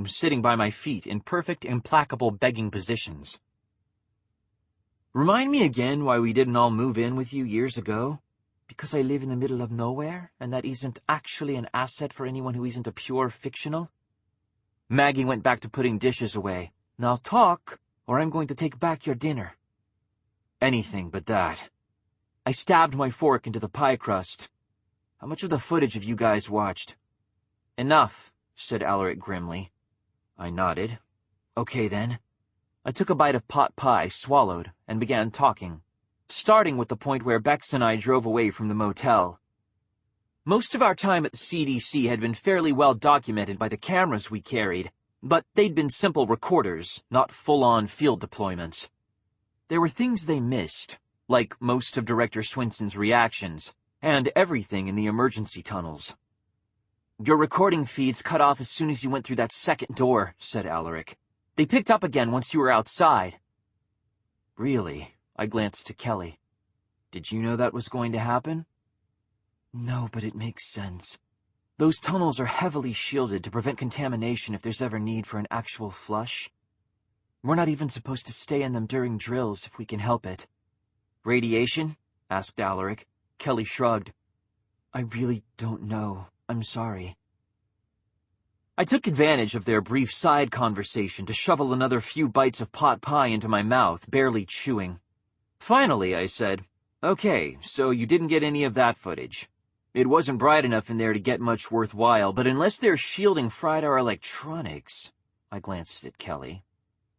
sitting by my feet in perfect, implacable begging positions. Remind me again why we didn't all move in with you years ago? Because I live in the middle of nowhere, and that isn't actually an asset for anyone who isn't a pure fictional? Maggie went back to putting dishes away. Now talk, or I'm going to take back your dinner. Anything but that. I stabbed my fork into the pie crust. How much of the footage have you guys watched? Enough, said Alaric grimly. I nodded. Okay then. I took a bite of pot pie, swallowed, and began talking, starting with the point where Bex and I drove away from the motel. Most of our time at the CDC had been fairly well documented by the cameras we carried, but they'd been simple recorders, not full-on field deployments. There were things they missed, like most of Director Swinson's reactions, and everything in the emergency tunnels. Your recording feeds cut off as soon as you went through that second door, said Alaric. They picked up again once you were outside. Really? I glanced to Kelly. Did you know that was going to happen? No, but it makes sense. Those tunnels are heavily shielded to prevent contamination if there's ever need for an actual flush. We're not even supposed to stay in them during drills if we can help it. Radiation? Asked Alaric. Kelly shrugged. I really don't know. I'm sorry. I took advantage of their brief side conversation to shovel another few bites of pot pie into my mouth, barely chewing. Finally, I said, Okay, so you didn't get any of that footage. It wasn't bright enough in there to get much worthwhile, but unless their shielding fried our electronics... I glanced at Kelly.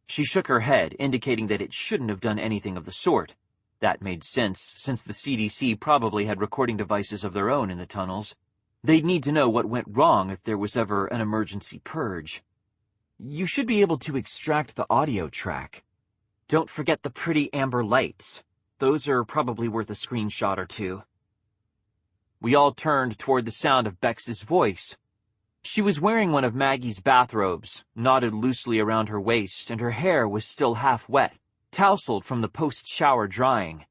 She shook her head, indicating that it shouldn't have done anything of the sort. That made sense, since the CDC probably had recording devices of their own in the tunnels. They'd need to know what went wrong if there was ever an emergency purge. You should be able to extract the audio track. Don't forget the pretty amber lights. Those are probably worth a screenshot or two. We all turned toward the sound of Bex's voice. She was wearing one of Maggie's bathrobes, knotted loosely around her waist, and her hair was still half wet, tousled from the post-shower drying.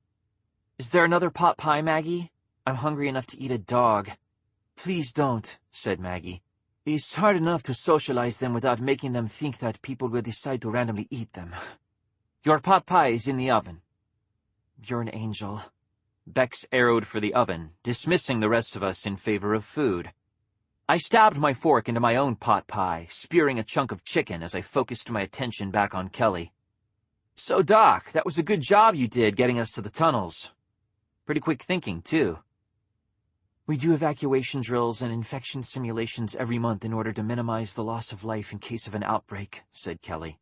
Is there another pot pie, Maggie? I'm hungry enough to eat a dog. Please don't, said Maggie. It's hard enough to socialize them without making them think that people will decide to randomly eat them. Your pot pie is in the oven. You're an angel. Bex arrowed for the oven, dismissing the rest of us in favor of food. I stabbed my fork into my own pot pie, spearing a chunk of chicken as I focused my attention back on Kelly. So, Doc, that was a good job you did getting us to the tunnels. Pretty quick thinking, too. We do evacuation drills and infection simulations every month in order to minimize the loss of life in case of an outbreak, said Kelly.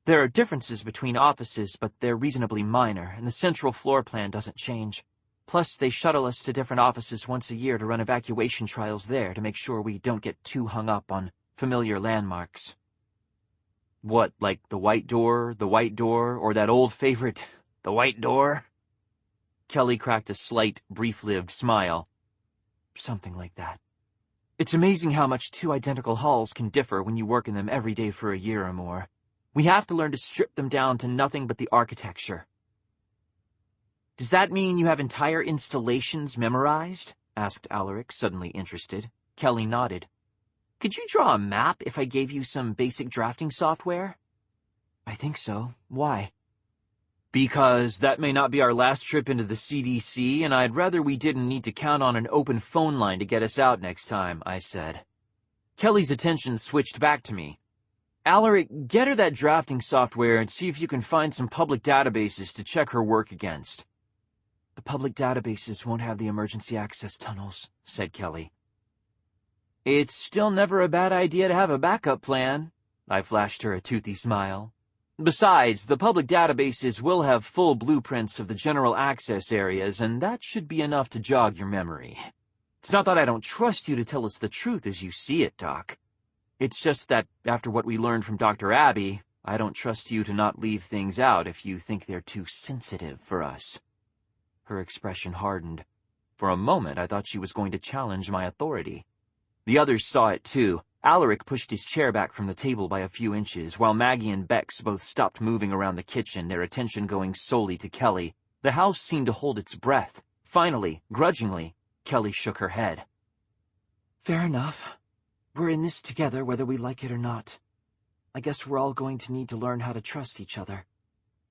There are differences between offices, but they're reasonably minor, and the central floor plan doesn't change. Plus, they shuttle us to different offices once a year to run evacuation trials there to make sure we don't get too hung up on familiar landmarks. What, like the White Door, or that old favorite, the White Door? Kelly cracked a slight, brief-lived smile. Something like that. It's amazing how much two identical halls can differ when you work in them every day for a year or more. We have to learn to strip them down to nothing but the architecture. Does that mean you have entire installations memorized? Asked Alaric, suddenly interested. Kelly nodded. Could you draw a map if I gave you some basic drafting software? I think so. Why? Because that may not be our last trip into the CDC, and I'd rather we didn't need to count on an open phone line to get us out next time, I said. Kelly's attention switched back to me. Alaric, get her that drafting software and see if you can find some public databases to check her work against. The public databases won't have the emergency access tunnels, said Kelly. It's still never a bad idea to have a backup plan. I flashed her a toothy smile. Besides, the public databases will have full blueprints of the general access areas, and that should be enough to jog your memory. It's not that I don't trust you to tell us the truth as you see it, Doc. It's just that, after what we learned from Dr. Abby, I don't trust you to not leave things out if you think they're too sensitive for us. Her expression hardened. For a moment, I thought she was going to challenge my authority. The others saw it, too. Alaric pushed his chair back from the table by a few inches, while Maggie and Bex both stopped moving around the kitchen, their attention going solely to Kelly. The house seemed to hold its breath. Finally, grudgingly, Kelly shook her head. Fair enough. We're in this together whether we like it or not. I guess we're all going to need to learn how to trust each other.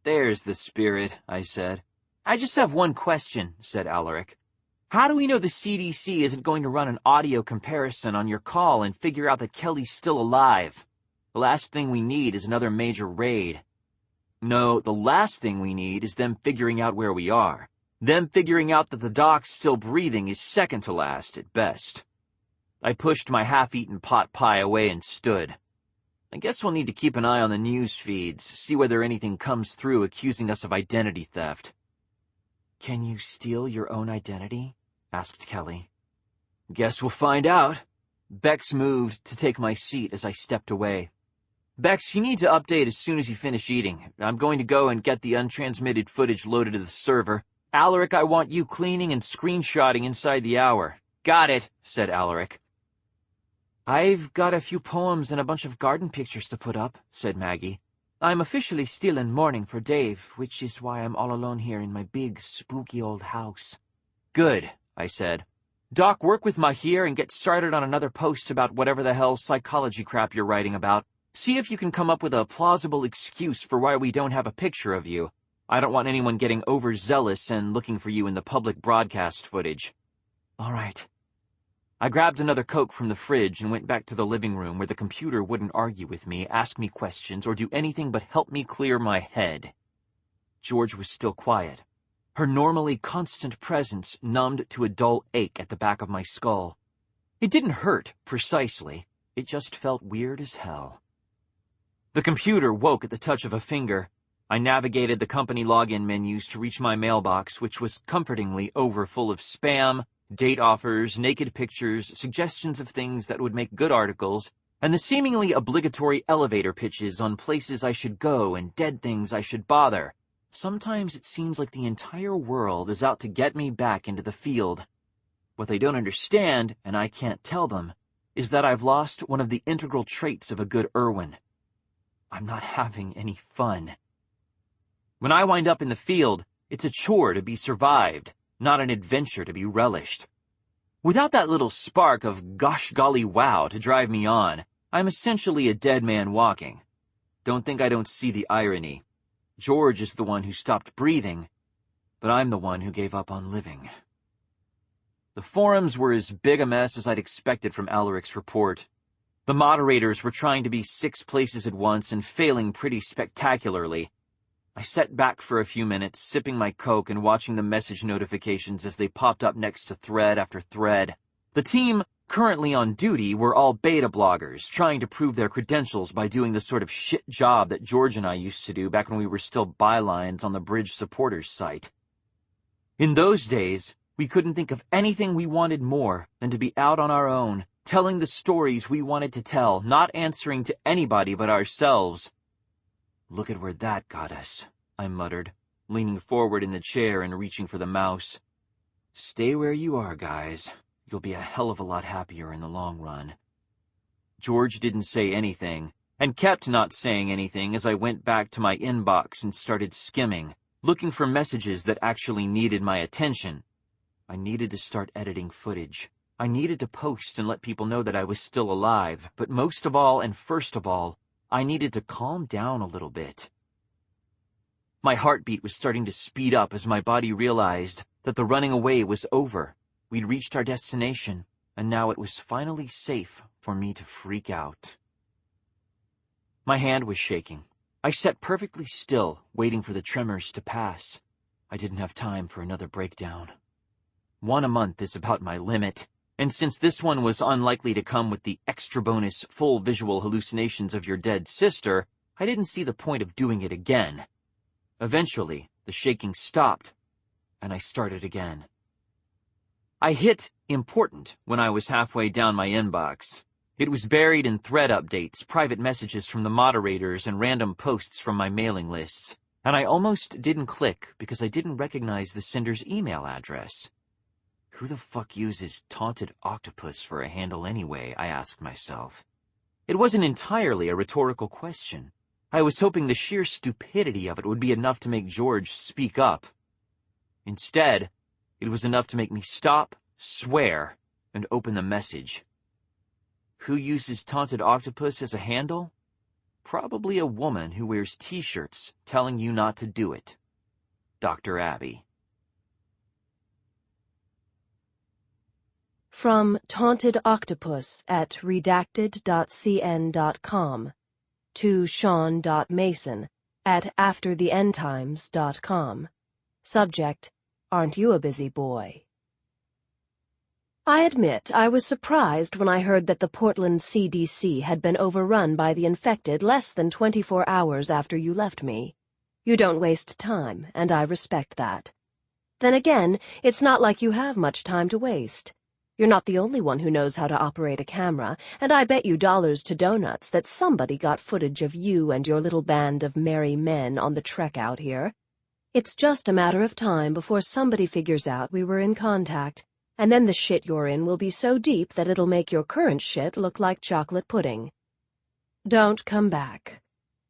There's the spirit, I said. I just have one question, said Alaric. How do we know the CDC isn't going to run an audio comparison on your call and figure out that Kelly's still alive? The last thing we need is another major raid. No, the last thing we need is them figuring out where we are. Them figuring out that the doc's still breathing is second to last at best. I pushed my half-eaten pot pie away and stood. I guess we'll need to keep an eye on the news feeds, see whether anything comes through accusing us of identity theft. Can you steal your own identity? Asked Kelly. Guess we'll find out. Bex moved to take my seat as I stepped away. Bex, you need to update as soon as you finish eating. I'm going to go and get the untransmitted footage loaded to the server. Alaric, I want you cleaning and screenshotting inside the hour. Got it, said Alaric. I've got a few poems and a bunch of garden pictures to put up, said Maggie. I'm officially still in mourning for Dave, which is why I'm all alone here in my big, spooky old house. Good, I said. Doc, work with Mahir and get started on another post about whatever the hell psychology crap you're writing about. See if you can come up with a plausible excuse for why we don't have a picture of you. I don't want anyone getting overzealous and looking for you in the public broadcast footage. All right. I grabbed another Coke from the fridge and went back to the living room where the computer wouldn't argue with me, ask me questions, or do anything but help me clear my head. George was still quiet. Her normally constant presence numbed to a dull ache at the back of my skull. It didn't hurt, precisely. It just felt weird as hell. The computer woke at the touch of a finger. I navigated the company login menus to reach my mailbox, which was comfortingly overfull of spam, date offers, naked pictures, suggestions of things that would make good articles, and the seemingly obligatory elevator pitches on places I should go and dead things I should bother. Sometimes it seems like the entire world is out to get me back into the field. What they don't understand, and I can't tell them, is that I've lost one of the integral traits of a good Irwin. I'm not having any fun. When I wind up in the field, it's a chore to be survived, not an adventure to be relished. Without that little spark of gosh golly wow to drive me on, I'm essentially a dead man walking. Don't think I don't see the irony. George is the one who stopped breathing, but I'm the one who gave up on living. The forums were as big a mess as I'd expected from Alaric's report. The moderators were trying to be 6 places at once and failing pretty spectacularly. I sat back for a few minutes, sipping my Coke and watching the message notifications as they popped up next to thread after thread. The team currently on duty were all beta bloggers, trying to prove their credentials by doing the sort of shit job that George and I used to do back when we were still bylines on the Bridge supporters site. In those days, we couldn't think of anything we wanted more than to be out on our own, telling the stories we wanted to tell, not answering to anybody but ourselves. Look at where that got us, I muttered, leaning forward in the chair and reaching for the mouse. Stay where you are, guys. You'll be a hell of a lot happier in the long run. George didn't say anything, and kept not saying anything as I went back to my inbox and started skimming, looking for messages that actually needed my attention. I needed to start editing footage. I needed to post and let people know that I was still alive, but most of all and first of all, I needed to calm down a little bit. My heartbeat was starting to speed up as my body realized that the running away was over. We'd reached our destination, and now it was finally safe for me to freak out. My hand was shaking. I sat perfectly still, waiting for the tremors to pass. I didn't have time for another breakdown. 1 a month is about my limit. And since this one was unlikely to come with the extra bonus full visual hallucinations of your dead sister, I didn't see the point of doing it again. Eventually, the shaking stopped, and I started again. I hit important when I was halfway down my inbox. It was buried in thread updates, private messages from the moderators, and random posts from my mailing lists, and I almost didn't click because I didn't recognize the sender's email address. Who the fuck uses Taunted Octopus for a handle anyway, I asked myself. It wasn't entirely a rhetorical question. I was hoping the sheer stupidity of it would be enough to make George speak up. Instead, it was enough to make me stop, swear, and open the message. Who uses Taunted Octopus as a handle? Probably a woman who wears t-shirts telling you not to do it. Dr. Abby. From Taunted Octopus at redacted.cn.com to Shaun.Mason at aftertheendtimes.com. Subject, Aren't you a busy boy? I admit I was surprised when I heard that the Portland CDC had been overrun by the infected less than 24 hours after you left me. You don't waste time, and I respect that. Then again, it's not like you have much time to waste. You're not the only one who knows how to operate a camera, and I bet you dollars to donuts that somebody got footage of you and your little band of merry men on the trek out here. It's just a matter of time before somebody figures out we were in contact, and then the shit you're in will be so deep that it'll make your current shit look like chocolate pudding. Don't come back.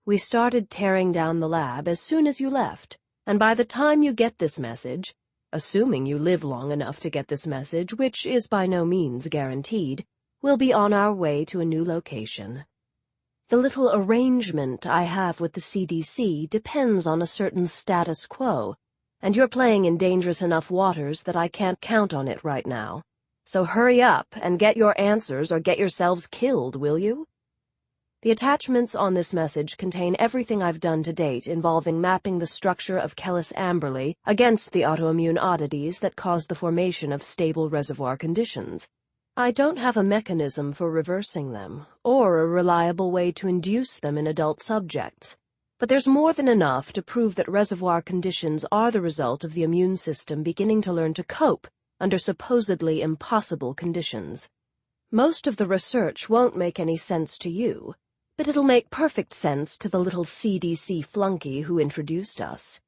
We started tearing down the lab as soon as you left, and by the time you get this message, assuming you live long enough to get this message, which is by no means guaranteed, we'll be on our way to a new location. The little arrangement I have with the CDC depends on a certain status quo, and you're playing in dangerous enough waters that I can't count on it right now. So hurry up and get your answers or get yourselves killed, will you? The attachments on this message contain everything I've done to date involving mapping the structure of Kellis amberley against the autoimmune oddities that cause the formation of stable reservoir conditions. I don't have a mechanism for reversing them, or a reliable way to induce them in adult subjects. But there's more than enough to prove that reservoir conditions are the result of the immune system beginning to learn to cope under supposedly impossible conditions. Most of the research won't make any sense to you, but it'll make perfect sense to the little CDC flunky who introduced us.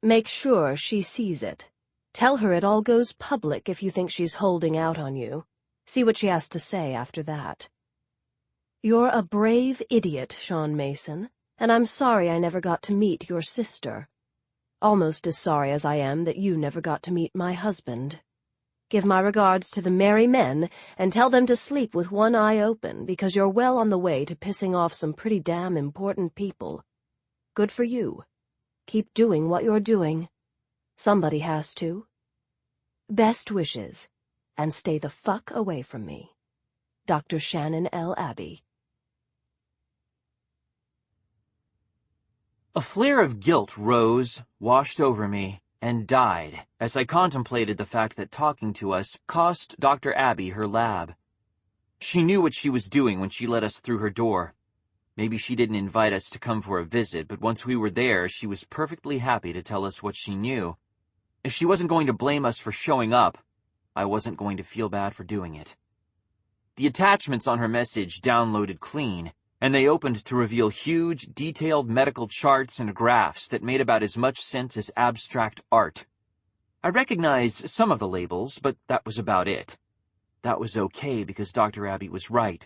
Make sure she sees it. Tell her it all goes public if you think she's holding out on you. See what she has to say after that. You're a brave idiot, Shaun Mason, and I'm sorry I never got to meet your sister. Almost as sorry as I am that you never got to meet my husband. Give my regards to the merry men, and tell them to sleep with one eye open, because you're well on the way to pissing off some pretty damn important people. Good for you. Keep doing what you're doing. Somebody has to. Best wishes, and stay the fuck away from me. Dr. Shannon L. Abbey. A flare of guilt rose, washed over me, and died as I contemplated the fact that talking to us cost Dr. Abby her lab. She knew what she was doing when she let us through her door. Maybe she didn't invite us to come for a visit, but once we were there, she was perfectly happy to tell us what she knew. If she wasn't going to blame us for showing up, I wasn't going to feel bad for doing it. The attachments on her message downloaded clean, and they opened to reveal huge, detailed medical charts and graphs that made about as much sense as abstract art. I recognized some of the labels, but that was about it. That was okay because Dr. Abby was right.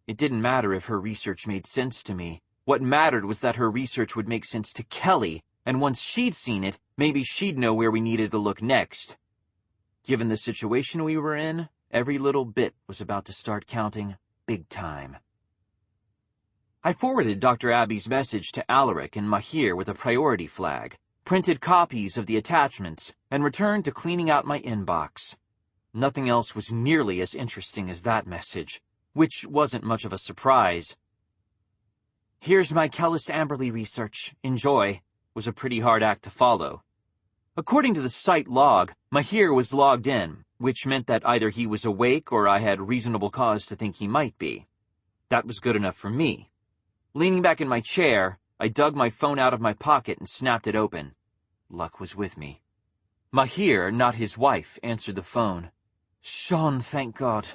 It didn't matter if her research made sense to me. What mattered was that her research would make sense to Kelly, and once she'd seen it, maybe she'd know where we needed to look next. Given the situation we were in, every little bit was about to start counting big time. I forwarded Dr. Abby's message to Alaric and Mahir with a priority flag, printed copies of the attachments, and returned to cleaning out my inbox. Nothing else was nearly as interesting as that message, which wasn't much of a surprise. "Here's my Kellis Amberley research. Enjoy," was a pretty hard act to follow. According to the site log, Mahir was logged in, which meant that either he was awake or I had reasonable cause to think he might be. That was good enough for me. Leaning back in my chair, I dug my phone out of my pocket and snapped it open. Luck was with me. Mahir, not his wife, answered the phone. "Shaun, thank God."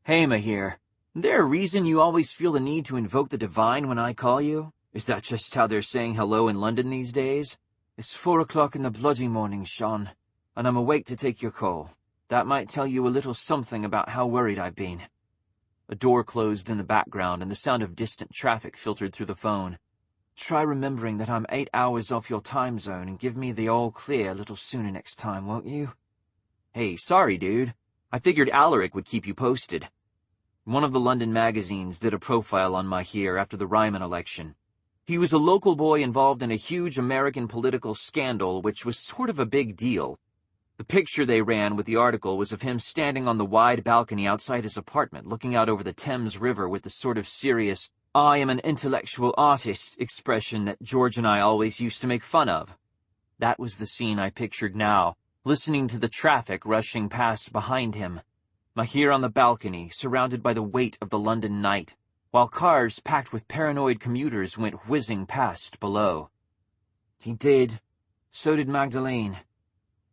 "Hey, Mahir. There a reason you always feel the need to invoke the divine when I call you? Is that just how they're saying hello in London these days?" "It's 4 o'clock in the bloody morning, Shaun, and I'm awake to take your call. That might tell you a little something about how worried I've been." A door closed in the background, and the sound of distant traffic filtered through the phone. "Try remembering that I'm 8 hours off your time zone and give me the all clear a little sooner next time, won't you?" "Hey, sorry, dude. I figured Alaric would keep you posted." One of the London magazines did a profile on Mahir after the Ryman election. He was a local boy involved in a huge American political scandal, which was sort of a big deal. The picture they ran with the article was of him standing on the wide balcony outside his apartment, looking out over the Thames River with the sort of serious, "I am an intellectual artist" expression that George and I always used to make fun of. That was the scene I pictured now, listening to the traffic rushing past behind him. Mahir on the balcony, surrounded by the weight of the London night, while cars packed with paranoid commuters went whizzing past below. He did. So did Magdalene.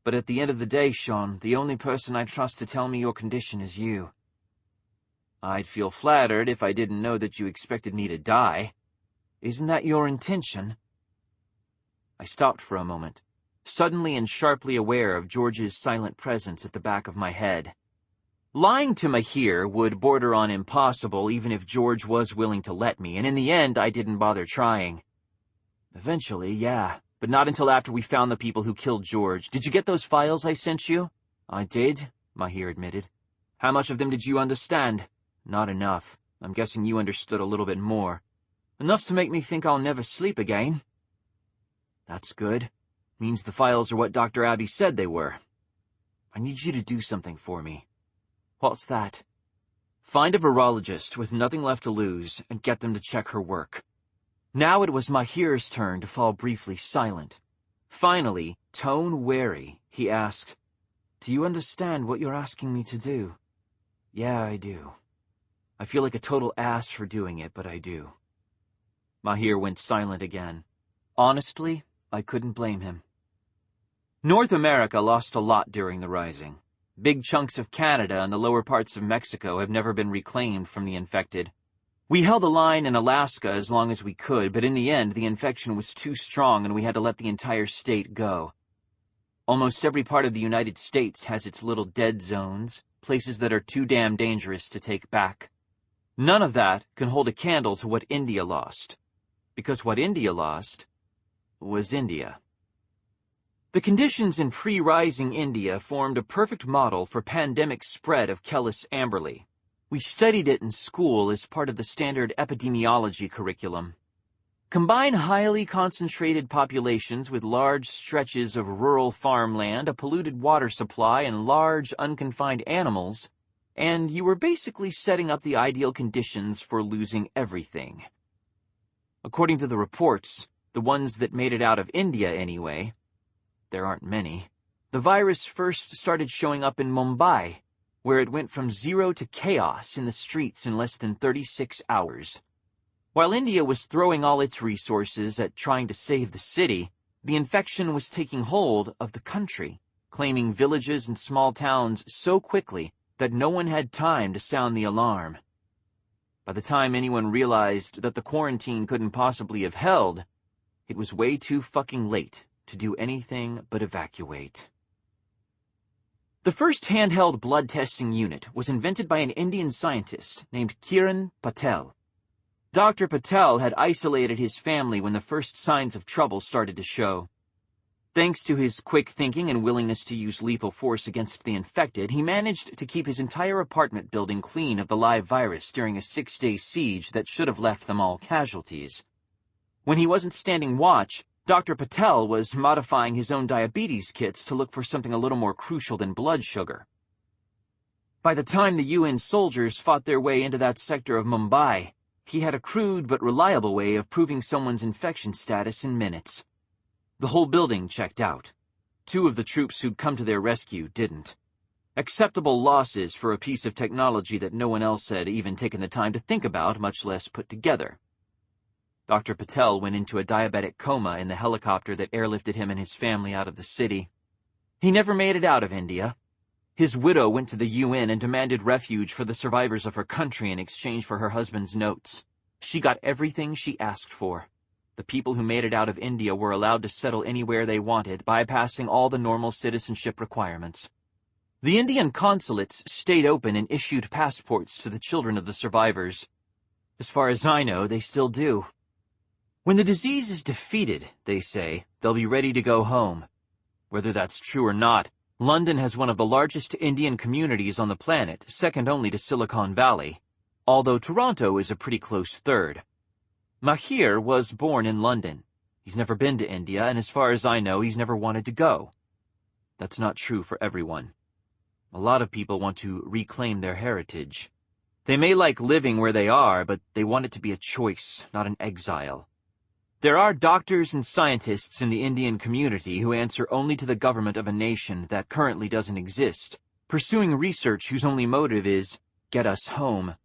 But at the end of the day, Shaun, the only person I trust to tell me your condition is you. I'd feel flattered if I didn't know that you expected me to die. Isn't that your intention? I stopped for a moment, suddenly and sharply aware of George's silent presence at the back of my head. Lying to Mahir would border on impossible even if George was willing to let me, and in the end I didn't bother trying. Eventually, yeah, but not until after we found the people who killed George. Did you get those files I sent you? I did, Mahir admitted. How much of them did you understand? Not enough. I'm guessing you understood a little bit more. Enough to make me think I'll never sleep again. That's good. Means the files are what Dr. Abbey said they were. I need you to do something for me. What's that? Find a virologist with nothing left to lose and get them to check her work. Now it was Mahir's turn to fall briefly silent. Finally, tone wary, he asked, "Do you understand what you're asking me to do?" "Yeah, I do. I feel like a total ass for doing it, but I do." Mahir went silent again. Honestly, I couldn't blame him. North America lost a lot during the Rising. Big chunks of Canada and the lower parts of Mexico have never been reclaimed from the infected. We held the line in Alaska as long as we could, but in the end the infection was too strong and we had to let the entire state go. Almost every part of the United States has its little dead zones, places that are too damn dangerous to take back. None of that can hold a candle to what India lost. Because what India lost was India. The conditions in pre-Rising India formed a perfect model for pandemic spread of Kellis Amberley. We studied it in school as part of the standard epidemiology curriculum. Combine highly concentrated populations with large stretches of rural farmland, a polluted water supply, and large unconfined animals, and you were basically setting up the ideal conditions for losing everything. According to the reports, the ones that made it out of India anyway, there aren't many, the virus first started showing up in Mumbai, where it went from zero to chaos in the streets in less than 36 hours. While India was throwing all its resources at trying to save the city, the infection was taking hold of the country, claiming villages and small towns so quickly that no one had time to sound the alarm. By the time anyone realized that the quarantine couldn't possibly have held, it was way too fucking late to do anything but evacuate. The first handheld blood testing unit was invented by an Indian scientist named Kiran Patel. Dr. Patel had isolated his family when the first signs of trouble started to show. Thanks to his quick thinking and willingness to use lethal force against the infected, he managed to keep his entire apartment building clean of the live virus during a 6-day siege that should have left them all casualties. When he wasn't standing watch, Dr. Patel was modifying his own diabetes kits to look for something a little more crucial than blood sugar. By the time the UN soldiers fought their way into that sector of Mumbai, he had a crude but reliable way of proving someone's infection status in minutes. The whole building checked out. 2 of the troops who'd come to their rescue didn't. Acceptable losses for a piece of technology that no one else had even taken the time to think about, much less put together. Dr. Patel went into a diabetic coma in the helicopter that airlifted him and his family out of the city. He never made it out of India. His widow went to the UN and demanded refuge for the survivors of her country in exchange for her husband's notes. She got everything she asked for. The people who made it out of India were allowed to settle anywhere they wanted, bypassing all the normal citizenship requirements. The Indian consulates stayed open and issued passports to the children of the survivors. As far as I know, they still do. When the disease is defeated, they say, they'll be ready to go home. Whether that's true or not, London has one of the largest Indian communities on the planet, second only to Silicon Valley. although Toronto is a pretty close third. Mahir was born in London. He's never been to India, and as far as I know, he's never wanted to go. That's not true for everyone. A lot of people want to reclaim their heritage. They may like living where they are, but they want it to be a choice, not an exile. There are doctors and scientists in the Indian community who answer only to the government of a nation that currently doesn't exist, pursuing research whose only motive is, get us home.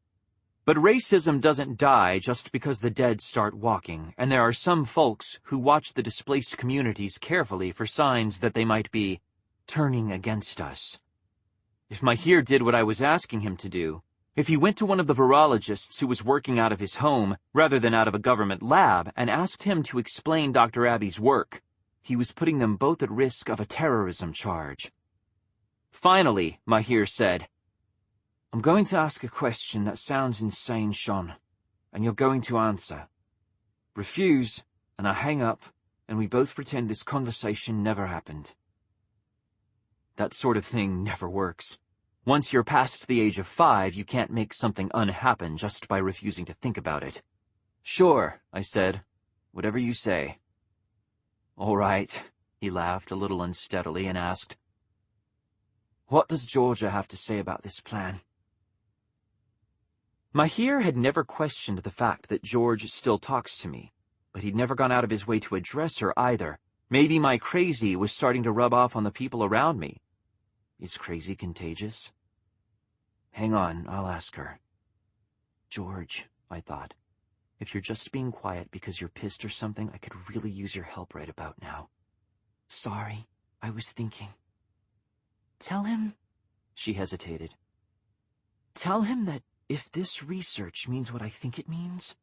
But racism doesn't die just because the dead start walking, and there are some folks who watch the displaced communities carefully for signs that they might be turning against us. If Mahir did what I was asking him to do, if he went to one of the virologists who was working out of his home rather than out of a government lab and asked him to explain Dr. Abbey's work, he was putting them both at risk of a terrorism charge. Finally, Mahir said, "I'm going to ask a question that sounds insane, Shaun, and you're going to answer. Refuse, and I hang up, and we both pretend this conversation never happened." That sort of thing never works. Once you're past the age of 5, you can't make something unhappen just by refusing to think about it. "Sure," I said. "Whatever you say." "All right," he laughed a little unsteadily and asked, "What does Georgia have to say about this plan?" Mahir had never questioned the fact that George still talks to me, but he'd never gone out of his way to address her either. Maybe my crazy was starting to rub off on the people around me. Is crazy contagious? Hang on, I'll ask her. "George," I thought, "if you're just being quiet because you're pissed or something, I could really use your help right about now." "Sorry, I was thinking." "Tell him," she hesitated. "Tell him that if this research means what I think it means,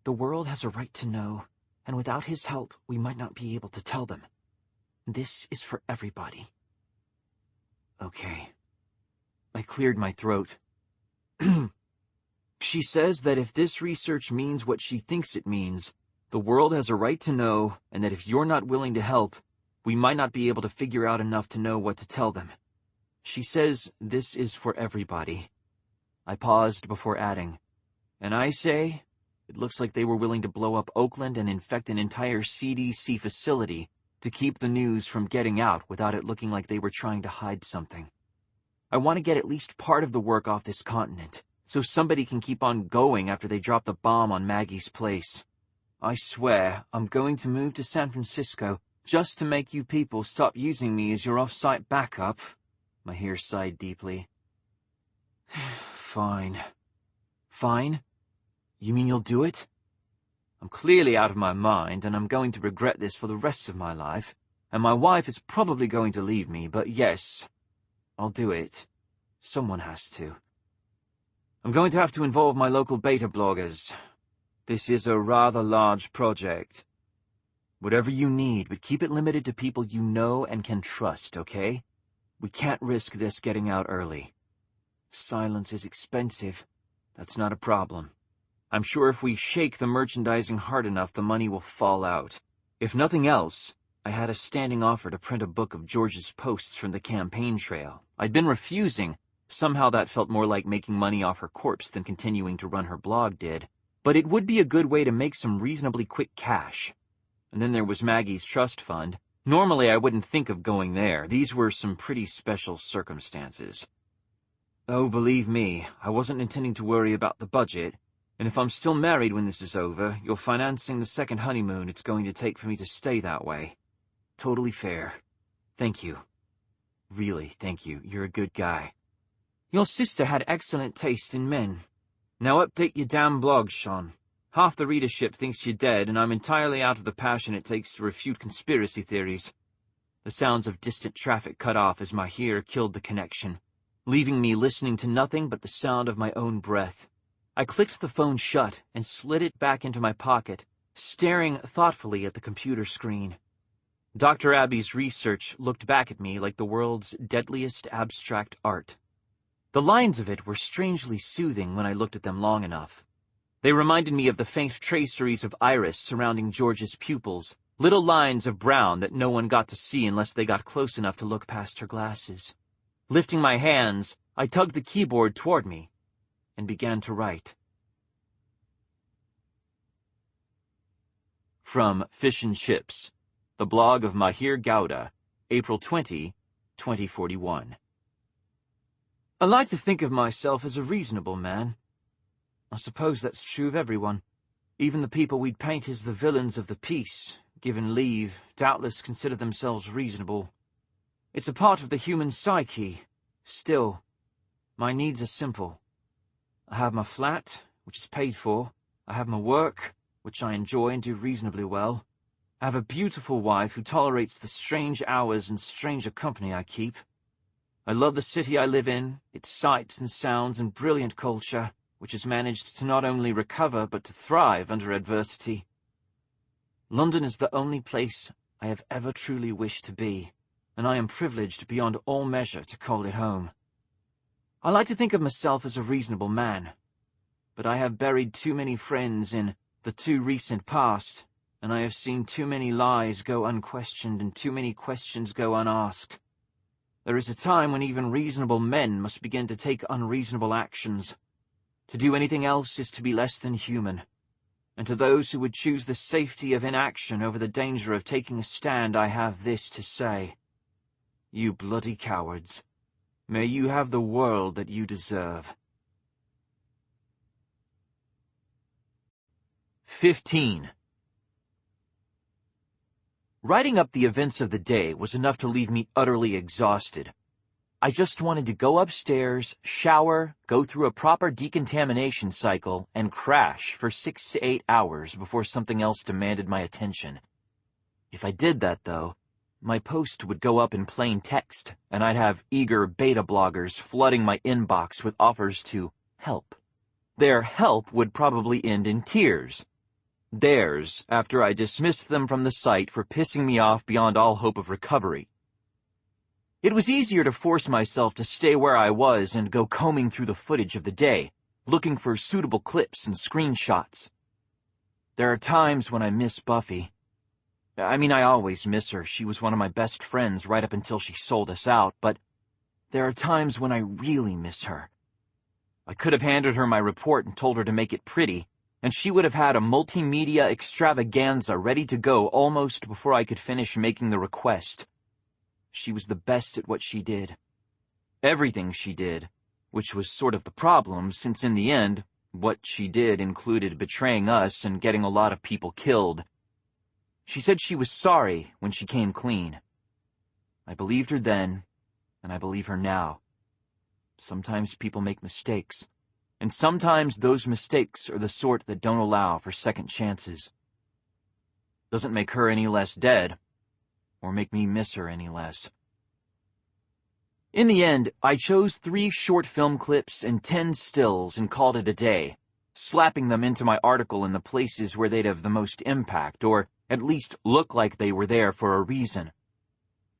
the world has a right to know, and without his help, we might not be able to tell them. This is for everybody." Okay. I cleared my throat. "She says that if this research means what she thinks it means, the world has a right to know, and that if you're not willing to help, we might not be able to figure out enough to know what to tell them. She says this is for everybody." I paused before adding, "And I say, it looks like they were willing to blow up Oakland and infect an entire CDC facility to keep the news from getting out without it looking like they were trying to hide something. I want to get at least part of the work off this continent, so somebody can keep on going after they drop the bomb on Maggie's place. I swear, I'm going to move to San Francisco just to make you people stop using me as your off-site backup." Mahir sighed deeply. "Fine. Fine? You mean you'll do it? I'm clearly out of my mind, and I'm going to regret this for the rest of my life, and my wife is probably going to leave me, but yes, I'll do it. Someone has to. I'm going to have to involve my local beta bloggers. This is a rather large project. Whatever you need, but keep it limited to people you know and can trust, okay? We can't risk this getting out early. Silence is expensive. That's not a problem. I'm sure if we shake the merchandising hard enough, the money will fall out. If nothing else, I had a standing offer to print a book of George's posts from the campaign trail. I'd been refusing. Somehow that felt more like making money off her corpse than continuing to run her blog did. But it would be a good way to make some reasonably quick cash. And then there was Maggie's trust fund. Normally I wouldn't think of going there. These were some pretty special circumstances. Oh, believe me, I wasn't intending to worry about the budget. And if I'm still married when this is over, you're financing the second honeymoon it's going to take for me to stay that way. Totally fair. Thank you. Really, thank you. You're a good guy. Your sister had excellent taste in men. Now update your damn blog, Shaun. Half the readership thinks you're dead, and I'm entirely out of the passion it takes to refute conspiracy theories." The sounds of distant traffic cut off as Mahir killed the connection, leaving me listening to nothing but the sound of my own breath. I clicked the phone shut and slid it back into my pocket, staring thoughtfully at the computer screen. Dr. Abbey's research looked back at me like the world's deadliest abstract art. The lines of it were strangely soothing when I looked at them long enough. They reminded me of the faint traceries of iris surrounding George's pupils, little lines of brown that no one got to see unless they got close enough to look past her glasses. Lifting my hands, I tugged the keyboard toward me and began to write. From Fish and Chips, the blog of Mahir Gowda, April 20, 2041. I like to think of myself as a reasonable man. I suppose that's true of everyone. Even the people we'd paint as the villains of the piece, given leave, doubtless consider themselves reasonable. It's a part of the human psyche. Still, my needs are simple. I have my flat, which is paid for. I have my work, which I enjoy and do reasonably well. I have a beautiful wife who tolerates the strange hours and stranger company I keep. I love the city I live in, its sights and sounds and brilliant culture, which has managed to not only recover but to thrive under adversity. London is the only place I have ever truly wished to be, and I am privileged beyond all measure to call it home. I like to think of myself as a reasonable man, but I have buried too many friends in the too recent past, and I have seen too many lies go unquestioned and too many questions go unasked. There is a time when even reasonable men must begin to take unreasonable actions. To do anything else is to be less than human. And to those who would choose the safety of inaction over the danger of taking a stand, I have this to say. You bloody cowards. May you have the world that you deserve. 15. Writing up the events of the day was enough to leave me utterly exhausted. I just wanted to go upstairs, shower, go through a proper decontamination cycle, and crash for 6 to 8 hours before something else demanded my attention. If I did that, though, my post would go up in plain text, and I'd have eager beta bloggers flooding my inbox with offers to help. Their help would probably end in tears. Theirs, after I dismissed them from the site for pissing me off beyond all hope of recovery. It was easier to force myself to stay where I was and go combing through the footage of the day, looking for suitable clips and screenshots. There are times when I miss Buffy. I always miss her. She was one of my best friends right up until she sold us out, but there are times when I really miss her. I could have handed her my report and told her to make it pretty, and she would have had a multimedia extravaganza ready to go almost before I could finish making the request. She was the best at what she did. Everything she did, which was sort of the problem, since in the end, what she did included betraying us and getting a lot of people killed. She said she was sorry when she came clean. I believed her then, and I believe her now. Sometimes people make mistakes, and sometimes those mistakes are the sort that don't allow for second chances. Doesn't make her any less dead, or make me miss her any less. In the end, I chose 3 short film clips and 10 stills and called it a day, slapping them into my article in the places where they'd have the most impact, or at least look like they were there for a reason.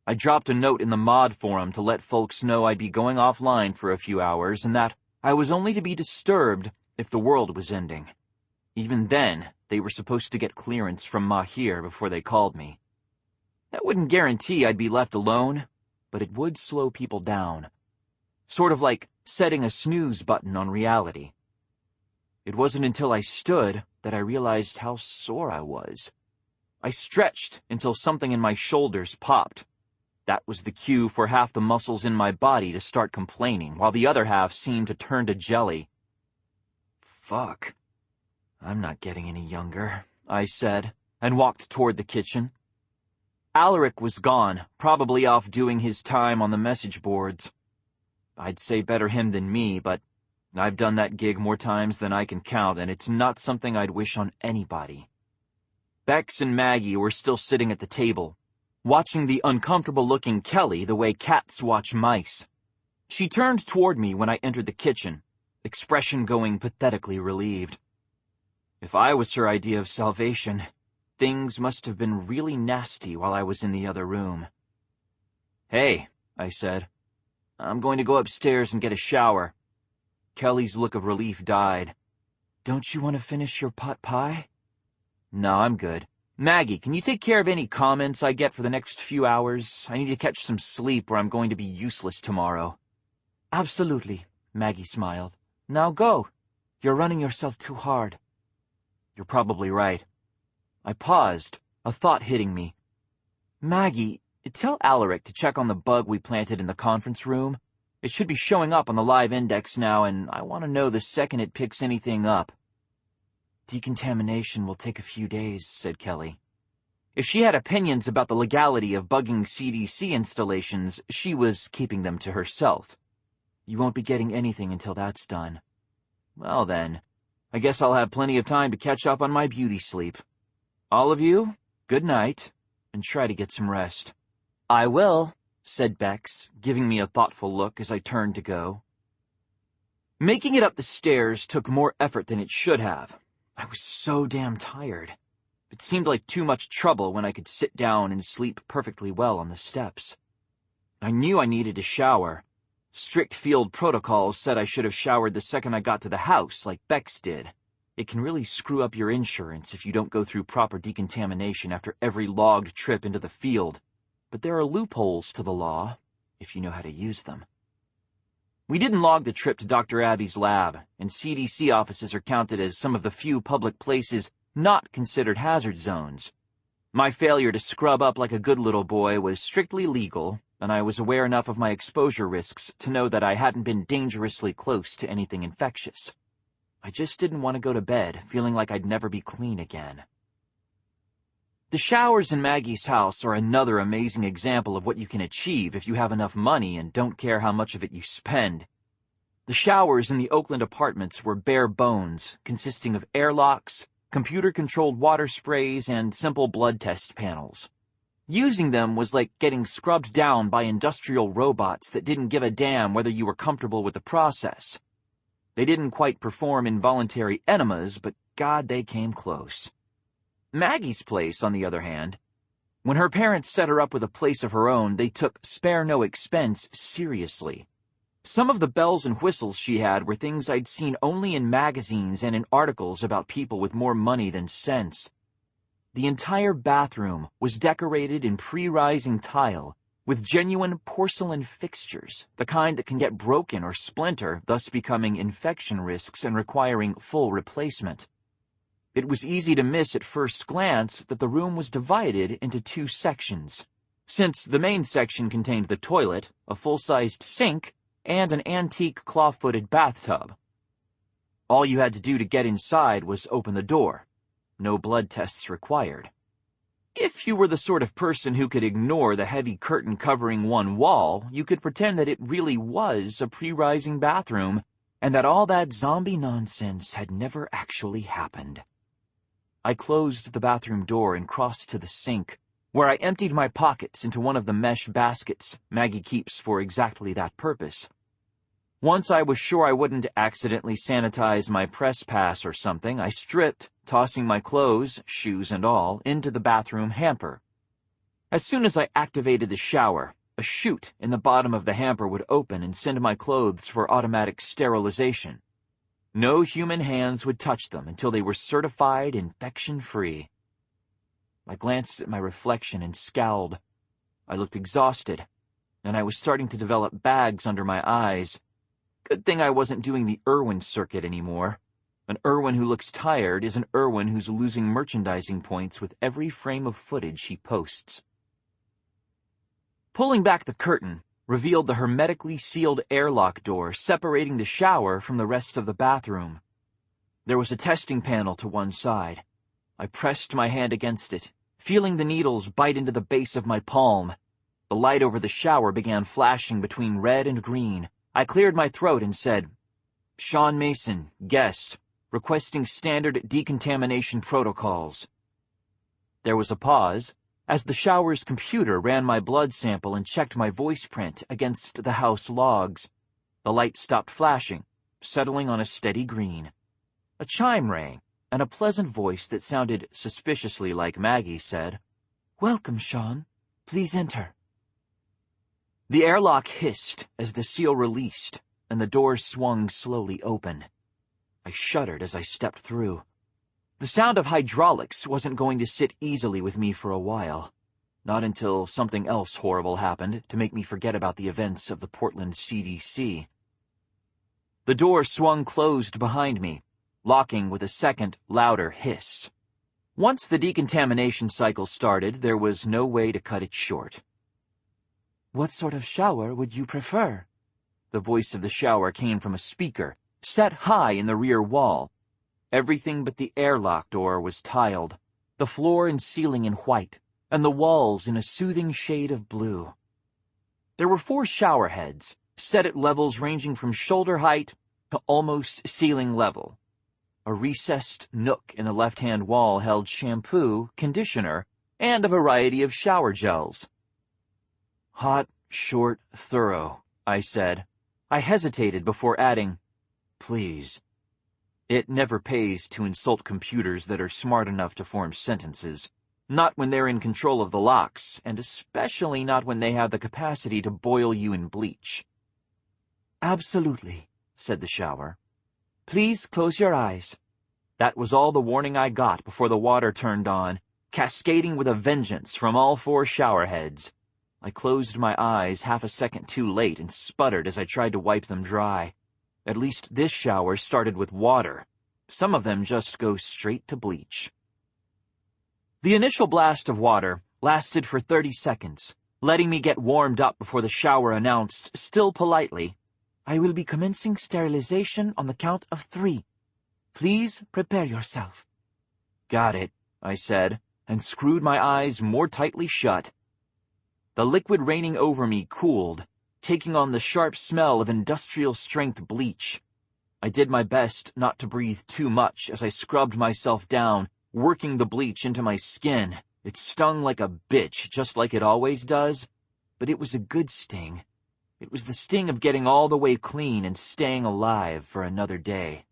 I dropped a note in the mod forum to let folks know I'd be going offline for a few hours and that I was only to be disturbed if the world was ending. Even then, they were supposed to get clearance from Mahir before they called me. That wouldn't guarantee I'd be left alone, but it would slow people down. Sort of like setting a snooze button on reality. It wasn't until I stood that I realized how sore I was. I stretched until something in my shoulders popped. That was the cue for half the muscles in my body to start complaining, while the other half seemed to turn to jelly. Fuck. I'm not getting any younger, I said, and walked toward the kitchen. Alaric was gone, probably off doing his time on the message boards. I'd say better him than me, but I've done that gig more times than I can count, and it's not something I'd wish on anybody. Bex and Maggie were still sitting at the table, watching the uncomfortable-looking Kelly the way cats watch mice. She turned toward me when I entered the kitchen, expression going pathetically relieved. If I was her idea of salvation, things must have been really nasty while I was in the other room. Hey, I said. I'm going to go upstairs and get a shower. Kelly's look of relief died. Don't you want to finish your pot pie? No, I'm good. Maggie, can you take care of any comments I get for the next few hours? I need to catch some sleep or I'm going to be useless tomorrow. Absolutely, Maggie smiled. Now go. You're running yourself too hard. You're probably right. I paused, a thought hitting me. Maggie, tell Alaric to check on the bug we planted in the conference room. It should be showing up on the live index now, and I want to know the second it picks anything up. Decontamination will take a few days, said Kelly. If she had opinions about the legality of bugging CDC installations, she was keeping them to herself. You won't be getting anything until that's done. Well then, I guess I'll have plenty of time to catch up on my beauty sleep. All of you, good night, and try to get some rest. I will, said Bex, giving me a thoughtful look as I turned to go. Making it up the stairs took more effort than it should have. I was so damn tired. It seemed like too much trouble when I could sit down and sleep perfectly well on the steps. I knew I needed a shower. Strict field protocols said I should have showered the second I got to the house, like Bex did. It can really screw up your insurance if you don't go through proper decontamination after every logged trip into the field. But there are loopholes to the law, if you know how to use them. We didn't log the trip to Dr. Abby's lab, and CDC offices are counted as some of the few public places not considered hazard zones. My failure to scrub up like a good little boy was strictly legal, and I was aware enough of my exposure risks to know that I hadn't been dangerously close to anything infectious. I just didn't want to go to bed feeling like I'd never be clean again. The showers in Maggie's house are another amazing example of what you can achieve if you have enough money and don't care how much of it you spend. The showers in the Oakland apartments were bare bones, consisting of airlocks, computer-controlled water sprays, and simple blood test panels. Using them was like getting scrubbed down by industrial robots that didn't give a damn whether you were comfortable with the process. They didn't quite perform involuntary enemas, but God, they came close. Maggie's place, on the other hand, when her parents set her up with a place of her own, they took spare no expense seriously. Some of the bells and whistles she had were things I'd seen only in magazines and in articles about people with more money than sense. The entire bathroom was decorated in pre-rising tile, with genuine porcelain fixtures, the kind that can get broken or splinter, thus becoming infection risks and requiring full replacement. It was easy to miss at first glance that the room was divided into two sections, since the main section contained the toilet, a full-sized sink, and an antique claw-footed bathtub. All you had to do to get inside was open the door. No blood tests required. If you were the sort of person who could ignore the heavy curtain covering one wall, you could pretend that it really was a pre-rising bathroom, and that all that zombie nonsense had never actually happened. I closed the bathroom door and crossed to the sink, where I emptied my pockets into one of the mesh baskets Maggie keeps for exactly that purpose. Once I was sure I wouldn't accidentally sanitize my press pass or something, I stripped, tossing my clothes, shoes and all, into the bathroom hamper. As soon as I activated the shower, a chute in the bottom of the hamper would open and send my clothes for automatic sterilization. No human hands would touch them until they were certified infection-free. I glanced at my reflection and scowled. I looked exhausted, and I was starting to develop bags under my eyes. Good thing I wasn't doing the Irwin circuit anymore. An Irwin who looks tired is an Irwin who's losing merchandising points with every frame of footage he posts. Pulling back the curtain revealed the hermetically sealed airlock door separating the shower from the rest of the bathroom. There was a testing panel to one side. I pressed my hand against it, feeling the needles bite into the base of my palm. The light over the shower began flashing between red and green. I cleared my throat and said, "Shaun Mason, guest, requesting standard decontamination protocols." There was a pause, as the shower's computer ran my blood sample and checked my voice print against the house logs. The light stopped flashing, settling on a steady green. A chime rang, and a pleasant voice that sounded suspiciously like Maggie said, "Welcome, Shaun. Please enter." The airlock hissed as the seal released, and the door swung slowly open. I shuddered as I stepped through. The sound of hydraulics wasn't going to sit easily with me for a while. Not until something else horrible happened to make me forget about the events of the Portland CDC. The door swung closed behind me, locking with a second, louder hiss. Once the decontamination cycle started, there was no way to cut it short. "What sort of shower would you prefer?" The voice of the shower came from a speaker, set high in the rear wall. Everything but the airlock door was tiled, the floor and ceiling in white, and the walls in a soothing shade of blue. There were 4 shower heads, set at levels ranging from shoulder height to almost ceiling level. A recessed nook in the left-hand wall held shampoo, conditioner, and a variety of shower gels. "Hot, short, thorough," I said. I hesitated before adding, "Please." It never pays to insult computers that are smart enough to form sentences. Not when they're in control of the locks, and especially not when they have the capacity to boil you in bleach. "Absolutely," said the shower. "Please close your eyes." That was all the warning I got before the water turned on, cascading with a vengeance from all 4 shower heads. I closed my eyes half a second too late and sputtered as I tried to wipe them dry. At least this shower started with water. Some of them just go straight to bleach. The initial blast of water lasted for 30 seconds, letting me get warmed up before the shower announced, still politely, "I will be commencing sterilization on the count of 3. Please prepare yourself." "Got it," I said, and screwed my eyes more tightly shut. The liquid raining over me cooled, taking on the sharp smell of industrial-strength bleach. I did my best not to breathe too much as I scrubbed myself down, working the bleach into my skin. It stung like a bitch, just like it always does, but it was a good sting. It was the sting of getting all the way clean and staying alive for another day.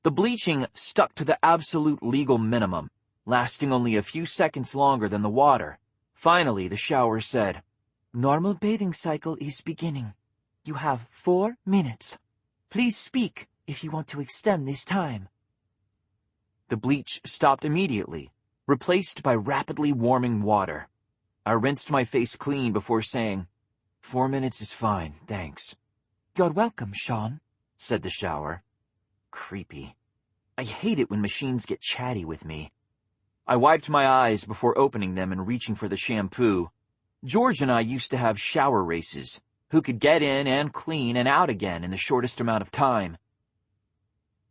The bleaching stuck to the absolute legal minimum, lasting only a few seconds longer than the water. Finally, the shower said, "Normal bathing cycle is beginning. You have 4 minutes. Please speak if you want to extend this time." The bleach stopped immediately, replaced by rapidly warming water. I rinsed my face clean before saying, "4 minutes is fine, thanks." "You're welcome, Shaun," said the shower. Creepy. I hate it when machines get chatty with me. I wiped my eyes before opening them and reaching for the shampoo. George and I used to have shower races, who could get in and clean and out again in the shortest amount of time.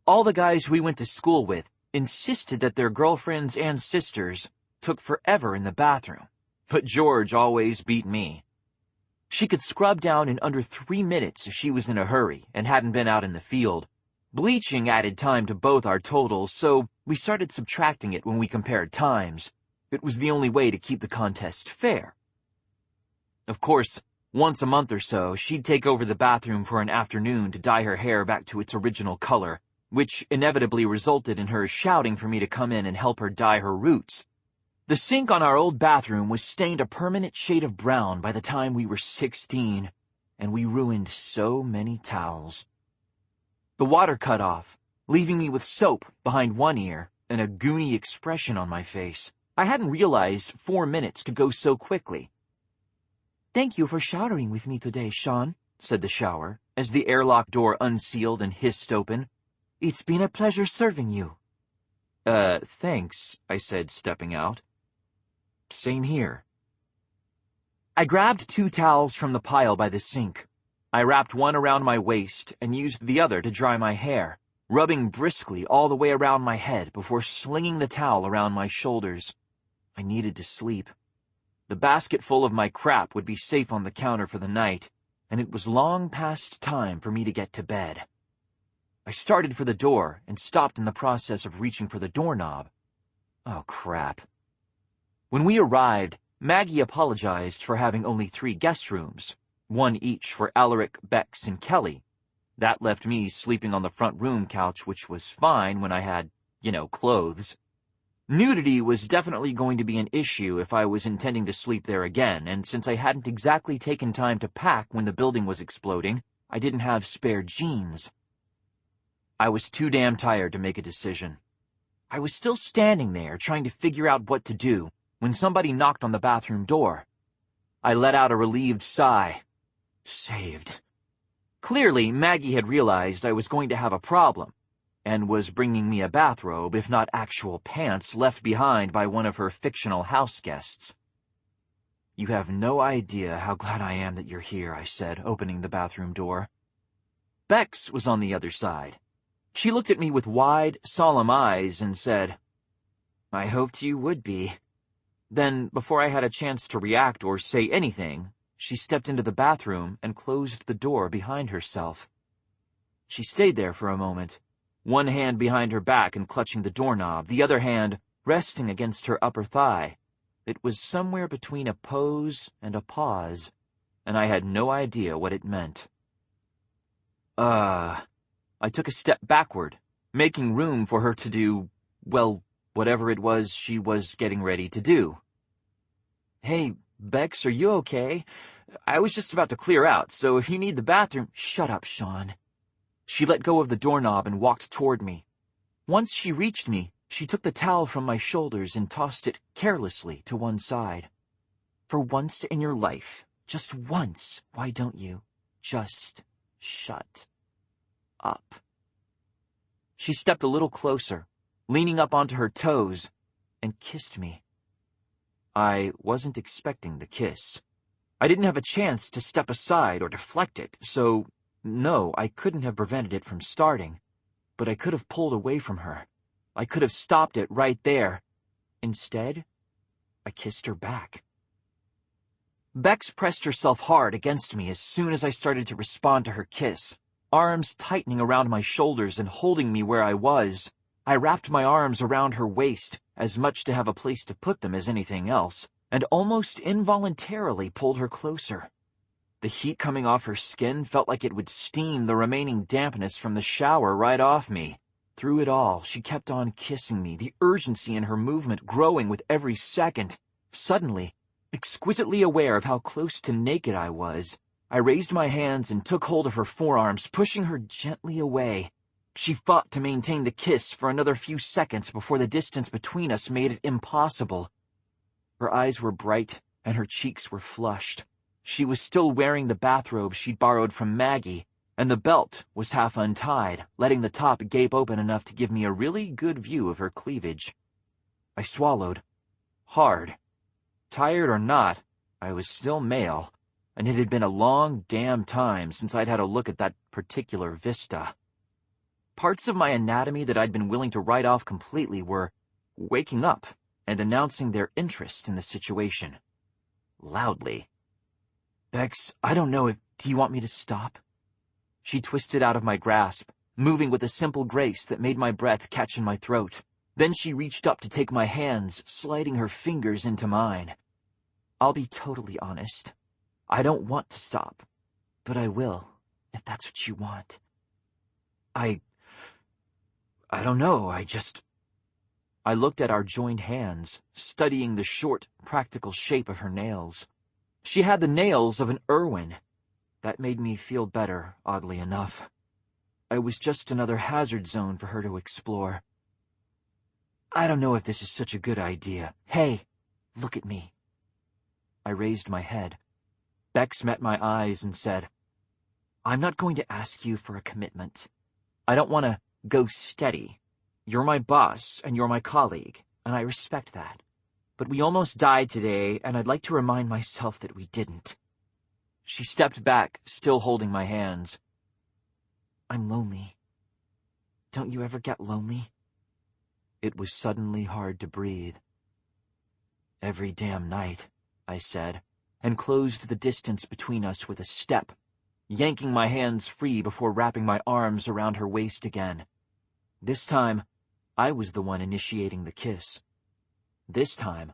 All the guys we went to school with insisted that their girlfriends and sisters took forever in the bathroom, but George always beat me. She could scrub down in under 3 minutes if she was in a hurry and hadn't been out in the field. Bleaching added time to both our totals, so we started subtracting it when we compared times. It was the only way to keep the contest fair. Of course, once a month or so, she'd take over the bathroom for an afternoon to dye her hair back to its original color, which inevitably resulted in her shouting for me to come in and help her dye her roots. The sink on our old bathroom was stained a permanent shade of brown by the time we were 16, and we ruined so many towels. The water cut off, leaving me with soap behind one ear and a goony expression on my face. I hadn't realized 4 minutes could go so quickly. "Thank you for showering with me today, Shaun," said the shower, as the airlock door unsealed and hissed open. "It's been a pleasure serving you." Thanks," I said, stepping out. "Same here." I grabbed 2 towels from the pile by the sink. I wrapped one around my waist and used the other to dry my hair, rubbing briskly all the way around my head before slinging the towel around my shoulders. I needed to sleep. The basket full of my crap would be safe on the counter for the night, and it was long past time for me to get to bed. I started for the door and stopped in the process of reaching for the doorknob. Oh, crap. When we arrived, Maggie apologized for having only 3 guest rooms, 1 each for Alaric, Bex, and Kelly. That left me sleeping on the front room couch, which was fine when I had, clothes. Nudity was definitely going to be an issue if I was intending to sleep there again, and since I hadn't exactly taken time to pack when the building was exploding, I didn't have spare jeans. I was too damn tired to make a decision. I was still standing there trying to figure out what to do when somebody knocked on the bathroom door. I let out a relieved sigh. Saved. Clearly, Maggie had realized I was going to have a problem. and was bringing me a bathrobe, if not actual pants, left behind by one of her fictional house guests. "You have no idea how glad I am that you're here," I said, opening the bathroom door. Bex was on the other side. She looked at me with wide, solemn eyes and said, "I hoped you would be." Then, before I had a chance to react or say anything, she stepped into the bathroom and closed the door behind herself. She stayed there for a moment, one hand behind her back and clutching the doorknob, the other hand resting against her upper thigh. It was somewhere between a pose and a pause, and I had no idea what it meant. I took a step backward, making room for her to do, well, whatever it was she was getting ready to do. "Hey, Bex, are you okay? I was just about to clear out, so if you need the bathroom—" "Shut up, Shaun." She let go of the doorknob and walked toward me. Once she reached me, she took the towel from my shoulders and tossed it carelessly to one side. "For once in your life, just once, why don't you just shut up?" She stepped a little closer, leaning up onto her toes, and kissed me. I wasn't expecting the kiss. I didn't have a chance to step aside or deflect it, so no, I couldn't have prevented it from starting. But I could have pulled away from her. I could have stopped it right there. Instead, I kissed her back. Bex pressed herself hard against me as soon as I started to respond to her kiss, arms tightening around my shoulders and holding me where I was. I wrapped my arms around her waist, as much to have a place to put them as anything else, and almost involuntarily pulled her closer. The heat coming off her skin felt like it would steam the remaining dampness from the shower right off me. Through it all, she kept on kissing me, the urgency in her movement growing with every second. Suddenly, exquisitely aware of how close to naked I was, I raised my hands and took hold of her forearms, pushing her gently away. She fought to maintain the kiss for another few seconds before the distance between us made it impossible. Her eyes were bright, and her cheeks were flushed. She was still wearing the bathrobe she'd borrowed from Maggie, and the belt was half untied, letting the top gape open enough to give me a really good view of her cleavage. I swallowed. Hard. Tired or not, I was still male, and it had been a long damn time since I'd had a look at that particular vista. Parts of my anatomy that I'd been willing to write off completely were waking up and announcing their interest in the situation. Loudly. "Bex, I don't know do you want me to stop?" She twisted out of my grasp, moving with a simple grace that made my breath catch in my throat. Then she reached up to take my hands, sliding her fingers into mine. "I'll be totally honest. I don't want to stop, but I will, if that's what you want." I don't know, I looked at our joined hands, studying the short, practical shape of her nails. She had the nails of an Irwin. That made me feel better, oddly enough. I was just another hazard zone for her to explore. "I don't know if this is such a good idea. Hey, look at me." I raised my head. Bex met my eyes and said, "I'm not going to ask you for a commitment. I don't want to go steady. You're my boss and you're my colleague, and I respect that. But we almost died today, and I'd like to remind myself that we didn't." She stepped back, still holding my hands. "I'm lonely. Don't you ever get lonely?" It was suddenly hard to breathe. "Every damn night," I said, and closed the distance between us with a step, yanking my hands free before wrapping my arms around her waist again. This time, I was the one initiating the kiss. This time,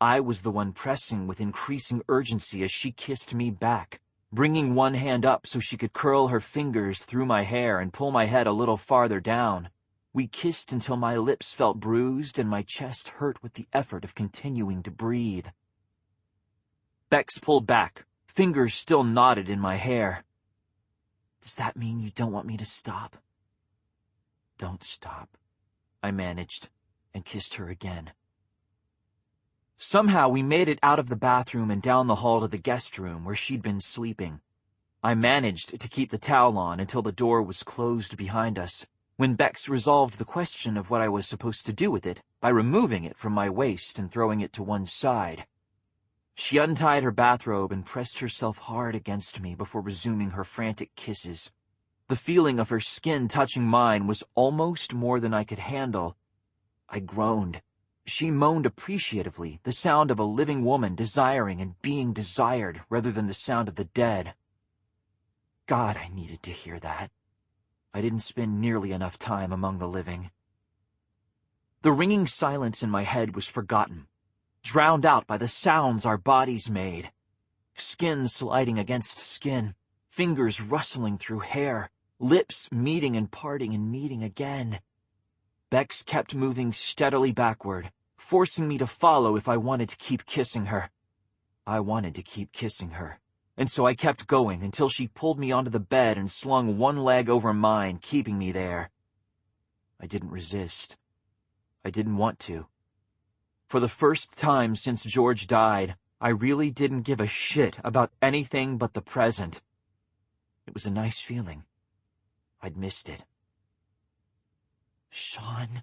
I was the one pressing with increasing urgency as she kissed me back, bringing one hand up so she could curl her fingers through my hair and pull my head a little farther down. We kissed until my lips felt bruised and my chest hurt with the effort of continuing to breathe. Bex pulled back, fingers still knotted in my hair. "Does that mean you don't want me to stop?" "Don't stop," I managed, and kissed her again. Somehow we made it out of the bathroom and down the hall to the guest room where she'd been sleeping. I managed to keep the towel on until the door was closed behind us. when Bex resolved the question of what I was supposed to do with it by removing it from my waist and throwing it to one side. She untied her bathrobe and pressed herself hard against me before resuming her frantic kisses. The feeling of her skin touching mine was almost more than I could handle. I groaned. She moaned appreciatively, the sound of a living woman desiring and being desired rather than the sound of the dead. God, I needed to hear that. I didn't spend nearly enough time among the living. The ringing silence in my head was forgotten, drowned out by the sounds our bodies made. Skin sliding against skin, fingers rustling through hair, lips meeting and parting and meeting again. Bex kept moving steadily backward, forcing me to follow if I wanted to keep kissing her. I wanted to keep kissing her, and so I kept going until she pulled me onto the bed and slung one leg over mine, keeping me there. I didn't resist. I didn't want to. For the first time since George died, I really didn't give a shit about anything but the present. It was a nice feeling. I'd missed it. Shaun.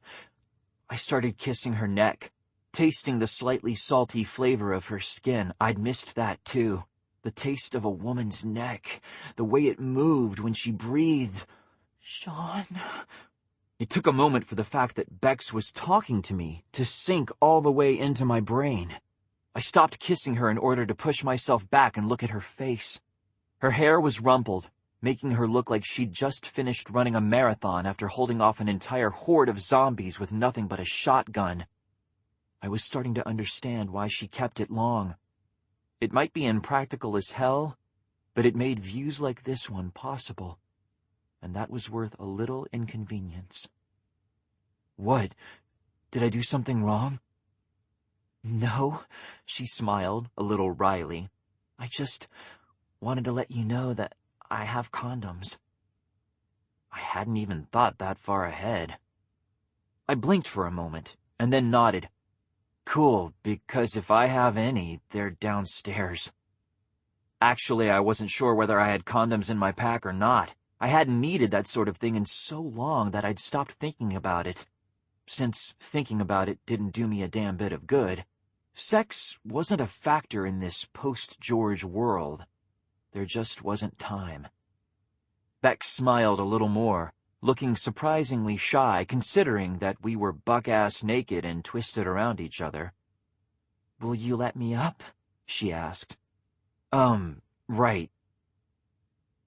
I started kissing her neck, tasting the slightly salty flavor of her skin. I'd missed that too. The taste of a woman's neck, the way it moved when she breathed. Shaun. It took a moment for the fact that Bex was talking to me to sink all the way into my brain. I stopped kissing her in order to push myself back and look at her face. Her hair was rumpled, making her look like she'd just finished running a marathon after holding off an entire horde of zombies with nothing but a shotgun. I was starting to understand why she kept it long. It might be impractical as hell, but it made views like this one possible, and that was worth a little inconvenience. What? Did I do something wrong? No, she smiled, a little wryly. I just wanted to let you know that I have condoms. I hadn't even thought that far ahead. I blinked for a moment, and then nodded. Cool, because if I have any, they're downstairs. Actually, I wasn't sure whether I had condoms in my pack or not. I hadn't needed that sort of thing in so long that I'd stopped thinking about it. Since thinking about it didn't do me a damn bit of good, sex wasn't a factor in this post-George world. There just wasn't time. Bex smiled a little more, looking surprisingly shy considering that we were buck-ass naked and twisted around each other. Will you let me up? She asked. Right.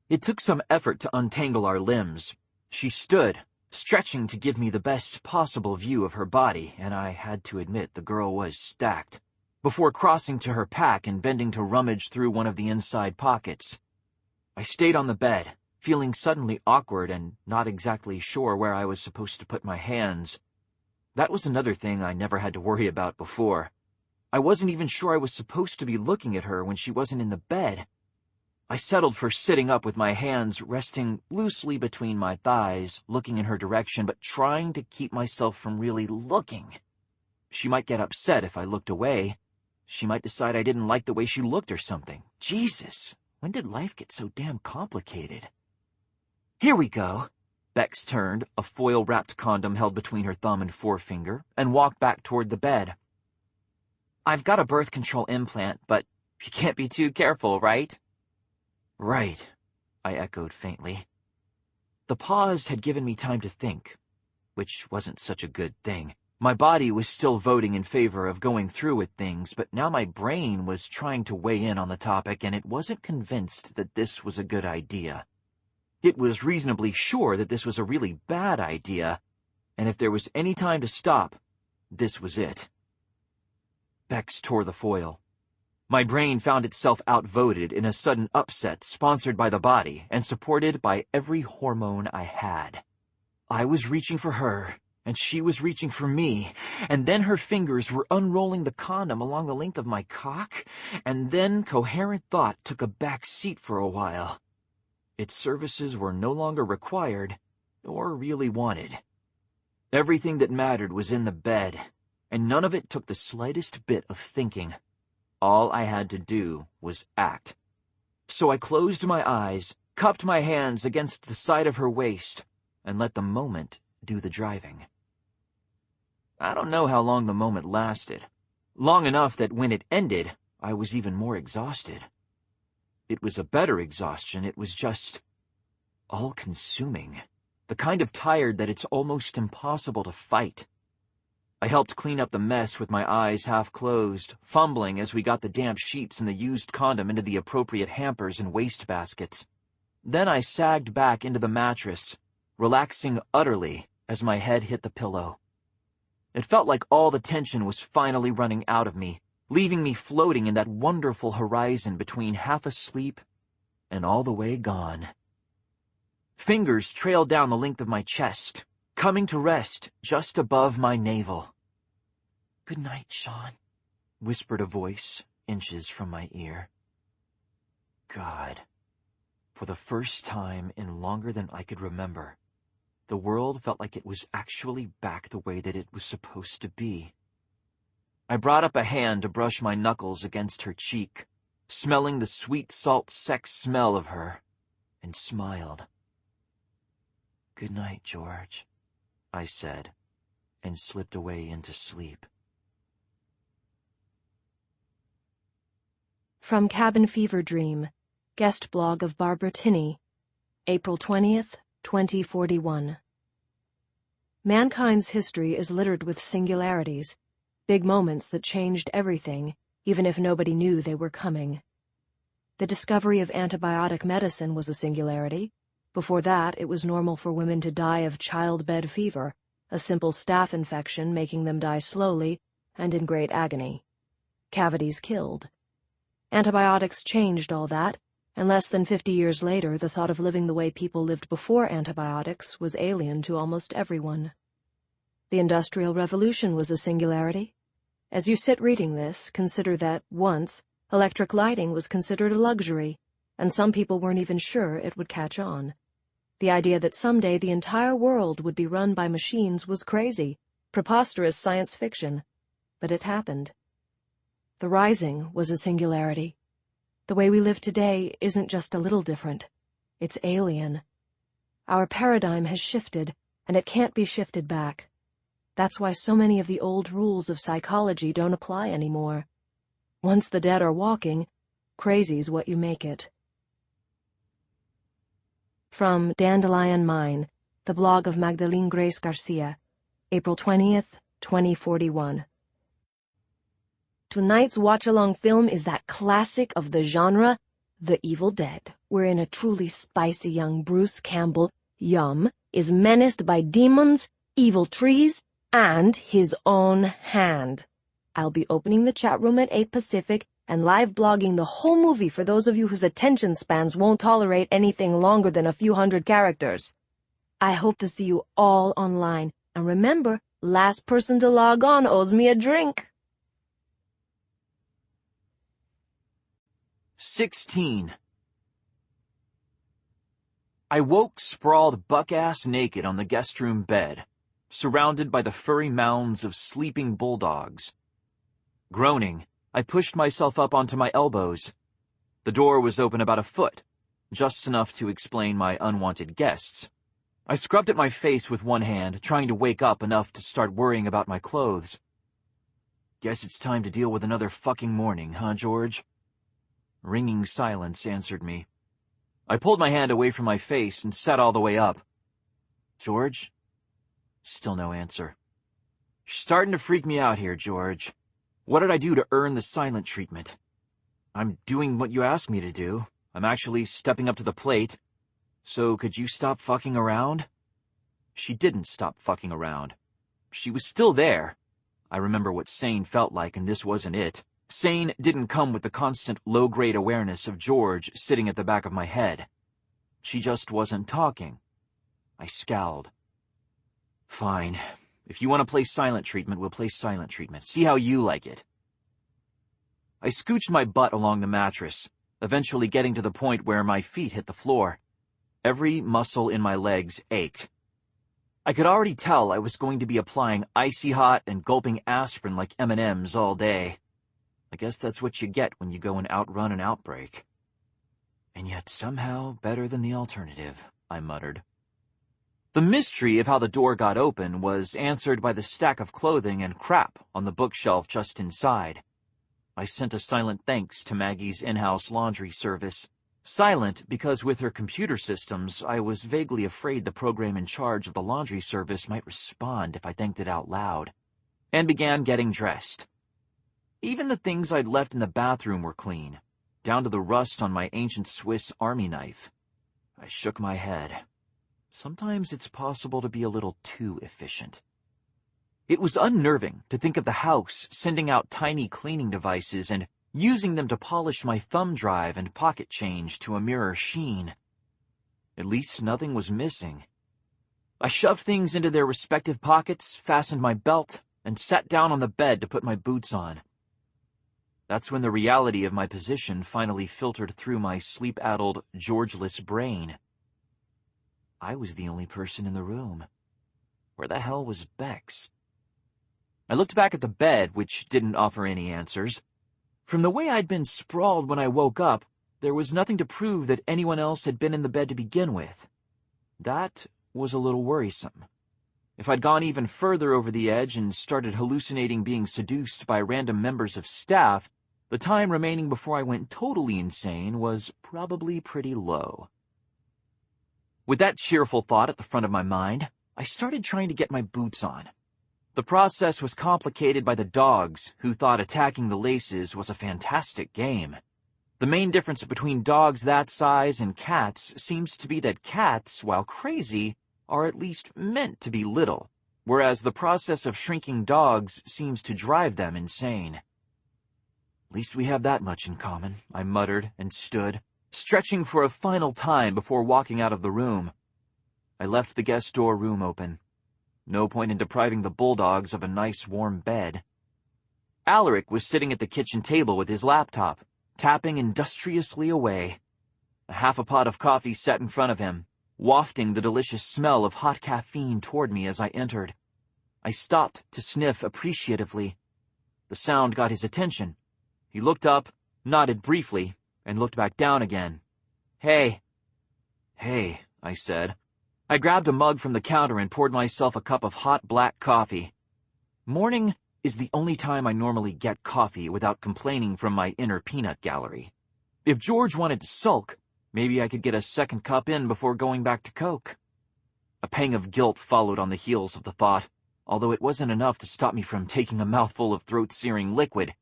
It took some effort to untangle our limbs. She stood, stretching to give me the best possible view of her body, and I had to admit the girl was stacked, before crossing to her pack and bending to rummage through one of the inside pockets. I stayed on the bed, feeling suddenly awkward and not exactly sure where I was supposed to put my hands. That was another thing I never had to worry about before. I wasn't even sure I was supposed to be looking at her when she wasn't in the bed. I settled for sitting up with my hands resting loosely between my thighs, looking in her direction, but trying to keep myself from really looking. She might get upset if I looked away. She might decide I didn't like the way she looked or something. Jesus, when did life get so damn complicated? Here we go. Bex turned, a foil-wrapped condom held between her thumb and forefinger, and walked back toward the bed. I've got a birth control implant, but you can't be too careful, right? Right, I echoed faintly. The pause had given me time to think, which wasn't such a good thing. My body was still voting in favor of going through with things, but now my brain was trying to weigh in on the topic, and it wasn't convinced that this was a good idea. It was reasonably sure that this was a really bad idea, and if there was any time to stop, this was it. Bex tore the foil. My brain found itself outvoted in a sudden upset sponsored by the body and supported by every hormone I had. I was reaching for her, and she was reaching for me, and then her fingers were unrolling the condom along the length of my cock, and then coherent thought took a back seat for a while. Its services were no longer required, or really wanted. Everything that mattered was in the bed, and none of it took the slightest bit of thinking. All I had to do was act. So I closed my eyes, cupped my hands against the side of her waist, and let the moment do the driving. I don't know how long the moment lasted. Long enough that when it ended, I was even more exhausted. It was a better exhaustion. It was just all-consuming. The kind of tired that it's almost impossible to fight. I helped clean up the mess with my eyes half closed, fumbling as we got the damp sheets and the used condom into the appropriate hampers and wastebaskets. Then I sagged back into the mattress, relaxing utterly as my head hit the pillow. It felt like all the tension was finally running out of me, leaving me floating in that wonderful horizon between half asleep and all the way gone. Fingers trailed down the length of my chest, coming to rest just above my navel. "Good night, Shaun," whispered a voice inches from my ear. God. For the first time in longer than I could remember, the world felt like it was actually back the way that it was supposed to be. I brought up a hand to brush my knuckles against her cheek, smelling the sweet salt sex smell of her, and smiled. "Good night, George," I said, and slipped away into sleep. From Cabin Fever Dream, guest blog of Barbara Tinney, April 20th, 2041. Mankind's history is littered with singularities, big moments that changed everything, even if nobody knew they were coming. The discovery of antibiotic medicine was a singularity. Before that, it was normal for women to die of childbed fever, a simple staph infection making them die slowly and in great agony. Cavities killed. Antibiotics changed all that, and less than 50 years later, the thought of living the way people lived before antibiotics was alien to almost everyone. The Industrial Revolution was a singularity. As you sit reading this, consider that, once, electric lighting was considered a luxury, and some people weren't even sure it would catch on. The idea that someday the entire world would be run by machines was crazy, preposterous science fiction, but it happened. The Rising was a singularity. The way we live today isn't just a little different. It's alien. Our paradigm has shifted, and it can't be shifted back. That's why so many of the old rules of psychology don't apply anymore. Once the dead are walking, crazy's what you make it. From Dandelion Mine, the blog of Magdalene Grace Garcia, April 20th, 2041. Tonight's watch-along film is that classic of the genre, The Evil Dead, wherein a truly spicy young Bruce Campbell, Yum, is menaced by demons, evil trees, and his own hand. I'll be opening the chat room at 8 Pacific and live blogging the whole movie for those of you whose attention spans won't tolerate anything longer than a few hundred characters. I hope to see you all online, and remember, last person to log on owes me a drink. 16. I woke sprawled buck-ass naked on the guest room bed, surrounded by the furry mounds of sleeping bulldogs. Groaning, I pushed myself up onto my elbows. The door was open about a foot, just enough to explain my unwanted guests. I scrubbed at my face with one hand, trying to wake up enough to start worrying about my clothes. "Guess it's time to deal with another fucking morning, huh, George?" Ringing silence answered me. I pulled my hand away from my face and sat all the way up. "George?" Still no answer. "You're starting to freak me out here, George. What did I do to earn the silent treatment? I'm doing what you asked me to do. I'm actually stepping up to the plate. So could you stop fucking around?" She didn't stop fucking around. She was still there. I remember what sane felt like, and this wasn't it. Sane didn't come with the constant low-grade awareness of George sitting at the back of my head. She just wasn't talking. I scowled. "Fine. If you want to play silent treatment, we'll play silent treatment. See how you like it." I scooched my butt along the mattress, eventually getting to the point where my feet hit the floor. Every muscle in my legs ached. I could already tell I was going to be applying icy hot and gulping aspirin like M&Ms all day. I guess that's what you get when you go and outrun an outbreak. And yet somehow better than the alternative, I muttered. The mystery of how the door got open was answered by the stack of clothing and crap on the bookshelf just inside. I sent a silent thanks to Maggie's in-house laundry service. Silent because with her computer systems, I was vaguely afraid the program in charge of the laundry service might respond if I thanked it out loud, and began getting dressed. Even the things I'd left in the bathroom were clean, down to the rust on my ancient Swiss army knife. I shook my head. Sometimes it's possible to be a little too efficient. It was unnerving to think of the house sending out tiny cleaning devices and using them to polish my thumb drive and pocket change to a mirror sheen. At least nothing was missing. I shoved things into their respective pockets, fastened my belt, and sat down on the bed to put my boots on. That's when the reality of my position finally filtered through my sleep-addled, Georgeless brain. I was the only person in the room. Where the hell was Bex? I looked back at the bed, which didn't offer any answers. From the way I'd been sprawled when I woke up, there was nothing to prove that anyone else had been in the bed to begin with. That was a little worrisome. If I'd gone even further over the edge and started hallucinating being seduced by random members of staff, the time remaining before I went totally insane was probably pretty low. With that cheerful thought at the front of my mind, I started trying to get my boots on. The process was complicated by the dogs, who thought attacking the laces was a fantastic game. The main difference between dogs that size and cats seems to be that cats, while crazy, are at least meant to be little, whereas the process of shrinking dogs seems to drive them insane. At least we have that much in common, I muttered and stood, stretching for a final time before walking out of the room. I left the guest door room open. No point in depriving the bulldogs of a nice warm bed. Alaric was sitting at the kitchen table with his laptop, tapping industriously away. Half a pot of coffee sat in front of him, wafting the delicious smell of hot caffeine toward me as I entered. I stopped to sniff appreciatively. The sound got his attention. He looked up, nodded briefly, and looked back down again. "Hey." "Hey," I said. I grabbed a mug from the counter and poured myself a cup of hot black coffee. Morning is the only time I normally get coffee without complaining from my inner peanut gallery. If George wanted to sulk, maybe I could get a second cup in before going back to Coke. A pang of guilt followed on the heels of the thought, although it wasn't enough to stop me from taking a mouthful of throat-searing liquid.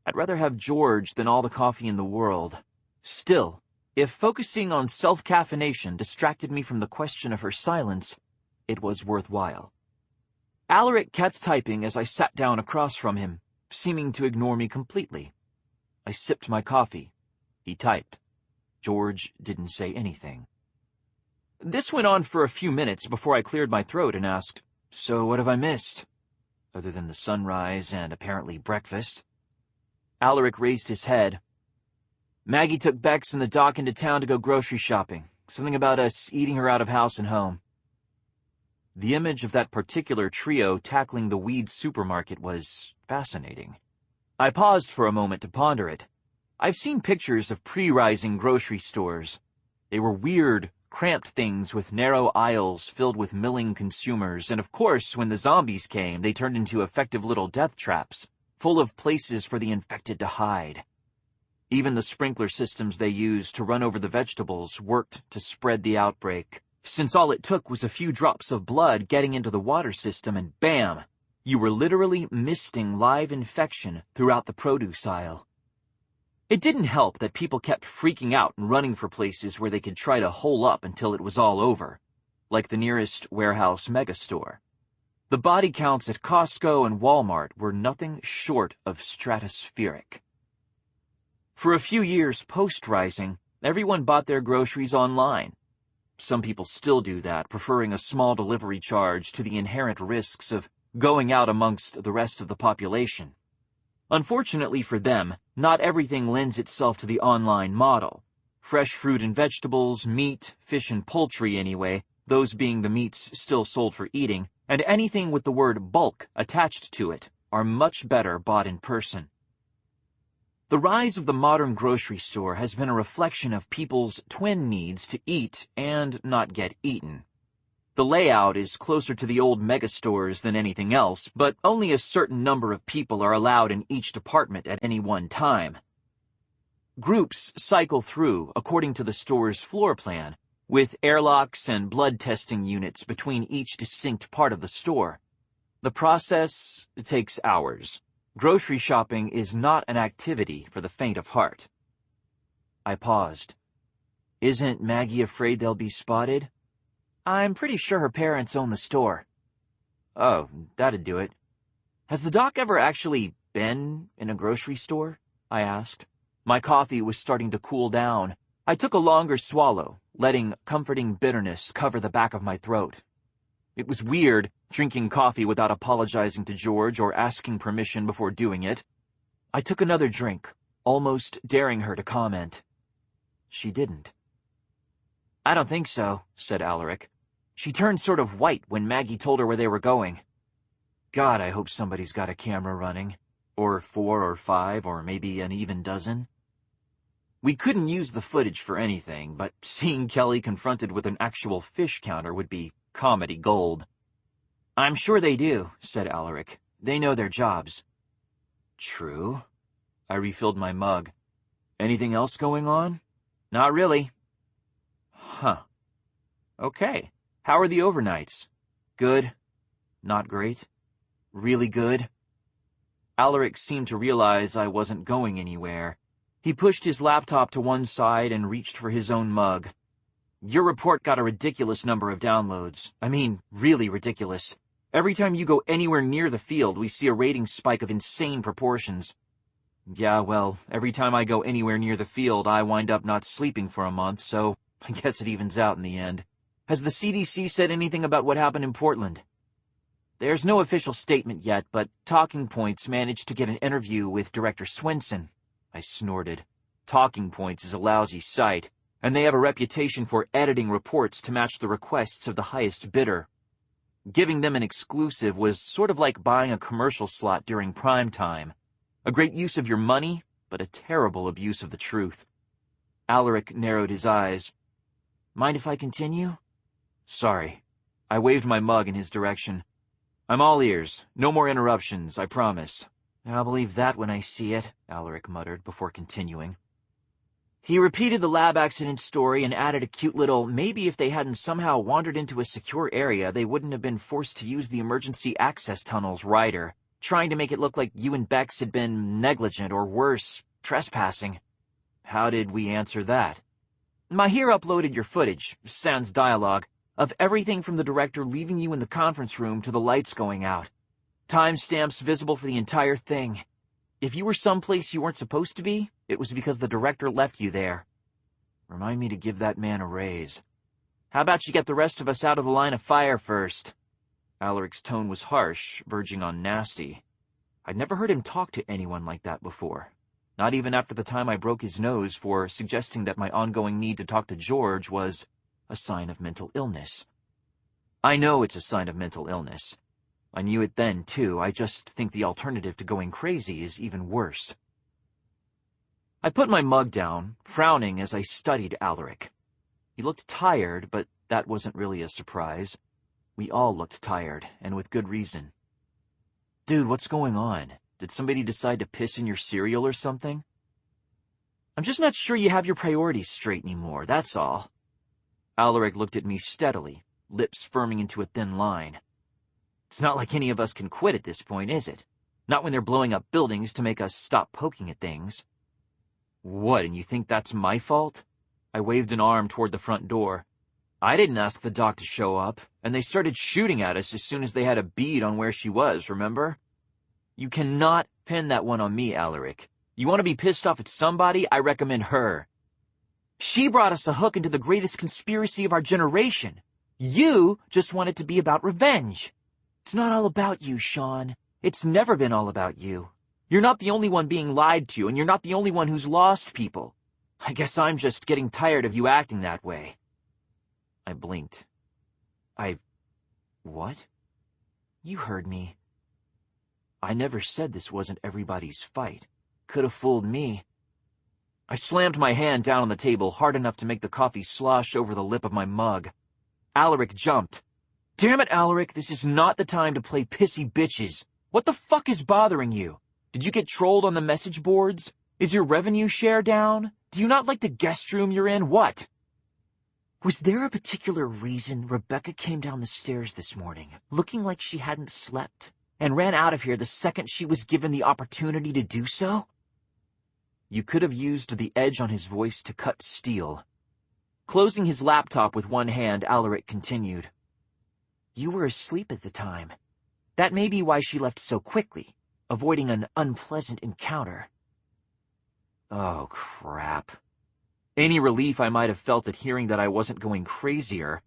I'd rather have George than all the coffee in the world. Still, if focusing on self-caffeination distracted me from the question of her silence, it was worthwhile. Alaric kept typing as I sat down across from him, seeming to ignore me completely. I sipped my coffee. He typed. George didn't say anything. This went on for a few minutes before I cleared my throat and asked, "So what have I missed? Other than the sunrise and apparently breakfast?" Alaric raised his head. "Maggie took Bex and the doc into town to go grocery shopping. Something about us eating her out of house and home." The image of that particular trio tackling the weed supermarket was fascinating. I paused for a moment to ponder it. I've seen pictures of pre-rising grocery stores. They were weird, cramped things with narrow aisles filled with milling consumers, and of course, when the zombies came, they turned into effective little death traps, full of places for the infected to hide. Even the sprinkler systems they used to run over the vegetables worked to spread the outbreak, since all it took was a few drops of blood getting into the water system and bam, you were literally misting live infection throughout the produce aisle. It didn't help that people kept freaking out and running for places where they could try to hole up until it was all over, like the nearest warehouse megastore. The body counts at Costco and Walmart were nothing short of stratospheric. For a few years post-Rising, everyone bought their groceries online. Some people still do that, preferring a small delivery charge to the inherent risks of going out amongst the rest of the population. Unfortunately for them, not everything lends itself to the online model. Fresh fruit and vegetables, meat, fish and poultry anyway, those being the meats still sold for eating, and anything with the word bulk attached to it, are much better bought in person. The rise of the modern grocery store has been a reflection of people's twin needs to eat and not get eaten. The layout is closer to the old megastores than anything else, but only a certain number of people are allowed in each department at any one time. Groups cycle through according to the store's floor plan, with airlocks and blood testing units between each distinct part of the store. The process takes hours. Grocery shopping is not an activity for the faint of heart. I paused. Isn't Maggie afraid they'll be spotted? I'm pretty sure her parents own the store. Oh, that'd do it. Has the doc ever actually been in a grocery store? I asked. My coffee was starting to cool down. I took a longer swallow, letting comforting bitterness cover the back of my throat. It was weird, drinking coffee without apologizing to George or asking permission before doing it. I took another drink, almost daring her to comment. She didn't. I don't think so, said Alaric. She turned sort of white when Maggie told her where they were going. God, I hope somebody's got a camera running. Or 4 or 5, or maybe an even dozen. We couldn't use the footage for anything, but seeing Kelly confronted with an actual fish counter would be comedy gold. I'm sure they do, said Alaric. They know their jobs. True. I refilled my mug. Anything else going on? Not really. Huh. Okay. How are the overnights? Good? Not great? Really good? Alaric seemed to realize I wasn't going anywhere. He pushed his laptop to one side and reached for his own mug. Your report got a ridiculous number of downloads. I mean, really ridiculous. Every time you go anywhere near the field, we see a rating spike of insane proportions. Yeah, well, every time I go anywhere near the field, I wind up not sleeping for a month, so I guess it evens out in the end. Has the CDC said anything about what happened in Portland? There's no official statement yet, but Talking Points managed to get an interview with Director Swenson. I snorted. Talking Points is a lousy site, and they have a reputation for editing reports to match the requests of the highest bidder. Giving them an exclusive was sort of like buying a commercial slot during prime time. A great use of your money, but a terrible abuse of the truth. Alaric narrowed his eyes. Mind if I continue? Sorry. I waved my mug in his direction. I'm all ears. No more interruptions, I promise. I'll believe that when I see it, Alaric muttered before continuing. He repeated the lab accident story and added a cute little, maybe if they hadn't somehow wandered into a secure area, they wouldn't have been forced to use the emergency access tunnels rider, trying to make it look like you and Bex had been negligent or worse, trespassing. How did we answer that? Mahir uploaded your footage, sans dialogue, of everything from the director leaving you in the conference room to the lights going out. Timestamps visible for the entire thing. If you were someplace you weren't supposed to be, it was because the director left you there. Remind me to give that man a raise. How about you get the rest of us out of the line of fire first? Alaric's tone was harsh, verging on nasty. I'd never heard him talk to anyone like that before. Not even after the time I broke his nose for suggesting that my ongoing need to talk to George was a sign of mental illness. I know it's a sign of mental illness. I knew it then, too. I just think the alternative to going crazy is even worse. I put my mug down, frowning as I studied Alaric. He looked tired, but that wasn't really a surprise. We all looked tired, and with good reason. Dude, what's going on? Did somebody decide to piss in your cereal or something? I'm just not sure you have your priorities straight anymore, that's all. Alaric looked at me steadily, lips firming into a thin line. It's not like any of us can quit at this point, is it? Not when they're blowing up buildings to make us stop poking at things. What, and you think that's my fault? I waved an arm toward the front door. I didn't ask the doc to show up, and they started shooting at us as soon as they had a bead on where she was, remember? You cannot pin that one on me, Alaric. You want to be pissed off at somebody, I recommend her. She brought us a hook into the greatest conspiracy of our generation. You just want it to be about revenge. It's not all about you, Shaun. It's never been all about you. You're not the only one being lied to, and you're not the only one who's lost people. I guess I'm just getting tired of you acting that way. I blinked. What? You heard me. I never said this wasn't everybody's fight. Could have fooled me. I slammed my hand down on the table hard enough to make the coffee slosh over the lip of my mug. Alaric jumped. Damn it, Alaric, this is not the time to play pissy bitches. What the fuck is bothering you? Did you get trolled on the message boards? Is your revenue share down? Do you not like the guest room you're in? What? Was there a particular reason Rebecca came down the stairs this morning, looking like she hadn't slept, and ran out of here the second she was given the opportunity to do so? You could have used the edge on his voice to cut steel. Closing his laptop with one hand, Alaric continued. You were asleep at the time. That may be why she left so quickly, avoiding an unpleasant encounter. Oh, crap. Any relief I might have felt at hearing that I wasn't going crazier,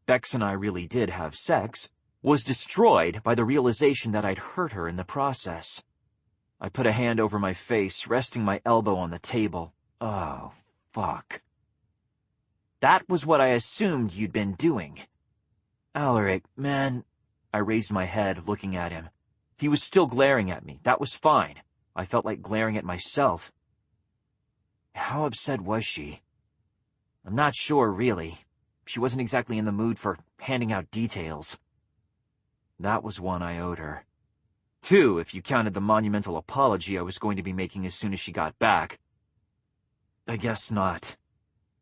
Bex and I really did have sex, was destroyed by the realization that I'd hurt her in the process. I put a hand over my face, resting my elbow on the table. Oh, fuck. That was what I assumed you'd been doing. Alaric, man. I raised my head, looking at him. He was still glaring at me. That was fine. I felt like glaring at myself. How upset was she? I'm not sure, really. She wasn't exactly in the mood for handing out details. That was one I owed her. 2, if you counted the monumental apology I was going to be making as soon as she got back. I guess not.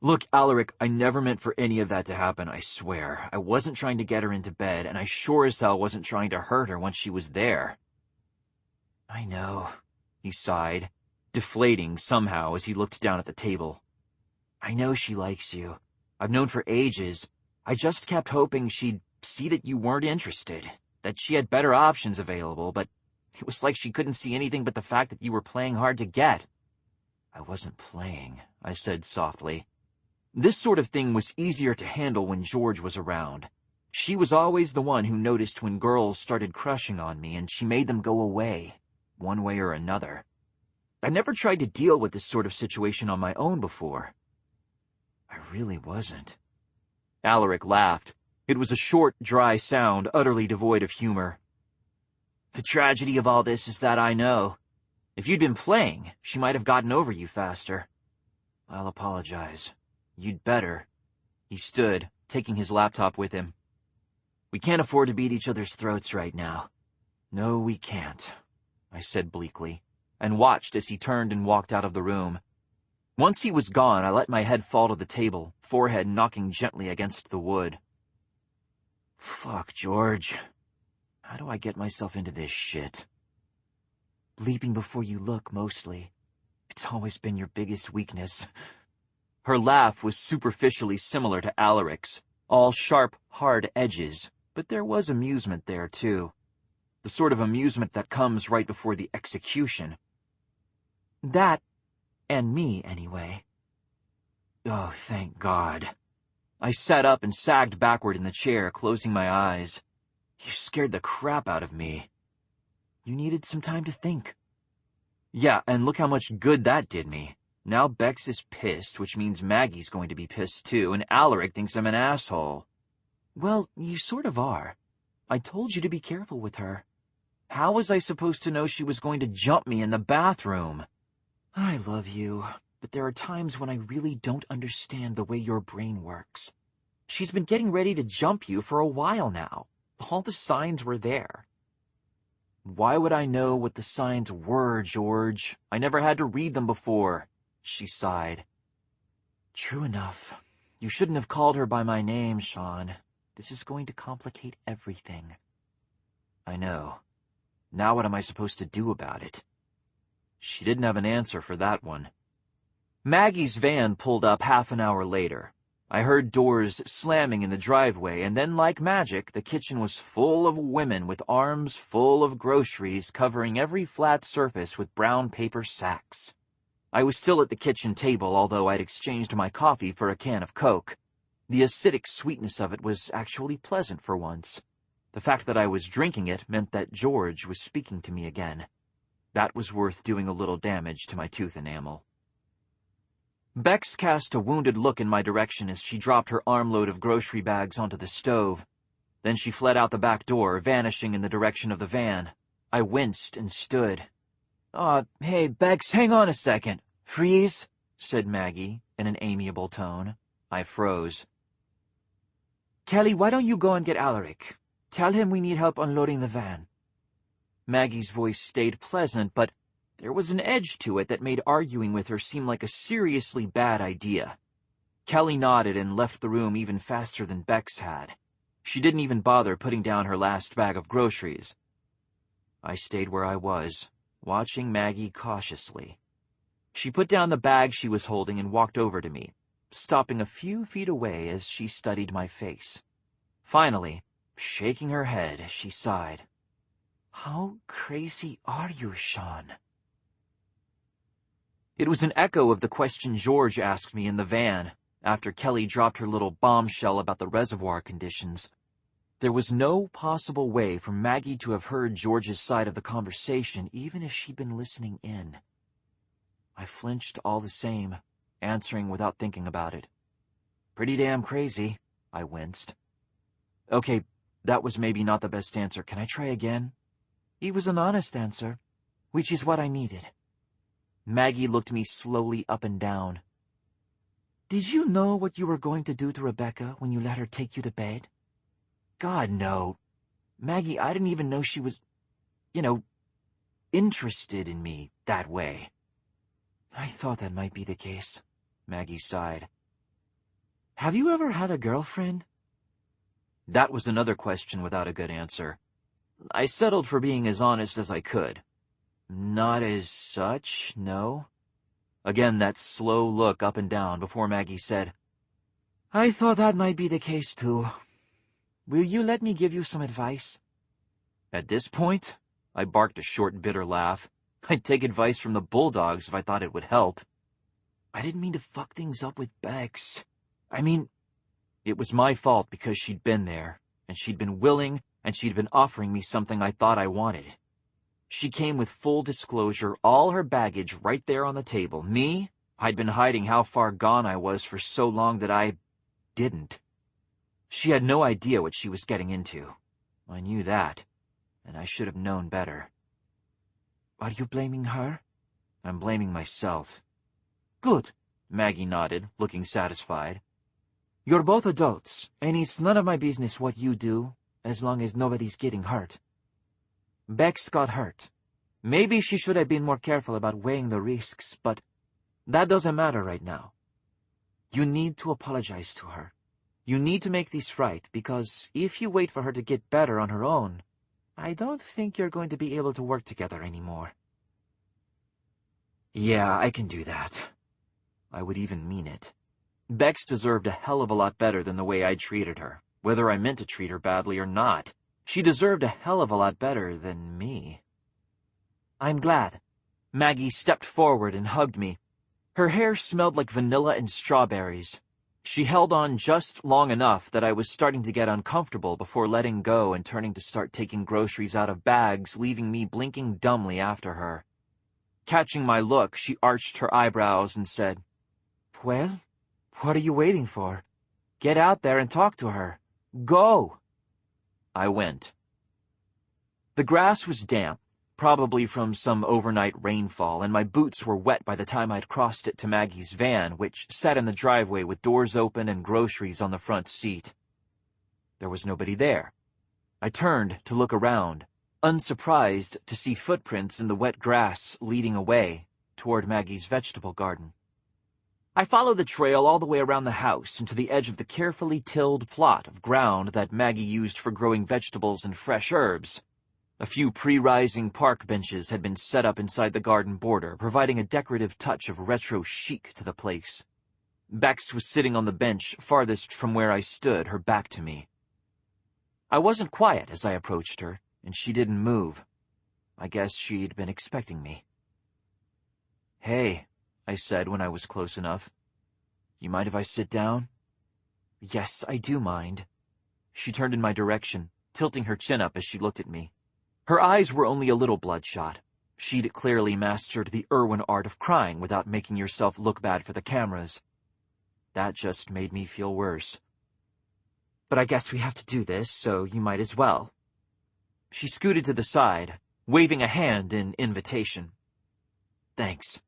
Look, Alaric, I never meant for any of that to happen, I swear. I wasn't trying to get her into bed, and I sure as hell wasn't trying to hurt her once she was there. I know, he sighed, deflating somehow as he looked down at the table. I know she likes you. I've known for ages. I just kept hoping she'd see that you weren't interested, that she had better options available, but it was like she couldn't see anything but the fact that you were playing hard to get. I wasn't playing, I said softly. This sort of thing was easier to handle when George was around. She was always the one who noticed when girls started crushing on me, and she made them go away, one way or another. I never tried to deal with this sort of situation on my own before. I really wasn't. Alaric laughed. It was a short, dry sound, utterly devoid of humor. The tragedy of all this is that I know. If you'd been playing, she might have gotten over you faster. I'll apologize. You'd better. He stood, taking his laptop with him. We can't afford to beat each other's throats right now. No, we can't, I said bleakly, and watched as he turned and walked out of the room. Once he was gone, I let my head fall to the table, forehead knocking gently against the wood. Fuck, George. How do I get myself into this shit? Leaping before you look, mostly. It's always been your biggest weakness. Her laugh was superficially similar to Alaric's, all sharp, hard edges, but there was amusement there, too. The sort of amusement that comes right before the execution. That, and me, anyway. Oh, thank God. I sat up and sagged backward in the chair, closing my eyes. You scared the crap out of me. You needed some time to think. Yeah, and look how much good that did me. Now Bex is pissed, which means Maggie's going to be pissed too, and Alaric thinks I'm an asshole. Well, you sort of are. I told you to be careful with her. How was I supposed to know she was going to jump me in the bathroom? I love you, but there are times when I really don't understand the way your brain works. She's been getting ready to jump you for a while now. All the signs were there. Why would I know what the signs were, George? I never had to read them before. She sighed. True enough. You shouldn't have called her by my name, Shaun. This is going to complicate everything. I know. Now what am I supposed to do about it? She didn't have an answer for that one. Maggie's van pulled up half an hour later. I heard doors slamming in the driveway, and then like magic, the kitchen was full of women with arms full of groceries covering every flat surface with brown paper sacks. I was still at the kitchen table, although I'd exchanged my coffee for a can of Coke. The acidic sweetness of it was actually pleasant for once. The fact that I was drinking it meant that George was speaking to me again. That was worth doing a little damage to my tooth enamel. Bex cast a wounded look in my direction as she dropped her armload of grocery bags onto the stove. Then she fled out the back door, vanishing in the direction of the van. I winced and stood. Hey, Bex, hang on a second. Freeze, said Maggie in an amiable tone. I froze. Kelly, why don't you go and get Alaric? Tell him we need help unloading the van." Maggie's voice stayed pleasant, but there was an edge to it that made arguing with her seem like a seriously bad idea. Kelly nodded and left the room even faster than Bex had. She didn't even bother putting down her last bag of groceries. I stayed where I was, watching Maggie cautiously. She put down the bag she was holding and walked over to me, stopping a few feet away as she studied my face. Finally, shaking her head, she sighed. "How crazy are you, Shaun?" It was an echo of the question George asked me in the van, after Kelly dropped her little bombshell about the reservoir conditions. There was no possible way for Maggie to have heard George's side of the conversation, even if she'd been listening in. I flinched all the same, answering without thinking about it. "Pretty damn crazy," I winced. "Okay, that was maybe not the best answer. Can I try again?" "It was an honest answer, which is what I needed." Maggie looked me slowly up and down. "Did you know what you were going to do to Rebecca when you let her take you to bed?" "God, no. Maggie, I didn't even know she was, interested in me that way." "I thought that might be the case," Maggie sighed. "Have you ever had a girlfriend?" That was another question without a good answer. I settled for being as honest as I could. "Not as such, no." Again that slow look up and down before Maggie said, "I thought that might be the case too. Will you let me give you some advice?" At this point, I barked a short, bitter laugh. I'd take advice from the Bulldogs if I thought it would help. "I didn't mean to fuck things up with Bex. I mean, it was my fault because she'd been there, and she'd been willing, and she'd been offering me something I thought I wanted. She came with full disclosure, all her baggage right there on the table. Me, I'd been hiding how far gone I was for so long that I didn't. She had no idea what she was getting into. I knew that, and I should have known better." "Are you blaming her?" "I'm blaming myself." "Good," Maggie nodded, looking satisfied. "You're both adults, and it's none of my business what you do, as long as nobody's getting hurt. Bex got hurt. Maybe she should have been more careful about weighing the risks, but that doesn't matter right now. You need to apologize to her. You need to make this right, because if you wait for her to get better on her own, I don't think you're going to be able to work together anymore." "Yeah, I can do that." I would even mean it. Bex deserved a hell of a lot better than the way I treated her, whether I meant to treat her badly or not. She deserved a hell of a lot better than me. "I'm glad." Maggie stepped forward and hugged me. Her hair smelled like vanilla and strawberries. She held on just long enough that I was starting to get uncomfortable before letting go and turning to start taking groceries out of bags, leaving me blinking dumbly after her. Catching my look, she arched her eyebrows and said, "Well, what are you waiting for? Get out there and talk to her. Go!" I went. The grass was damp, probably from some overnight rainfall, and my boots were wet by the time I'd crossed it to Maggie's van, which sat in the driveway with doors open and groceries on the front seat. There was nobody there. I turned to look around, unsurprised to see footprints in the wet grass leading away toward Maggie's vegetable garden. I followed the trail all the way around the house and to the edge of the carefully tilled plot of ground that Maggie used for growing vegetables and fresh herbs. A few pre-rising park benches had been set up inside the garden border, providing a decorative touch of retro chic to the place. Bex was sitting on the bench farthest from where I stood, her back to me. I wasn't quiet as I approached her, and she didn't move. I guess she'd been expecting me. "Hey," I said when I was close enough. "You mind if I sit down?" "Yes, I do mind." She turned in my direction, tilting her chin up as she looked at me. Her eyes were only a little bloodshot. She'd clearly mastered the Irwin art of crying without making yourself look bad for the cameras. That just made me feel worse. "But I guess we have to do this, so you might as well." She scooted to the side, waving a hand in invitation. "Thanks."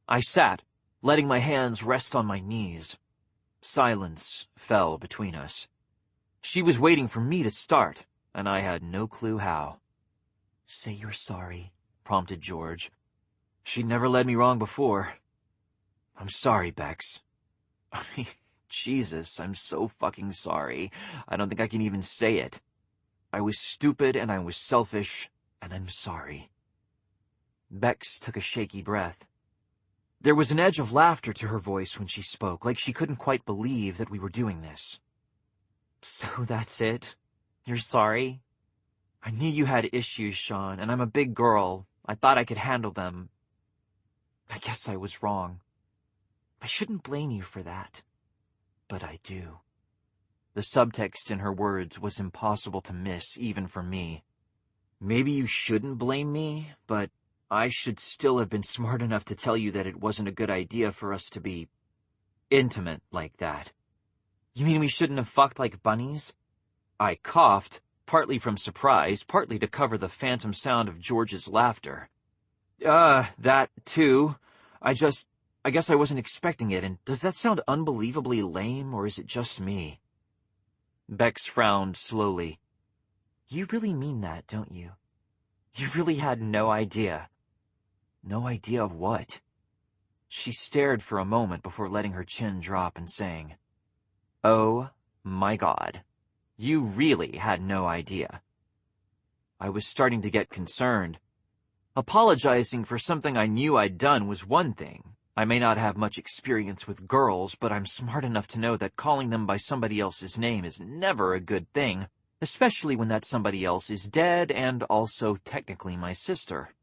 I sat, letting my hands rest on my knees. Silence fell between us. She was waiting for me to start, and I had no clue how. "Say you're sorry," prompted George. She'd never led me wrong before. "I'm sorry, Bex." I mean, Jesus, I'm so fucking sorry. I don't think I can even say it. I was stupid and I was selfish, and I'm sorry. Bex took a shaky breath. There was an edge of laughter to her voice when she spoke, like she couldn't quite believe that we were doing this. "So that's it? You're sorry?" I knew you had issues, Shaun, and I'm a big girl. I thought I could handle them. I guess I was wrong. I shouldn't blame you for that, but I do. The subtext in her words was impossible to miss, even for me. Maybe you shouldn't blame me, but I should still have been smart enough to tell you that it wasn't a good idea for us to be intimate like that. You mean we shouldn't have fucked like bunnies? I coughed, partly from surprise, partly to cover the phantom sound of George's laughter. That too. I guess I wasn't expecting it, and does that sound unbelievably lame, or is it just me? Bex frowned slowly. You really mean that, don't you? You really had no idea. No idea of what? She stared for a moment before letting her chin drop and saying, "Oh, my God. You really had no idea." I was starting to get concerned. Apologizing for something I knew I'd done was one thing. I may not have much experience with girls, but I'm smart enough to know that calling them by somebody else's name is never a good thing, especially when that somebody else is dead and also technically my sister.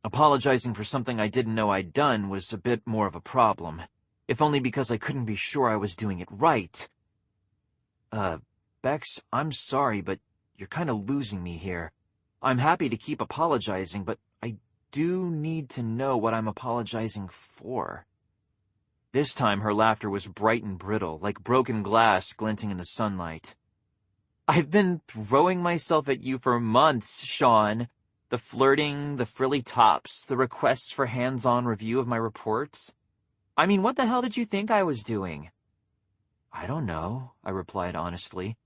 Apologizing for something I didn't know I'd done was a bit more of a problem, if only because I couldn't be sure I was doing it right. Bex, I'm sorry, but you're kind of losing me here. I'm happy to keep apologizing, but I do need to know what I'm apologizing for." This time her laughter was bright and brittle, like broken glass glinting in the sunlight. "I've been throwing myself at you for months, Shaun. The flirting, the frilly tops, the requests for hands-on review of my reports. I mean, what the hell did you think I was doing?" "I don't know," I replied honestly.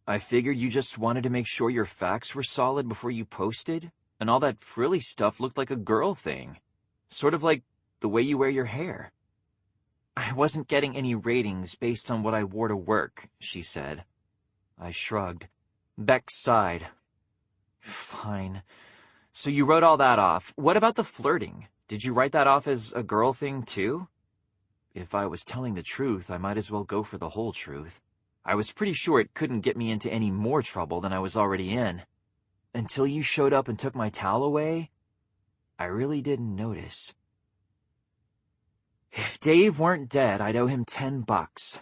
"I figured you just wanted to make sure your facts were solid before you posted, and all that frilly stuff looked like a girl thing. Sort of like the way you wear your hair." "I wasn't getting any ratings based on what I wore to work," she said. I shrugged. Bex sighed. "Fine. So you wrote all that off. What about the flirting? Did you write that off as a girl thing, too?" If I was telling the truth, I might as well go for the whole truth. I was pretty sure it couldn't get me into any more trouble than I was already in. Until you showed up and took my towel away, I really didn't notice. If Dave weren't dead, I'd owe him $10.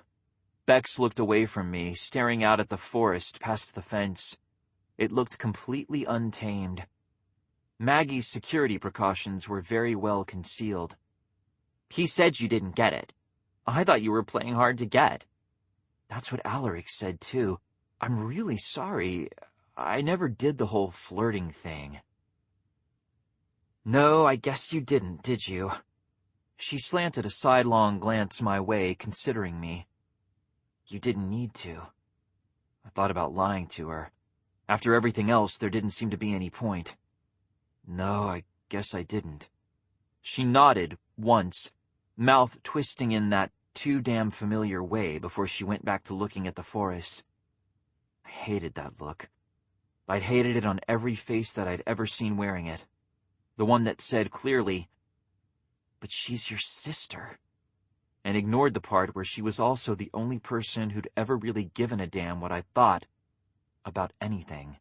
Bex looked away from me, staring out at the forest past the fence. It looked completely untamed. Maggie's security precautions were very well concealed. "He said you didn't get it. I thought you were playing hard to get." That's what Alaric said, too. I'm really sorry. I never did the whole flirting thing. "No, I guess you didn't, did you?" She slanted a sidelong glance my way, considering me. "You didn't need to." I thought about lying to her. After everything else, there didn't seem to be any point. No, I guess I didn't. She nodded once, mouth twisting in that too damn familiar way before she went back to looking at the forest. I hated that look. I'd hated it on every face that I'd ever seen wearing it. The one that said clearly, "But she's your sister," and ignored the part where she was also the only person who'd ever really given a damn what I thought about anything.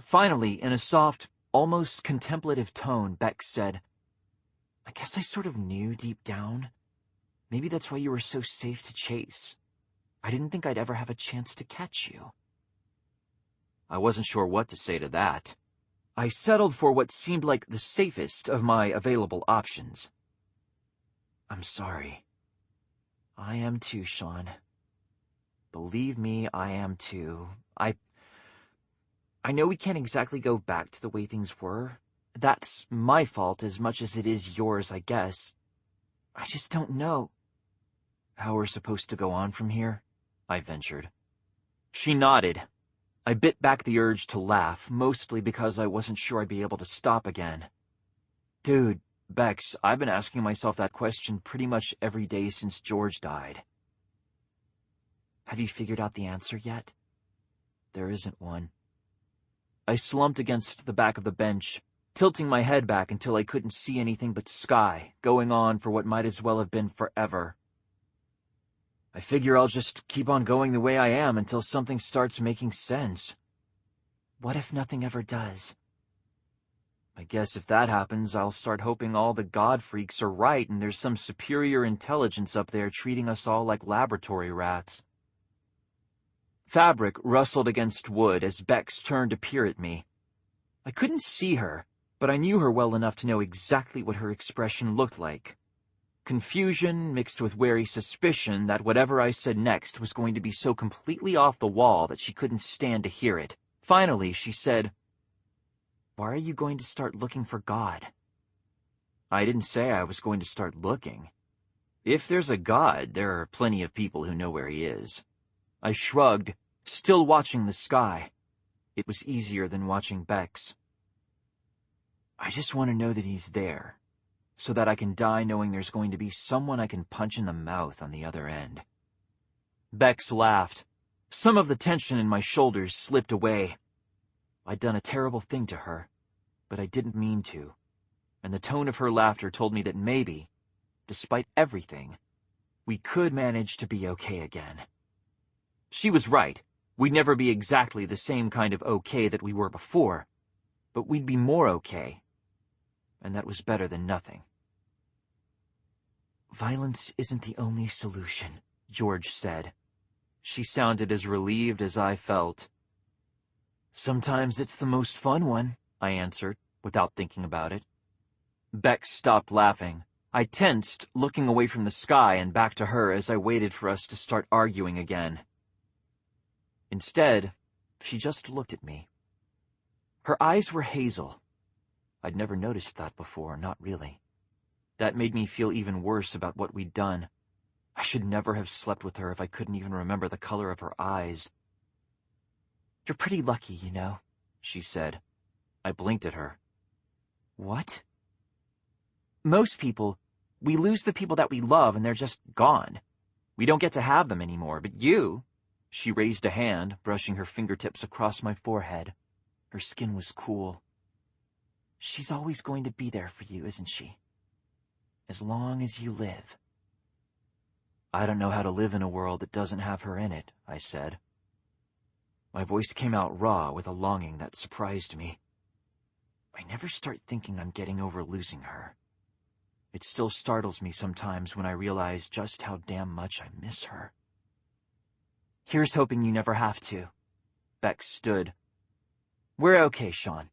Finally, in a soft, almost contemplative tone, Bex said, "I guess I sort of knew deep down. Maybe that's why you were so safe to chase. I didn't think I'd ever have a chance to catch you." I wasn't sure what to say to that. I settled for what seemed like the safest of my available options. "I'm sorry." "I am too, Shaun. Believe me, I am too. I know we can't exactly go back to the way things were. That's my fault as much as it is yours, I guess. I just don't know." "How we're supposed to go on from here?" I ventured. She nodded. I bit back the urge to laugh, mostly because I wasn't sure I'd be able to stop again. Dude, Bex, I've been asking myself that question pretty much every day since George died. Have you figured out the answer yet? There isn't one. I slumped against the back of the bench, tilting my head back until I couldn't see anything but sky, going on for what might as well have been forever. I figure I'll just keep on going the way I am until something starts making sense. What if nothing ever does? I guess if that happens, I'll start hoping all the god freaks are right and there's some superior intelligence up there treating us all like laboratory rats. Fabric rustled against wood as Bex turned to peer at me. I couldn't see her, but I knew her well enough to know exactly what her expression looked like. Confusion mixed with wary suspicion that whatever I said next was going to be so completely off the wall that she couldn't stand to hear it. Finally, she said, "Why are you going to start looking for God?" I didn't say I was going to start looking. If there's a God, there are plenty of people who know where he is. I shrugged, still watching the sky. It was easier than watching Bex. I just want to know that he's there, so that I can die knowing there's going to be someone I can punch in the mouth on the other end. Bex laughed. Some of the tension in my shoulders slipped away. I'd done a terrible thing to her, but I didn't mean to, and the tone of her laughter told me that maybe, despite everything, we could manage to be okay again. She was right. We'd never be exactly the same kind of okay that we were before, but we'd be more okay, and that was better than nothing. "Violence isn't the only solution," George said. She sounded as relieved as I felt. "Sometimes it's the most fun one," I answered, without thinking about it. Bex stopped laughing. I tensed, looking away from the sky and back to her as I waited for us to start arguing again. Instead, she just looked at me. Her eyes were hazel. I'd never noticed that before, not really. That made me feel even worse about what we'd done. I should never have slept with her if I couldn't even remember the color of her eyes. "You're pretty lucky, you know," she said. I blinked at her. "What?" "Most people, we lose the people that we love and they're just gone. We don't get to have them anymore, but you..." She raised a hand, brushing her fingertips across my forehead. Her skin was cool. "She's always going to be there for you, isn't she? As long as you live." "I don't know how to live in a world that doesn't have her in it," I said. My voice came out raw with a longing that surprised me. I never start thinking I'm getting over losing her. It still startles me sometimes when I realize just how damn much I miss her. "Here's hoping you never have to." Bex stood. "We're okay, Shaun.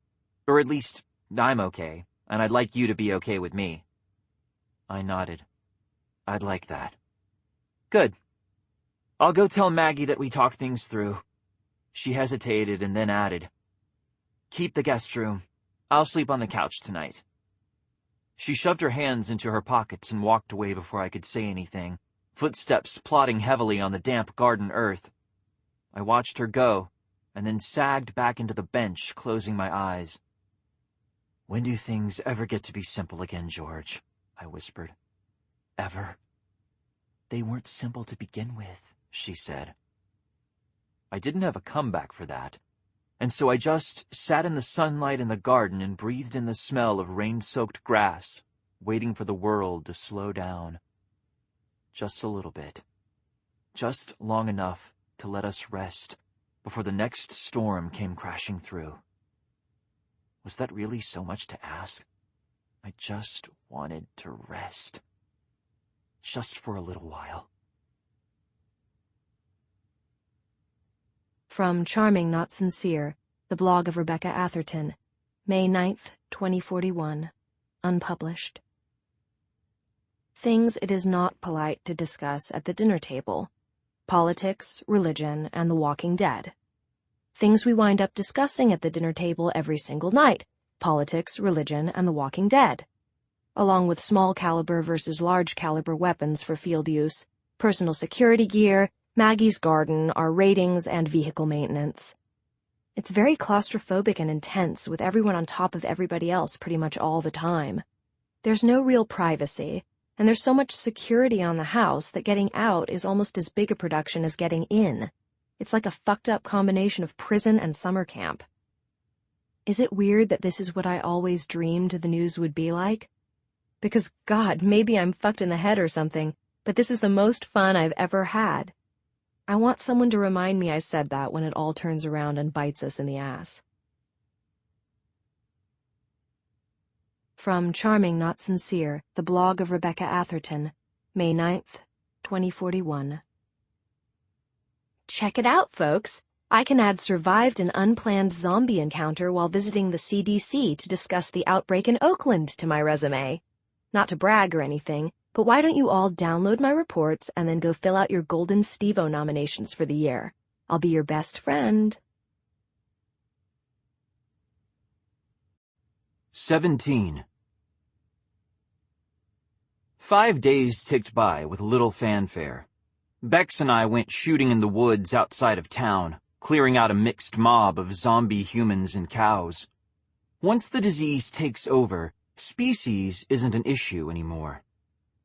Or at least, I'm okay, and I'd like you to be okay with me." I nodded. "I'd like that." "Good. I'll go tell Maggie that we talked things through." She hesitated and then added, "Keep the guest room. I'll sleep on the couch tonight." She shoved her hands into her pockets and walked away before I could say anything, footsteps plodding heavily on the damp garden earth. I watched her go, and then sagged back into the bench, closing my eyes. "When do things ever get to be simple again, George?" I whispered. "Ever?" "They weren't simple to begin with," she said. I didn't have a comeback for that, and so I just sat in the sunlight in the garden and breathed in the smell of rain-soaked grass, waiting for the world to slow down. Just a little bit. Just long enough to let us rest before the next storm came crashing through. Was that really so much to ask? I just wanted to rest. Just for a little while. From Charming Not Sincere, the blog of Rebecca Atherton, May 9th, 2041, unpublished. Things it is not polite to discuss at the dinner table. Politics, religion, and The Walking Dead. Things we wind up discussing at the dinner table every single night. Politics, religion, and The Walking Dead. Along with small caliber versus large caliber weapons for field use, personal security gear, Maggie's garden, our ratings, and vehicle maintenance. It's very claustrophobic and intense, with everyone on top of everybody else pretty much all the time. There's no real privacy, and there's so much security on the house that getting out is almost as big a production as getting in. It's like a fucked-up combination of prison and summer camp. Is it weird that this is what I always dreamed the news would be like? Because, God, maybe I'm fucked in the head or something, but this is the most fun I've ever had. I want someone to remind me I said that when it all turns around and bites us in the ass. From Charming Not Sincere, the blog of Rebecca Atherton, May 9th, 2041. Check it out, folks! I can add survived an unplanned zombie encounter while visiting the CDC to discuss the outbreak in Oakland to my resume. Not to brag or anything, but why don't you all download my reports and then go fill out your Golden Steve-O nominations for the year? I'll be your best friend. 17. 5 days ticked by with little fanfare. Bex and I went shooting in the woods outside of town, clearing out a mixed mob of zombie humans and cows. Once the disease takes over, species isn't an issue anymore.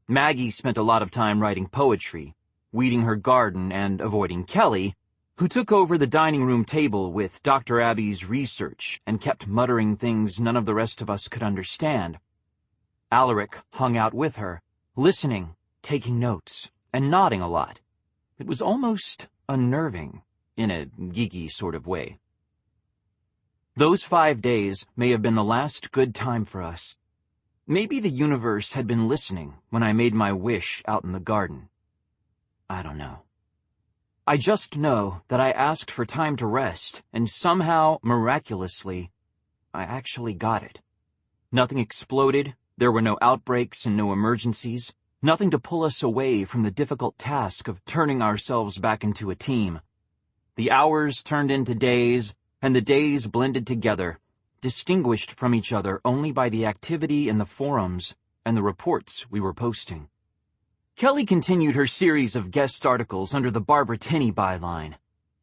Maggie spent a lot of time writing poetry, weeding her garden, and avoiding Kelly, who took over the dining room table with Dr. Abby's research and kept muttering things none of the rest of us could understand. Alaric hung out with her, listening, taking notes, and nodding a lot. It was almost unnerving, in a geeky sort of way. Those 5 days may have been the last good time for us. Maybe the universe had been listening when I made my wish out in the garden. I don't know. I just know that I asked for time to rest, and somehow, miraculously, I actually got it. Nothing exploded, there were no outbreaks and no emergencies, nothing to pull us away from the difficult task of turning ourselves back into a team. The hours turned into days, and the days blended together, distinguished from each other only by the activity in the forums and the reports we were posting. Kelly continued her series of guest articles under the Barbara Tinney byline.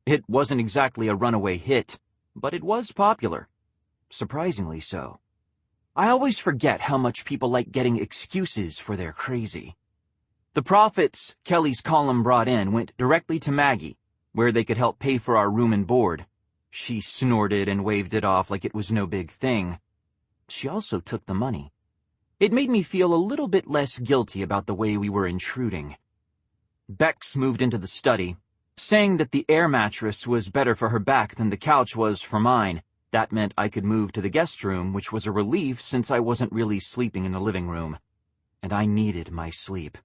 It wasn't exactly a runaway hit, but it was popular. Surprisingly so. I always forget how much people like getting excuses for their crazy. The profits Kelly's column brought in went directly to Maggie, where they could help pay for our room and board. She snorted and waved it off like it was no big thing. She also took the money. It made me feel a little bit less guilty about the way we were intruding. Bex moved into the study, saying that the air mattress was better for her back than the couch was for mine. That meant I could move to the guest room, which was a relief since I wasn't really sleeping in the living room. And I needed my sleep.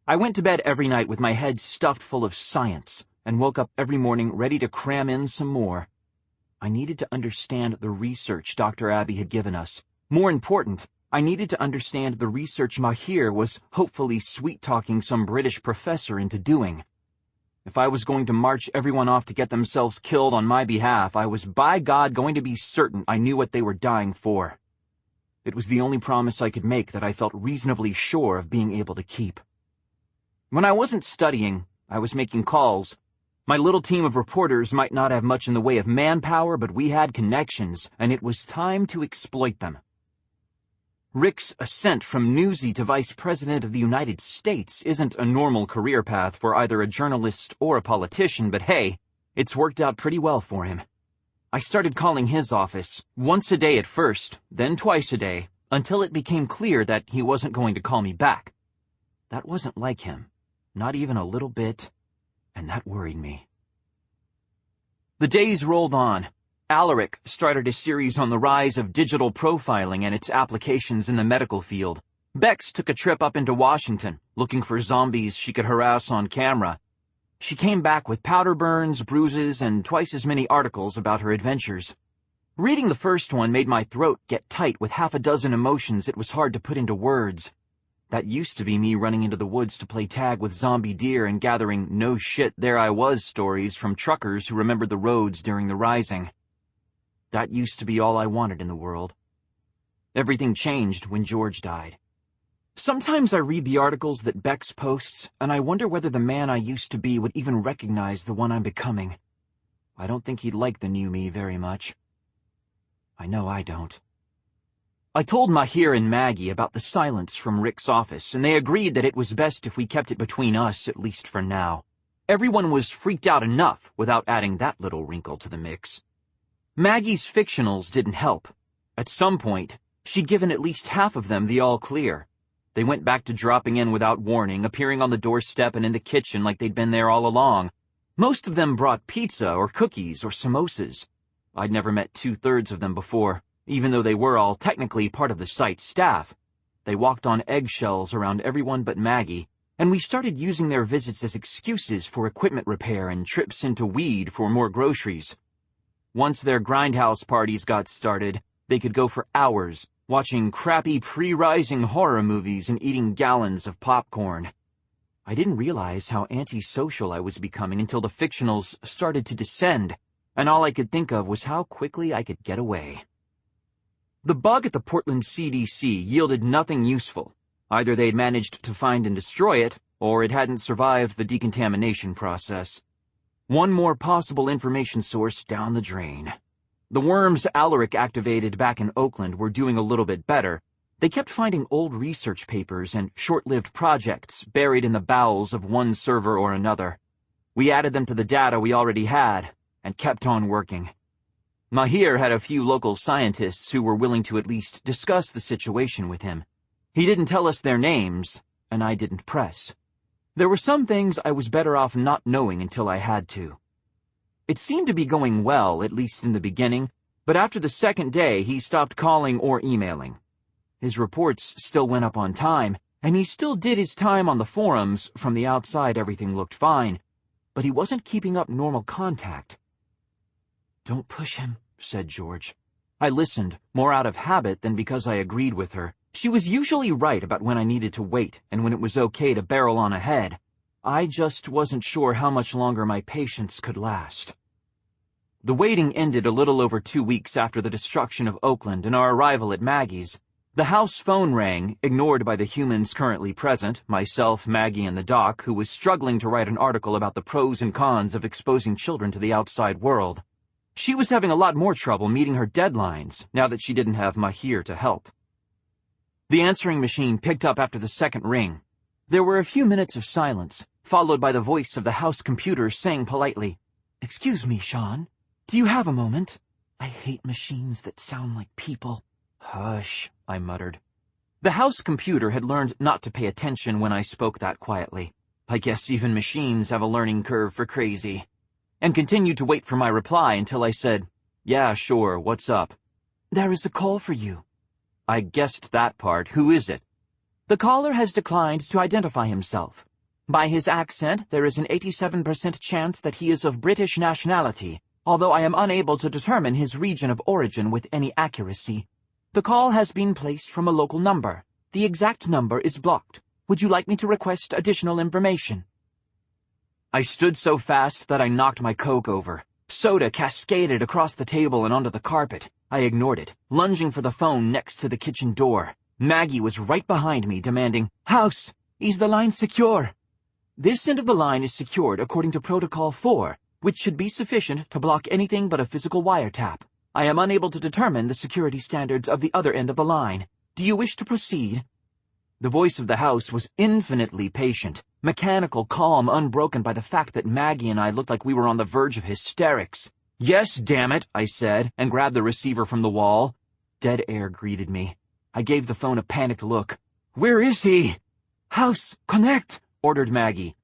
I went to bed every night with my head stuffed full of science, and woke up every morning ready to cram in some more. I needed to understand the research Dr. Abby had given us. More important, I needed to understand the research Mahir was hopefully sweet-talking some British professor into doing. If I was going to march everyone off to get themselves killed on my behalf, I was by God going to be certain I knew what they were dying for. It was the only promise I could make that I felt reasonably sure of being able to keep. When I wasn't studying, I was making calls. My little team of reporters might not have much in the way of manpower, but we had connections, and it was time to exploit them. Rick's ascent from newsie to Vice President of the United States isn't a normal career path for either a journalist or a politician, but hey, it's worked out pretty well for him. I started calling his office, once a day at first, then twice a day, until it became clear that he wasn't going to call me back. That wasn't like him, not even a little bit, and that worried me. The days rolled on. Alaric started a series on the rise of digital profiling and its applications in the medical field. Bex took a trip up into Washington, looking for zombies she could harass on camera. She came back with powder burns, bruises, and twice as many articles about her adventures. Reading the first one made my throat get tight with half a dozen emotions it was hard to put into words. That used to be me running into the woods to play tag with zombie deer and gathering no shit there I was stories from truckers who remembered the roads during the rising. That used to be all I wanted in the world. Everything changed when George died. Sometimes I read the articles that Bex posts, and I wonder whether the man I used to be would even recognize the one I'm becoming. I don't think he'd like the new me very much. I know I don't. I told Mahir and Maggie about the silence from Rick's office, and they agreed that it was best if we kept it between us, at least for now. Everyone was freaked out enough without adding that little wrinkle to the mix. Maggie's fictionals didn't help. At some point, she'd given at least half of them the all-clear. They went back to dropping in without warning, appearing on the doorstep and in the kitchen like they'd been there all along. Most of them brought pizza or cookies or samosas. I'd never met 2/3 of them before, even though they were all technically part of the site's staff. They walked on eggshells around everyone but Maggie, and we started using their visits as excuses for equipment repair and trips into Weed for more groceries. Once their grindhouse parties got started, they could go for hours, watching crappy pre-rising horror movies and eating gallons of popcorn. I didn't realize how antisocial I was becoming until the fictionals started to descend, and all I could think of was how quickly I could get away. The bug at the Portland CDC yielded nothing useful. Either they'd managed to find and destroy it, or it hadn't survived the decontamination process. One more possible information source down the drain. The worms Alaric activated back in Oakland were doing a little bit better. They kept finding old research papers and short-lived projects buried in the bowels of one server or another. We added them to the data we already had, and kept on working. Mahir had a few local scientists who were willing to at least discuss the situation with him. He didn't tell us their names, and I didn't press. There were some things I was better off not knowing until I had to. It seemed to be going well, at least in the beginning, but after the second day he stopped calling or emailing. His reports still went up on time, and he still did his time on the forums. From the outside everything looked fine, but he wasn't keeping up normal contact. "Don't push him," said George. I listened, more out of habit than because I agreed with her. She was usually right about when I needed to wait and when it was okay to barrel on ahead. I just wasn't sure how much longer my patience could last. The waiting ended a little over 2 weeks after the destruction of Oakland and our arrival at Maggie's. The house phone rang, ignored by the humans currently present, myself, Maggie, and the doc, who was struggling to write an article about the pros and cons of exposing children to the outside world. She was having a lot more trouble meeting her deadlines now that she didn't have Mahir to help. The answering machine picked up after the second ring. There were a few minutes of silence, followed by the voice of the house computer saying politely, "Excuse me, Shaun. Do you have a moment? I hate machines that sound like people." "Hush," I muttered. The house computer had learned not to pay attention when I spoke that quietly. I guess even machines have a learning curve for crazy. And continued to wait for my reply until I said, "Yeah, sure, what's up?" "There is a call for you." I guessed that part. Who is it? "The caller has declined to identify himself. By his accent, there is an 87% chance that he is of British nationality, although I am unable to determine his region of origin with any accuracy. The call has been placed from a local number. The exact number is blocked. Would you like me to request additional information?" I stood so fast that I knocked my Coke over. Soda cascaded across the table and onto the carpet. I ignored it, lunging for the phone next to the kitchen door. Maggie was right behind me, demanding, "House, is the line secure?" "This end of the line is secured according to Protocol 4, which should be sufficient to block anything but a physical wiretap. I am unable to determine the security standards of the other end of the line. Do you wish to proceed?" The voice of the house was infinitely patient, mechanical calm unbroken by the fact that Maggie and I looked like we were on the verge of hysterics. "Yes, damn it," I said, and grabbed the receiver from the wall. Dead air greeted me. I gave the phone a panicked look. "Where is he?" "House, connect," ordered Maggie.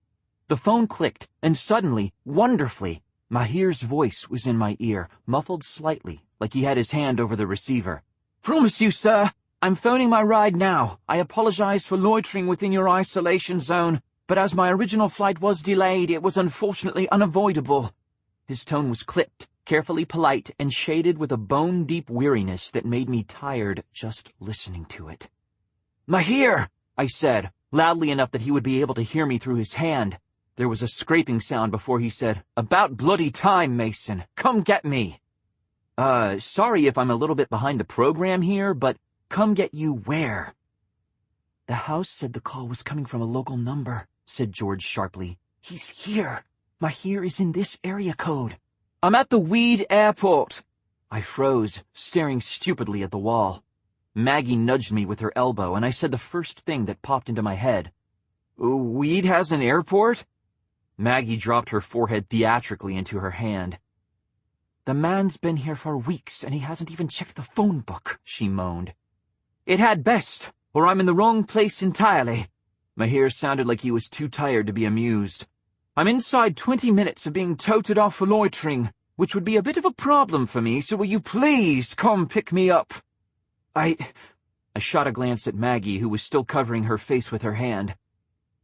The phone clicked, and suddenly, wonderfully, Mahir's voice was in my ear, muffled slightly, like he had his hand over the receiver. "Promise you, sir. I'm phoning my ride now. I apologize for loitering within your isolation zone, but as my original flight was delayed, it was unfortunately unavoidable." His tone was clipped, carefully polite, and shaded with a bone-deep weariness that made me tired just listening to it. "Mahir," I said, loudly enough that he would be able to hear me through his hand. There was a scraping sound before he said, "About bloody time, Mason. Come get me." Sorry if I'm a little bit behind the program here, but come get you where?" "The house said the call was coming from a local number," said George sharply. "He's here. Mahir is in this area code." I'm at the Weed Airport. I froze, staring stupidly at the wall. Maggie nudged me with her elbow, and I said the first thing that popped into my head. Weed has an airport? Maggie dropped her forehead theatrically into her hand. The man's been here for weeks, and he hasn't even checked the phone book, she moaned. It had best, or I'm in the wrong place entirely. Mahir sounded like he was too tired to be amused. I'm inside 20 minutes of being toted off for loitering, which would be a bit of a problem for me, so will you please come pick me up? I shot a glance at Maggie, who was still covering her face with her hand.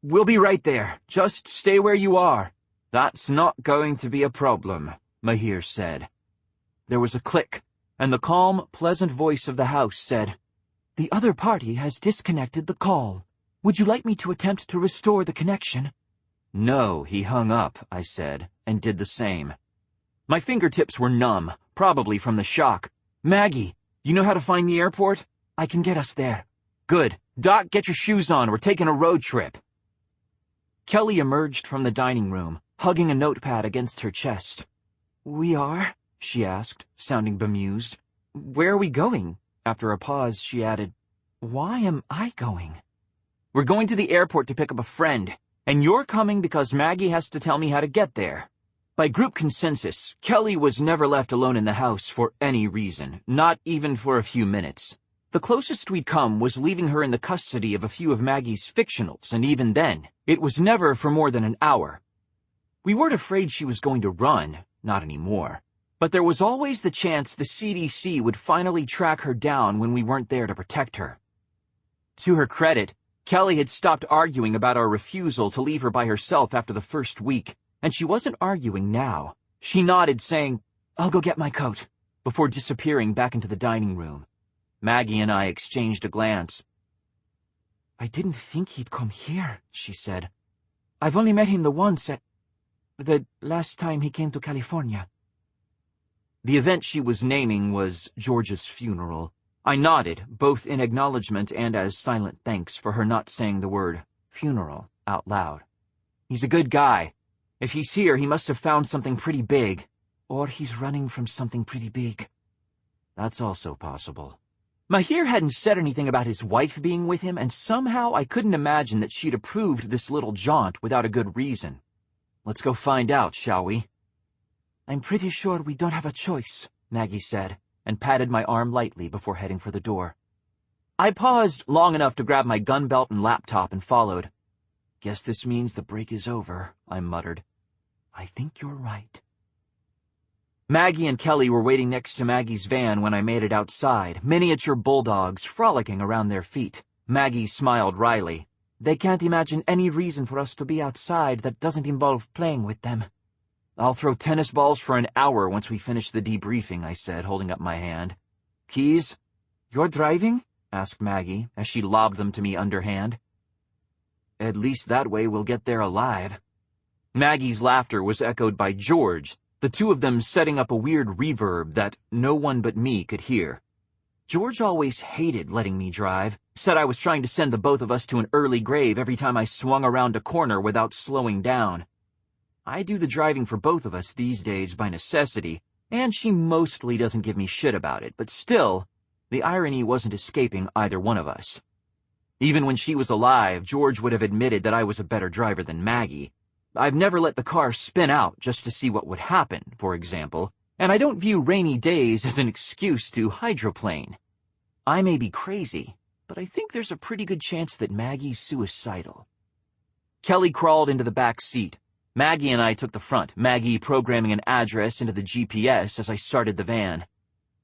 We'll be right there. Just stay where you are. That's not going to be a problem, Mahir said. There was a click, and the calm, pleasant voice of the house said, The other party has disconnected the call. Would you like me to attempt to restore the connection? No, he hung up, I said, and did the same. My fingertips were numb, probably from the shock. Maggie, you know how to find the airport? I can get us there. Good. Doc, get your shoes on. We're taking a road trip. Kelly emerged from the dining room, hugging a notepad against her chest. We are? She asked, sounding bemused. Where are we going? After a pause, she added, Why am I going? We're going to the airport to pick up a friend, and you're coming because Maggie has to tell me how to get there. By group consensus, Kelly was never left alone in the house for any reason, not even for a few minutes. The closest we'd come was leaving her in the custody of a few of Maggie's fictionals, and even then, it was never for more than an hour. We weren't afraid she was going to run, not anymore. But there was always the chance the CDC would finally track her down when we weren't there to protect her. To her credit, Kelly had stopped arguing about our refusal to leave her by herself after the first week, and she wasn't arguing now. She nodded, saying, I'll go get my coat, before disappearing back into the dining room. Maggie and I exchanged a glance. I didn't think he'd come here, she said. I've only met him the once at the last time he came to California. The event she was naming was George's funeral. I nodded, both in acknowledgement and as silent thanks for her not saying the word funeral out loud. He's a good guy. If he's here, he must have found something pretty big. Or he's running from something pretty big. That's also possible. Mahir hadn't said anything about his wife being with him, and somehow I couldn't imagine that she'd approved this little jaunt without a good reason. Let's go find out, shall we? I'm pretty sure we don't have a choice, Maggie said, and patted my arm lightly before heading for the door. I paused long enough to grab my gun belt and laptop and followed. Guess this means the break is over, I muttered. I think you're right. Maggie and Kelly were waiting next to Maggie's van when I made it outside, miniature bulldogs frolicking around their feet. Maggie smiled wryly. They can't imagine any reason for us to be outside that doesn't involve playing with them. I'll throw tennis balls for an hour once we finish the debriefing, I said, holding up my hand. Keys? You're driving? Asked Maggie, as she lobbed them to me underhand. At least that way we'll get there alive. Maggie's laughter was echoed by George, the two of them setting up a weird reverb that no one but me could hear. George always hated letting me drive, said I was trying to send the both of us to an early grave every time I swung around a corner without slowing down. I do the driving for both of us these days by necessity, and she mostly doesn't give me shit about it, but still, the irony wasn't escaping either one of us. Even when she was alive, George would have admitted that I was a better driver than Maggie. I've never let the car spin out just to see what would happen, for example, and I don't view rainy days as an excuse to hydroplane. I may be crazy, but I think there's a pretty good chance that Maggie's suicidal. Kelly crawled into the back seat. Maggie and I took the front, Maggie programming an address into the GPS as I started the van.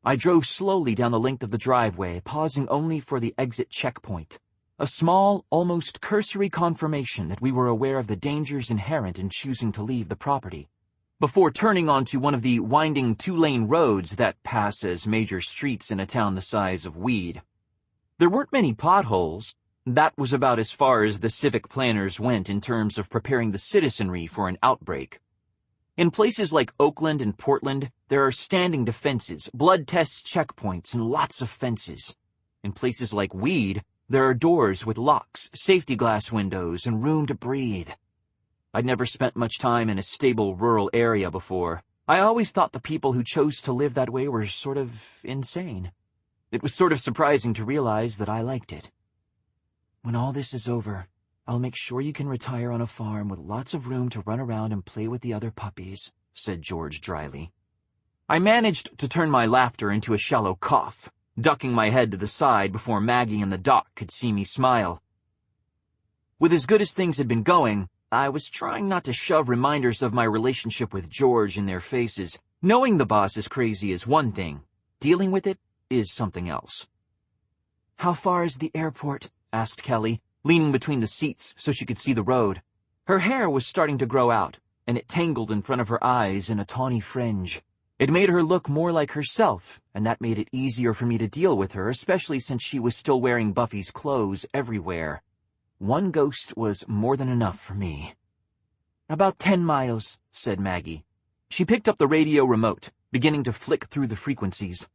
I drove slowly down the length of the driveway, pausing only for the exit checkpoint. A small, almost cursory confirmation that we were aware of the dangers inherent in choosing to leave the property, before turning onto one of the winding two-lane roads that pass as major streets in a town the size of Weed. There weren't many potholes. That was about as far as the civic planners went in terms of preparing the citizenry for an outbreak. In places like Oakland and Portland, there are standing defenses, blood test checkpoints, and lots of fences. In places like Weed, there are doors with locks, safety glass windows, and room to breathe. I'd never spent much time in a stable rural area before, I always thought the people who chose to live that way were sort of insane. It was sort of surprising to realize that I liked it. When all this is over, I'll make sure you can retire on a farm with lots of room to run around and play with the other puppies, said George dryly. I managed to turn my laughter into a shallow cough, ducking my head to the side before Maggie and the doc could see me smile. With as good as things had been going, I was trying not to shove reminders of my relationship with George in their faces. Knowing the boss is crazy is one thing. Dealing with it is something else. "How far is the airport?" asked Kelly, leaning between the seats so she could see the road. Her hair was starting to grow out, and it tangled in front of her eyes in a tawny fringe. It made her look more like herself, and that made it easier for me to deal with her, especially since she was still wearing Buffy's clothes everywhere. One ghost was more than enough for me. "About 10 miles, said Maggie. She picked up the radio remote, beginning to flick through the frequencies.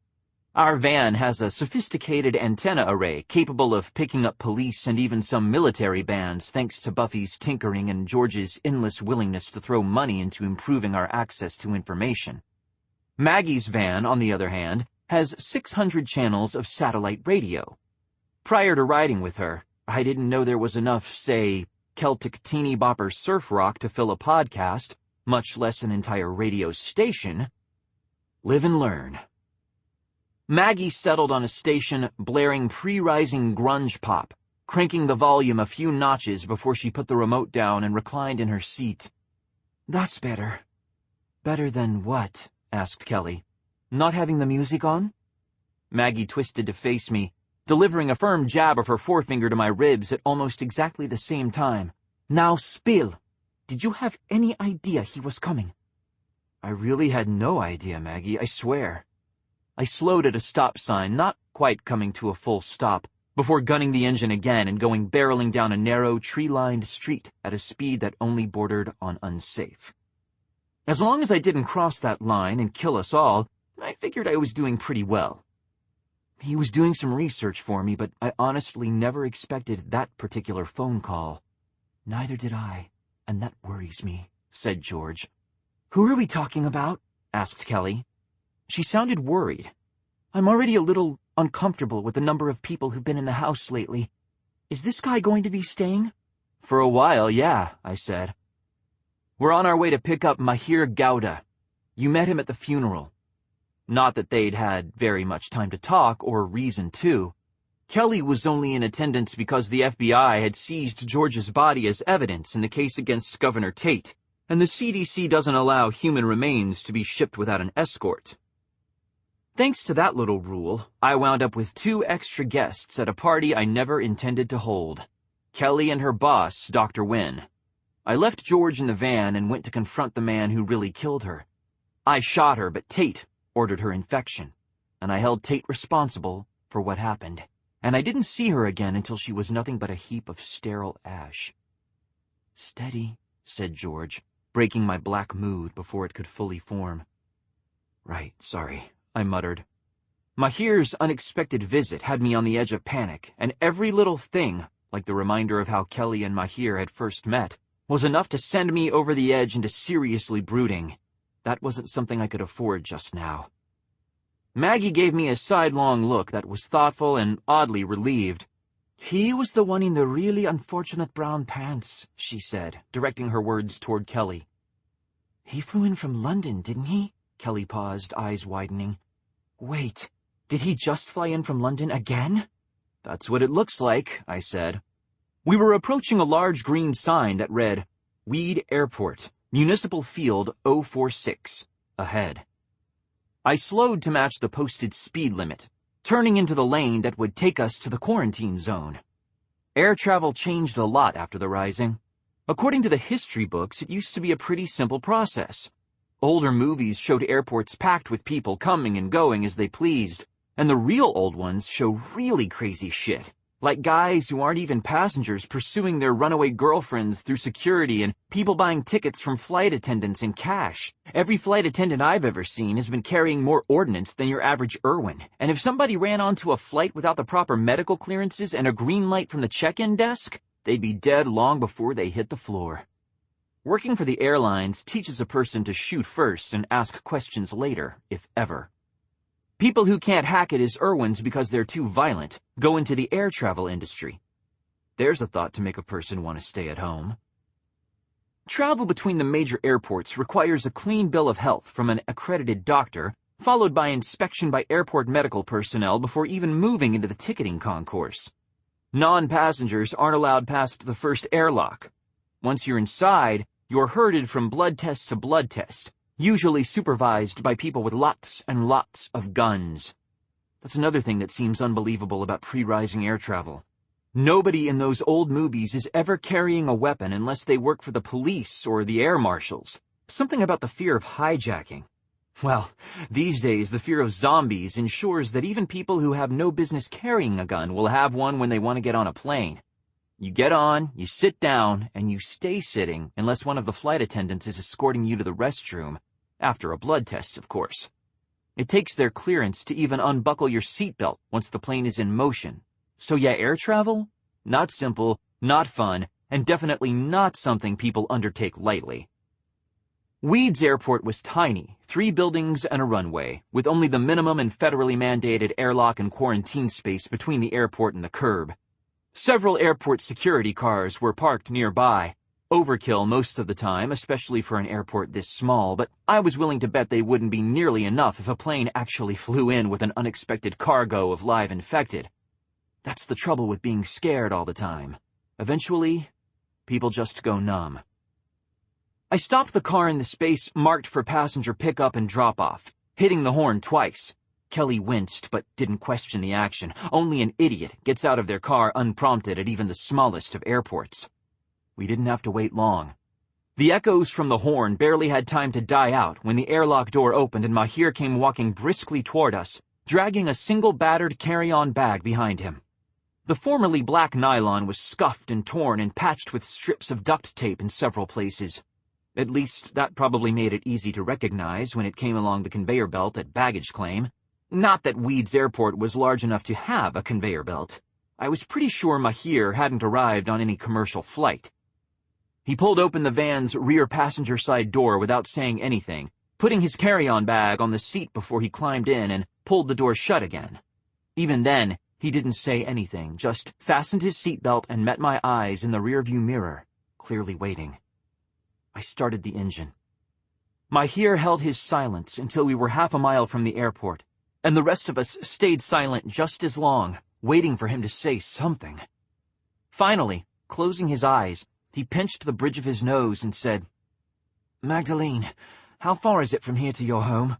Our van has a sophisticated antenna array capable of picking up police and even some military bands thanks to Buffy's tinkering and George's endless willingness to throw money into improving our access to information. Maggie's van, on the other hand, has 600 channels of satellite radio. Prior to riding with her, I didn't know there was enough, say, Celtic teeny bopper surf rock to fill a podcast, much less an entire radio station. Live and learn. Maggie settled on a station blaring pre-rising grunge pop, cranking the volume a few notches before she put the remote down and reclined in her seat. "That's better." "Better than what?" asked Kelly. "Not having the music on?" Maggie twisted to face me, delivering a firm jab of her forefinger to my ribs at almost exactly the same time. "Now spill. Did you have any idea he was coming?" "I really had no idea, Maggie, I swear." I slowed at a stop sign, not quite coming to a full stop, before gunning the engine again and going barreling down a narrow, tree-lined street at a speed that only bordered on unsafe. As long as I didn't cross that line and kill us all, I figured I was doing pretty well. He was doing some research for me, but I honestly never expected that particular phone call. "Neither did I, and that worries me," said George. "Who are we talking about?" asked Kelly. She sounded worried. "I'm already a little uncomfortable with the number of people who've been in the house lately. Is this guy going to be staying?" "For a while, yeah," I said. "We're on our way to pick up Mahir Gowda. You met him at the funeral." Not that they'd had very much time to talk, or reason to. Kelly was only in attendance because the FBI had seized George's body as evidence in the case against Governor Tate, and the CDC doesn't allow human remains to be shipped without an escort. Thanks to that little rule, I wound up with 2 extra guests at a party I never intended to hold. Kelly and her boss, Dr. Wynne. I left George in the van and went to confront the man who really killed her. I shot her, but Tate ordered her infection, and I held Tate responsible for what happened, and I didn't see her again until she was nothing but a heap of sterile ash. "Steady," said George, breaking my black mood before it could fully form. "Right, sorry," I muttered. Mahir's unexpected visit had me on the edge of panic, and every little thing, like the reminder of how Kelly and Mahir had first met, was enough to send me over the edge into seriously brooding. That wasn't something I could afford just now. Maggie gave me a sidelong look that was thoughtful and oddly relieved. "He was the one in the really unfortunate brown pants," she said, directing her words toward Kelly. "He flew in from London, didn't he?" Kelly paused, eyes widening. "Wait, did he just fly in from London again?" "That's what it looks like," I said. We were approaching a large green sign that read, "Weed Airport, Municipal Field 046, ahead." I slowed to match the posted speed limit, turning into the lane that would take us to the quarantine zone. Air travel changed a lot after the Rising. According to the history books, it used to be a pretty simple process. Older movies showed airports packed with people coming and going as they pleased, and the real old ones show really crazy shit, like guys who aren't even passengers pursuing their runaway girlfriends through security and people buying tickets from flight attendants in cash. Every flight attendant I've ever seen has been carrying more ordnance than your average Irwin, and if somebody ran onto a flight without the proper medical clearances and a green light from the check-in desk, they'd be dead long before they hit the floor. Working for the airlines teaches a person to shoot first and ask questions later, if ever. People who can't hack it as Irwins because they're too violent go into the air travel industry. There's a thought to make a person want to stay at home. Travel between the major airports requires a clean bill of health from an accredited doctor, followed by inspection by airport medical personnel before even moving into the ticketing concourse. Non-passengers aren't allowed past the first airlock. Once you're inside, you're herded from blood test to blood test, usually supervised by people with lots and lots of guns. That's another thing that seems unbelievable about pre-rising air travel. Nobody in those old movies is ever carrying a weapon unless they work for the police or the air marshals. Something about the fear of hijacking. Well, these days the fear of zombies ensures that even people who have no business carrying a gun will have one when they want to get on a plane. You get on, you sit down, and you stay sitting unless one of the flight attendants is escorting you to the restroom, after a blood test, of course. It takes their clearance to even unbuckle your seatbelt once the plane is in motion. So yeah, air travel? Not simple, not fun, and definitely not something people undertake lightly. Weeds Airport was tiny, 3 buildings and a runway, with only the minimum and federally mandated airlock and quarantine space between the airport and the curb. Several airport security cars were parked nearby. Overkill most of the time, especially for an airport this small, but I was willing to bet they wouldn't be nearly enough if a plane actually flew in with an unexpected cargo of live infected. That's the trouble with being scared all the time. Eventually, people just go numb. I stopped the car in the space marked for passenger pickup and drop-off, hitting the horn twice. Kelly winced, but didn't question the action. Only an idiot gets out of their car unprompted at even the smallest of airports. We didn't have to wait long. The echoes from the horn barely had time to die out when the airlock door opened and Mahir came walking briskly toward us, dragging a single battered carry-on bag behind him. The formerly black nylon was scuffed and torn and patched with strips of duct tape in several places. At least that probably made it easy to recognize when it came along the conveyor belt at baggage claim. Not that Weeds Airport was large enough to have a conveyor belt. I was pretty sure Mahir hadn't arrived on any commercial flight. He pulled open the van's rear passenger side door without saying anything, putting his carry-on bag on the seat before he climbed in and pulled the door shut again. Even then, he didn't say anything, just fastened his seatbelt and met my eyes in the rearview mirror, clearly waiting. I started the engine. Mahir held his silence until we were half a mile from the airport, and the rest of us stayed silent just as long, waiting for him to say something. Finally, closing his eyes, he pinched the bridge of his nose and said, "Magdalene, how far is it from here to your home?"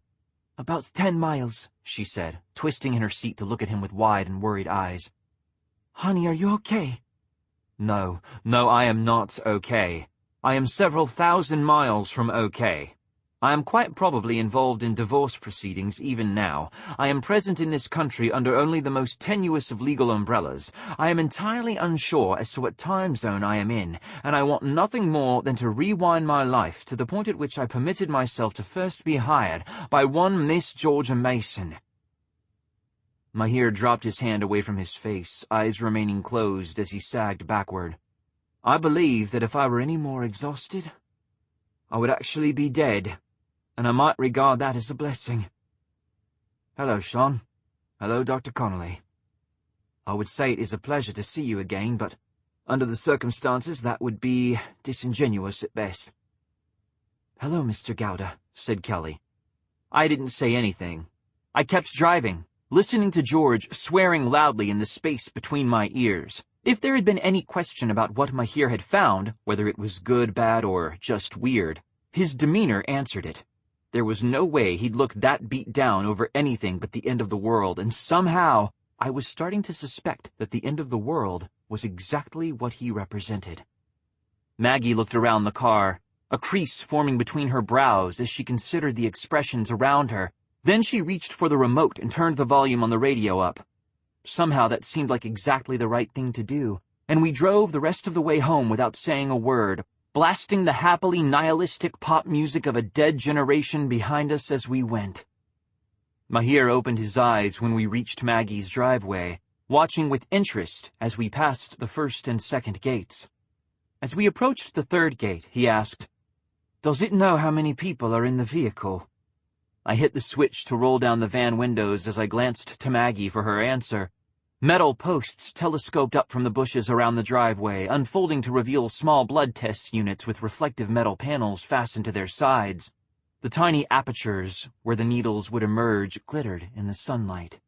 "About 10 miles, she said, twisting in her seat to look at him with wide and worried eyes. "Honey, are you okay?" No, I am not okay. I am several thousand miles from okay. I am quite probably involved in divorce proceedings even now. I am present in this country under only the most tenuous of legal umbrellas. I am entirely unsure as to what time zone I am in, and I want nothing more than to rewind my life to the point at which I permitted myself to first be hired by one Miss Georgia Mason. Mahir dropped his hand away from his face, eyes remaining closed as he sagged backward. I believe that if I were any more exhausted, I would actually be dead, and I might regard that as a blessing. Hello, Shaun. Hello, Dr. Connolly. I would say it is a pleasure to see you again, but under the circumstances that would be disingenuous at best. Hello, Mr. Gowda, said Kelly. I didn't say anything. I kept driving, listening to George swearing loudly in the space between my ears. If there had been any question about what Mahir had found, whether it was good, bad, or just weird, his demeanor answered it. There was no way he'd look that beat down over anything but the end of the world, and somehow I was starting to suspect that the end of the world was exactly what he represented. Maggie looked around the car, a crease forming between her brows as she considered the expressions around her. Then she reached for the remote and turned the volume on the radio up. Somehow that seemed like exactly the right thing to do, and we drove the rest of the way home without saying a word, blasting the happily nihilistic pop music of a dead generation behind us as we went. Mahir opened his eyes when we reached Maggie's driveway, watching with interest as we passed the first and second gates. As we approached the third gate, he asked, Does it know how many people are in the vehicle? I hit the switch to roll down the van windows as I glanced to Maggie for her answer. Metal posts telescoped up from the bushes around the driveway, unfolding to reveal small blood test units with reflective metal panels fastened to their sides. The tiny apertures where the needles would emerge glittered in the sunlight.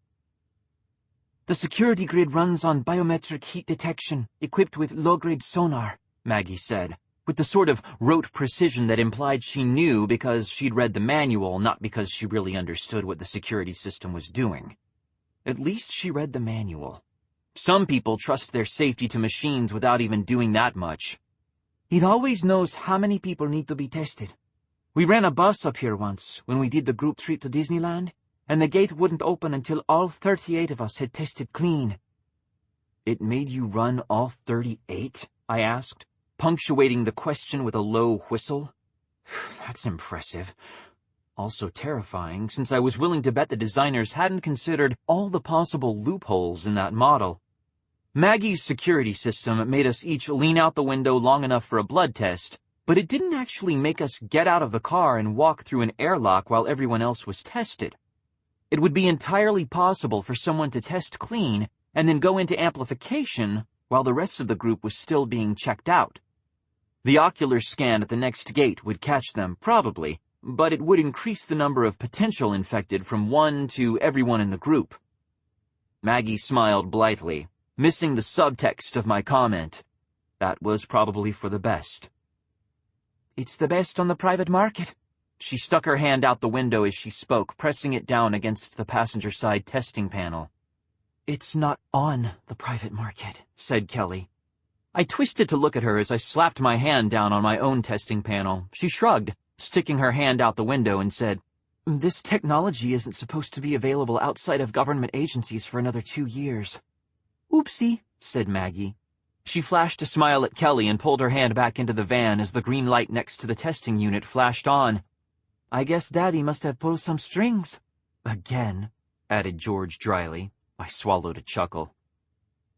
The security grid runs on biometric heat detection, equipped with low-grade sonar, Maggie said, with the sort of rote precision that implied she knew because she'd read the manual, not because she really understood what the security system was doing. At least she read the manual. Some people trust their safety to machines without even doing that much. It always knows how many people need to be tested. We ran a bus up here once when we did the group trip to Disneyland, and the gate wouldn't open until all 38 of us had tested clean. It made you run all 38? I asked, punctuating the question with a low whistle. That's impressive. Also terrifying, since I was willing to bet the designers hadn't considered all the possible loopholes in that model. Maggie's security system made us each lean out the window long enough for a blood test, but it didn't actually make us get out of the car and walk through an airlock while everyone else was tested. It would be entirely possible for someone to test clean and then go into amplification while the rest of the group was still being checked out. The ocular scan at the next gate would catch them, probably, but it would increase the number of potential infected from 1 to everyone in the group. Maggie smiled blithely, missing the subtext of my comment. That was probably for the best. It's the best on the private market. She stuck her hand out the window as she spoke, pressing it down against the passenger side testing panel. It's not on the private market, said Kelly. I twisted to look at her as I slapped my hand down on my own testing panel. She shrugged, sticking her hand out the window, and said, This technology isn't supposed to be available outside of government agencies for another 2 years. Oopsie, said Maggie. She flashed a smile at Kelly and pulled her hand back into the van as the green light next to the testing unit flashed on. I guess Daddy must have pulled some strings. Again, added George dryly. I swallowed a chuckle.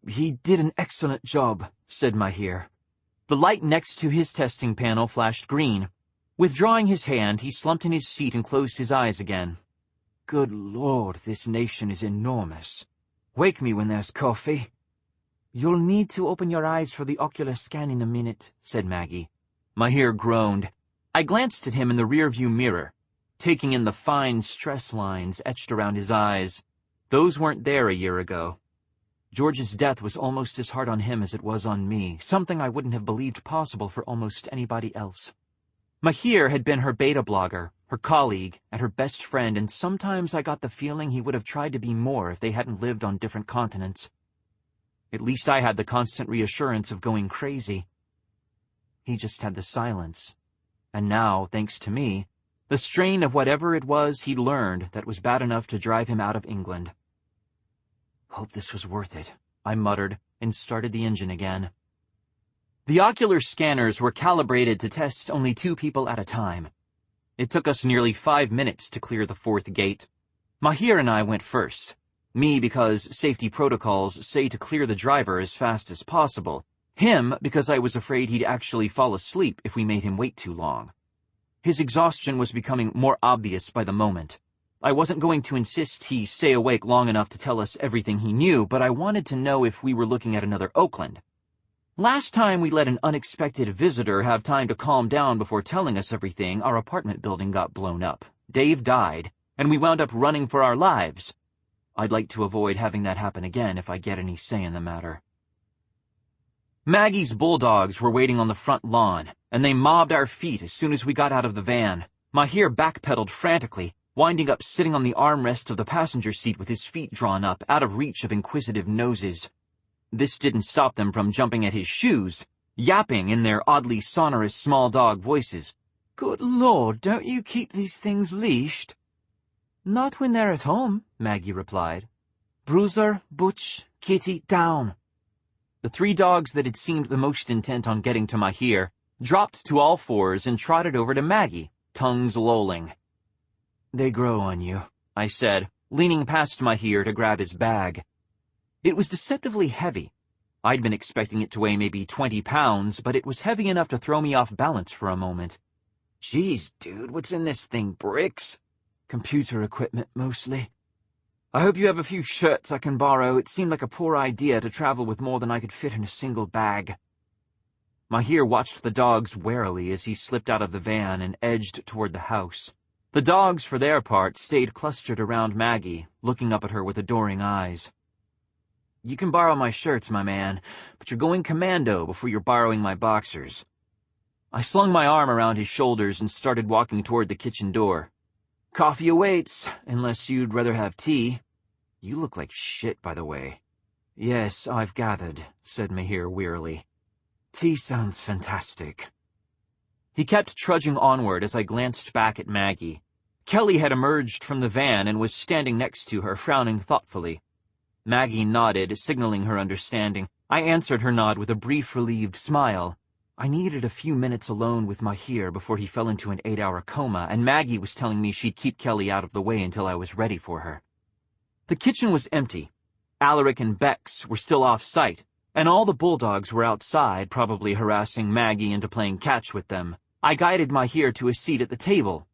He did an excellent job, said Mahir. The light next to his testing panel flashed green. Withdrawing his hand, he slumped in his seat and closed his eyes again. Good Lord, this nation is enormous. Wake me when there's coffee. You'll need to open your eyes for the ocular scan in a minute, said Maggie. Mahir groaned. I glanced at him in the rearview mirror, taking in the fine stress lines etched around his eyes. Those weren't there a year ago. George's death was almost as hard on him as it was on me, something I wouldn't have believed possible for almost anybody else. Mahir had been her beta blogger, her colleague, and her best friend, and sometimes I got the feeling he would have tried to be more if they hadn't lived on different continents. At least I had the constant reassurance of going crazy. He just had the silence. And now, thanks to me, the strain of whatever it was he'd learned that was bad enough to drive him out of England. Hope this was worth it, I muttered, and started the engine again. The ocular scanners were calibrated to test only 2 people at a time. It took us nearly 5 minutes to clear the 4th gate. Mahir and I went first. Me because safety protocols say to clear the driver as fast as possible. Him because I was afraid he'd actually fall asleep if we made him wait too long. His exhaustion was becoming more obvious by the moment. I wasn't going to insist he stay awake long enough to tell us everything he knew, but I wanted to know if we were looking at another Oakland. Last time we let an unexpected visitor have time to calm down before telling us everything, our apartment building got blown up. Dave died, and we wound up running for our lives. I'd like to avoid having that happen again if I get any say in the matter. Maggie's bulldogs were waiting on the front lawn, and they mobbed our feet as soon as we got out of the van. Mahir backpedaled frantically, winding up sitting on the armrest of the passenger seat with his feet drawn up, out of reach of inquisitive noses. This didn't stop them from jumping at his shoes, yapping in their oddly sonorous small dog voices. Good Lord, don't you keep these things leashed? Not when they're at home, Maggie replied. Bruiser, Butch, Kitty, down. The 3 dogs that had seemed the most intent on getting to Mahir dropped to all 4s and trotted over to Maggie, tongues lolling. They grow on you, I said, leaning past Mahir to grab his bag. It was deceptively heavy. I'd been expecting it to weigh maybe 20 pounds, but it was heavy enough to throw me off balance for a moment. Jeez, dude, what's in this thing, bricks? Computer equipment, mostly. I hope you have a few shirts I can borrow. It seemed like a poor idea to travel with more than I could fit in a single bag. Mahir watched the dogs warily as he slipped out of the van and edged toward the house. The dogs, for their part, stayed clustered around Maggie, looking up at her with adoring eyes. You can borrow my shirts, my man, but you're going commando before you're borrowing my boxers. I slung my arm around his shoulders and started walking toward the kitchen door. Coffee awaits, unless you'd rather have tea. You look like shit, by the way. Yes, I've gathered, said Mahir wearily. Tea sounds fantastic. He kept trudging onward as I glanced back at Maggie. Kelly had emerged from the van and was standing next to her, frowning thoughtfully. Maggie nodded, signaling her understanding. I answered her nod with a brief, relieved smile. I needed a few minutes alone with Mahir before he fell into an 8-hour coma, and Maggie was telling me she'd keep Kelly out of the way until I was ready for her. The kitchen was empty. Alaric and Bex were still off-site, and all the bulldogs were outside, probably harassing Maggie into playing catch with them. I guided Mahir to a seat at the table.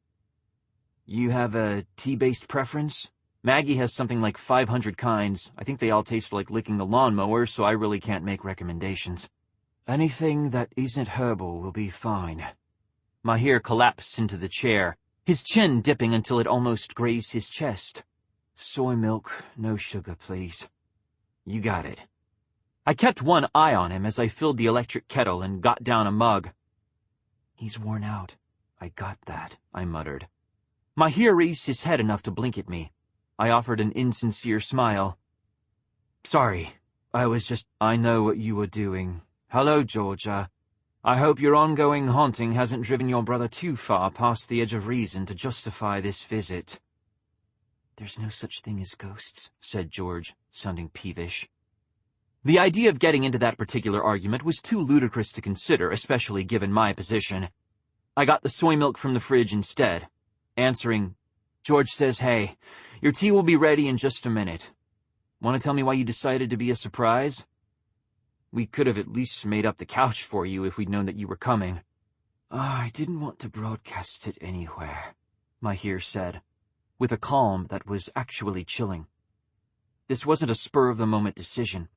You have a tea-based preference? Maggie has something like 500 kinds. I think they all taste like licking a lawnmower, so I really can't make recommendations. Anything that isn't herbal will be fine. Mahir collapsed into the chair, his chin dipping until it almost grazed his chest. Soy milk, no sugar, please. You got it. I kept one eye on him as I filled the electric kettle and got down a mug. He's worn out. I got that, I muttered. Mahir raised his head enough to blink at me. I offered an insincere smile. Sorry, I know what you were doing. Hello, Georgia. I hope your ongoing haunting hasn't driven your brother too far past the edge of reason to justify this visit. There's no such thing as ghosts, said George, sounding peevish. The idea of getting into that particular argument was too ludicrous to consider, especially given my position. I got the soy milk from the fridge instead. Answering, George says, hey, your tea will be ready in just a minute. Want to tell me why you decided to be a surprise? We could have at least made up the couch for you if we'd known that you were coming. I didn't want to broadcast it anywhere, Mahir said, with a calm that was actually chilling. This wasn't a spur-of-the-moment decision.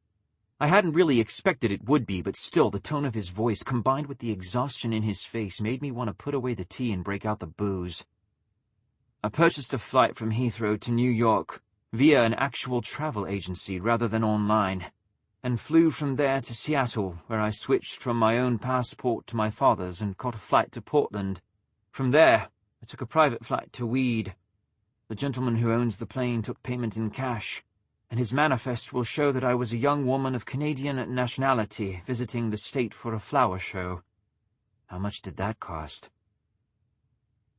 I hadn't really expected it would be, but still the tone of his voice, combined with the exhaustion in his face, made me want to put away the tea and break out the booze. I purchased a flight from Heathrow to New York via an actual travel agency rather than online, and flew from there to Seattle, where I switched from my own passport to my father's and caught a flight to Portland. From there, I took a private flight to Weed. The gentleman who owns the plane took payment in cash, and his manifest will show that I was a young woman of Canadian nationality visiting the state for a flower show. How much did that cost?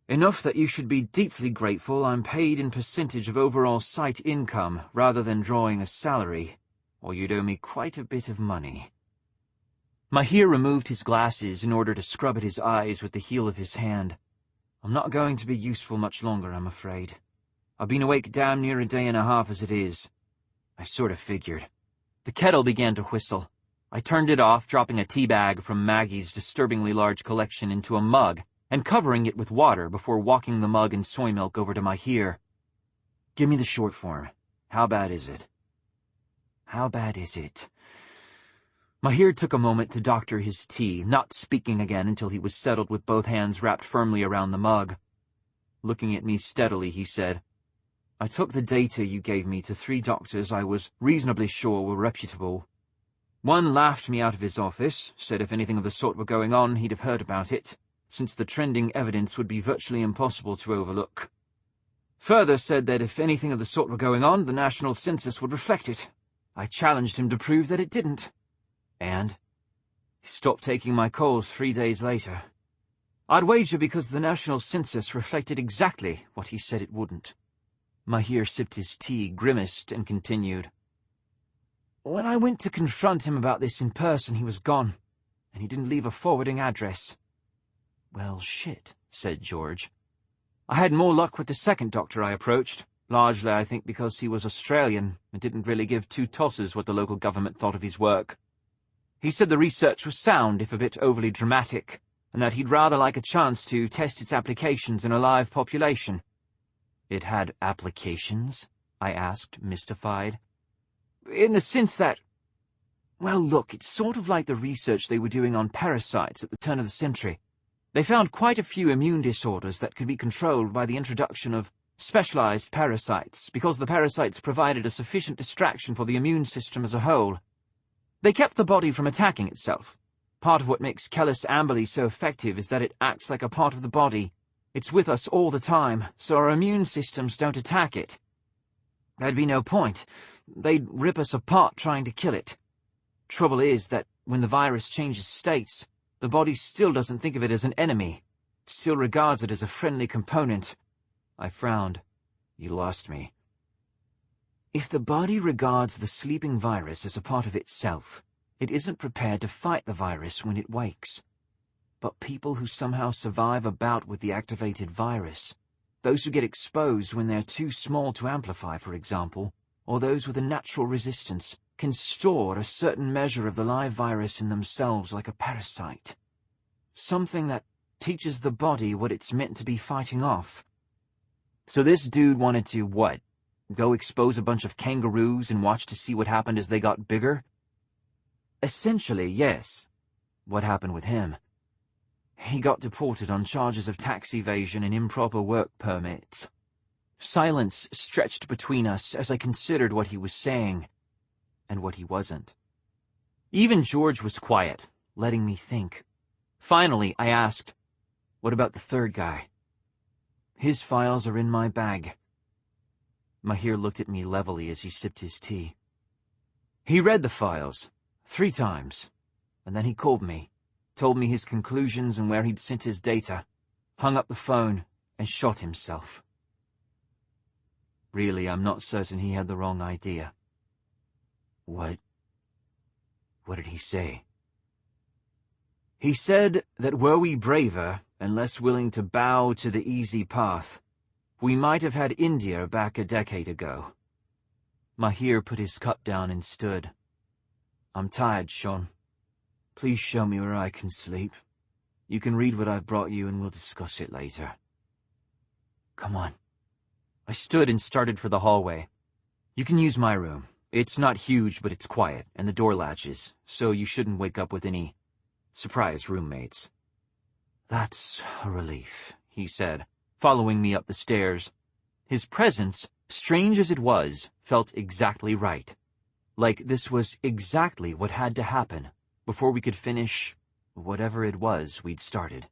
Enough that you should be deeply grateful I'm paid in percentage of overall site income rather than drawing a salary, or you'd owe me quite a bit of money. Mahir removed his glasses in order to scrub at his eyes with the heel of his hand. I'm not going to be useful much longer, I'm afraid. I've been awake damn near a day and a half as it is. I sort of figured. The kettle began to whistle. I turned it off, dropping a tea bag from Maggie's disturbingly large collection into a mug and covering it with water before walking the mug and soy milk over to Mahir. Give me the short form. How bad is it? How bad is it? Mahir took a moment to doctor his tea, not speaking again until he was settled with both hands wrapped firmly around the mug. Looking at me steadily, he said, I took the data you gave me to 3 doctors I was reasonably sure were reputable. One laughed me out of his office, said if anything of the sort were going on, he'd have heard about it, since the trending evidence would be virtually impossible to overlook. Further said that if anything of the sort were going on, the national census would reflect it. I challenged him to prove that it didn't. And he stopped taking my calls 3 days later. I'd wager because the national census reflected exactly what he said it wouldn't. Mahir sipped his tea, grimaced, and continued. When I went to confront him about this in person, he was gone, and he didn't leave a forwarding address. Well, shit, said George. I had more luck with the second doctor I approached, largely, I think, because he was Australian and didn't really give 2 tosses what the local government thought of his work. He said the research was sound, if a bit overly dramatic, and that he'd rather like a chance to test its applications in a live population. It had applications? I asked, mystified. In the sense that, well, look, it's sort of like the research they were doing on parasites at the turn of the century. They found quite a few immune disorders that could be controlled by the introduction of specialized parasites, because the parasites provided a sufficient distraction for the immune system as a whole. They kept the body from attacking itself. Part of what makes Kellis Amberley so effective is that it acts like a part of the body. It's with us all the time, so our immune systems don't attack it. There'd be no point. They'd rip us apart trying to kill it. Trouble is that when the virus changes states, the body still doesn't think of it as an enemy. It still regards it as a friendly component. I frowned. You lost me. If the body regards the sleeping virus as a part of itself, it isn't prepared to fight the virus when it wakes. But people who somehow survive a bout with the activated virus, those who get exposed when they're too small to amplify, for example, or those with a natural resistance, can store a certain measure of the live virus in themselves like a parasite. Something that teaches the body what it's meant to be fighting off. So this dude wanted to, what? Go expose a bunch of kangaroos and watch to see what happened as they got bigger? Essentially, yes. What happened with him? He got deported on charges of tax evasion and improper work permits. Silence stretched between us as I considered what he was saying, and what he wasn't. Even George was quiet, letting me think. Finally, I asked, "What about the third guy?" "His files are in my bag." Mahir looked at me levelly as he sipped his tea. "He read the files, 3 times, and then he called me, told me his conclusions and where he'd sent his data, hung up the phone, and shot himself." Really, I'm not certain he had the wrong idea. What did he say? He said that were we braver and less willing to bow to the easy path, we might have had India back a decade ago. Mahir put his cup down and stood. "I'm tired, Shaun. Please show me where I can sleep. You can read what I've brought you and we'll discuss it later." "Come on." I stood and started for the hallway. "You can use my room. It's not huge, but it's quiet, and the door latches, so you shouldn't wake up with any surprise roommates." "That's a relief," he said, following me up the stairs. His presence, strange as it was, felt exactly right. Like this was exactly what had to happen before we could finish whatever it was we'd started.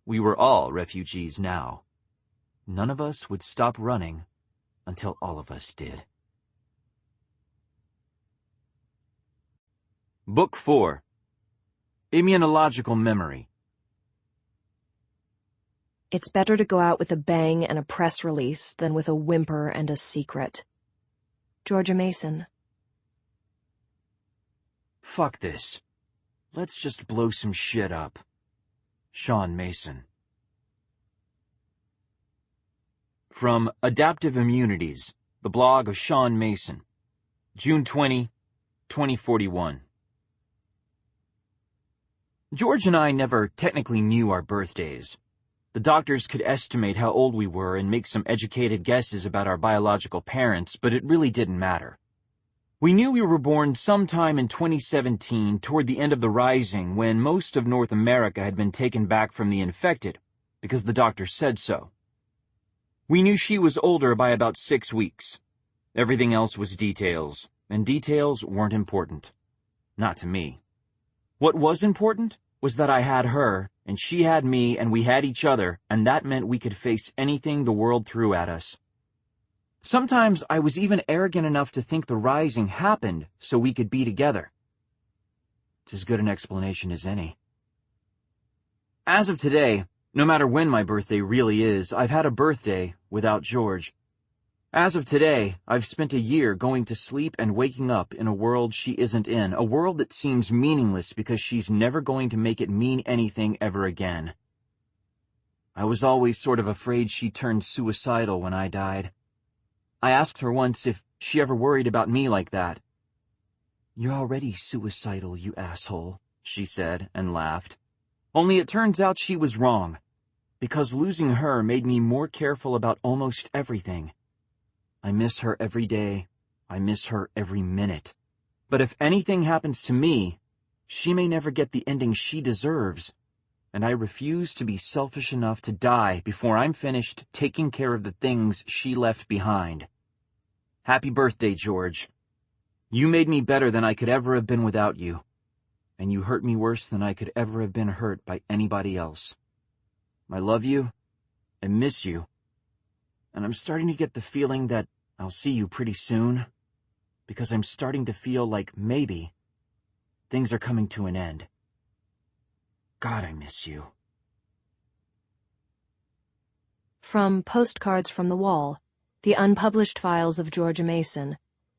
We were all refugees now. None of us would stop running until all of us did. Book 4. Immunological Memory. It's better to go out with a bang and a press release than with a whimper and a secret. Georgia Mason. Fuck this. Let's just blow some shit up. Shaun Mason. From Adaptive Immunities, the blog of Shaun Mason. June 20, 2041. George and I never technically knew our birthdays. The doctors could estimate how old we were and make some educated guesses about our biological parents, but it really didn't matter. We knew we were born sometime in 2017, toward the end of the Rising, when most of North America had been taken back from the infected, because the doctors said so. We knew she was older by about 6 weeks. Everything else was details, and details weren't important. Not to me. What was important was that I had her, and she had me, and we had each other, and that meant we could face anything the world threw at us. Sometimes I was even arrogant enough to think the Rising happened so we could be together. It's as good an explanation as any. As of today, no matter when my birthday really is, I've had a birthday without George. As of today, I've spent a year going to sleep and waking up in a world she isn't in, a world that seems meaningless because she's never going to make it mean anything ever again. I was always sort of afraid she turned suicidal when I died. I asked her once if she ever worried about me like that. "You're already suicidal, you asshole," she said, and laughed. Only it turns out she was wrong, because losing her made me more careful about almost everything. I miss her every day. I miss her every minute. But if anything happens to me, she may never get the ending she deserves, and I refuse to be selfish enough to die before I'm finished taking care of the things she left behind. Happy birthday, George. You made me better than I could ever have been without you, and you hurt me worse than I could ever have been hurt by anybody else. I love you, I miss you, and I'm starting to get the feeling that I'll see you pretty soon, because I'm starting to feel like maybe things are coming to an end. God, I miss you. From Postcards from the Wall, the unpublished files of George Mason,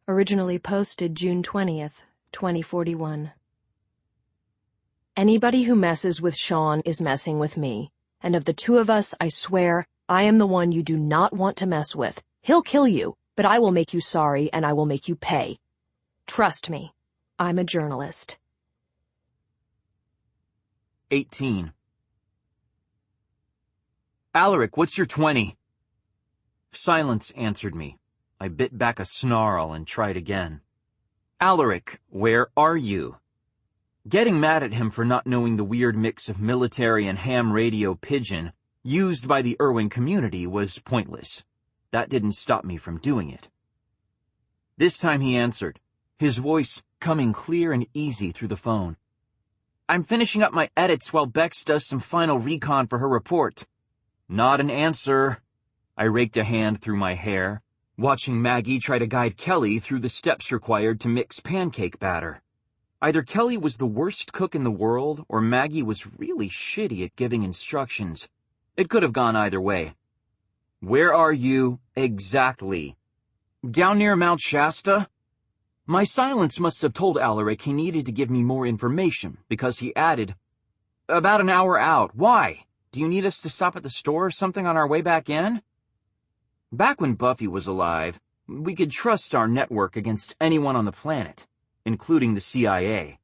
originally posted June 20th, 2041. Anybody who messes with Shaun is messing with me, and of the two of us, I swear, I am the one you do not want to mess with. He'll kill you, but I will make you sorry and I will make you pay. Trust me, I'm a journalist. 18. Alaric, what's your 20? Silence answered me. I bit back a snarl and tried again. Alaric, where are you? Getting mad at him for not knowing the weird mix of military and ham radio pidgin used by the Irwin community was pointless. That didn't stop me from doing it. This time he answered, his voice coming clear and easy through the phone. I'm finishing up my edits while Bex does some final recon for her report. Not an answer. I raked a hand through my hair, watching Maggie try to guide Kelly through the steps required to mix pancake batter. Either Kelly was the worst cook in the world, or Maggie was really shitty at giving instructions. It could have gone either way. Where are you exactly? Down near Mount Shasta? My silence must have told Alaric he needed to give me more information, because he added, About an hour out. Why? Do you need us to stop at the store or something on our way back in? Back when Buffy was alive, we could trust our network against anyone on the planet, including the CIA.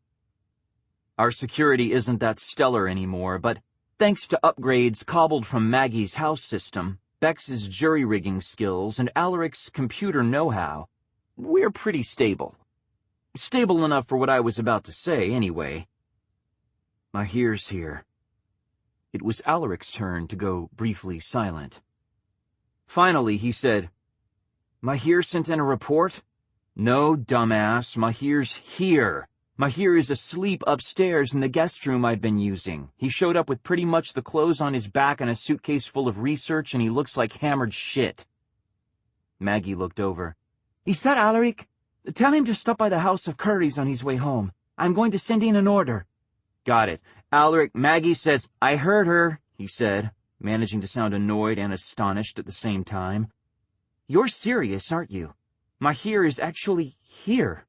Our security isn't that stellar anymore, but thanks to upgrades cobbled from Maggie's house system, Bex's jury-rigging skills, and Alaric's computer know-how, we're pretty stable. Stable enough for what I was about to say, anyway. Mahir's here. It was Alaric's turn to go briefly silent. Finally, he said, Mahir sent in a report? No, dumbass, Mahir's here. Mahir is asleep upstairs in the guest room I've been using. He showed up with pretty much the clothes on his back and a suitcase full of research, and he looks like hammered shit. Maggie looked over. Is that Alaric? Tell him to stop by the House of Curry's on his way home. I'm going to send in an order. Got it. Alaric, Maggie says, I heard her, he said, managing to sound annoyed and astonished at the same time. You're serious, aren't you? Mahir is actually here.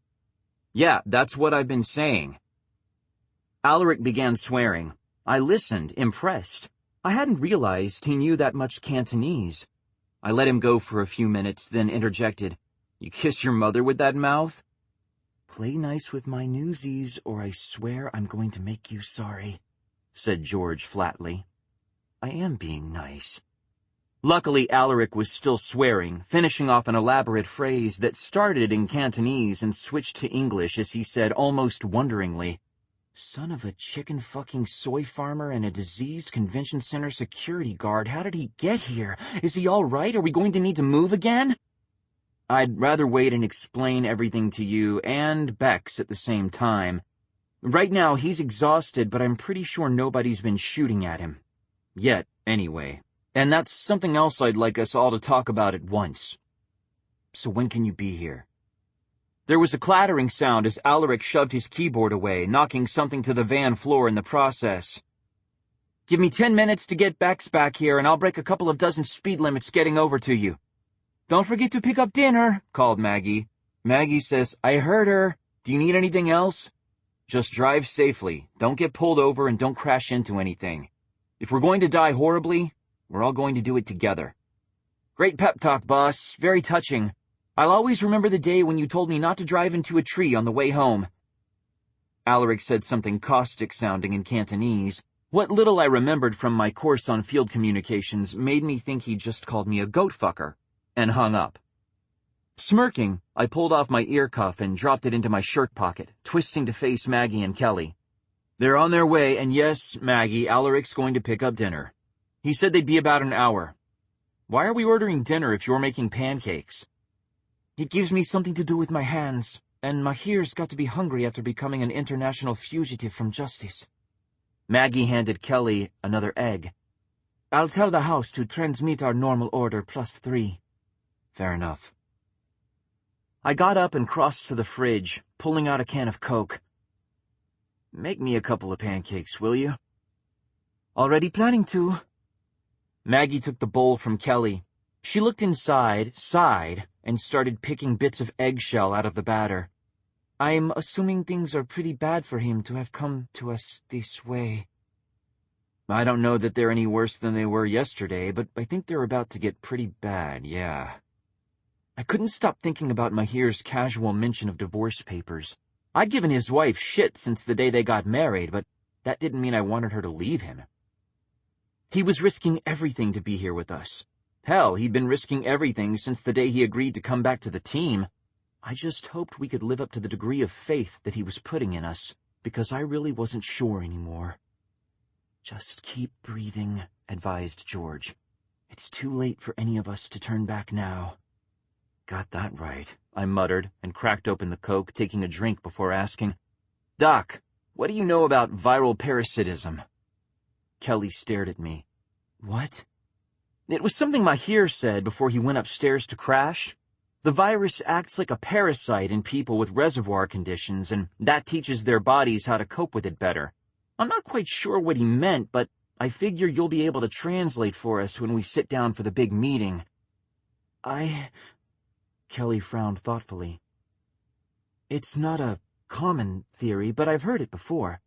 Yeah, that's what I've been saying. Alaric began swearing. I listened, impressed. I hadn't realized he knew that much Cantonese. I let him go for a few minutes, then interjected, You kiss your mother with that mouth? Play nice with my newsies, or I swear I'm going to make you sorry, said George flatly. I am being nice. Luckily, Alaric was still swearing, finishing off an elaborate phrase that started in Cantonese and switched to English as he said almost wonderingly, Son of a chicken-fucking soy farmer and a diseased convention center security guard, how did he get here? Is he all right? Are we going to need to move again? I'd rather wait and explain everything to you and Bex at the same time. Right now, he's exhausted, but I'm pretty sure nobody's been shooting at him. Yet, anyway. And that's something else I'd like us all to talk about at once. So when can you be here? There was a clattering sound as Alaric shoved his keyboard away, knocking something to the van floor in the process. Give me 10 minutes to get Bex back here, and I'll break a couple of dozen speed limits getting over to you. Don't forget to pick up dinner, called Maggie. Maggie says, I heard her. Do you need anything else? Just drive safely. Don't get pulled over and don't crash into anything. If we're going to die horribly, we're all going to do it together. Great pep talk, boss. Very touching. I'll always remember the day when you told me not to drive into a tree on the way home. Alaric said something caustic-sounding in Cantonese, What little I remembered from my course on field communications made me think he just called me a goat fucker, and hung up. Smirking, I pulled off my ear cuff and dropped it into my shirt pocket, twisting to face Maggie and Kelly. They're on their way, and yes, Maggie, Alaric's going to pick up dinner. He said they'd be about an hour. Why are we ordering dinner if you're making pancakes? It gives me something to do with my hands, and Mahir's got to be hungry after becoming an international fugitive from justice. Maggie handed Kelly another egg. I'll tell the house to transmit our normal order +3. Fair enough. I got up and crossed to the fridge, pulling out a can of Coke. Make me a couple of pancakes, will you? Already planning to. Maggie took the bowl from Kelly. She looked inside, sighed, and started picking bits of eggshell out of the batter. I'm assuming things are pretty bad for him to have come to us this way. I don't know that they're any worse than they were yesterday, but I think they're about to get pretty bad, yeah. I couldn't stop thinking about Mahir's casual mention of divorce papers. I'd given his wife shit since the day they got married, but that didn't mean I wanted her to leave him. He was risking everything to be here with us. Hell, he'd been risking everything since the day he agreed to come back to the team. I just hoped we could live up to the degree of faith that he was putting in us, because I really wasn't sure anymore. Just keep breathing, advised George. It's too late for any of us to turn back now. Got that right, I muttered, and cracked open the Coke, taking a drink before asking, Doc, what do you know about viral parasitism? Kelly stared at me. What? It was something Mahir said before he went upstairs to crash. The virus acts like a parasite in people with reservoir conditions, and that teaches their bodies how to cope with it better. I'm not quite sure what he meant, but I figure you'll be able to translate for us when we sit down for the big meeting. Kelly frowned thoughtfully. It's not a common theory, but I've heard it before.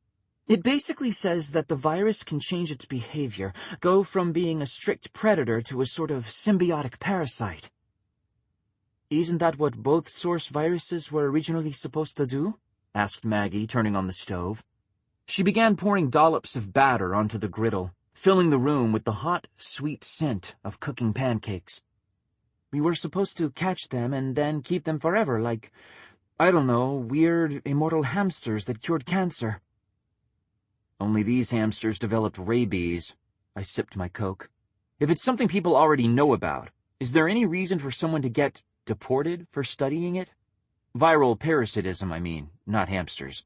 It basically says that the virus can change its behavior, go from being a strict predator to a sort of symbiotic parasite. Isn't that what both source viruses were originally supposed to do? Asked Maggie, turning on the stove. She began pouring dollops of batter onto the griddle, filling the room with the hot, sweet scent of cooking pancakes. We were supposed to catch them and then keep them forever, like, I don't know, weird, immortal hamsters that cured cancer. Only these hamsters developed rabies. I sipped my Coke. If it's something people already know about, is there any reason for someone to get deported for studying it? Viral parasitism, I mean, not hamsters.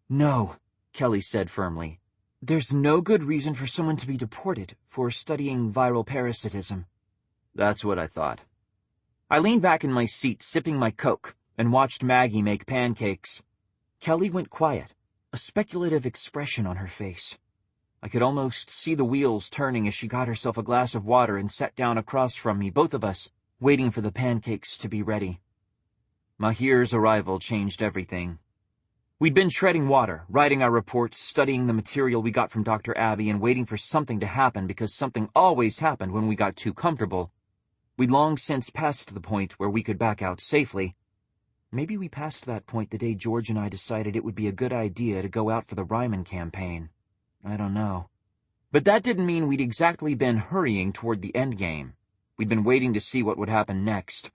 No, Kelly said firmly. There's no good reason for someone to be deported for studying viral parasitism. That's what I thought. I leaned back in my seat, sipping my Coke, and watched Maggie make pancakes. Kelly went quiet, a speculative expression on her face. I could almost see the wheels turning as she got herself a glass of water and sat down across from me, both of us waiting for the pancakes to be ready. Mahir's arrival changed everything. We'd been treading water, writing our reports, studying the material we got from Dr. Abby, and waiting for something to happen because something always happened when we got too comfortable. We'd long since passed the point where we could back out safely. Maybe we passed that point the day George and I decided it would be a good idea to go out for the Ryman campaign. I don't know. But that didn't mean we'd exactly been hurrying toward the endgame. We'd been waiting to see what would happen next.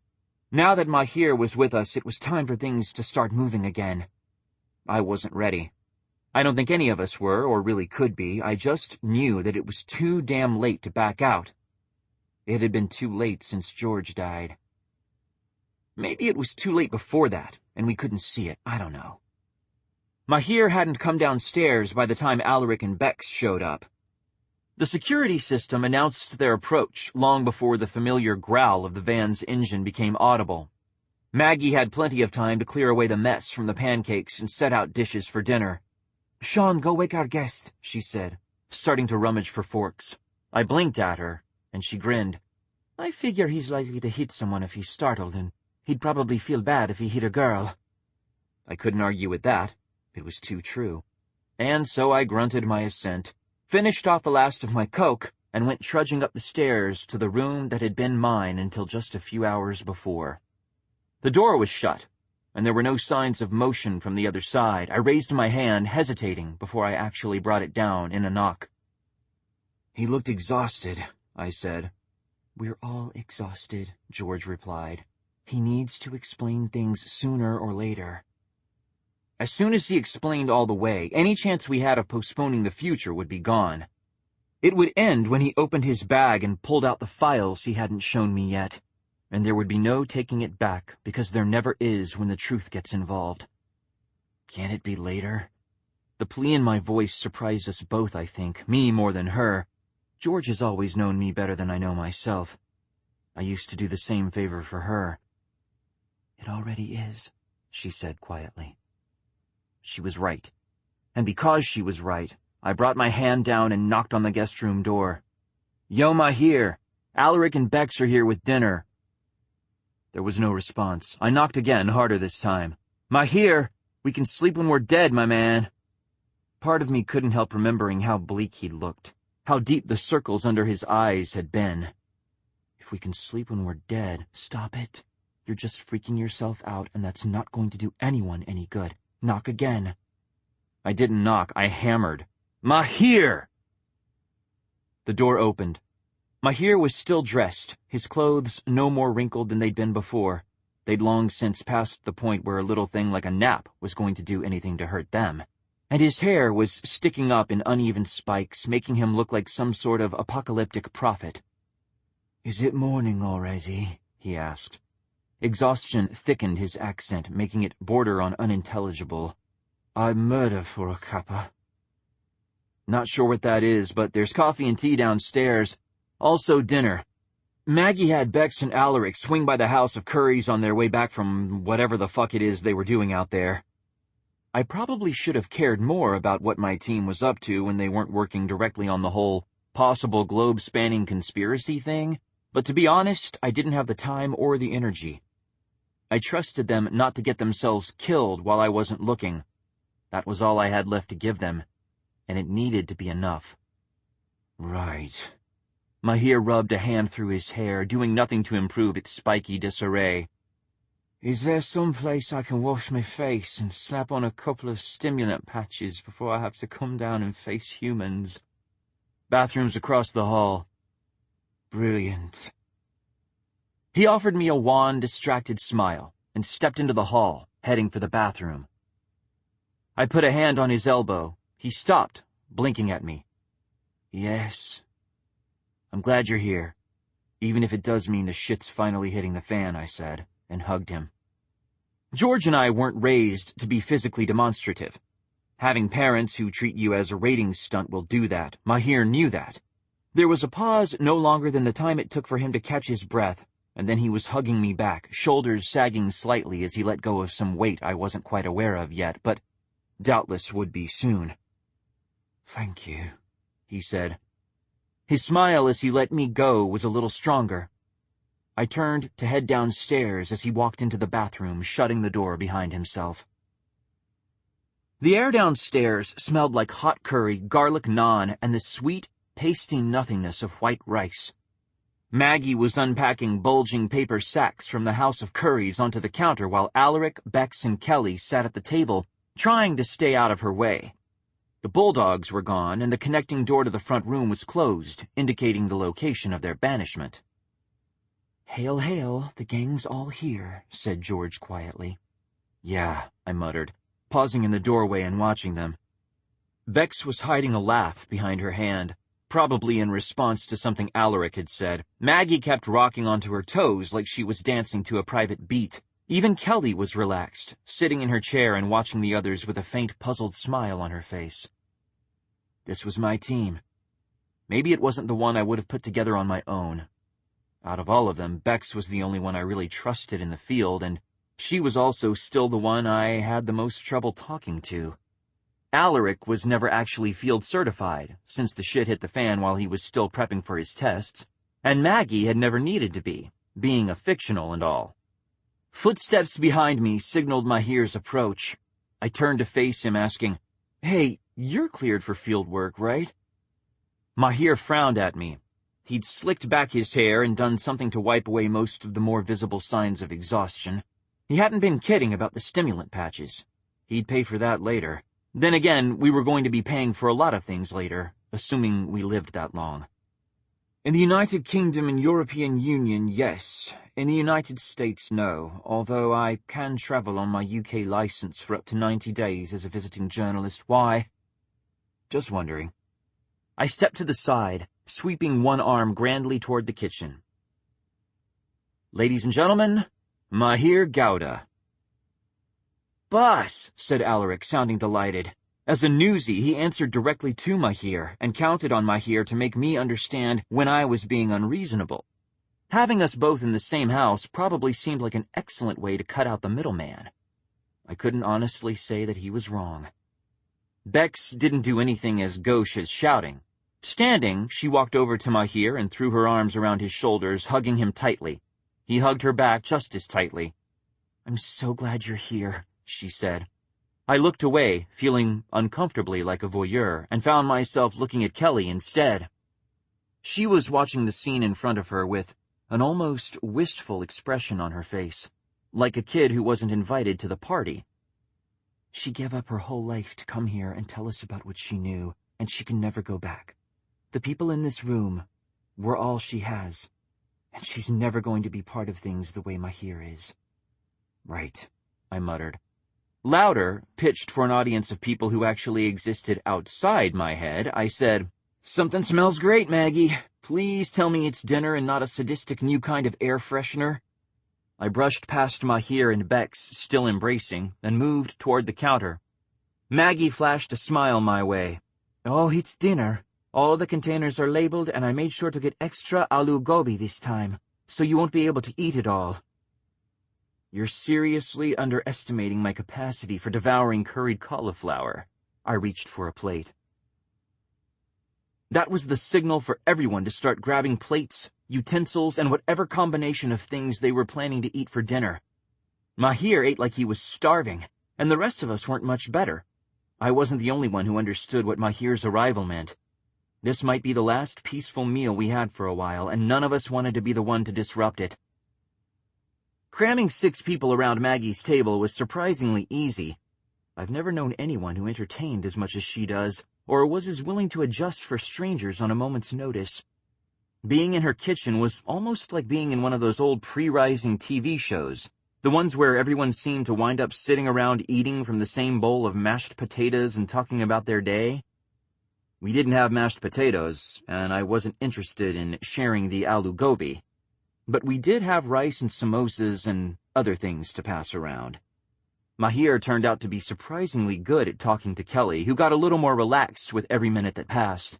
Now that Mahir was with us, it was time for things to start moving again. I wasn't ready. I don't think any of us were, or really could be. I just knew that it was too damn late to back out. It had been too late since George died. Maybe it was too late before that, and we couldn't see it. I don't know. Mahir hadn't come downstairs by the time Alaric and Bex showed up. The security system announced their approach long before the familiar growl of the van's engine became audible. Maggie had plenty of time to clear away the mess from the pancakes and set out dishes for dinner. "Shaun, go wake our guest," she said, starting to rummage for forks. I blinked at her, and she grinned. "I figure he's likely to hit someone if he's startled, and he'd probably feel bad if he hit a girl." I couldn't argue with that. It was too true. And so I grunted my assent, finished off the last of my Coke, and went trudging up the stairs to the room that had been mine until just a few hours before. The door was shut. and there were no signs of motion from the other side. I raised my hand, hesitating, before I actually brought it down in a knock. "He looked exhausted," I said. "We're all exhausted," George replied. "He needs to explain things sooner or later." As soon as he explained all the way, any chance we had of postponing the future would be gone. It would end when he opened his bag and pulled out the files he hadn't shown me yet, and there would be no taking it back, because there never is when the truth gets involved. "Can't it be later?" The plea in my voice surprised us both, I think, me more than her. George has always known me better than I know myself. I used to do the same favor for her. "It already is," she said quietly. She was right. And because she was right, I brought my hand down and knocked on the guest room door. "Yo, Mahir! Alaric and Bex are here with dinner." There was no response. I knocked again, harder this time. "Mahir! We can sleep when we're dead, my man." Part of me couldn't help remembering how bleak he'd looked, how deep the circles under his eyes had been. "If we can sleep when we're dead, stop it. You're just freaking yourself out, and that's not going to do anyone any good. Knock again." I didn't knock, I hammered. "Mahir!" The door opened. Mahir was still dressed, his clothes no more wrinkled than they'd been before. They'd long since passed the point where a little thing like a nap was going to do anything to hurt them. And his hair was sticking up in uneven spikes, making him look like some sort of apocalyptic prophet. "Is it morning already?" he asked. Exhaustion thickened his accent, making it border on unintelligible. "I'd murder for a cuppa." "Not sure what that is, but there's coffee and tea downstairs. Also dinner. Maggie had Bex and Alaric swing by the house of Curry's on their way back from whatever the fuck it is they were doing out there." I probably should have cared more about what my team was up to when they weren't working directly on the whole possible globe-spanning conspiracy thing, but to be honest, I didn't have the time or the energy. I trusted them not to get themselves killed while I wasn't looking. That was all I had left to give them, and it needed to be enough. "Right." Mahir rubbed a hand through his hair, doing nothing to improve its spiky disarray. "Is there some place I can wash my face and slap on a couple of stimulant patches before I have to come down and face humans?" "Bathroom's across the hall." "Brilliant." He offered me a wan, distracted smile and stepped into the hall, heading for the bathroom. I put a hand on his elbow. He stopped, blinking at me. "Yes." "I'm glad you're here, even if it does mean the shit's finally hitting the fan," I said, and hugged him. George and I weren't raised to be physically demonstrative. Having parents who treat you as a ratings stunt will do that. Mahir knew that. There was a pause no longer than the time it took for him to catch his breath, and then he was hugging me back, shoulders sagging slightly as he let go of some weight I wasn't quite aware of yet, but doubtless would be soon. "Thank you," he said. His smile as he let me go was a little stronger. I turned to head downstairs as he walked into the bathroom, shutting the door behind himself. The air downstairs smelled like hot curry, garlic naan, and the sweet, pasty nothingness of white rice. Maggie was unpacking bulging paper sacks from the house of Curry's onto the counter while Alaric, Bex, and Kelly sat at the table, trying to stay out of her way. The bulldogs were gone, and the connecting door to the front room was closed, indicating the location of their banishment. "Hail, hail, the gang's all here," said George quietly. "Yeah," I muttered, pausing in the doorway and watching them. Bex was hiding a laugh behind her hand, probably in response to something Alaric had said. Maggie kept rocking onto her toes like she was dancing to a private beat. Even Kelly was relaxed, sitting in her chair and watching the others with a faint, puzzled smile on her face. This was my team. Maybe it wasn't the one I would have put together on my own. Out of all of them, Bex was the only one I really trusted in the field, and she was also still the one I had the most trouble talking to. Alaric was never actually field certified, since the shit hit the fan while he was still prepping for his tests, and Maggie had never needed to be, being a fictional and all. Footsteps behind me signaled Mahir's approach. I turned to face him, asking, "Hey, you're cleared for field work, right?" Mahir frowned at me. He'd slicked back his hair and done something to wipe away most of the more visible signs of exhaustion. He hadn't been kidding about the stimulant patches. He'd pay for that later. Then again, we were going to be paying for a lot of things later, assuming we lived that long. In the United Kingdom and European Union, yes. In the United States, no, although I can travel on my UK license for up to 90 days as a visiting journalist. Why? Just wondering. I stepped to the side, sweeping one arm grandly toward the kitchen. Ladies and gentlemen, Mahir Gowda. Boss, said Alaric, sounding delighted. As a newsie, he answered directly to Mahir and counted on Mahir to make me understand when I was being unreasonable. Having us both in the same house probably seemed like an excellent way to cut out the middleman. I couldn't honestly say that he was wrong. Bex didn't do anything as gauche as shouting. Standing, she walked over to Mahir and threw her arms around his shoulders, hugging him tightly. He hugged her back just as tightly. I'm so glad you're here, she said. I looked away, feeling uncomfortably like a voyeur, and found myself looking at Kelly instead. She was watching the scene in front of her with an almost wistful expression on her face, like a kid who wasn't invited to the party. She gave up her whole life to come here and tell us about what she knew, and she can never go back. The people in this room were all she has, and she's never going to be part of things the way Mahir is. Right, I muttered. Louder, pitched for an audience of people who actually existed outside my head, I said, Something smells great, Maggie. Please tell me it's dinner and not a sadistic new kind of air freshener. I brushed past Mahir and Bex, still embracing, and moved toward the counter. Maggie flashed a smile my way. Oh, it's dinner. All the containers are labeled, and I made sure to get extra aloo gobi this time, so you won't be able to eat it all. You're seriously underestimating my capacity for devouring curried cauliflower. I reached for a plate. That was the signal for everyone to start grabbing plates, utensils, and whatever combination of things they were planning to eat for dinner. Mahir ate like he was starving, and the rest of us weren't much better. I wasn't the only one who understood what Mahir's arrival meant. This might be the last peaceful meal we had for a while, and none of us wanted to be the one to disrupt it. Cramming 6 people around Maggie's table was surprisingly easy. I've never known anyone who entertained as much as she does, or was as willing to adjust for strangers on a moment's notice. Being in her kitchen was almost like being in one of those old pre-Rising TV shows, the ones where everyone seemed to wind up sitting around eating from the same bowl of mashed potatoes and talking about their day. We didn't have mashed potatoes, and I wasn't interested in sharing the aloo gobi. But we did have rice and samosas and other things to pass around. Mahir turned out to be surprisingly good at talking to Kelly, who got a little more relaxed with every minute that passed.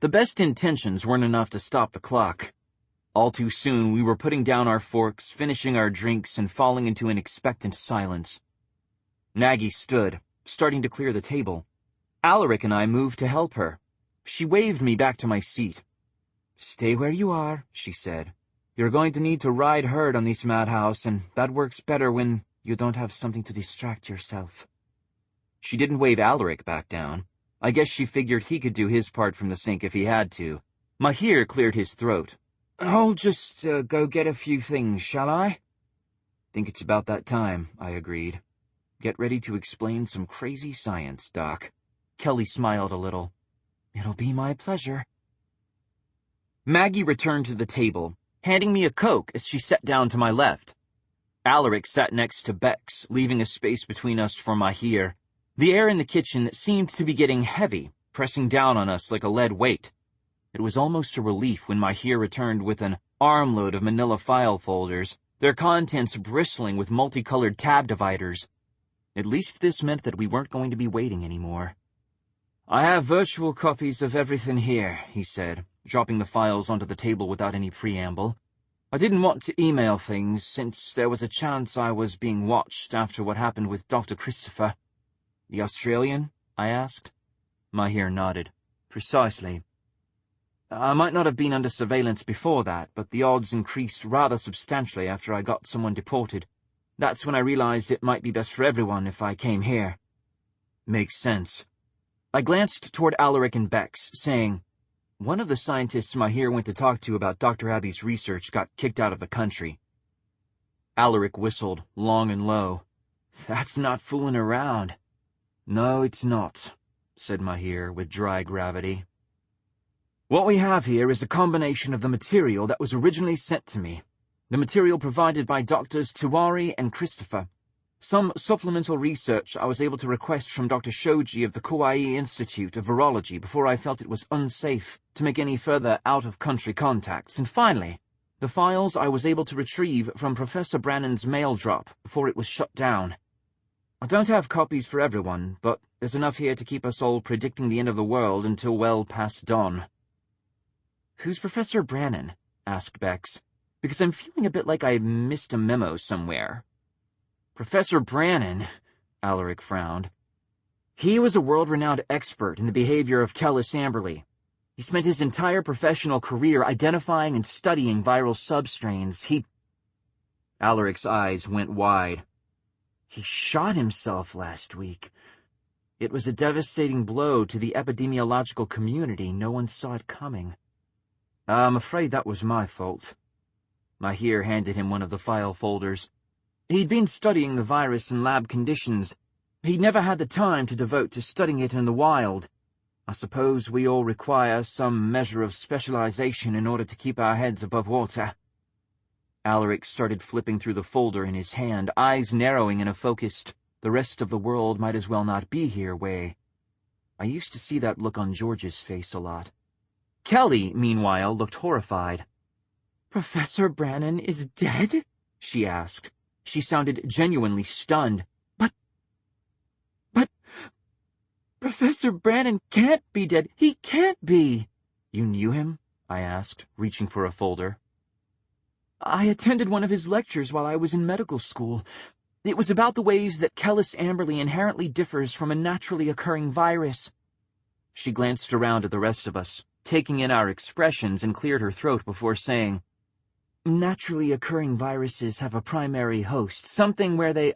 The best intentions weren't enough to stop the clock. All too soon, we were putting down our forks, finishing our drinks, and falling into an expectant silence. Maggie stood, starting to clear the table. Alaric and I moved to help her. She waved me back to my seat. Stay where you are, she said. You're going to need to ride herd on this madhouse, and that works better when you don't have something to distract yourself. She didn't wave Alaric back down. I guess she figured he could do his part from the sink if he had to. Mahir cleared his throat. I'll just go get a few things, shall I? Think it's about that time, I agreed. Get ready to explain some crazy science, Doc. Kelly smiled a little. It'll be my pleasure. Maggie returned to the table, handing me a Coke as she sat down to my left. Alaric sat next to Bex, leaving a space between us for Mahir. The air in the kitchen seemed to be getting heavy, pressing down on us like a lead weight. It was almost a relief when Mahir returned with an armload of manila file folders, their contents bristling with multicolored tab dividers. At least this meant that we weren't going to be waiting anymore. I have virtual copies of everything here, he said, dropping the files onto the table without any preamble. I didn't want to email things, since there was a chance I was being watched after what happened with Dr. Christopher. The Australian? I asked. Mahir nodded. Precisely. I might not have been under surveillance before that, but the odds increased rather substantially after I got someone deported. That's when I realized it might be best for everyone if I came here. Makes sense. I glanced toward Alaric and Bex, saying, One of the scientists Mahir went to talk to about Dr. Abbey's research got kicked out of the country. Alaric whistled, long and low. That's not fooling around. No, it's not, said Mahir with dry gravity. What we have here is a combination of the material that was originally sent to me, the material provided by Doctors Tiwari and Christopher, some supplemental research I was able to request from Dr. Shoji of the Kauai Institute of Virology before I felt it was unsafe to make any further out-of-country contacts, and finally, the files I was able to retrieve from Professor Brannan's mail drop before it was shut down. I don't have copies for everyone, but there's enough here to keep us all predicting the end of the world until well past dawn. Who's Professor Brannan? Asked Bex, because I'm feeling a bit like I missed a memo somewhere. Professor Brannan, Alaric frowned. He was a world-renowned expert in the behavior of Kellis Amberley. He spent his entire professional career identifying and studying viral substrains. Alaric's eyes went wide. He shot himself last week. It was a devastating blow to the epidemiological community. No one saw it coming. I'm afraid that was my fault. Mahir handed him one of the file folders. He'd been studying the virus in lab conditions. He'd never had the time to devote to studying it in the wild. I suppose we all require some measure of specialization in order to keep our heads above water. Alaric started flipping through the folder in his hand, eyes narrowing in a focused, the rest of the world might as well not be here way. I used to see that look on George's face a lot. Kelly, meanwhile, looked horrified. Professor Brannan is dead? She asked. She sounded genuinely stunned. But Professor Brannan can't be dead. He can't be. You knew him? I asked, reaching for a folder. I attended one of his lectures while I was in medical school. It was about the ways that Kellis Amberley inherently differs from a naturally occurring virus. She glanced around at the rest of us, taking in our expressions, and cleared her throat before saying, Naturally occurring viruses have a primary host, something where they,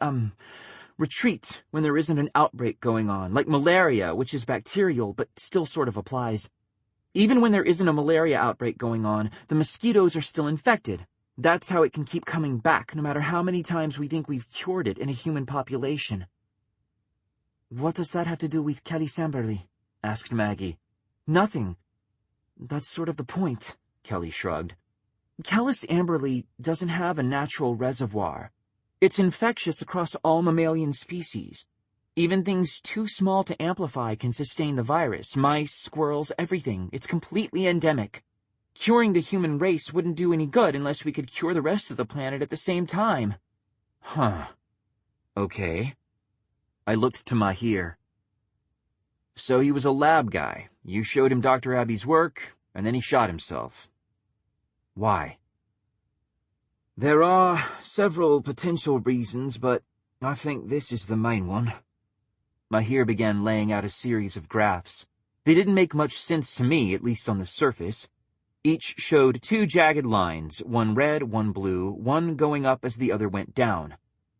retreat when there isn't an outbreak going on, like malaria, which is bacterial, but still sort of applies. Even when there isn't a malaria outbreak going on, the mosquitoes are still infected. That's how it can keep coming back, no matter how many times we think we've cured it in a human population. What does that have to do with Kellis Amberley? Asked Maggie. Nothing. That's sort of the point, Kelly shrugged. Kellis Amberley doesn't have a natural reservoir. It's infectious across all mammalian species. Even things too small to amplify can sustain the virus. Mice, squirrels, everything. It's completely endemic. Curing the human race wouldn't do any good unless we could cure the rest of the planet at the same time. Huh. Okay. I looked to Mahir. So he was a lab guy. You showed him Dr. Abbey's work, and then he shot himself. Why? There are several potential reasons, but I think this is the main one. Mahir began laying out a series of graphs. They didn't make much sense to me, at least on the surface. Each showed two jagged lines, one red, one blue, one going up as the other went down.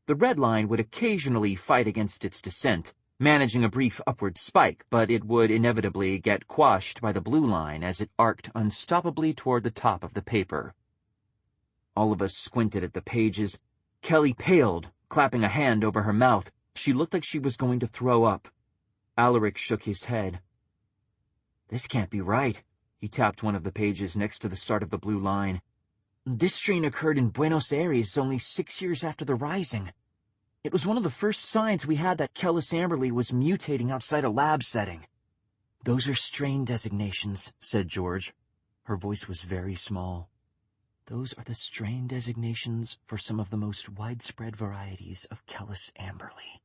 The red line would occasionally fight against its descent, managing a brief upward spike, but it would inevitably get quashed by the blue line as it arced unstoppably toward the top of the paper. All of us squinted at the pages. Kelly paled, clapping a hand over her mouth. She looked like she was going to throw up. Alaric shook his head. This can't be right. He tapped one of the pages next to the start of the blue line. This strain occurred in Buenos Aires only 6 years after the Rising. It was one of the first signs we had that Kellis Amberley was mutating outside a lab setting. Those are strain designations, said George. Her voice was very small. Those are the strain designations for some of the most widespread varieties of Kellis Amberley.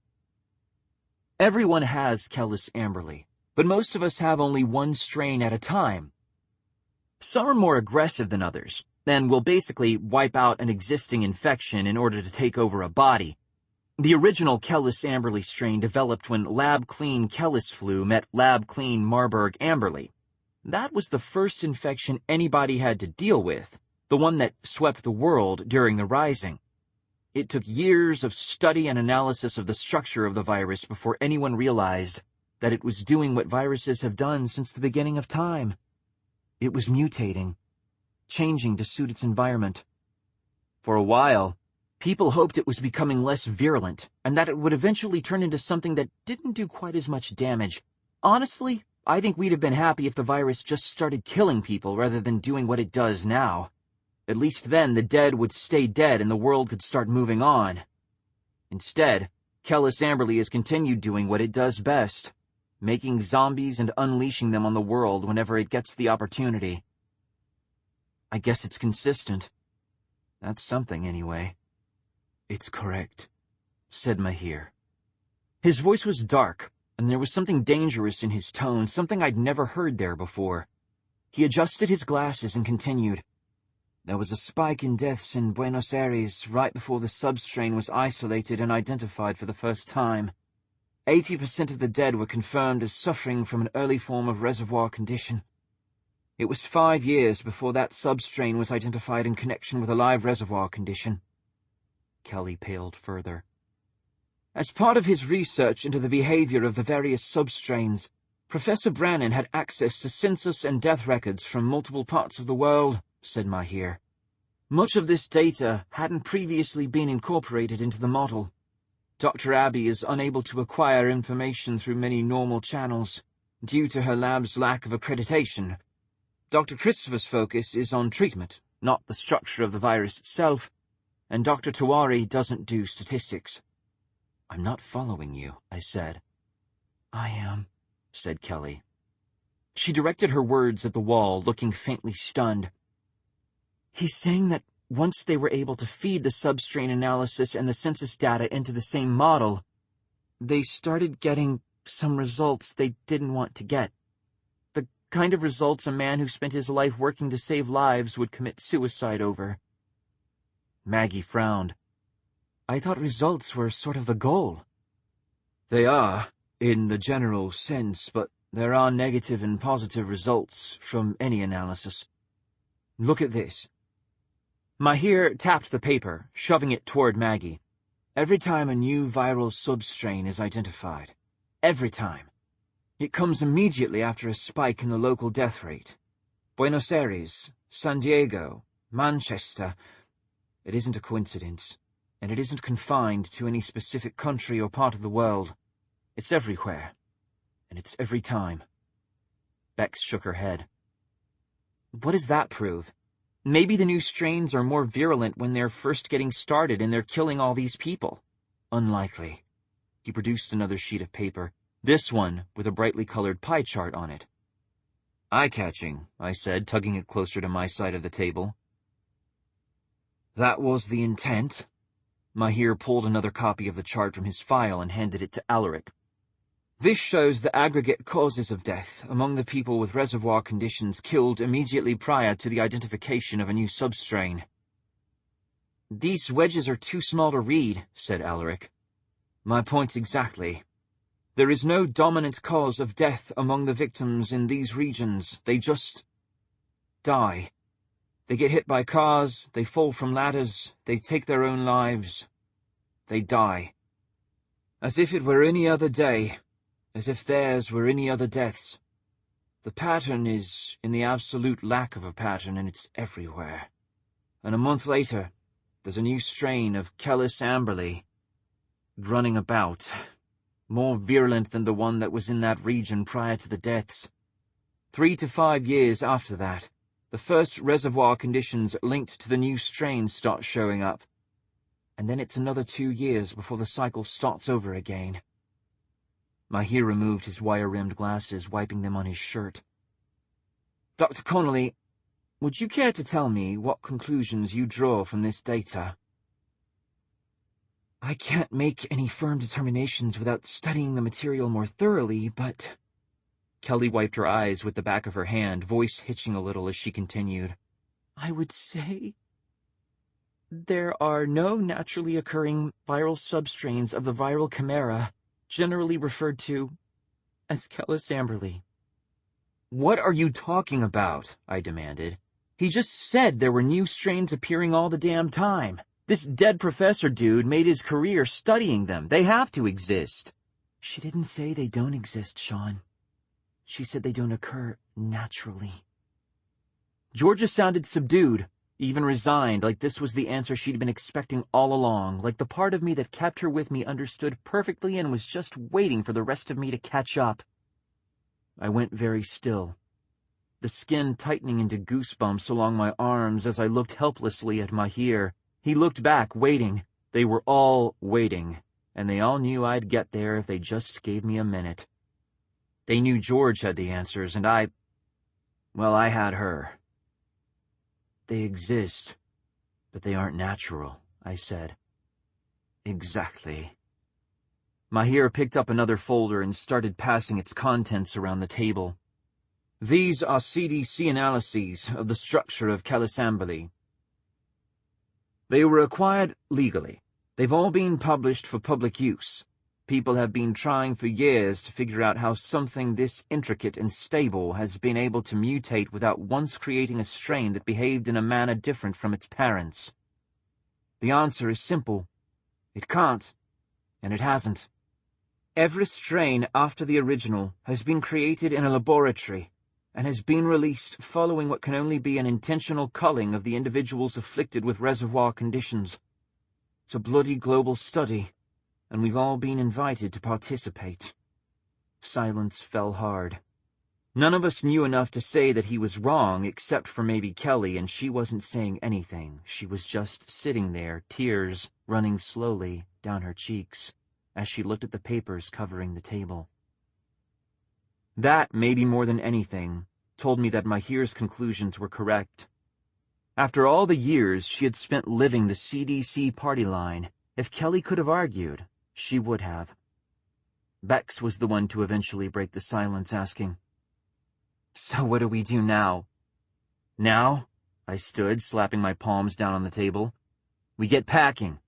Everyone has Kellis Amberley, but most of us have only one strain at a time. Some are more aggressive than others, and will basically wipe out an existing infection in order to take over a body. The original Kellis Amberley strain developed when lab-clean Kellis flu met lab-clean Marburg Amberley. That was the first infection anybody had to deal with, the one that swept the world during the Rising. It took years of study and analysis of the structure of the virus before anyone realized that it was doing what viruses have done since the beginning of time. It was mutating, changing to suit its environment. For a while, People hoped it was becoming less virulent, and that it would eventually turn into something that didn't do quite as much damage. Honestly, I think we'd have been happy if the virus just started killing people rather than doing what it does now. At least then the dead would stay dead and the world could start moving on. Instead, Kellis Amberley has continued doing what it does best, making zombies and unleashing them on the world whenever it gets the opportunity. I guess it's consistent. That's something, anyway. It's correct, said Mahir. His voice was dark, and there was something dangerous in his tone, something I'd never heard there before. He adjusted his glasses and continued. There was a spike in deaths in Buenos Aires right before the substrain was isolated and identified for the first time. 80% of the dead were confirmed as suffering from an early form of reservoir condition. It was 5 years before that substrain was identified in connection with a live reservoir condition. Kelly paled further. As part of his research into the behavior of the various substrains, Professor Brannan had access to census and death records from multiple parts of the world, said Mahir. Much of this data hadn't previously been incorporated into the model. Dr. Abbey is unable to acquire information through many normal channels, due to her lab's lack of accreditation. Dr. Christopher's focus is on treatment, not the structure of the virus itself, and Dr. Tawari doesn't do statistics. I'm not following you, I said. I am, said Kelly. She directed her words at the wall, looking faintly stunned. He's saying that once they were able to feed the substrain analysis and the census data into the same model, they started getting some results they didn't want to get. The kind of results a man who spent his life working to save lives would commit suicide over. Maggie frowned. I thought results were sort of the goal. They are, in the general sense, but there are negative and positive results from any analysis. Look at this. Mahir tapped the paper, shoving it toward Maggie. Every time a new viral substrain is identified, every time, it comes immediately after a spike in the local death rate. Buenos Aires, San Diego, Manchester. It isn't a coincidence, and it isn't confined to any specific country or part of the world. It's everywhere, and it's every time. Bex shook her head. What does that prove? Maybe the new strains are more virulent when they're first getting started and they're killing all these people. Unlikely. He produced another sheet of paper, this one with a brightly colored pie chart on it. Eye-catching, I said, tugging it closer to my side of the table. That was the intent. Mahir pulled another copy of the chart from his file and handed it to Alaric. This shows the aggregate causes of death among the people with reservoir conditions killed immediately prior to the identification of a new substrain. These wedges are too small to read, said Alaric. My point exactly. There is no dominant cause of death among the victims in these regions. They just die. They get hit by cars, they fall from ladders, they take their own lives. They die. As if it were any other day. As if theirs were any other deaths. The pattern is in the absolute lack of a pattern, and it's everywhere. And a month later, there's a new strain of Kellis Amberley running about, more virulent than the one that was in that region prior to the deaths. 3 to 5 years after that, the first reservoir conditions linked to the new strain start showing up. And then it's another 2 years before the cycle starts over again. Mahir removed his wire-rimmed glasses, wiping them on his shirt. Dr. Connolly, would you care to tell me what conclusions you draw from this data? I can't make any firm determinations without studying the material more thoroughly, but... Kelly wiped her eyes with the back of her hand, voice hitching a little as she continued. I would say... there are no naturally occurring viral substrains of the viral chimera, generally referred to as Kellis Amberley. What are you talking about? I demanded. He just said there were new strains appearing all the damn time. This dead professor dude made his career studying them. They have to exist. She didn't say they don't exist, Shaun. She said they don't occur naturally. Georgia sounded subdued, even resigned, like this was the answer she'd been expecting all along, like the part of me that kept her with me understood perfectly and was just waiting for the rest of me to catch up. I went very still, the skin tightening into goosebumps along my arms as I looked helplessly at Mahir. He looked back, waiting. They were all waiting, and they all knew I'd get there if they just gave me a minute. They knew George had the answers, and I had her. They exist, but they aren't natural, I said. Exactly. Mahir picked up another folder and started passing its contents around the table. These are CDC analyses of the structure of Kelisambali. They were acquired legally. They've all been published for public use. People have been trying for years to figure out how something this intricate and stable has been able to mutate without once creating a strain that behaved in a manner different from its parents. The answer is simple. It can't, and it hasn't. Every strain after the original has been created in a laboratory and has been released following what can only be an intentional culling of the individuals afflicted with reservoir conditions. It's a bloody global study, and we've all been invited to participate. Silence fell hard. None of us knew enough to say that he was wrong, except for maybe Kelly, and she wasn't saying anything. She was just sitting there, tears running slowly down her cheeks, as she looked at the papers covering the table. That, maybe more than anything, told me that Mahir's conclusions were correct. After all the years she had spent living the CDC party line, if Kelly could have argued, she would have. Bex was the one to eventually break the silence, asking, "So what do we do now?" "Now?" I stood, slapping my palms down on the table. "We get packing.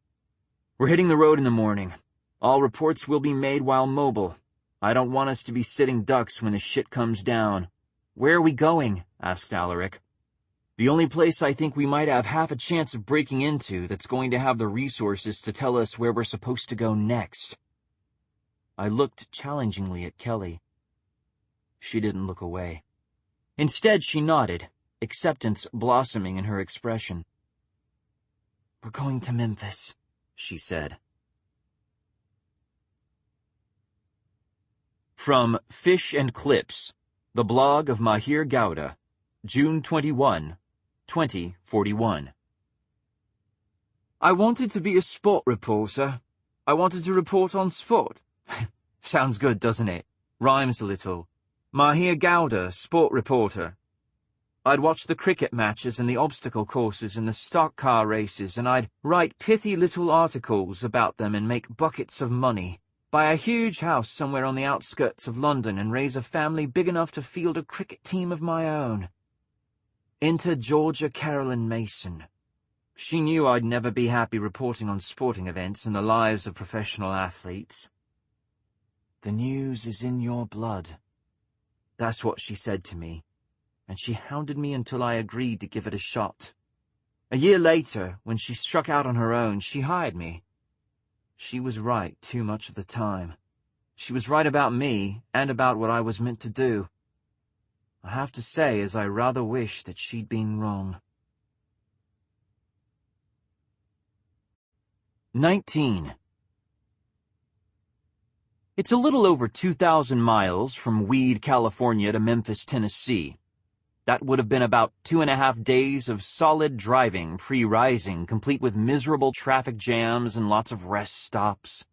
We're hitting the road in the morning. All reports will be made while mobile. I don't want us to be sitting ducks when the shit comes down." "Where are we going?" asked Alaric. "The only place I think we might have half a chance of breaking into that's going to have the resources to tell us where we're supposed to go next." I looked challengingly at Kelly. She didn't look away. Instead, she nodded, acceptance blossoming in her expression. "We're going to Memphis," she said. From Fish and Clips, the blog of Mahir Gowda, June 21, 2041. I wanted to be a sport reporter. I wanted to report on sport. Sounds good, doesn't it? Rhymes a little. Mahir Gowda, sport reporter. I'd watch the cricket matches and the obstacle courses and the stock car races, and I'd write pithy little articles about them and make buckets of money. Buy a huge house somewhere on the outskirts of London and raise a family big enough to field a cricket team of my own. Enter Georgia Carolyn Mason. She knew I'd never be happy reporting on sporting events and the lives of professional athletes. "The news is in your blood." That's what she said to me, and she hounded me until I agreed to give it a shot. A year later, when she struck out on her own, she hired me. She was right too much of the time. She was right about me and about what I was meant to do. I have to say, as I rather wish that she'd been wrong. 19. It's a little over 2,000 miles from Weed, California to Memphis, Tennessee. That would have been about 2.5 days of solid driving, pre-rising, complete with miserable traffic jams and lots of rest stops.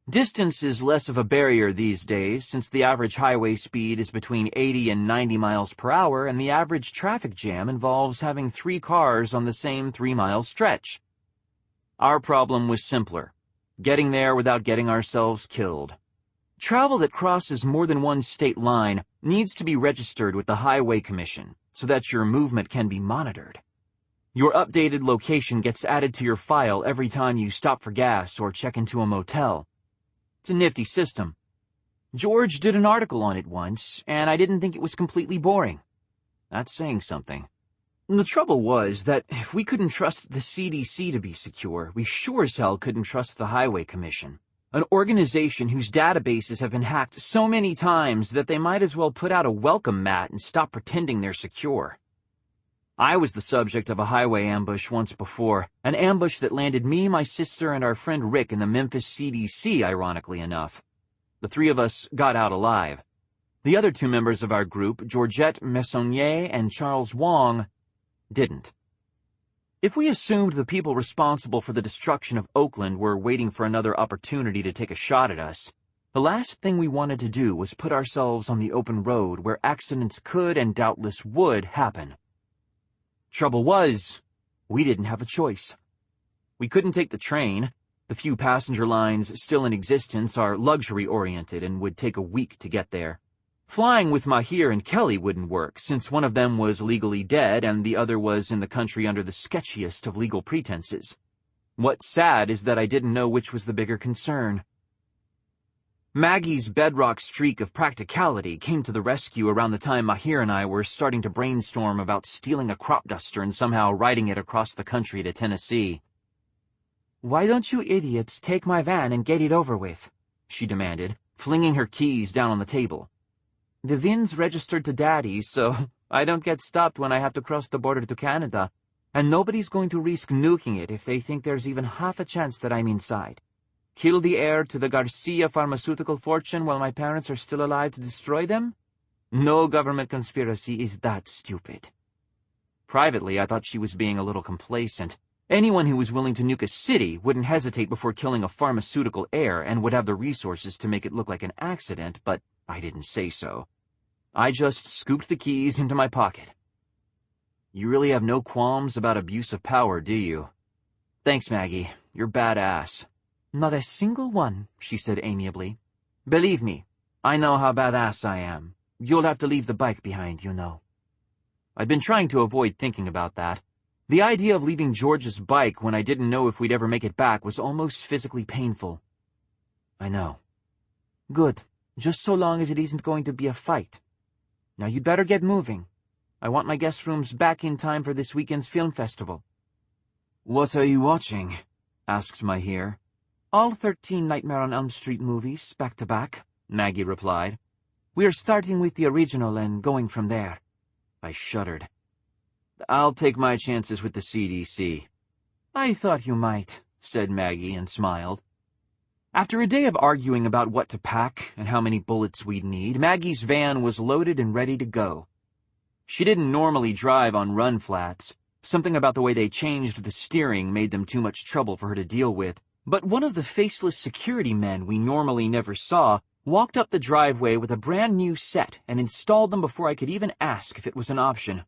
Distance is less of a barrier these days, since the average highway speed is between 80 and 90 miles per hour, and the average traffic jam involves having 3 cars on the same 3-mile stretch. Our problem was simpler: getting there without getting ourselves killed. Travel that crosses more than one state line needs to be registered with the Highway Commission so that your movement can be monitored. Your updated location gets added to your file every time you stop for gas or check into a motel. It's a nifty system. George did an article on it once, and I didn't think it was completely boring. That's saying something. The trouble was that if we couldn't trust the CDC to be secure, we sure as hell couldn't trust the Highway Commission, an organization whose databases have been hacked so many times that they might as well put out a welcome mat and stop pretending they're secure. I was the subject of a highway ambush once before, an ambush that landed me, my sister, and our friend Rick in the Memphis CDC, ironically enough. The three of us got out alive. The other two members of our group, Georgette Messonnier and Charles Wong, didn't. If we assumed the people responsible for the destruction of Oakland were waiting for another opportunity to take a shot at us, the last thing we wanted to do was put ourselves on the open road where accidents could and doubtless would happen. Trouble was, we didn't have a choice. We couldn't take the train. The few passenger lines still in existence are luxury-oriented and would take a week to get there. Flying with Mahir and Kelly wouldn't work, since one of them was legally dead and the other was in the country under the sketchiest of legal pretenses. What's sad is that I didn't know which was the bigger concern. Maggie's bedrock streak of practicality came to the rescue around the time Mahir and I were starting to brainstorm about stealing a crop duster and somehow riding it across the country to Tennessee. "Why don't you idiots take my van and get it over with?" she demanded, flinging her keys down on the table. "The VIN's registered to Daddy's, so I don't get stopped when I have to cross the border to Canada, and nobody's going to risk nuking it if they think there's even half a chance that I'm inside. Kill the heir to the Garcia pharmaceutical fortune while my parents are still alive to destroy them? No government conspiracy is that stupid." Privately, I thought she was being a little complacent. Anyone who was willing to nuke a city wouldn't hesitate before killing a pharmaceutical heir and would have the resources to make it look like an accident, but I didn't say so. I just scooped the keys into my pocket. "You really have no qualms about abuse of power, do you?" "Thanks, Maggie. You're badass." "Not a single one," she said amiably. "Believe me, I know how badass I am. You'll have to leave the bike behind, you know." I'd been trying to avoid thinking about that. The idea of leaving George's bike when I didn't know if we'd ever make it back was almost physically painful. "I know." "Good, just so long as it isn't going to be a fight. Now you'd better get moving. I want my guest rooms back in time for this weekend's film festival." "What are you watching?" asked Mahir. "All 13 Nightmare on Elm Street movies, back to back," Maggie replied. "We're starting with the original and going from there." I shuddered. "I'll take my chances with the CDC." "I thought you might," said Maggie and smiled. After a day of arguing about what to pack and how many bullets we'd need, Maggie's van was loaded and ready to go. She didn't normally drive on run flats. Something about the way they changed the steering made them too much trouble for her to deal with. But one of the faceless security men we normally never saw walked up the driveway with a brand new set and installed them before I could even ask if it was an option.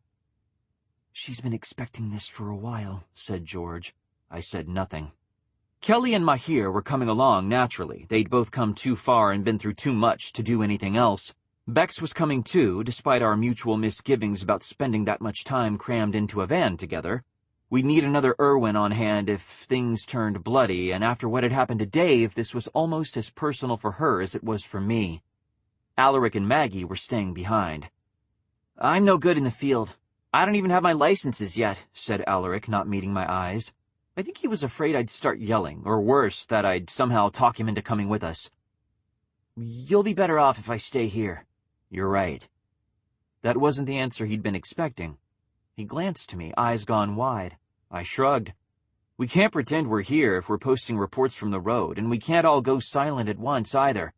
"She's been expecting this for a while," said George. I said nothing. Kelly and Mahir were coming along naturally. They'd both come too far and been through too much to do anything else. Bex was coming too, despite our mutual misgivings about spending that much time crammed into a van together. We'd need another Irwin on hand if things turned bloody, and after what had happened to Dave, this was almost as personal for her as it was for me. Alaric and Maggie were staying behind. "I'm no good in the field. I don't even have my licenses yet," said Alaric, not meeting my eyes. I think he was afraid I'd start yelling, or worse, that I'd somehow talk him into coming with us. "You'll be better off if I stay here." "You're right." That wasn't the answer he'd been expecting. He glanced to me, eyes gone wide. I shrugged. "We can't pretend we're here if we're posting reports from the road, and we can't all go silent at once either.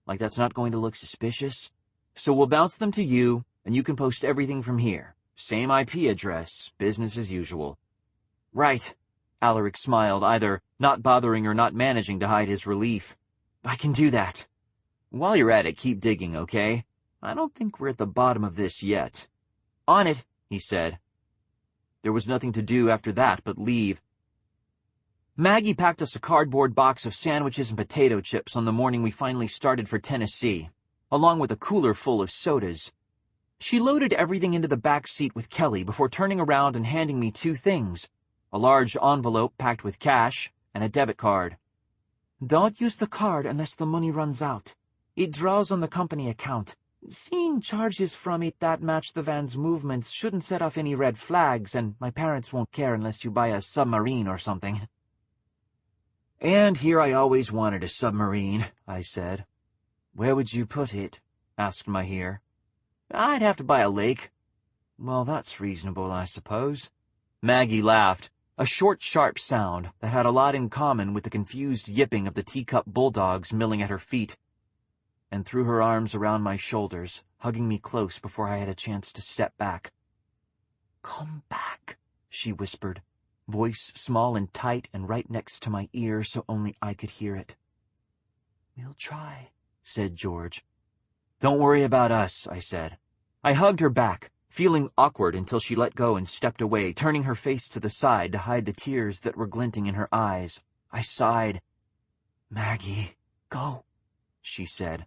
Like that's not going to look suspicious. So we'll bounce them to you, and you can post everything from here. Same IP address, business as usual." "Right." Alaric smiled, either not bothering or not managing to hide his relief. "I can do that." "While you're at it, keep digging, okay? I don't think we're at the bottom of this yet." "On it," he said. There was nothing to do after that but leave. Maggie packed us a cardboard box of sandwiches and potato chips on the morning we finally started for Tennessee, along with a cooler full of sodas. She loaded everything into the back seat with Kelly before turning around and handing me two things, a large envelope packed with cash and a debit card. "Don't use the card unless the money runs out. It draws on the company account. Seeing charges from it that match the van's movements shouldn't set off any red flags, and my parents won't care unless you buy a submarine or something." "And here I always wanted a submarine," I said. "Where would you put it?" asked Mahir. "I'd have to buy a lake." Well, that's reasonable, I suppose. Maggie laughed, a short, sharp sound that had a lot in common with the confused yipping of the teacup bulldogs milling at her feet, and threw her arms around my shoulders, hugging me close before I had a chance to step back. "Come back," she whispered, voice small and tight and right next to my ear so only I could hear it. "We'll try," said George. "Don't worry about us," I said. I hugged her back, feeling awkward until she let go and stepped away, turning her face to the side to hide the tears that were glinting in her eyes. I sighed. "Maggie, go," she said.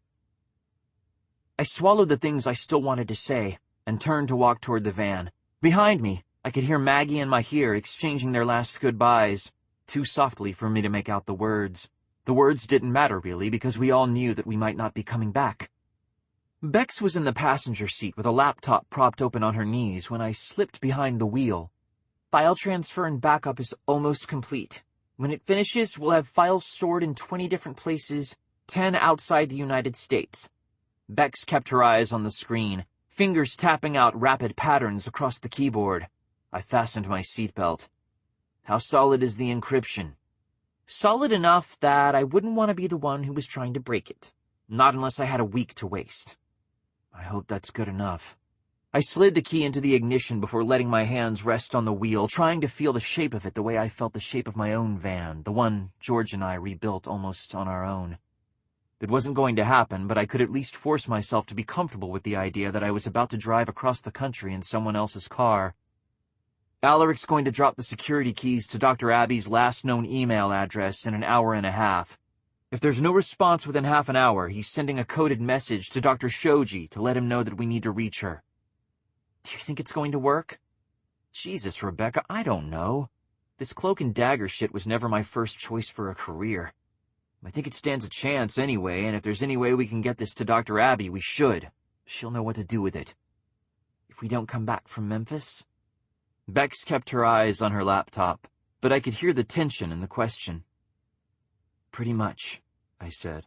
I swallowed the things I still wanted to say and turned to walk toward the van. Behind me, I could hear Maggie and Mahir exchanging their last goodbyes, too softly for me to make out the words. The words didn't matter, really, because we all knew that we might not be coming back. Bex was in the passenger seat with a laptop propped open on her knees when I slipped behind the wheel. "File transfer and backup is almost complete. When it finishes, we'll have files stored in 20 different places, 10 outside the United States." Bex kept her eyes on the screen, fingers tapping out rapid patterns across the keyboard. I fastened my seatbelt. "How solid is the encryption?" "Solid enough that I wouldn't want to be the one who was trying to break it. Not unless I had a week to waste." "I hope that's good enough." I slid the key into the ignition before letting my hands rest on the wheel, trying to feel the shape of it the way I felt the shape of my own van, the one George and I rebuilt almost on our own. It wasn't going to happen, but I could at least force myself to be comfortable with the idea that I was about to drive across the country in someone else's car. Alaric's going to drop the security keys to Dr. Abby's last known email address in an hour and a half. If there's no response within half an hour, he's sending a coded message to Dr. Shoji to let him know that we need to reach her. Do you think it's going to work? Jesus, Rebecca, I don't know. This cloak and dagger shit was never my first choice for a career. I think it stands a chance anyway, and if there's any way we can get this to Dr. Abby, we should. She'll know what to do with it. If we don't come back from Memphis? Bex kept her eyes on her laptop, but I could hear the tension in the question. "Pretty much," I said.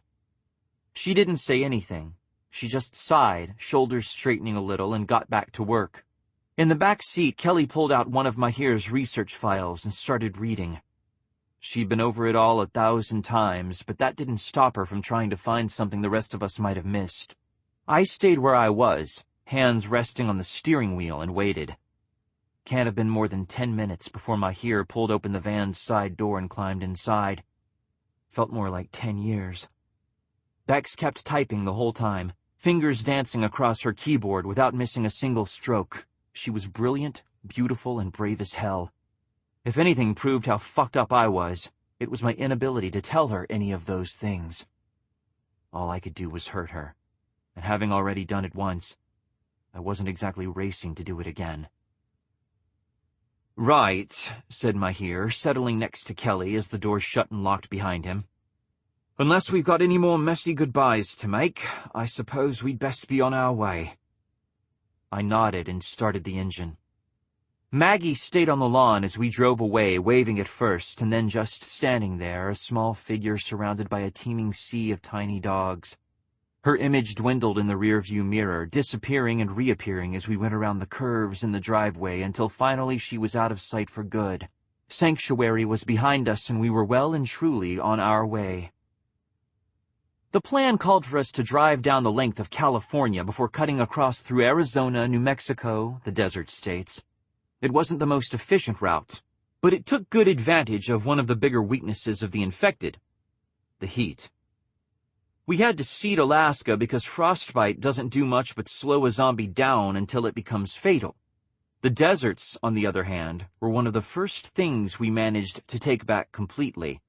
She didn't say anything. She just sighed, shoulders straightening a little, and got back to work. In the back seat, Kelly pulled out one of Mahir's research files and started reading. She'd been over it all 1,000 times, but that didn't stop her from trying to find something the rest of us might have missed. I stayed where I was, hands resting on the steering wheel, and waited. Can't have been more than 10 minutes before Mahir pulled open the van's side door and climbed inside. Felt more like 10 years. Bex kept typing the whole time, fingers dancing across her keyboard without missing a single stroke. She was brilliant, beautiful, and brave as hell. If anything proved how fucked up I was, it was my inability to tell her any of those things. All I could do was hurt her, and having already done it once, I wasn't exactly racing to do it again. "Right," said Mahir, settling next to Kelly as the door shut and locked behind him. "Unless we've got any more messy goodbyes to make, I suppose we'd best be on our way." I nodded and started the engine. Maggie stayed on the lawn as we drove away, waving at first, and then just standing there, a small figure surrounded by a teeming sea of tiny dogs. Her image dwindled in the rearview mirror, disappearing and reappearing as we went around the curves in the driveway until finally she was out of sight for good. Sanctuary was behind us and we were well and truly on our way. The plan called for us to drive down the length of California before cutting across through Arizona, New Mexico, the desert states. It wasn't the most efficient route, but it took good advantage of one of the bigger weaknesses of the infected, the heat. We had to seed Alaska because frostbite doesn't do much but slow a zombie down until it becomes fatal. The deserts, on the other hand, were one of the first things we managed to take back completely.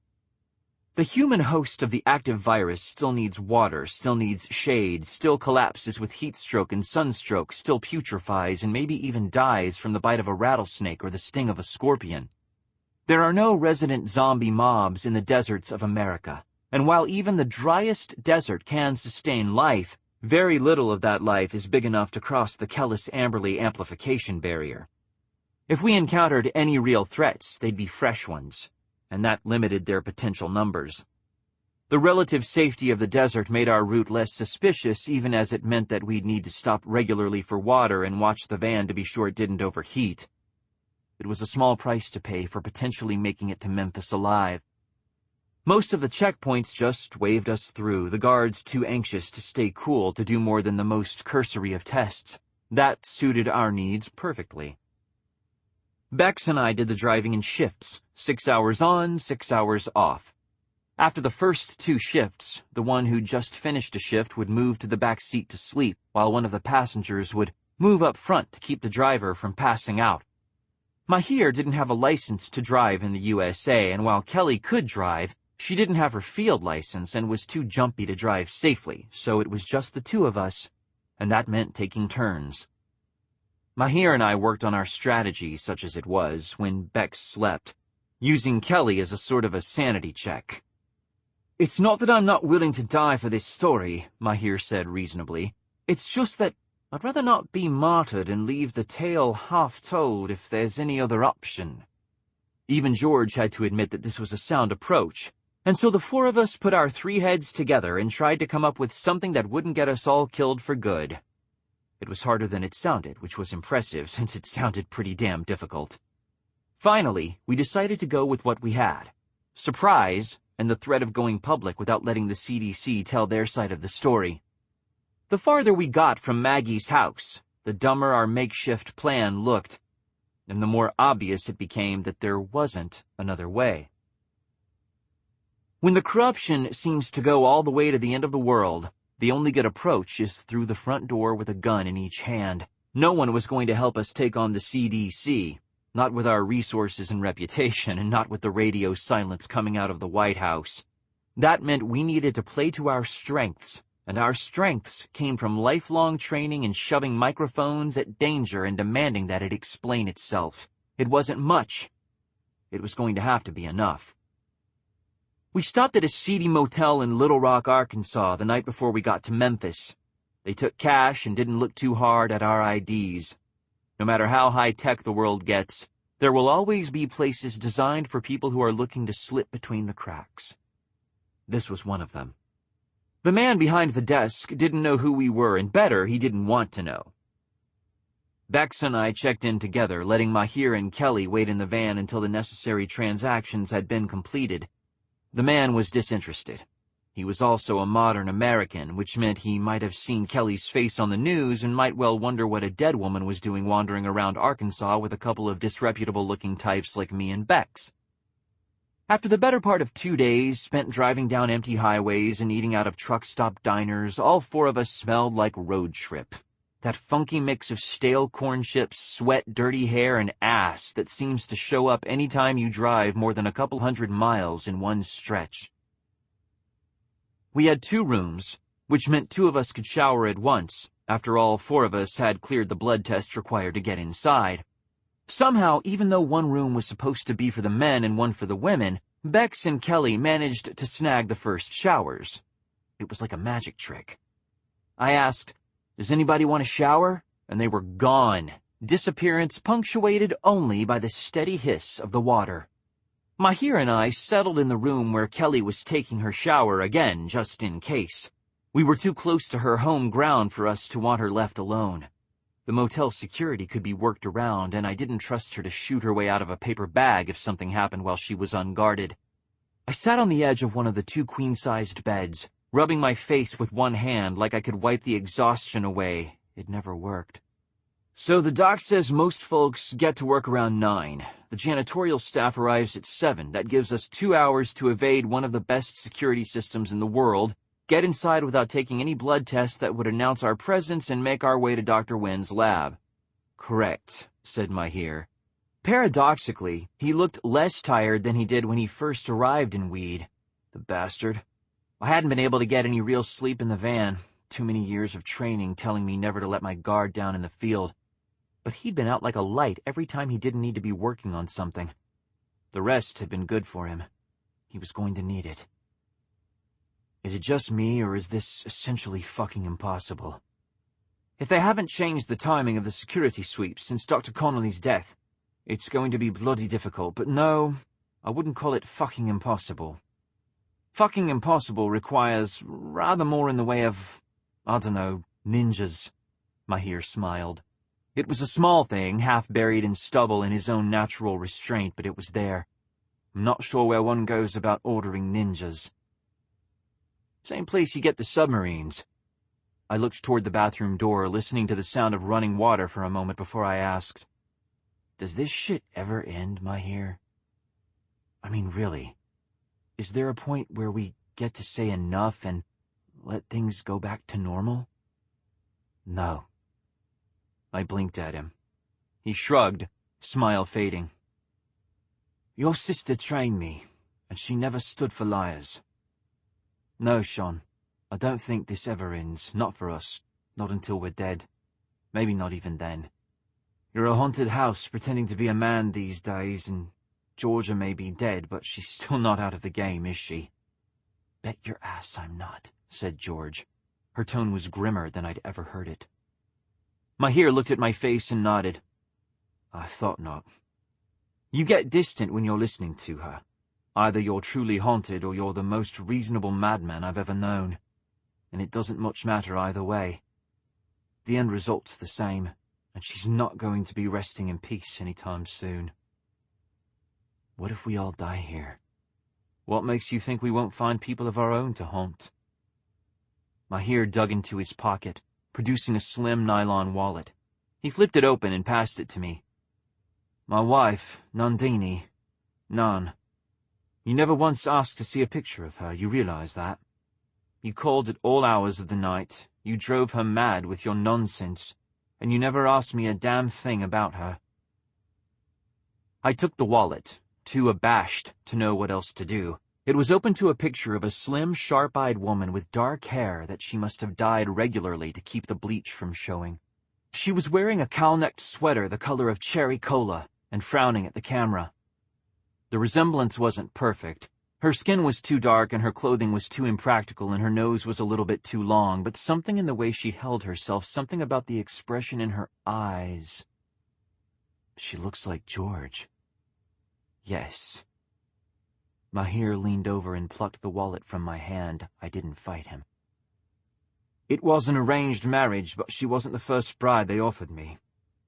The human host of the active virus still needs water, still needs shade, still collapses with heat stroke and sunstroke, still putrefies and maybe even dies from the bite of a rattlesnake or the sting of a scorpion. There are no resident zombie mobs in the deserts of America, and while even the driest desert can sustain life, very little of that life is big enough to cross the Kellis-Amberley amplification barrier. If we encountered any real threats, they'd be fresh ones, and that limited their potential numbers. The relative safety of the desert made our route less suspicious, even as it meant that we'd need to stop regularly for water and watch the van to be sure it didn't overheat. It was a small price to pay for potentially making it to Memphis alive. Most of the checkpoints just waved us through, the guards too anxious to stay cool to do more than the most cursory of tests. That suited our needs perfectly. Bex and I did the driving in shifts, 6 hours on, 6 hours off. After the first 2 shifts, the one who just finished a shift would move to the back seat to sleep, while one of the passengers would move up front to keep the driver from passing out. Mahir didn't have a license to drive in the USA, and while Kelly could drive, she didn't have her field license and was too jumpy to drive safely, so it was just the 2 of us, and that meant taking turns. Mahir and I worked on our strategy, such as it was, when Bex slept, using Kelly as a sort of a sanity check. "It's not that I'm not willing to die for this story," Mahir said reasonably. "It's just that I'd rather not be martyred and leave the tale half-told if there's any other option." Even George had to admit that this was a sound approach, and so the 4 of us put our 3 heads together and tried to come up with something that wouldn't get us all killed for good. It was harder than it sounded, which was impressive since it sounded pretty damn difficult. Finally, we decided to go with what we had: surprise and the threat of going public without letting the CDC tell their side of the story. The farther we got from Maggie's house, the dumber our makeshift plan looked, and the more obvious it became that there wasn't another way. When the corruption seems to go all the way to the end of the world, the only good approach is through the front door with a gun in each hand. No one was going to help us take on the CDC. Not with our resources and reputation, and not with the radio silence coming out of the White House. That meant we needed to play to our strengths, and our strengths came from lifelong training in shoving microphones at danger and demanding that it explain itself. It wasn't much. It was going to have to be enough. We stopped at a seedy motel in Little Rock, Arkansas, the night before we got to Memphis. They took cash and didn't look too hard at our IDs. No matter how high-tech the world gets, there will always be places designed for people who are looking to slip between the cracks. This was one of them. The man behind the desk didn't know who we were, and better, he didn't want to know. Bex and I checked in together, letting Mahir and Kelly wait in the van until the necessary transactions had been completed. The man was disinterested. He was also a modern American, which meant he might have seen Kelly's face on the news and might well wonder what a dead woman was doing wandering around Arkansas with a couple of disreputable-looking types like me and Bex. After the better part of 2 days spent driving down empty highways and eating out of truck-stop diners, all 4 of us smelled like road trip. That funky mix of stale corn chips, sweat, dirty hair, and ass that seems to show up any time you drive more than a couple 100 miles in one stretch. We had 2 rooms, which meant 2 of us could shower at once, after all 4 of us had cleared the blood test required to get inside. Somehow, even though one room was supposed to be for the men and one for the women, Bex and Kelly managed to snag the first showers. It was like a magic trick. I asked, "Does anybody want a shower?" And they were gone, disappearance punctuated only by the steady hiss of the water. Mahir and I settled in the room where Kelly was taking her shower again, just in case. We were too close to her home ground for us to want her left alone. The motel security could be worked around, and I didn't trust her to shoot her way out of a paper bag if something happened while she was unguarded. I sat on the edge of one of the 2 queen-sized beds, rubbing my face with one hand like I could wipe the exhaustion away. It never worked. "So the doc says most folks get to work around 9. The janitorial staff arrives at 7. That gives us 2 hours to evade one of the best security systems in the world, get inside without taking any blood tests that would announce our presence, and make our way to Dr. Wynn's lab." "Correct," said Mahir. Paradoxically, he looked less tired than he did when he first arrived in Weed. The bastard. I hadn't been able to get any real sleep in the van. Too many years of training telling me never to let my guard down in the field. But he'd been out like a light every time he didn't need to be working on something. The rest had been good for him. He was going to need it. Is it just me, or is this essentially fucking impossible? If they haven't changed the timing of the security sweeps since Dr. Connolly's death, it's going to be bloody difficult, but no, I wouldn't call it fucking impossible. Fucking impossible requires rather more in the way of, I don't know, ninjas. Mahir smiled. It was a small thing, half buried in stubble in his own natural restraint, but it was there. I'm not sure where one goes about ordering ninjas. Same place you get the submarines. I looked toward the bathroom door, listening to the sound of running water for a moment before I asked, "Does this shit ever end, Mahir? I mean, really, is there a point where we get to say enough and let things go back to normal?" "No." I blinked at him. He shrugged, smile fading. "Your sister trained me, and she never stood for liars. No, Shaun, I don't think this ever ends, not for us, not until we're dead. Maybe not even then. You're a haunted house pretending to be a man these days, and Georgia may be dead, but she's still not out of the game, is she?" "Bet your ass I'm not," said George. Her tone was grimmer than I'd ever heard it. Mahir looked at my face and nodded. "I thought not. You get distant when you're listening to her. Either you're truly haunted or you're the most reasonable madman I've ever known. And it doesn't much matter either way. The end result's the same, and she's not going to be resting in peace anytime soon." "What if we all die here? What makes you think we won't find people of our own to haunt?" Mahir dug into his pocket, producing a slim nylon wallet. He flipped it open and passed it to me. "My wife, Nandini, Nan. You never once asked to see a picture of her, you realize that? You called at all hours of the night, you drove her mad with your nonsense, and you never asked me a damn thing about her." I took the wallet, too abashed to know what else to do. It was open to a picture of a slim, sharp-eyed woman with dark hair that she must have dyed regularly to keep the bleach from showing. She was wearing a cowl-necked sweater the color of cherry cola and frowning at the camera. The resemblance wasn't perfect. Her skin was too dark and her clothing was too impractical and her nose was a little bit too long, but something in the way she held herself, something about the expression in her eyes. "She looks like George." "Yes." Mahir leaned over and plucked the wallet from my hand. I didn't fight him. "It was an arranged marriage, but she wasn't the first bride they offered me,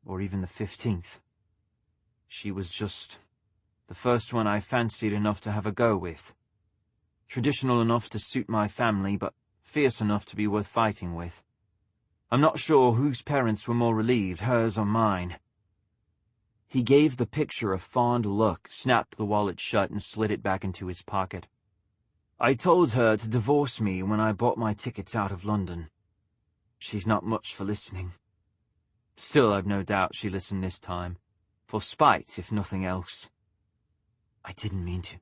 or even the 15th. She was just the first one I fancied enough to have a go with. Traditional enough to suit my family, but fierce enough to be worth fighting with. I'm not sure whose parents were more relieved, hers or mine." He gave the picture a fond look, snapped the wallet shut, and slid it back into his pocket. "I told her to divorce me when I bought my tickets out of London. She's not much for listening. Still, I've no doubt she listened this time. For spite, if nothing else." "I didn't mean to.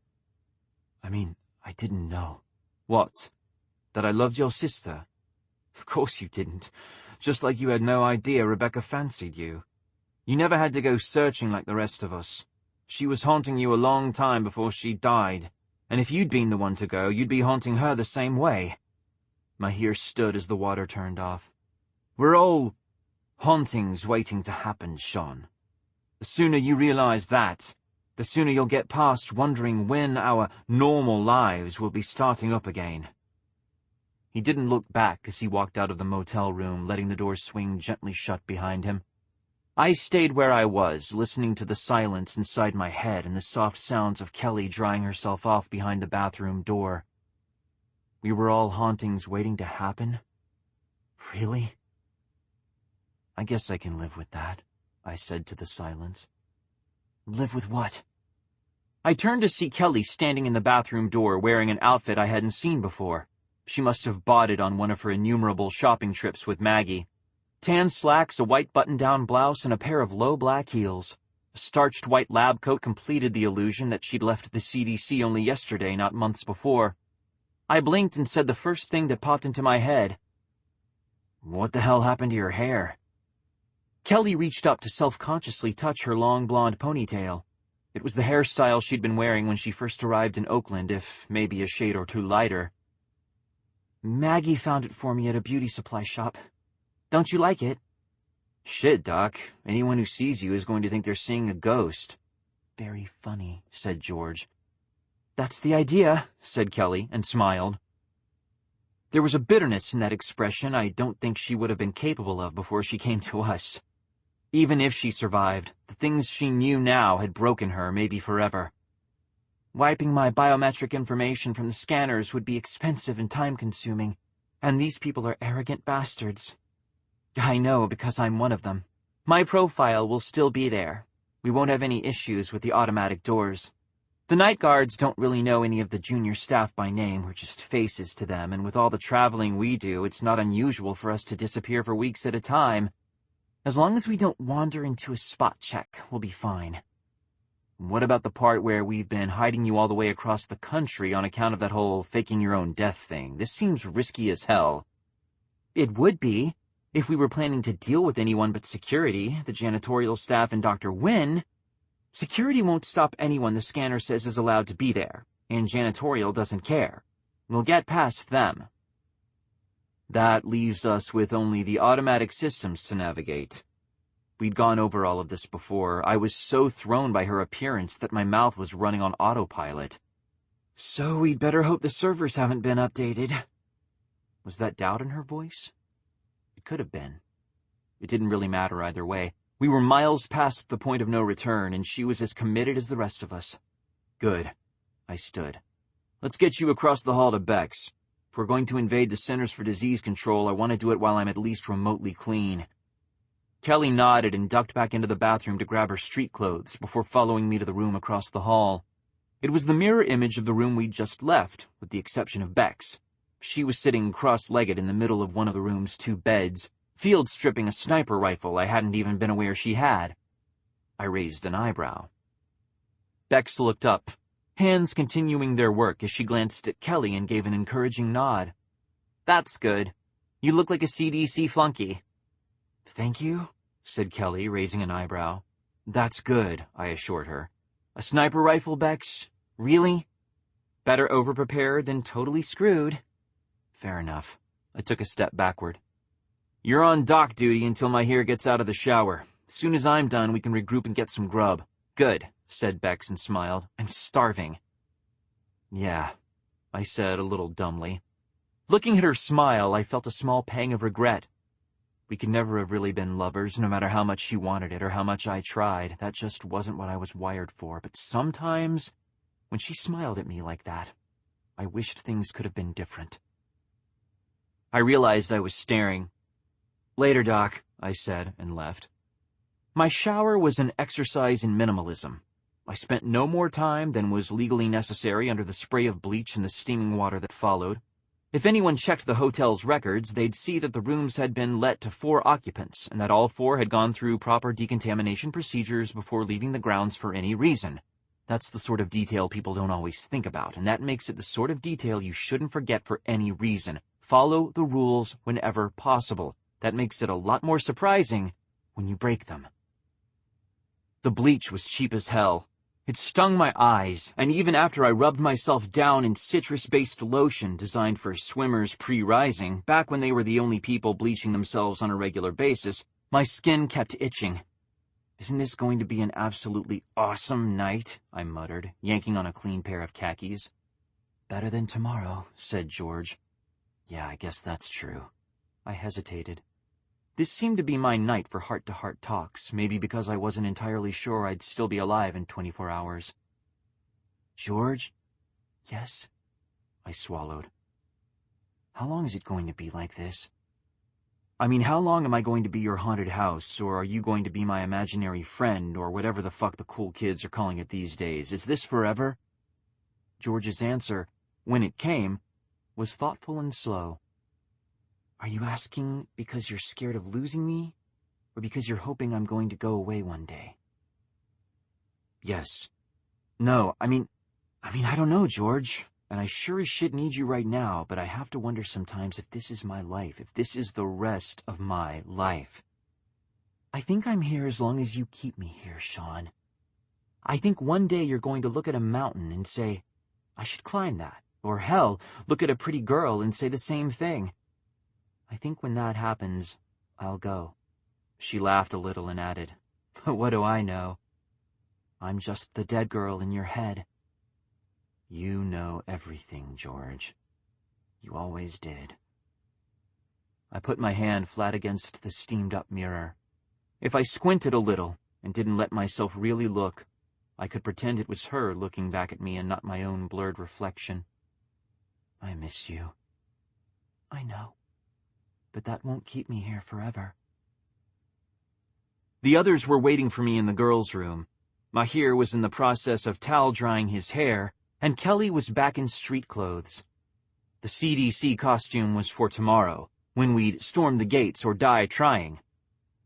I didn't know." "What? That I loved your sister? Of course you didn't. Just like you had no idea Rebecca fancied you. You never had to go searching like the rest of us. She was haunting you a long time before she died, and if you'd been the one to go, you'd be haunting her the same way." Mahir stood as the water turned off. "We're all hauntings waiting to happen, Shaun. The sooner you realize that, the sooner you'll get past wondering when our normal lives will be starting up again." He didn't look back as he walked out of the motel room, letting the door swing gently shut behind him. I stayed where I was, listening to the silence inside my head and the soft sounds of Kelly drying herself off behind the bathroom door. We were all hauntings waiting to happen? Really? "I guess I can live with that," I said to the silence. "Live with what?" I turned to see Kelly standing in the bathroom door wearing an outfit I hadn't seen before. She must have bought it on one of her innumerable shopping trips with Maggie. Tan slacks, a white button-down blouse, and a pair of low black heels. A starched white lab coat completed the illusion that she'd left the CDC only yesterday, not months before. I blinked and said the first thing that popped into my head. "What the hell happened to your hair?" Kelly reached up to self-consciously touch her long blonde ponytail. It was the hairstyle she'd been wearing when she first arrived in Oakland, if maybe a shade or two lighter. "Maggie found it for me at a beauty supply shop. Don't you like it?" "Shit, Doc. Anyone who sees you is going to think they're seeing a ghost." "Very funny," said George. "That's the idea," said Kelly, and smiled. There was a bitterness in that expression I don't think she would have been capable of before she came to us. Even if she survived, the things she knew now had broken her, maybe forever. Wiping my biometric information from the scanners would be expensive and time-consuming, and these people are arrogant bastards. I know, because I'm one of them. My profile will still be there. We won't have any issues with the automatic doors. The night guards don't really know any of the junior staff by name. We're just faces to them, and with all the traveling we do, it's not unusual for us to disappear for weeks at a time. As long as we don't wander into a spot check, we'll be fine. What about the part where we've been hiding you all the way across the country on account of that whole faking your own death thing? This seems risky as hell. It would be, if we were planning to deal with anyone but security, the janitorial staff, and Dr. Wynne. Security won't stop anyone the scanner says is allowed to be there, and janitorial doesn't care. We'll get past them. That leaves us with only the automatic systems to navigate. We'd gone over all of this before. I was so thrown by her appearance that my mouth was running on autopilot. So we'd better hope the servers haven't been updated. Was that doubt in her voice? It could have been. It didn't really matter either way. We were miles past the point of no return, and she was as committed as the rest of us. Good. I stood. Let's get you across the hall to Beck's. If we're going to invade the Centers for Disease Control, I want to do it while I'm at least remotely clean. Kelly nodded and ducked back into the bathroom to grab her street clothes before following me to the room across the hall. It was the mirror image of the room we'd just left, with the exception of Beck's. She was sitting cross-legged in the middle of one of the room's two beds, field stripping a sniper rifle I hadn't even been aware she had. I raised an eyebrow. Bex looked up, hands continuing their work as she glanced at Kelly and gave an encouraging nod. "That's good. You look like a CDC flunky." "Thank you," said Kelly, raising an eyebrow. "That's good," I assured her. "A sniper rifle, Bex? Really? Better over-prepared than totally screwed." Fair enough. I took a step backward. "You're on dock duty until my hair gets out of the shower. As soon as I'm done, we can regroup and get some grub." "Good," said Bex and smiled. "I'm starving." "Yeah," I said a little dumbly. Looking at her smile, I felt a small pang of regret. We could never have really been lovers, no matter how much she wanted it or how much I tried. That just wasn't what I was wired for. But sometimes, when she smiled at me like that, I wished things could have been different. I realized I was staring. "Later, Doc," I said, and left. My shower was an exercise in minimalism. I spent no more time than was legally necessary under the spray of bleach and the steaming water that followed. If anyone checked the hotel's records, they'd see that the rooms had been let to 4 occupants, and that all 4 had gone through proper decontamination procedures before leaving the grounds for any reason. That's the sort of detail people don't always think about, and that makes it the sort of detail you shouldn't forget for any reason. Follow the rules whenever possible. That makes it a lot more surprising when you break them. The bleach was cheap as hell. It stung my eyes, and even after I rubbed myself down in citrus-based lotion designed for swimmers pre-rising, back when they were the only people bleaching themselves on a regular basis, my skin kept itching. "Isn't this going to be an absolutely awesome night?" I muttered, yanking on a clean pair of khakis. "Better than tomorrow," said George. "Yeah, I guess that's true." I hesitated. This seemed to be my night for heart-to-heart talks, maybe because I wasn't entirely sure I'd still be alive in 24 hours. "George?" "Yes?" I swallowed. "How long is it going to be like this? I mean, how long am I going to be your haunted house, or are you going to be my imaginary friend, or whatever the fuck the cool kids are calling it these days? Is this forever?" George's answer, when it came, was thoughtful and slow. "Are you asking because you're scared of losing me, or because you're hoping I'm going to go away one day?" "Yes. No, I mean, I don't know, George, and I sure as shit need you right now, but I have to wonder sometimes if this is my life, if this is the rest of my life. I think I'm here as long as you keep me here, Shaun. I think one day you're going to look at a mountain and say, I should climb that, or hell, look at a pretty girl and say the same thing. I think when that happens, I'll go." She laughed a little and added, "But what do I know? I'm just the dead girl in your head." You know everything, George. You always did. I put my hand flat against the steamed-up mirror. If I squinted a little and didn't let myself really look, I could pretend it was her looking back at me and not my own blurred reflection. I miss you. I know. But that won't keep me here forever. The others were waiting for me in the girls' room. Mahir was in the process of towel-drying his hair, and Kelly was back in street clothes. The CDC costume was for tomorrow, when we'd storm the gates or die trying.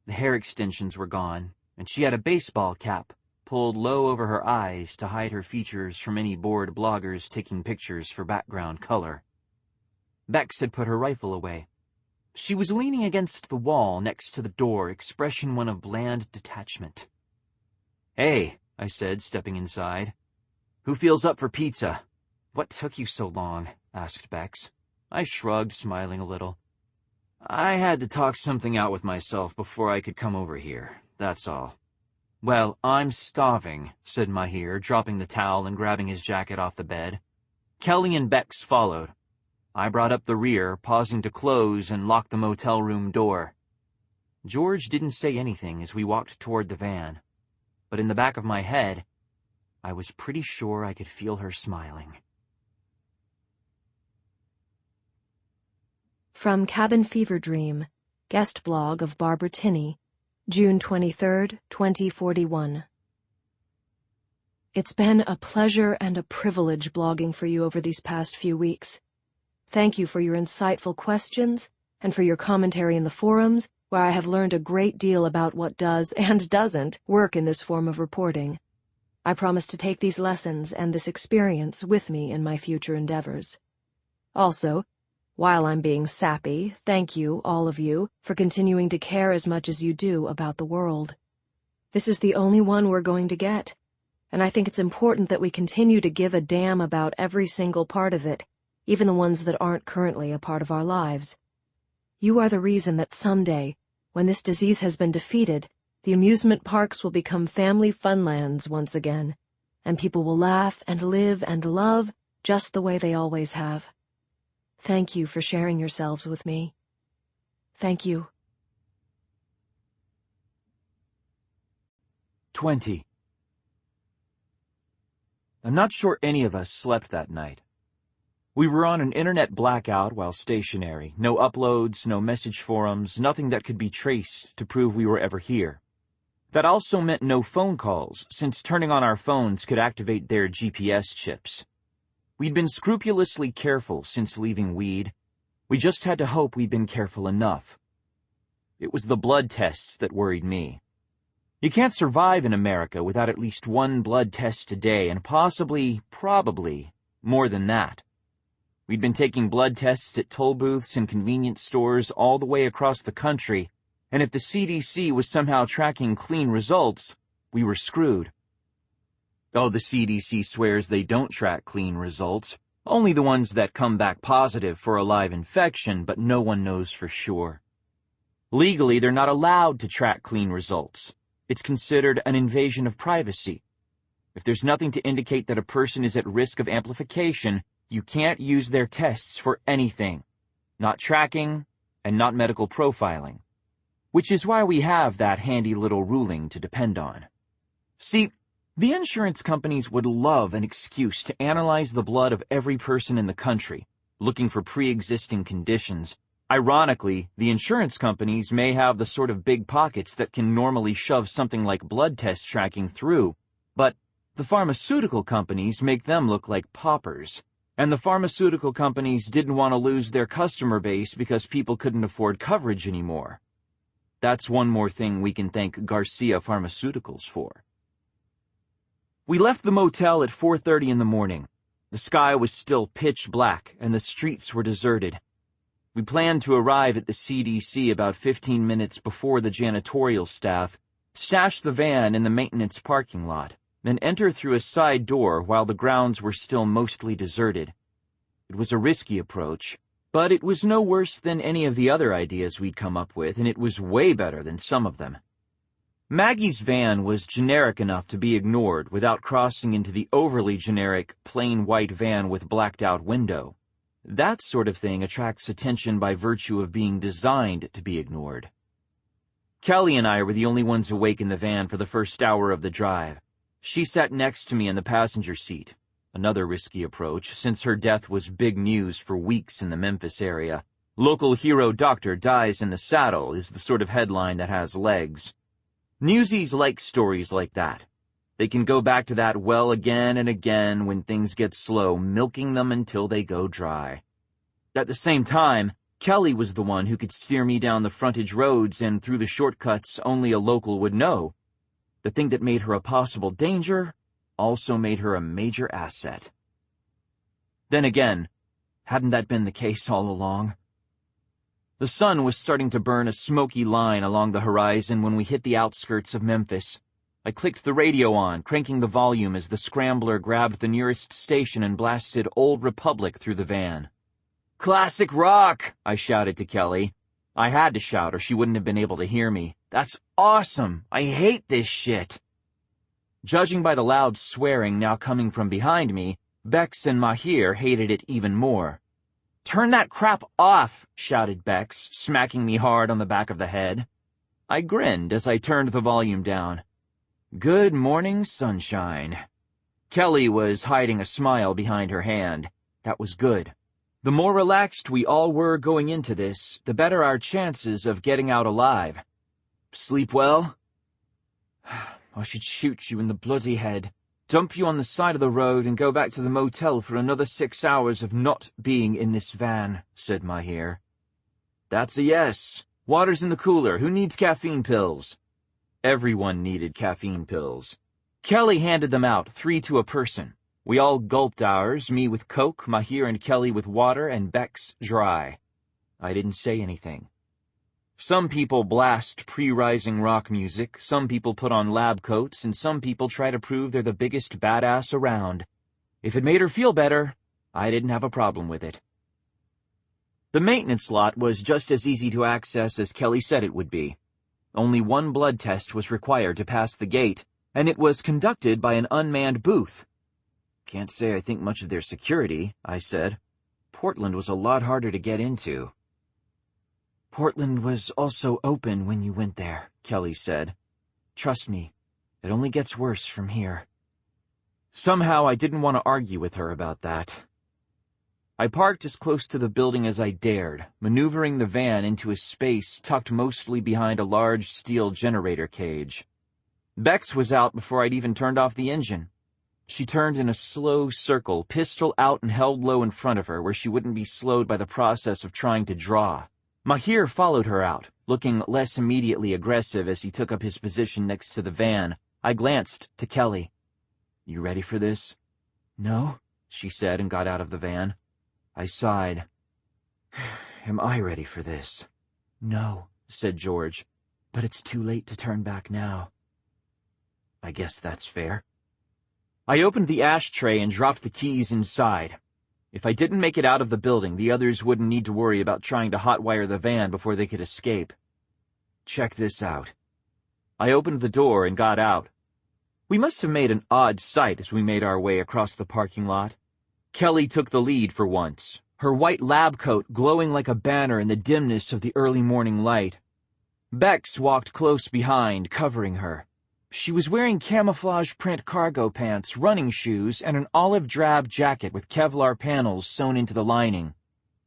The hair extensions were gone, and she had a baseball cap pulled low over her eyes to hide her features from any bored bloggers taking pictures for background color. Bex had put her rifle away. She was leaning against the wall next to the door, expression one of bland detachment. "Hey," I said, stepping inside. "Who feels up for pizza?" "What took you so long?" asked Bex. I shrugged, smiling a little. "I had to talk something out with myself before I could come over here, that's all." "Well, I'm starving," said Mahir, dropping the towel and grabbing his jacket off the bed. Kelly and Bex followed. I brought up the rear, pausing to close and lock the motel room door. George didn't say anything as we walked toward the van, but in the back of my head, I was pretty sure I could feel her smiling. From Cabin Fever Dream, guest blog of Barbara Tinney, June 23, 2041. It's been a pleasure and a privilege blogging for you over these past few weeks. Thank you for your insightful questions and for your commentary in the forums, where I have learned a great deal about what does and doesn't work in this form of reporting. I promise to take these lessons and this experience with me in my future endeavors. Also, while I'm being sappy, thank you, all of you, for continuing to care as much as you do about the world. This is the only one we're going to get, and I think it's important that we continue to give a damn about every single part of it, even the ones that aren't currently a part of our lives. You are the reason that someday, when this disease has been defeated, the amusement parks will become family funlands once again, and people will laugh and live and love just the way they always have. Thank you for sharing yourselves with me. Thank you. 20. I'm not sure any of us slept that night. We were on an internet blackout while stationary. No uploads, no message forums, nothing that could be traced to prove we were ever here. That also meant no phone calls, since turning on our phones could activate their GPS chips. We'd been scrupulously careful since leaving weed. We just had to hope we'd been careful enough. It was the blood tests that worried me. You can't survive in America without at least one blood test a day, and probably, more than that. We'd been taking blood tests at toll booths and convenience stores all the way across the country, and if the CDC was somehow tracking clean results, we were screwed. Oh, the CDC swears they don't track clean results, only the ones that come back positive for a live infection, but no one knows for sure. Legally, they're not allowed to track clean results. It's considered an invasion of privacy. If there's nothing to indicate that a person is at risk of amplification, you can't use their tests for anything. Not tracking, and not medical profiling. Which is why we have that handy little ruling to depend on. See, the insurance companies would love an excuse to analyze the blood of every person in the country, looking for pre-existing conditions. Ironically, the insurance companies may have the sort of big pockets that can normally shove something like blood test tracking through, but the pharmaceutical companies make them look like paupers. And the pharmaceutical companies didn't want to lose their customer base because people couldn't afford coverage anymore. That's one more thing we can thank Garcia Pharmaceuticals for. We left the motel at 4:30 in the morning. The sky was still pitch black and the streets were deserted. We planned to arrive at the CDC about 15 minutes before the janitorial staff, stash the van in the maintenance parking lot, then enter through a side door while the grounds were still mostly deserted. It was a risky approach, but it was no worse than any of the other ideas we'd come up with, and it was way better than some of them. Maggie's van was generic enough to be ignored without crossing into the overly generic, plain white van with blacked-out window. That sort of thing attracts attention by virtue of being designed to be ignored. Kelly and I were the only ones awake in the van for the first hour of the drive. She sat next to me in the passenger seat. Another risky approach, since her death was big news for weeks in the Memphis area. Local hero doctor dies in the saddle is the sort of headline that has legs. Newsies like stories like that. They can go back to that well again and again when things get slow, milking them until they go dry. At the same time, Kelly was the one who could steer me down the frontage roads and through the shortcuts only a local would know. The thing that made her a possible danger also made her a major asset. Then again, hadn't that been the case all along? The sun was starting to burn a smoky line along the horizon when we hit the outskirts of Memphis. I clicked the radio on, cranking the volume as the scrambler grabbed the nearest station and blasted Old Republic through the van. "Classic rock!" I shouted to Kelly. I had to shout or she wouldn't have been able to hear me. "That's awesome! I hate this shit!" Judging by the loud swearing now coming from behind me, Bex and Mahir hated it even more. "Turn that crap off!" shouted Bex, smacking me hard on the back of the head. I grinned as I turned the volume down. Good morning, sunshine. Kelly was hiding a smile behind her hand. That was good. The more relaxed we all were going into this, the better our chances of getting out alive. Sleep well? I should shoot you in the bloody head, dump you on the side of the road, and go back to the motel for another 6 hours of not being in this van, said Mahir. That's a yes. Water's in the cooler. Who needs caffeine pills? Everyone needed caffeine pills. Kelly handed them out, 3 to a person. We all gulped ours, me with Coke, Mahir and Kelly with water, and Bex dry. I didn't say anything. Some people blast pre-rising rock music, some people put on lab coats, and some people try to prove they're the biggest badass around. If it made her feel better, I didn't have a problem with it. The maintenance lot was just as easy to access as Kelly said it would be. Only 1 blood test was required to pass the gate, and it was conducted by an unmanned booth. Can't say I think much of their security, I said. Portland was a lot harder to get into. Portland was also open when you went there, Kelly said. Trust me, it only gets worse from here. Somehow I didn't want to argue with her about that. I parked as close to the building as I dared, maneuvering the van into a space tucked mostly behind a large steel generator cage. Bex was out before I'd even turned off the engine. She turned in a slow circle, pistol out and held low in front of her where she wouldn't be slowed by the process of trying to draw. Mahir followed her out, looking less immediately aggressive as he took up his position next to the van. I glanced to Kelly. You ready for this? No, she said and got out of the van. I sighed. Am I ready for this? No, said George, but it's too late to turn back now. I guess that's fair. I opened the ashtray and dropped the keys inside. If I didn't make it out of the building, the others wouldn't need to worry about trying to hotwire the van before they could escape. Check this out. I opened the door and got out. We must have made an odd sight as we made our way across the parking lot. Kelly took the lead for once, her white lab coat glowing like a banner in the dimness of the early morning light. Bex walked close behind, covering her. She was wearing camouflage print cargo pants, running shoes, and an olive drab jacket with Kevlar panels sewn into the lining.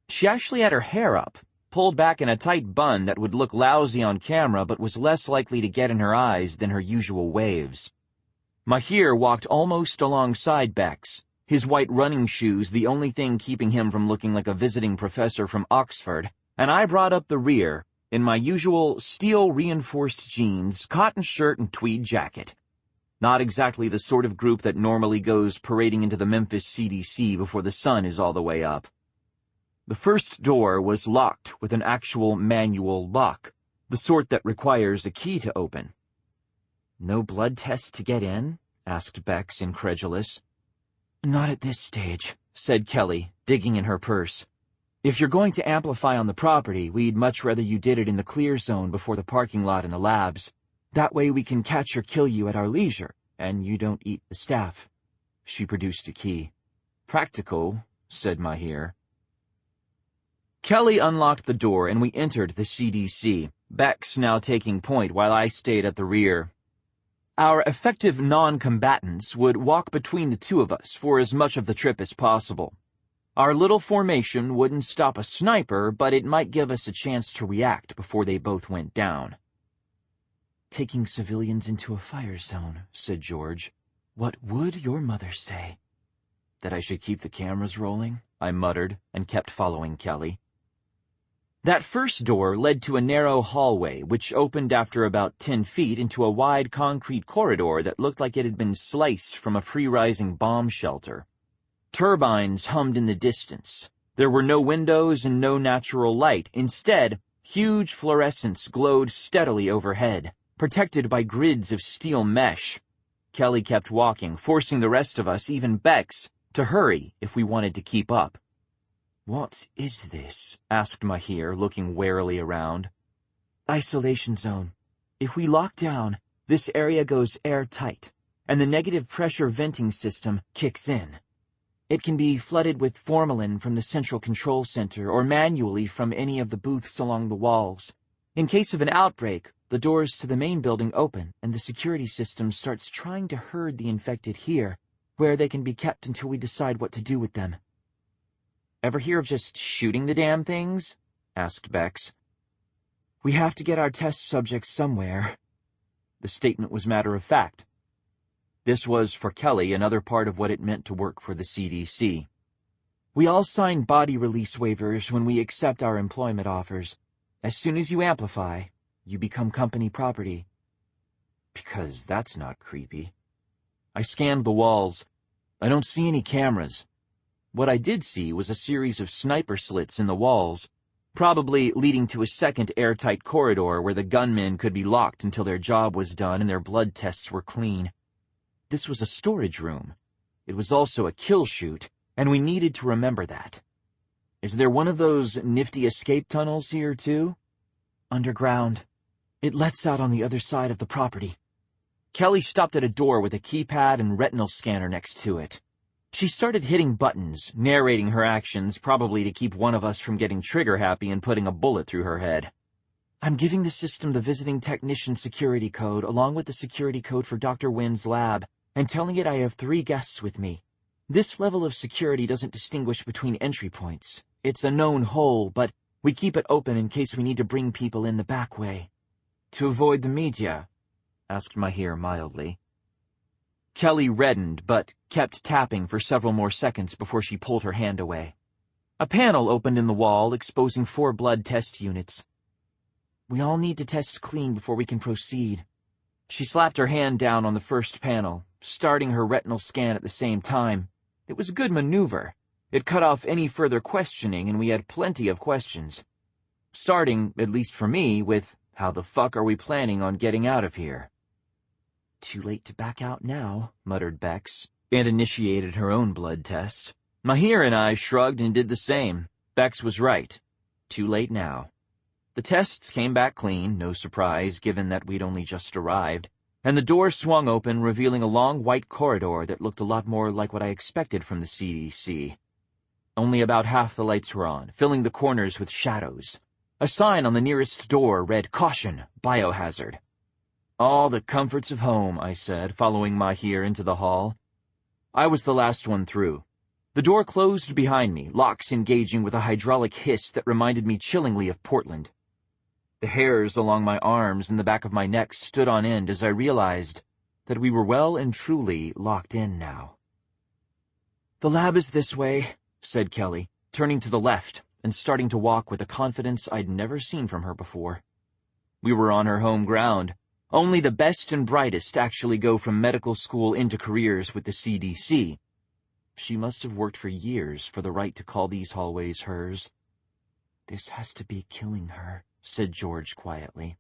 She actually had her hair up, pulled back in a tight bun that would look lousy on camera but was less likely to get in her eyes than her usual waves. Mahir walked almost alongside Bex, his white running shoes the only thing keeping him from looking like a visiting professor from Oxford, and I brought up the rear, in my usual steel-reinforced jeans, cotton shirt, and tweed jacket. Not exactly the sort of group that normally goes parading into the Memphis CDC before the sun is all the way up. The first door was locked with an actual manual lock, the sort that requires a key to open. No blood test to get in? Asked Bex, incredulous. Not at this stage, said Kelly, digging in her purse. If you're going to amplify on the property, we'd much rather you did it in the clear zone before the parking lot and the labs. That way we can catch or kill you at our leisure, and you don't eat the staff." She produced a key. "Practical," said Mahir. Kelly unlocked the door and we entered the CDC, Bex now taking point while I stayed at the rear. Our effective non-combatants would walk between the two of us for as much of the trip as possible. Our little formation wouldn't stop a sniper, but it might give us a chance to react before they both went down. "Taking civilians into a fire zone," said George. "What would your mother say?" "That I should keep the cameras rolling," I muttered, and kept following Kelly. That first door led to a narrow hallway which opened after about 10 feet into a wide concrete corridor that looked like it had been sliced from a pre-rising bomb shelter. Turbines hummed in the distance. There were no windows and no natural light. Instead, huge fluorescents glowed steadily overhead, protected by grids of steel mesh. Kelly kept walking, forcing the rest of us, even Bex, to hurry if we wanted to keep up. "What is this?" asked Mahir, looking warily around. "Isolation zone. If we lock down, this area goes airtight, and the negative pressure venting system kicks in. It can be flooded with formalin from the central control center or manually from any of the booths along the walls. In case of an outbreak, the doors to the main building open, and the security system starts trying to herd the infected here, where they can be kept until we decide what to do with them." "Ever hear of just shooting the damn things?" asked Bex. "We have to get our test subjects somewhere." The statement was matter of fact. This was, for Kelly, another part of what it meant to work for the CDC. "We all sign body release waivers when we accept our employment offers. As soon as you amplify, you become company property." "Because that's not creepy." I scanned the walls. I don't see any cameras. What I did see was a series of sniper slits in the walls, probably leading to a second airtight corridor where the gunmen could be locked until their job was done and their blood tests were clean. This was a storage room. It was also a kill chute, and we needed to remember that. "Is there one of those nifty escape tunnels here, too?" "Underground. It lets out on the other side of the property." Kelly stopped at a door with a keypad and retinal scanner next to it. She started hitting buttons, narrating her actions, probably to keep one of us from getting trigger-happy and putting a bullet through her head. "I'm giving the system the visiting technician security code along with the security code for Dr. Wynn's lab, and telling it I have 3 guests with me. This level of security doesn't distinguish between entry points. It's a known hole, but we keep it open in case we need to bring people in the back way." "To avoid the media?" asked Mahir mildly. Kelly reddened, but kept tapping for several more seconds before she pulled her hand away. A panel opened in the wall, exposing 4 blood test units. "We all need to test clean before we can proceed." She slapped her hand down on the first panel, starting her retinal scan at the same time. It was a good maneuver. It cut off any further questioning, and we had plenty of questions. Starting, at least for me, with, "How the fuck are we planning on getting out of here?" "Too late to back out now," muttered Bex, and initiated her own blood test. Mahir and I shrugged and did the same. Bex was right. Too late now. The tests came back clean, no surprise, given that we'd only just arrived, and the door swung open, revealing a long white corridor that looked a lot more like what I expected from the CDC. Only about half the lights were on, filling the corners with shadows. A sign on the nearest door read, "Caution, biohazard." "All the comforts of home," I said, following Mahir into the hall. I was the last one through. The door closed behind me, locks engaging with a hydraulic hiss that reminded me chillingly of Portland. The hairs along my arms and the back of my neck stood on end as I realized that we were well and truly locked in now. "The lab is this way," said Kelly, turning to the left and starting to walk with a confidence I'd never seen from her before. We were on her home ground. Only the best and brightest actually go from medical school into careers with the CDC. She must have worked for years for the right to call these hallways hers. "This has to be killing her," said George quietly.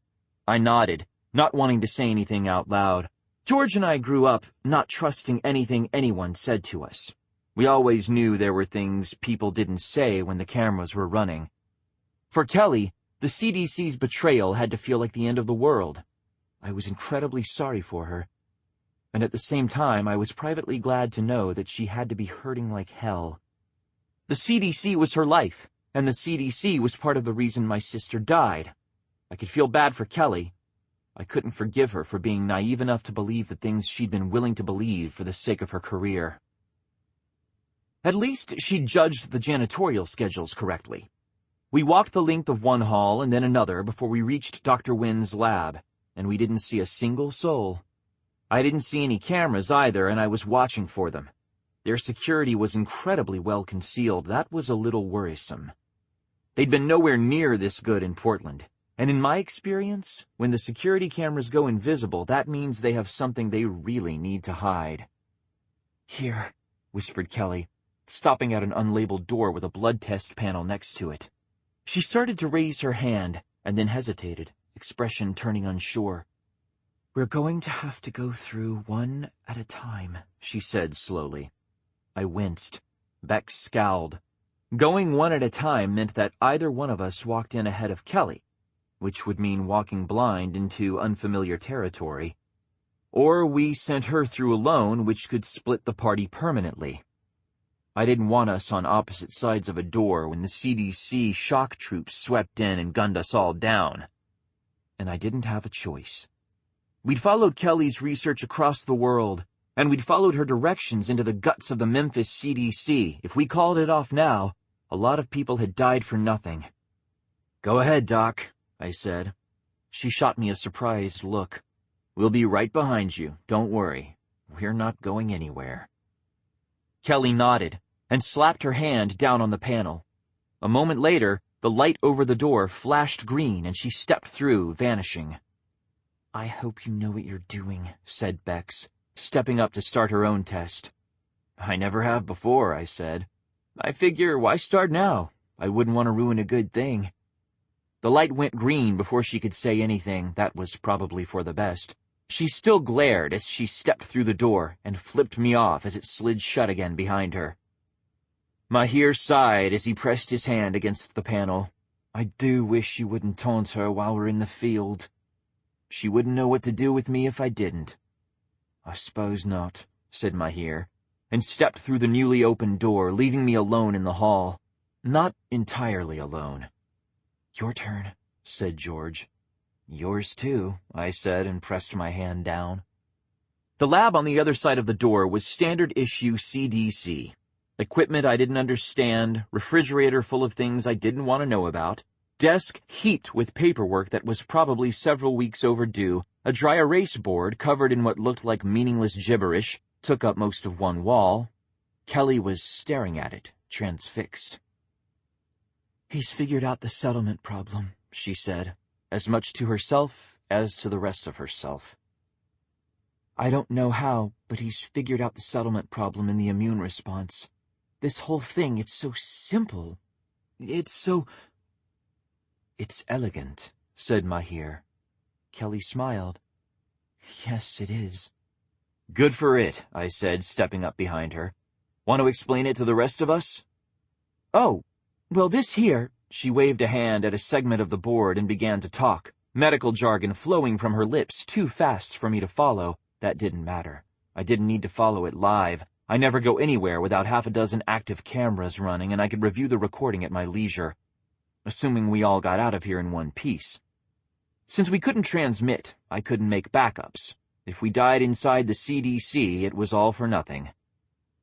I nodded, not wanting to say anything out loud. George and I grew up not trusting anything anyone said to us. We always knew there were things people didn't say when the cameras were running. For Kelly, the CDC's betrayal had to feel like the end of the world. I was incredibly sorry for her, and at the same time I was privately glad to know that she had to be hurting like hell. The CDC was her life, and the CDC was part of the reason my sister died. I could feel bad for Kelly. I couldn't forgive her for being naive enough to believe the things she'd been willing to believe for the sake of her career. At least she'd judged the janitorial schedules correctly. We walked the length of one hall and then another before we reached Dr. Wynn's lab, and we didn't see a single soul. I didn't see any cameras either, and I was watching for them. Their security was incredibly well concealed. That was a little worrisome. They'd been nowhere near this good in Portland, and in my experience, when the security cameras go invisible, that means they have something they really need to hide. "Here," whispered Kelly, stopping at an unlabeled door with a blood test panel next to it. She started to raise her hand, and then hesitated, expression turning unsure. "We're going to have to go through one at a time," she said slowly. I winced. Bex scowled. Going one at a time meant that either one of us walked in ahead of Kelly, which would mean walking blind into unfamiliar territory, or we sent her through alone, which could split the party permanently. I didn't want us on opposite sides of a door when the CDC shock troops swept in and gunned us all down. And I didn't have a choice. We'd followed Kelly's research across the world, and we'd followed her directions into the guts of the Memphis CDC. If we called it off now, a lot of people had died for nothing. "Go ahead, Doc," I said. She shot me a surprised look. "We'll be right behind you, don't worry. We're not going anywhere." Kelly nodded and slapped her hand down on the panel. A moment later, the light over the door flashed green and she stepped through, vanishing. "I hope you know what you're doing," said Bex, stepping up to start her own test. "I never have before," I said. "I figure, why start now? I wouldn't want to ruin a good thing." The light went green before she could say anything. That was probably for the best. She still glared as she stepped through the door and flipped me off as it slid shut again behind her. Mahir sighed as he pressed his hand against the panel. "I do wish you wouldn't taunt her while we're in the field. She wouldn't know what to do with me if I didn't." "I suppose not," said Mahir, and stepped through the newly opened door, leaving me alone in the hall. Not entirely alone. "Your turn," said George. "Yours too," I said and pressed my hand down. The lab on the other side of the door was standard issue CDC. Equipment I didn't understand, refrigerator full of things I didn't want to know about, desk heaped with paperwork that was probably several weeks overdue, a dry erase board covered in what looked like meaningless gibberish took up most of one wall. Kelly was staring at it, transfixed. "He's figured out the settlement problem," she said, as much to herself as to the rest of herself. "I don't know how, but he's figured out the settlement problem in the immune response. This whole thing, it's so simple. It's elegant," said Mahir. Kelly smiled. "Yes, it is." "Good for it," I said, stepping up behind her. "Want to explain it to the rest of us?" "Oh, well, this here," she waved a hand at a segment of the board and began to talk, medical jargon flowing from her lips too fast for me to follow. That didn't matter. I didn't need to follow it live. I never go anywhere without half a dozen active cameras running, and I could review the recording at my leisure, assuming we all got out of here in one piece. Since we couldn't transmit, I couldn't make backups. If we died inside the CDC, it was all for nothing.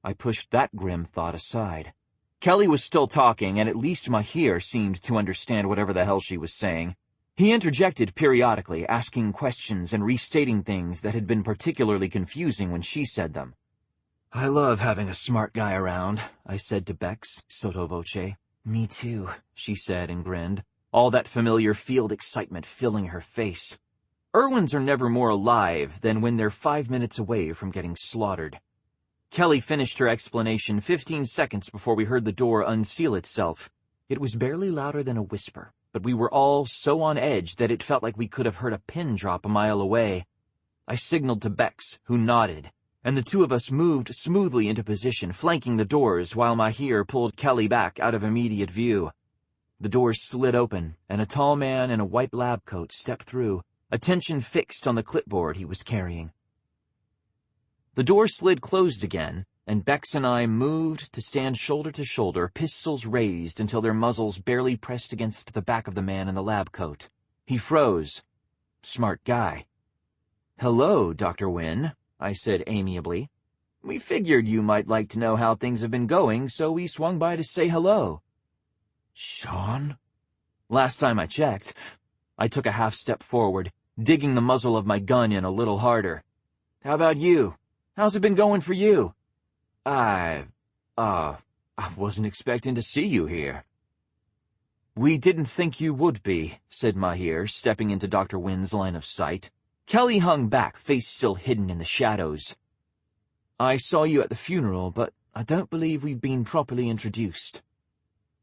I pushed that grim thought aside. Kelly was still talking, and at least Mahir seemed to understand whatever the hell she was saying. He interjected periodically, asking questions and restating things that had been particularly confusing when she said them. "I love having a smart guy around," I said to Bex, sotto voce. "Me too," she said and grinned, all that familiar field excitement filling her face. Irwins are never more alive than when they're 5 minutes away from getting slaughtered. Kelly finished her explanation 15 seconds before we heard the door unseal itself. It was barely louder than a whisper, but we were all so on edge that it felt like we could have heard a pin drop a mile away. I signaled to Bex, who nodded, and the two of us moved smoothly into position, flanking the doors while Mahir pulled Kelly back out of immediate view. The doors slid open, and a tall man in a white lab coat stepped through. attention fixed on the clipboard he was carrying. The door slid closed again, and Bex and I moved to stand shoulder to shoulder, pistols raised until their muzzles barely pressed against the back of the man in the lab coat. He froze. Smart guy. "Hello, Dr. Wynne," I said amiably. "We figured you might like to know how things have been going, so we swung by to say hello." "Shaun?" Last time I checked. I took a half step forward, digging the muzzle of my gun in a little harder. "How about you? How's it been going for you?" I wasn't expecting to see you here." "We didn't think you would be," said Mahir, stepping into Dr. Wynne's line of sight. Kelly hung back, face still hidden in the shadows. "I saw you at the funeral, but I don't believe we've been properly introduced."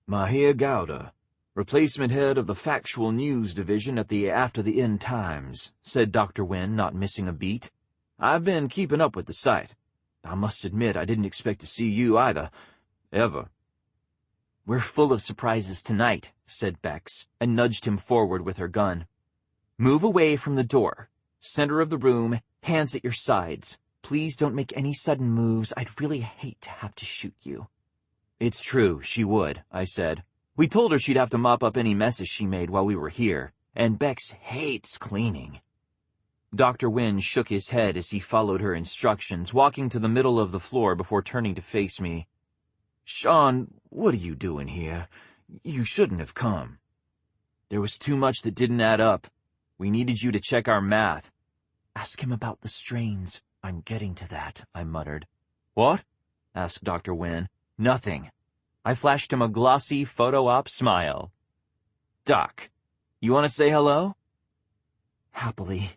"Mahir Gowda, replacement head of the Factual News Division at the After the End Times," said Dr. Wynne, not missing a beat. "I've been keeping up with the site. I must admit I didn't expect to see you either. Ever." "We're full of surprises tonight," said Bex, and nudged him forward with her gun. "Move away from the door. Center of the room, hands at your sides. Please don't make any sudden moves. I'd really hate to have to shoot you." "It's true, she would," I said. "We told her she'd have to mop up any messes she made while we were here, and Bex hates cleaning." Dr. Wynne shook his head as he followed her instructions, walking to the middle of the floor before turning to face me. "Shaun, what are you doing here? You shouldn't have come." "There was too much that didn't add up. We needed you to check our math." "Ask him about the strains. I'm getting to that," I muttered. "What?" asked Dr. Wynne. "Nothing." I flashed him a glossy photo-op smile. "Doc, you want to say hello?" "Happily."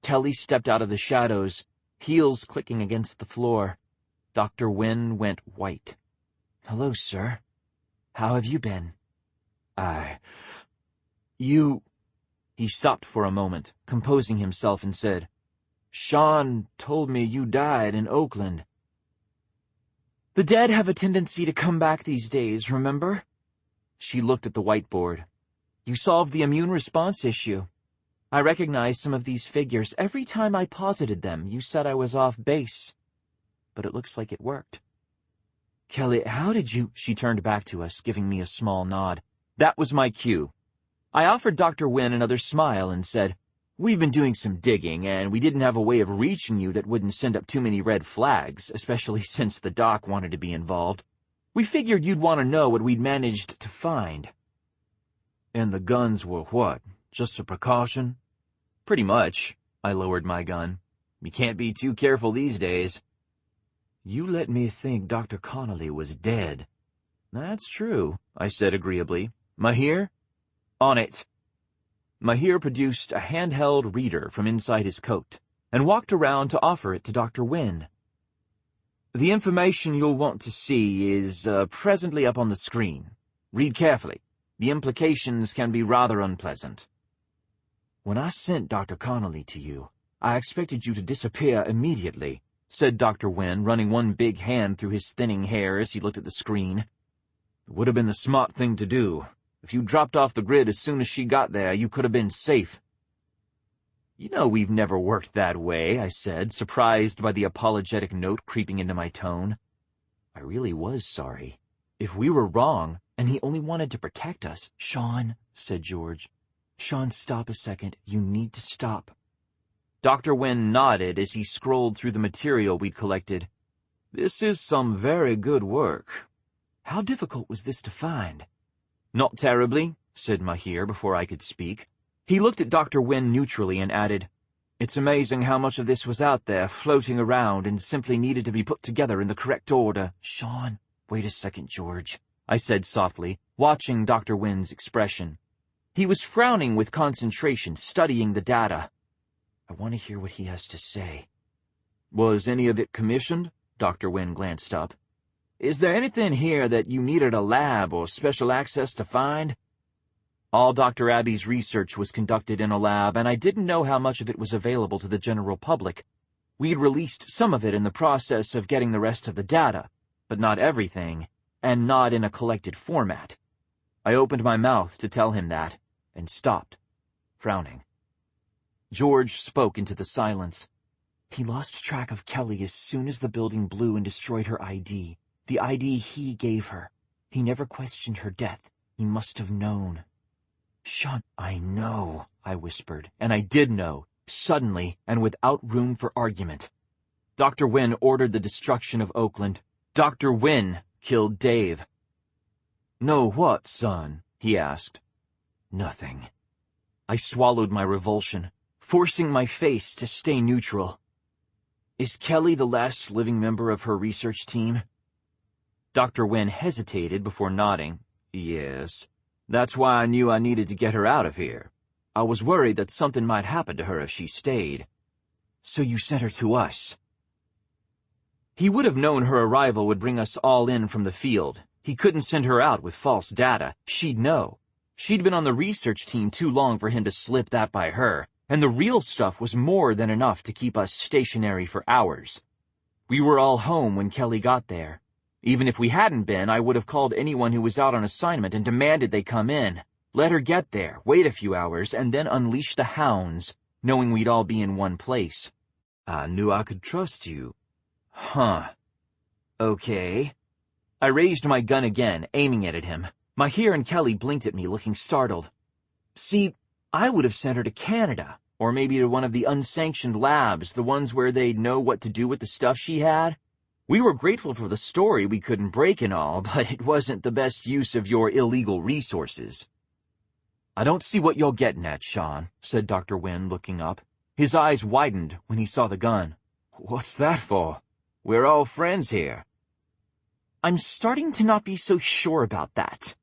Kelly stepped out of the shadows, heels clicking against the floor. Dr. Wynne went white. "Hello, sir. How have you been?" You... He stopped for a moment, composing himself, and said, "Shaun told me you died in Oakland." "The dead have a tendency to come back these days, remember?" She looked at the whiteboard. "You solved the immune response issue. I recognized some of these figures. Every time I posited them, you said I was off base. But it looks like it worked." "Kelly, how did you—" She turned back to us, giving me a small nod. That was my cue. I offered Dr. Wynne another smile and said, "We've been doing some digging, and we didn't have a way of reaching you that wouldn't send up too many red flags, especially since the doc wanted to be involved. We figured you'd want to know what we'd managed to find." "And the guns were what? Just a precaution?" "Pretty much." I lowered my gun. "You can't be too careful these days." "You let me think Dr. Connolly was dead." "That's true," I said agreeably. "Mahir?" "On it." Mahir produced a handheld reader from inside his coat and walked around to offer it to Dr. Wynne. "The information you'll want to see is presently up on the screen. Read carefully. The implications can be rather unpleasant." "When I sent Dr. Connolly to you, I expected you to disappear immediately," said Dr. Wynne, running one big hand through his thinning hair as he looked at the screen. "It would have been the smart thing to do. If you dropped off the grid as soon as she got there, you could have been safe." "You know we've never worked that way," I said, surprised by the apologetic note creeping into my tone. I really was sorry. If we were wrong, and he only wanted to protect us— "Shaun," said George. "Shaun, stop a second. You need to stop." Dr. Wynne nodded as he scrolled through the material we'd collected. "This is some very good work. How difficult was this to find?" "Not terribly," said Mahir before I could speak. He looked at Dr. Wynne neutrally and added, "It's amazing how much of this was out there, floating around, and simply needed to be put together in the correct order." "Shaun, wait a second, George," I said softly, watching Dr. Wynne's expression. He was frowning with concentration, studying the data. I want to hear what he has to say. "Was any of it commissioned?" Dr. Wynne glanced up. "Is there anything here that you needed a lab or special access to find?" All Dr. Abbey's research was conducted in a lab, and I didn't know how much of it was available to the general public. We'd released some of it in the process of getting the rest of the data, but not everything, and not in a collected format. I opened my mouth to tell him that, and stopped, frowning. George spoke into the silence. He lost track of Kelly as soon as the building blew and destroyed her ID. The ID he gave her. He never questioned her death. He must have known. Shaun, I know, I whispered, and I did know, suddenly and without room for argument. Dr. Wynne ordered the destruction of Oakland. Dr. Wynne killed Dave. "Know what, son?" he asked. "Nothing." I swallowed my revulsion, forcing my face to stay neutral. "Is Kelly the last living member of her research team?" Dr. Wynne hesitated before nodding. "Yes. That's why I knew I needed to get her out of here. I was worried that something might happen to her if she stayed. So you sent her to us." He would have known her arrival would bring us all in from the field. He couldn't send her out with false data. She'd know. She'd been on the research team too long for him to slip that by her, and the real stuff was more than enough to keep us stationary for hours. We were all home when Kelly got there. Even if we hadn't been, I would have called anyone who was out on assignment and demanded they come in. Let her get there, wait a few hours, and then unleash the hounds, knowing we'd all be in one place. "I knew I could trust you." "Huh. Okay." I raised my gun again, aiming it at him. Mahir and Kelly blinked at me, looking startled. "See, I would have sent her to Canada, or maybe to one of the unsanctioned labs, the ones where they'd know what to do with the stuff she had. We were grateful for the story we couldn't break and all, but it wasn't the best use of your illegal resources." "I don't see what you're getting at, Shaun," said Dr. Wynne, looking up. His eyes widened when he saw the gun. "What's that for? We're all friends here." "I'm starting to not be so sure about that."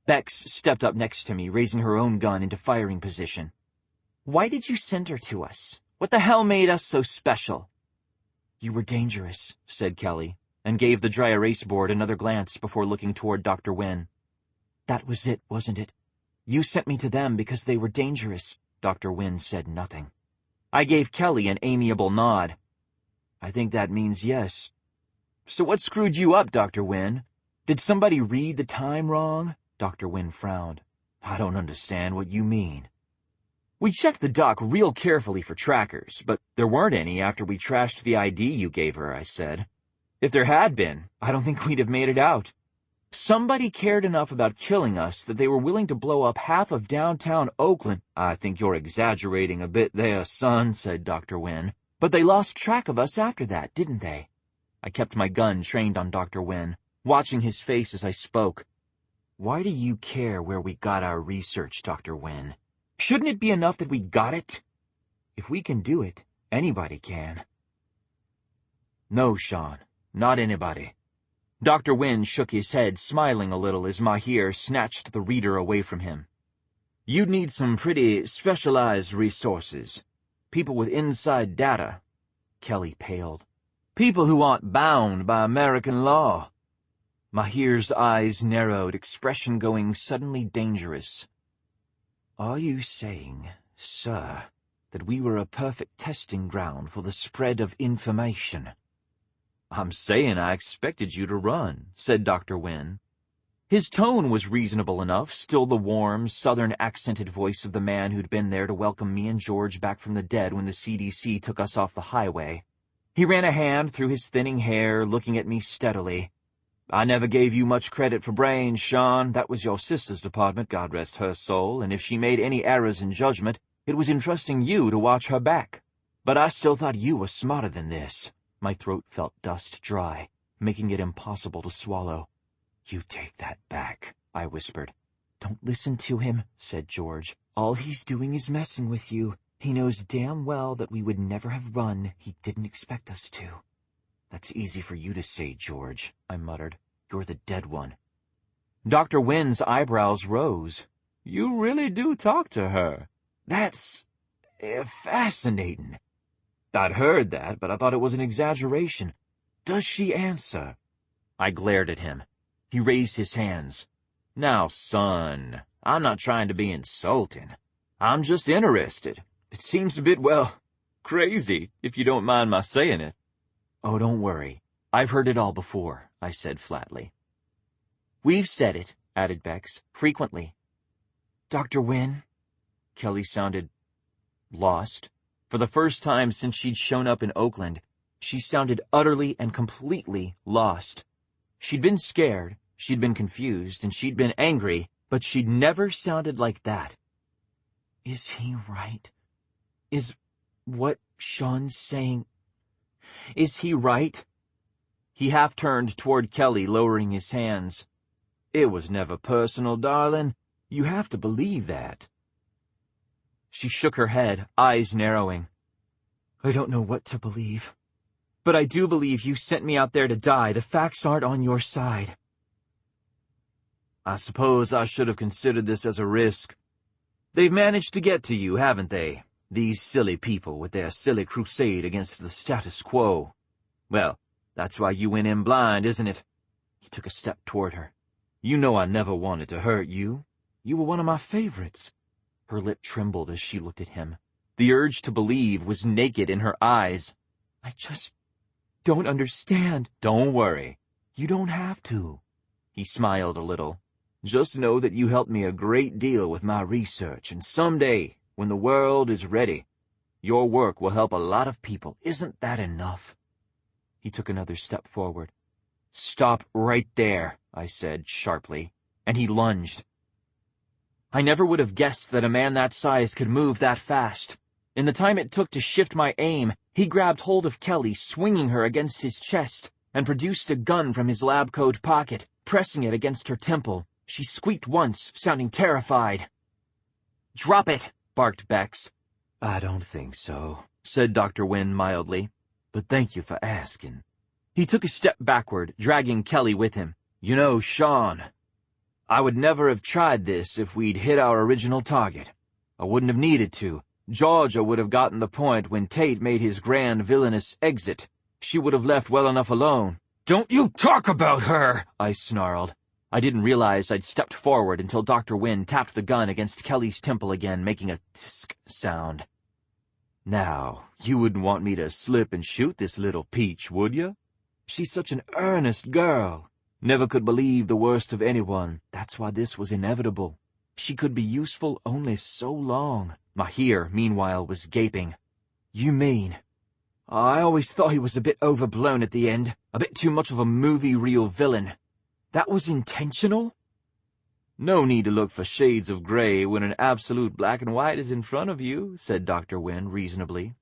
Bex stepped up next to me, raising her own gun into firing position. "Why did you send her to us? What the hell made us so special?" "You were dangerous," said Kelly, and gave the dry erase board another glance before looking toward Dr. Wynne. "That was it, wasn't it? You sent me to them because they were dangerous." Dr. Wynne said nothing. I gave Kelly an amiable nod. "I think that means yes." "So what screwed you up, Dr. Wynne? Did somebody read the time wrong?" Dr. Wynne frowned. "I don't understand what you mean." "We checked the dock real carefully for trackers, but there weren't any after we trashed the ID you gave her," I said. "If there had been, I don't think we'd have made it out. Somebody cared enough about killing us that they were willing to blow up half of downtown Oakland." "I think you're exaggerating a bit there, son," said Dr. Wynne. "But they lost track of us after that, didn't they?" I kept my gun trained on Dr. Wynne, watching his face as I spoke. "Why do you care where we got our research, Dr. Wynne? Shouldn't it be enough that we got it? If we can do it, anybody can." "No, Shaun, not anybody." Dr. Wynne shook his head, smiling a little as Mahir snatched the reader away from him. "You'd need some pretty specialized resources. People with inside data." Kelly paled. "People who aren't bound by American law." Mahir's eyes narrowed, expression going suddenly dangerous. "Are you saying, sir, that we were a perfect testing ground for the spread of information?" "I'm saying I expected you to run," said Dr. Wynne. His tone was reasonable enough, still the warm, southern-accented voice of the man who'd been there to welcome me and George back from the dead when the CDC took us off the highway. He ran a hand through his thinning hair, looking at me steadily. "I never gave you much credit for brains, Shaun. That was your sister's department, God rest her soul, and if she made any errors in judgment, it was entrusting you to watch her back. But I still thought you were smarter than this." My throat felt dust dry, making it impossible to swallow. "You take that back," I whispered. "Don't listen to him," said George. "All he's doing is messing with you. He knows damn well that we would never have run. He didn't expect us to." "That's easy for you to say, George," I muttered. "You're the dead one." Dr. Wynne's eyebrows rose. "You really do talk to her. That's fascinating." "I'd heard that, but I thought it was an exaggeration. Does she answer?" I glared at him. He raised his hands. "Now, son, I'm not trying to be insulting. I'm just interested. It seems a bit, well, crazy, if you don't mind my saying it." "Oh, don't worry. I've heard it all before," I said flatly. "We've said it," added Bex, "frequently." "Dr. Wynne?" Kelly sounded lost. For the first time since she'd shown up in Oakland, she sounded utterly and completely lost. She'd been scared, she'd been confused, and she'd been angry, but she'd never sounded like that. Is he right? Is what Shaun's saying... Is he right? He half-turned toward Kelly, lowering his hands. It was never personal, darling. You have to believe that. She shook her head, eyes narrowing. I don't know what to believe. But I do believe you sent me out there to die. The facts aren't on your side. I suppose I should have considered this as a risk. They've managed to get to you, haven't they? These silly people with their silly crusade against the status quo. Well, that's why you went in blind, isn't it? He took a step toward her. You know I never wanted to hurt you. You were one of my favorites. Her lip trembled as she looked at him. The urge to believe was naked in her eyes. I just don't understand. Don't worry. You don't have to. He smiled a little. Just know that you helped me a great deal with my research, and someday, when the world is ready, your work will help a lot of people. Isn't that enough? He took another step forward. Stop right there, I said sharply, and he lunged. I never would have guessed that a man that size could move that fast. In the time it took to shift my aim, he grabbed hold of Kelly, swinging her against his chest, and produced a gun from his lab coat pocket, pressing it against her temple. She squeaked once, sounding terrified. Drop it, barked Bex. I don't think so, said Dr. Wynne mildly, but thank you for asking. He took a step backward, dragging Kelly with him. You know, Shaun, I would never have tried this if we'd hit our original target. I wouldn't have needed to. Georgia would have gotten the point when Tate made his grand villainous exit. She would have left well enough alone. Don't you talk about her, I snarled. I didn't realize I'd stepped forward until Dr. Wynne tapped the gun against Kelly's temple again, making a tsk sound. Now, you wouldn't want me to slip and shoot this little peach, would you? She's such an earnest girl. Never could believe the worst of anyone. That's why this was inevitable. She could be useful only so long. Mahir, meanwhile, was gaping. You mean? I always thought he was a bit overblown at the end. A bit too much of a movie reel villain. That was intentional? No need to look for shades of gray when an absolute black and white is in front of you, said Dr. Wynne reasonably.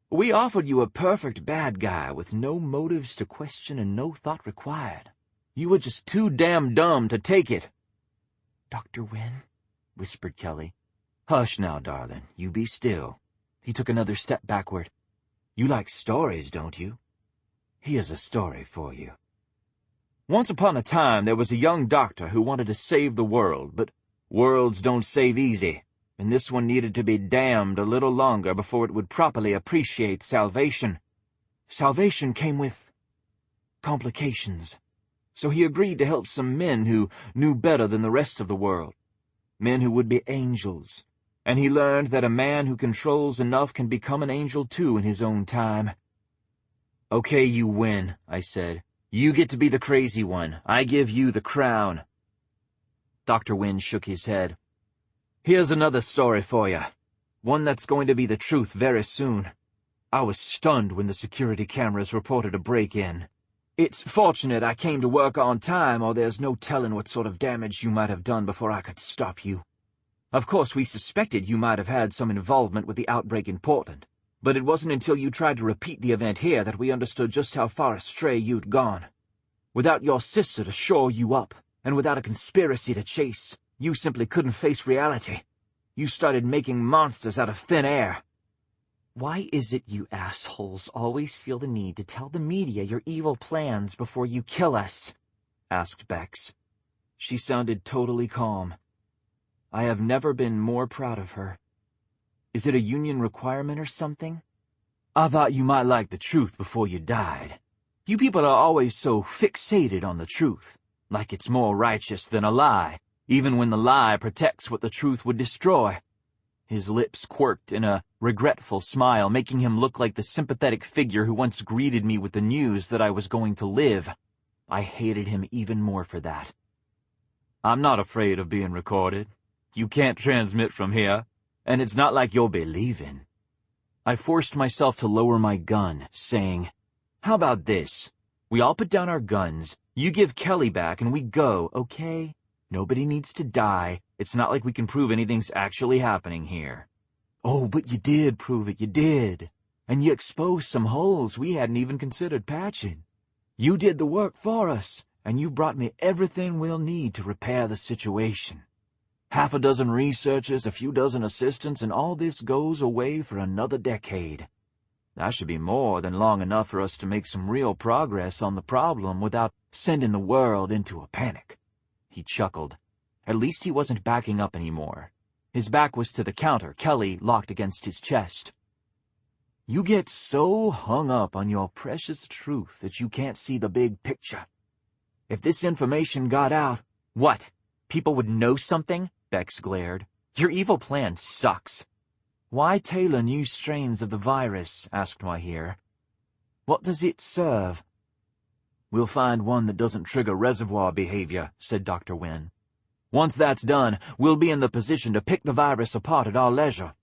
We offered you a perfect bad guy with no motives to question and no thought required. You were just too damn dumb to take it. Dr. Wynne, whispered Kelly. Hush now, darling. You be still. He took another step backward. You like stories, don't you? Here's a story for you. Once upon a time, there was a young doctor who wanted to save the world, but worlds don't save easy, and this one needed to be damned a little longer before it would properly appreciate salvation. Salvation came with complications, so he agreed to help some men who knew better than the rest of the world, men who would be angels, and he learned that a man who controls enough can become an angel too in his own time. Okay, you win, I said. You get to be the crazy one. I give you the crown. Dr. Wynne shook his head. Here's another story for you. One that's going to be the truth very soon. I was stunned when the security cameras reported a break-in. It's fortunate I came to work on time, or there's no telling what sort of damage you might have done before I could stop you. Of course, we suspected you might have had some involvement with the outbreak in Portland. But it wasn't until you tried to repeat the event here that we understood just how far astray you'd gone. Without your sister to shore you up, and without a conspiracy to chase, you simply couldn't face reality. You started making monsters out of thin air. Why is it you assholes always feel the need to tell the media your evil plans before you kill us? Asked Bex. She sounded totally calm. I have never been more proud of her. Is it a union requirement or something? I thought you might like the truth before you died. You people are always so fixated on the truth, like it's more righteous than a lie, even when the lie protects what the truth would destroy. His lips quirked in a regretful smile, making him look like the sympathetic figure who once greeted me with the news that I was going to live. I hated him even more for that. I'm not afraid of being recorded. You can't transmit from here. And it's not like you'll be leaving. I forced myself to lower my gun, saying, "How about this? We all put down our guns, you give Kelly back, and we go, okay? Nobody needs to die. It's not like we can prove anything's actually happening here." "Oh, but you did prove it, you did. And you exposed some holes we hadn't even considered patching. You did the work for us, and you brought me everything we'll need to repair the situation. Half a dozen researchers, a few dozen assistants, and all this goes away for another decade. That should be more than long enough for us to make some real progress on the problem without sending the world into a panic." He chuckled. At least he wasn't backing up anymore. His back was to the counter, Kelly locked against his chest. "You get so hung up on your precious truth that you can't see the big picture. If this information got out—" "What? People would know something?" Bex glared. "Your evil plan sucks." "Why tailor new strains of the virus?" asked Mahir. "What does it serve?" "We'll find one that doesn't trigger reservoir behavior," said Dr. Wynne. "Once that's done, we'll be in the position to pick the virus apart at our leisure.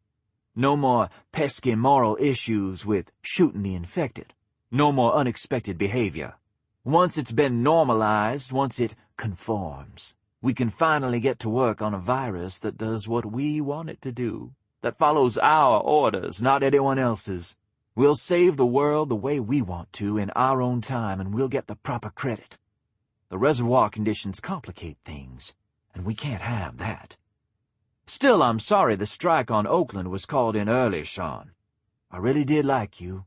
No more pesky moral issues with shooting the infected. No more unexpected behavior. Once it's been normalized, once it conforms, we can finally get to work on a virus that does what we want it to do, that follows our orders, not anyone else's. We'll save the world the way we want to in our own time, and we'll get the proper credit. The reservoir conditions complicate things, and we can't have that. Still, I'm sorry the strike on Oakland was called in early, Shaun. I really did like you.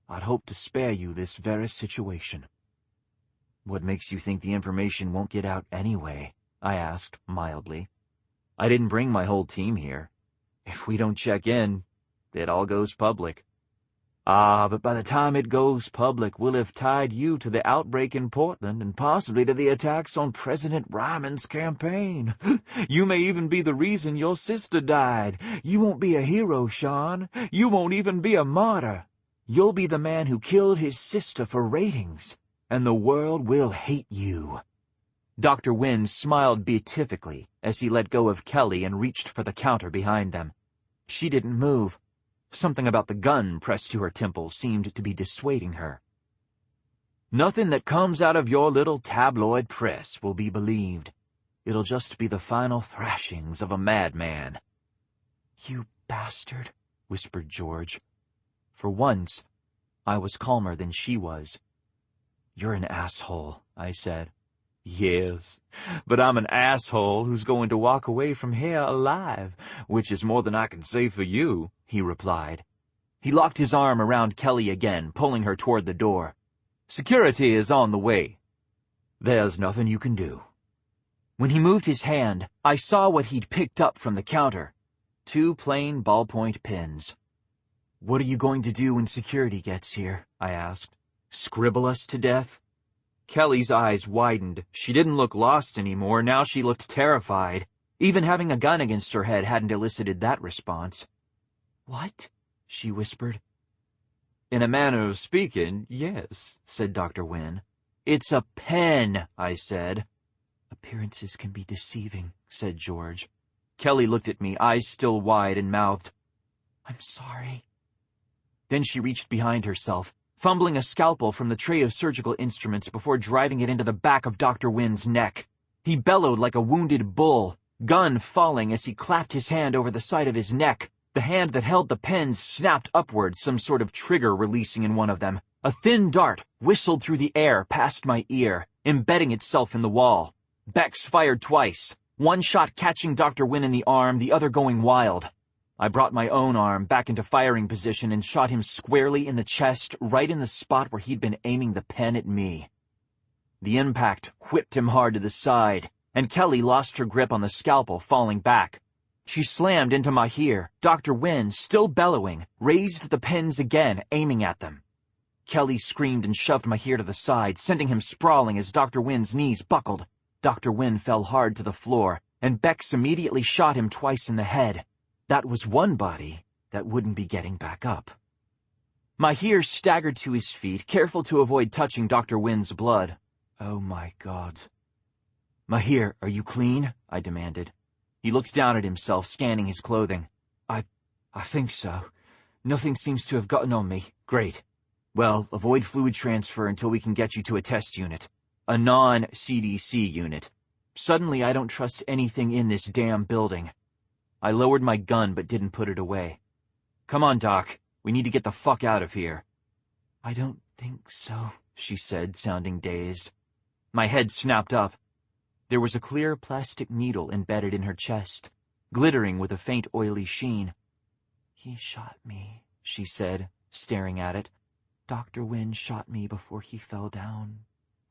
I'd hoped to spare you this very situation." "What makes you think the information won't get out anyway?" I asked mildly. "I didn't bring my whole team here. If we don't check in, it all goes public." "Ah, but by the time it goes public, we'll have tied you to the outbreak in Portland and possibly to the attacks on President Ryman's campaign. You may even be the reason your sister died. You won't be a hero, Shaun. You won't even be a martyr. You'll be the man who killed his sister for ratings, and the world will hate you." Dr. Wynne smiled beatifically as he let go of Kelly and reached for the counter behind them. She didn't move. Something about the gun pressed to her temple seemed to be dissuading her. "Nothing that comes out of your little tabloid press will be believed. It'll just be the final thrashings of a madman." "You bastard," whispered George. For once, I was calmer than she was. "You're an asshole," I said. "Yes, but I'm an asshole who's going to walk away from here alive, which is more than I can say for you," he replied. He locked his arm around Kelly again, pulling her toward the door. "Security is on the way. There's nothing you can do." When he moved his hand, I saw what he'd picked up from the counter. 2 plain ballpoint pens. "What are you going to do when security gets here?" I asked. "Scribble us to death?" Kelly's eyes widened. She didn't look lost anymore. Now she looked terrified. Even having a gun against her head hadn't elicited that response. "What?" she whispered. "In a manner of speaking, yes," said Dr. Wynne. "It's a pen," I said. "Appearances can be deceiving," said George. Kelly looked at me, eyes still wide, and mouthed, "I'm sorry." Then she reached behind herself, fumbling a scalpel from the tray of surgical instruments before driving it into the back of Dr. Wynne's neck. He bellowed like a wounded bull, gun falling as he clapped his hand over the side of his neck. The hand that held the pens snapped upward, some sort of trigger releasing in one of them. A thin dart whistled through the air past my ear, embedding itself in the wall. Bex fired twice, one shot catching Dr. Wynne in the arm, the other going wild. I brought my own arm back into firing position and shot him squarely in the chest, right in the spot where he'd been aiming the pen at me. The impact whipped him hard to the side, and Kelly lost her grip on the scalpel, falling back. She slammed into Mahir. Dr. Wynne, still bellowing, raised the pens again, aiming at them. Kelly screamed and shoved Mahir to the side, sending him sprawling as Dr. Wynne's knees buckled. Dr. Wynne fell hard to the floor, and Bex immediately shot him twice in the head. That was one body that wouldn't be getting back up. Mahir staggered to his feet, careful to avoid touching Dr. Wynne's blood. "Oh my God." "Mahir, are you clean?" I demanded. He looked down at himself, scanning his clothing. I think so. Nothing seems to have gotten on me. Great. Well, avoid fluid transfer until we can get you to a test unit. A non-CDC unit. Suddenly, I don't trust anything in this damn building. I lowered my gun but didn't put it away. Come on, Doc. We need to get the fuck out of here. I don't think so, she said, sounding dazed. My head snapped up. There was a clear plastic needle embedded in her chest, glittering with a faint oily sheen. He shot me, she said, staring at it. Dr. Wynne shot me before he fell down,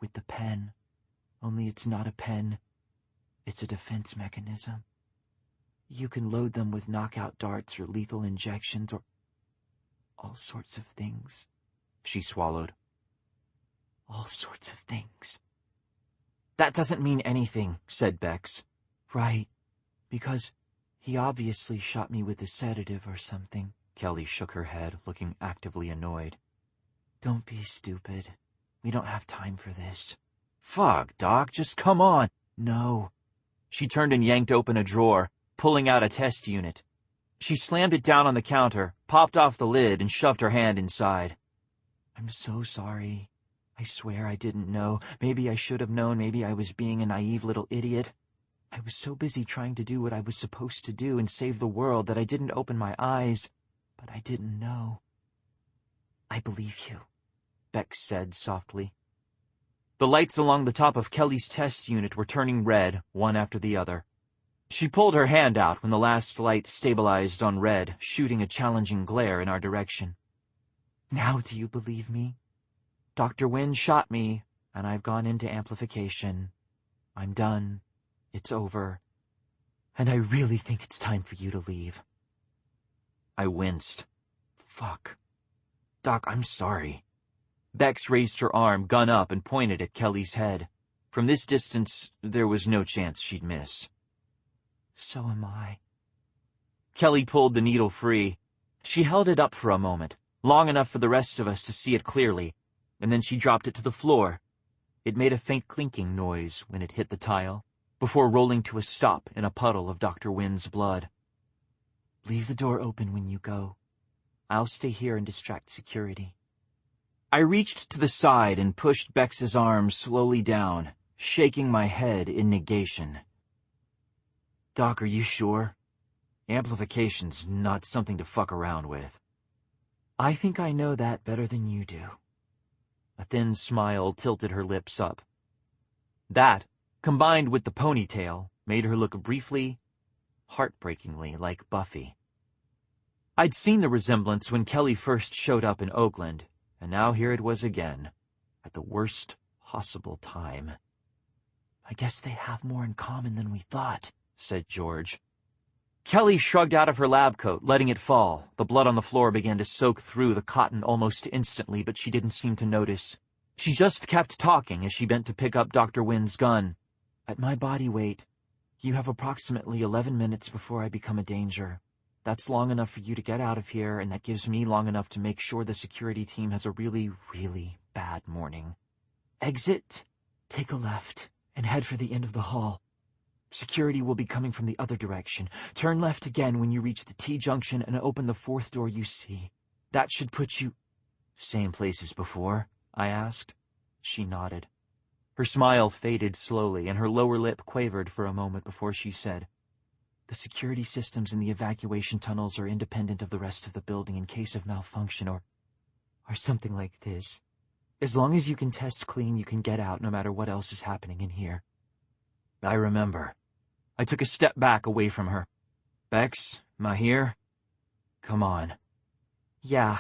with the pen. Only it's not a pen. It's a defense mechanism. You can load them with knockout darts or lethal injections or all sorts of things. She swallowed. All sorts of things. That doesn't mean anything, said Bex. Right, because he obviously shot me with a sedative or something. Kelly shook her head, looking actively annoyed. Don't be stupid. We don't have time for this. Fuck, Doc, just come on. No. She turned and yanked open a drawer, pulling out a test unit. She slammed it down on the counter, popped off the lid, and shoved her hand inside. I'm so sorry. I swear I didn't know. Maybe I should have known. Maybe I was being a naive little idiot. I was so busy trying to do what I was supposed to do and save the world that I didn't open my eyes. But I didn't know. I believe you, Bex said softly. The lights along the top of Kelly's test unit were turning red, one after the other. She pulled her hand out when the last light stabilized on red, shooting a challenging glare in our direction. Now do you believe me? Dr. Wynne shot me, and I've gone into amplification. I'm done. It's over. And I really think it's time for you to leave. I winced. Fuck. Doc, I'm sorry. Bex raised her arm, gun up, and pointed at Kelly's head. From this distance, there was no chance she'd miss. So am I. Kelly pulled the needle free. She held it up for a moment, long enough for the rest of us to see it clearly, and then she dropped it to the floor. It made a faint clinking noise when it hit the tile, before rolling to a stop in a puddle of Dr. Wynne's blood. Leave the door open when you go. I'll stay here and distract security. I reached to the side and pushed Bex's arm slowly down, shaking my head in negation. Doc, are you sure? Amplification's not something to fuck around with. I think I know that better than you do. A thin smile tilted her lips up. That, combined with the ponytail, made her look briefly, heartbreakingly like Buffy. I'd seen the resemblance when Kelly first showed up in Oakland, and now here it was again, at the worst possible time. I guess they have more in common than we thought, said George. Kelly shrugged out of her lab coat, letting it fall. The blood on the floor began to soak through the cotton almost instantly, but she didn't seem to notice. She just kept talking as she bent to pick up Dr. Wynne's gun. At my body weight, you have approximately 11 minutes before I become a danger. That's long enough for you to get out of here, and that gives me long enough to make sure the security team has a really, really bad morning. Exit, take a left, and head for the end of the hall. Security will be coming from the other direction. Turn left again when you reach the T-junction and open the fourth door you see. That should put you... Same place as before? I asked. She nodded. Her smile faded slowly, and her lower lip quavered for a moment before she said, The security systems in the evacuation tunnels are independent of the rest of the building in case of malfunction or something like this. As long as you can test clean, you can get out no matter what else is happening in here. I remember. I took a step back away from her. Bex, Mahir? Come on. Yeah.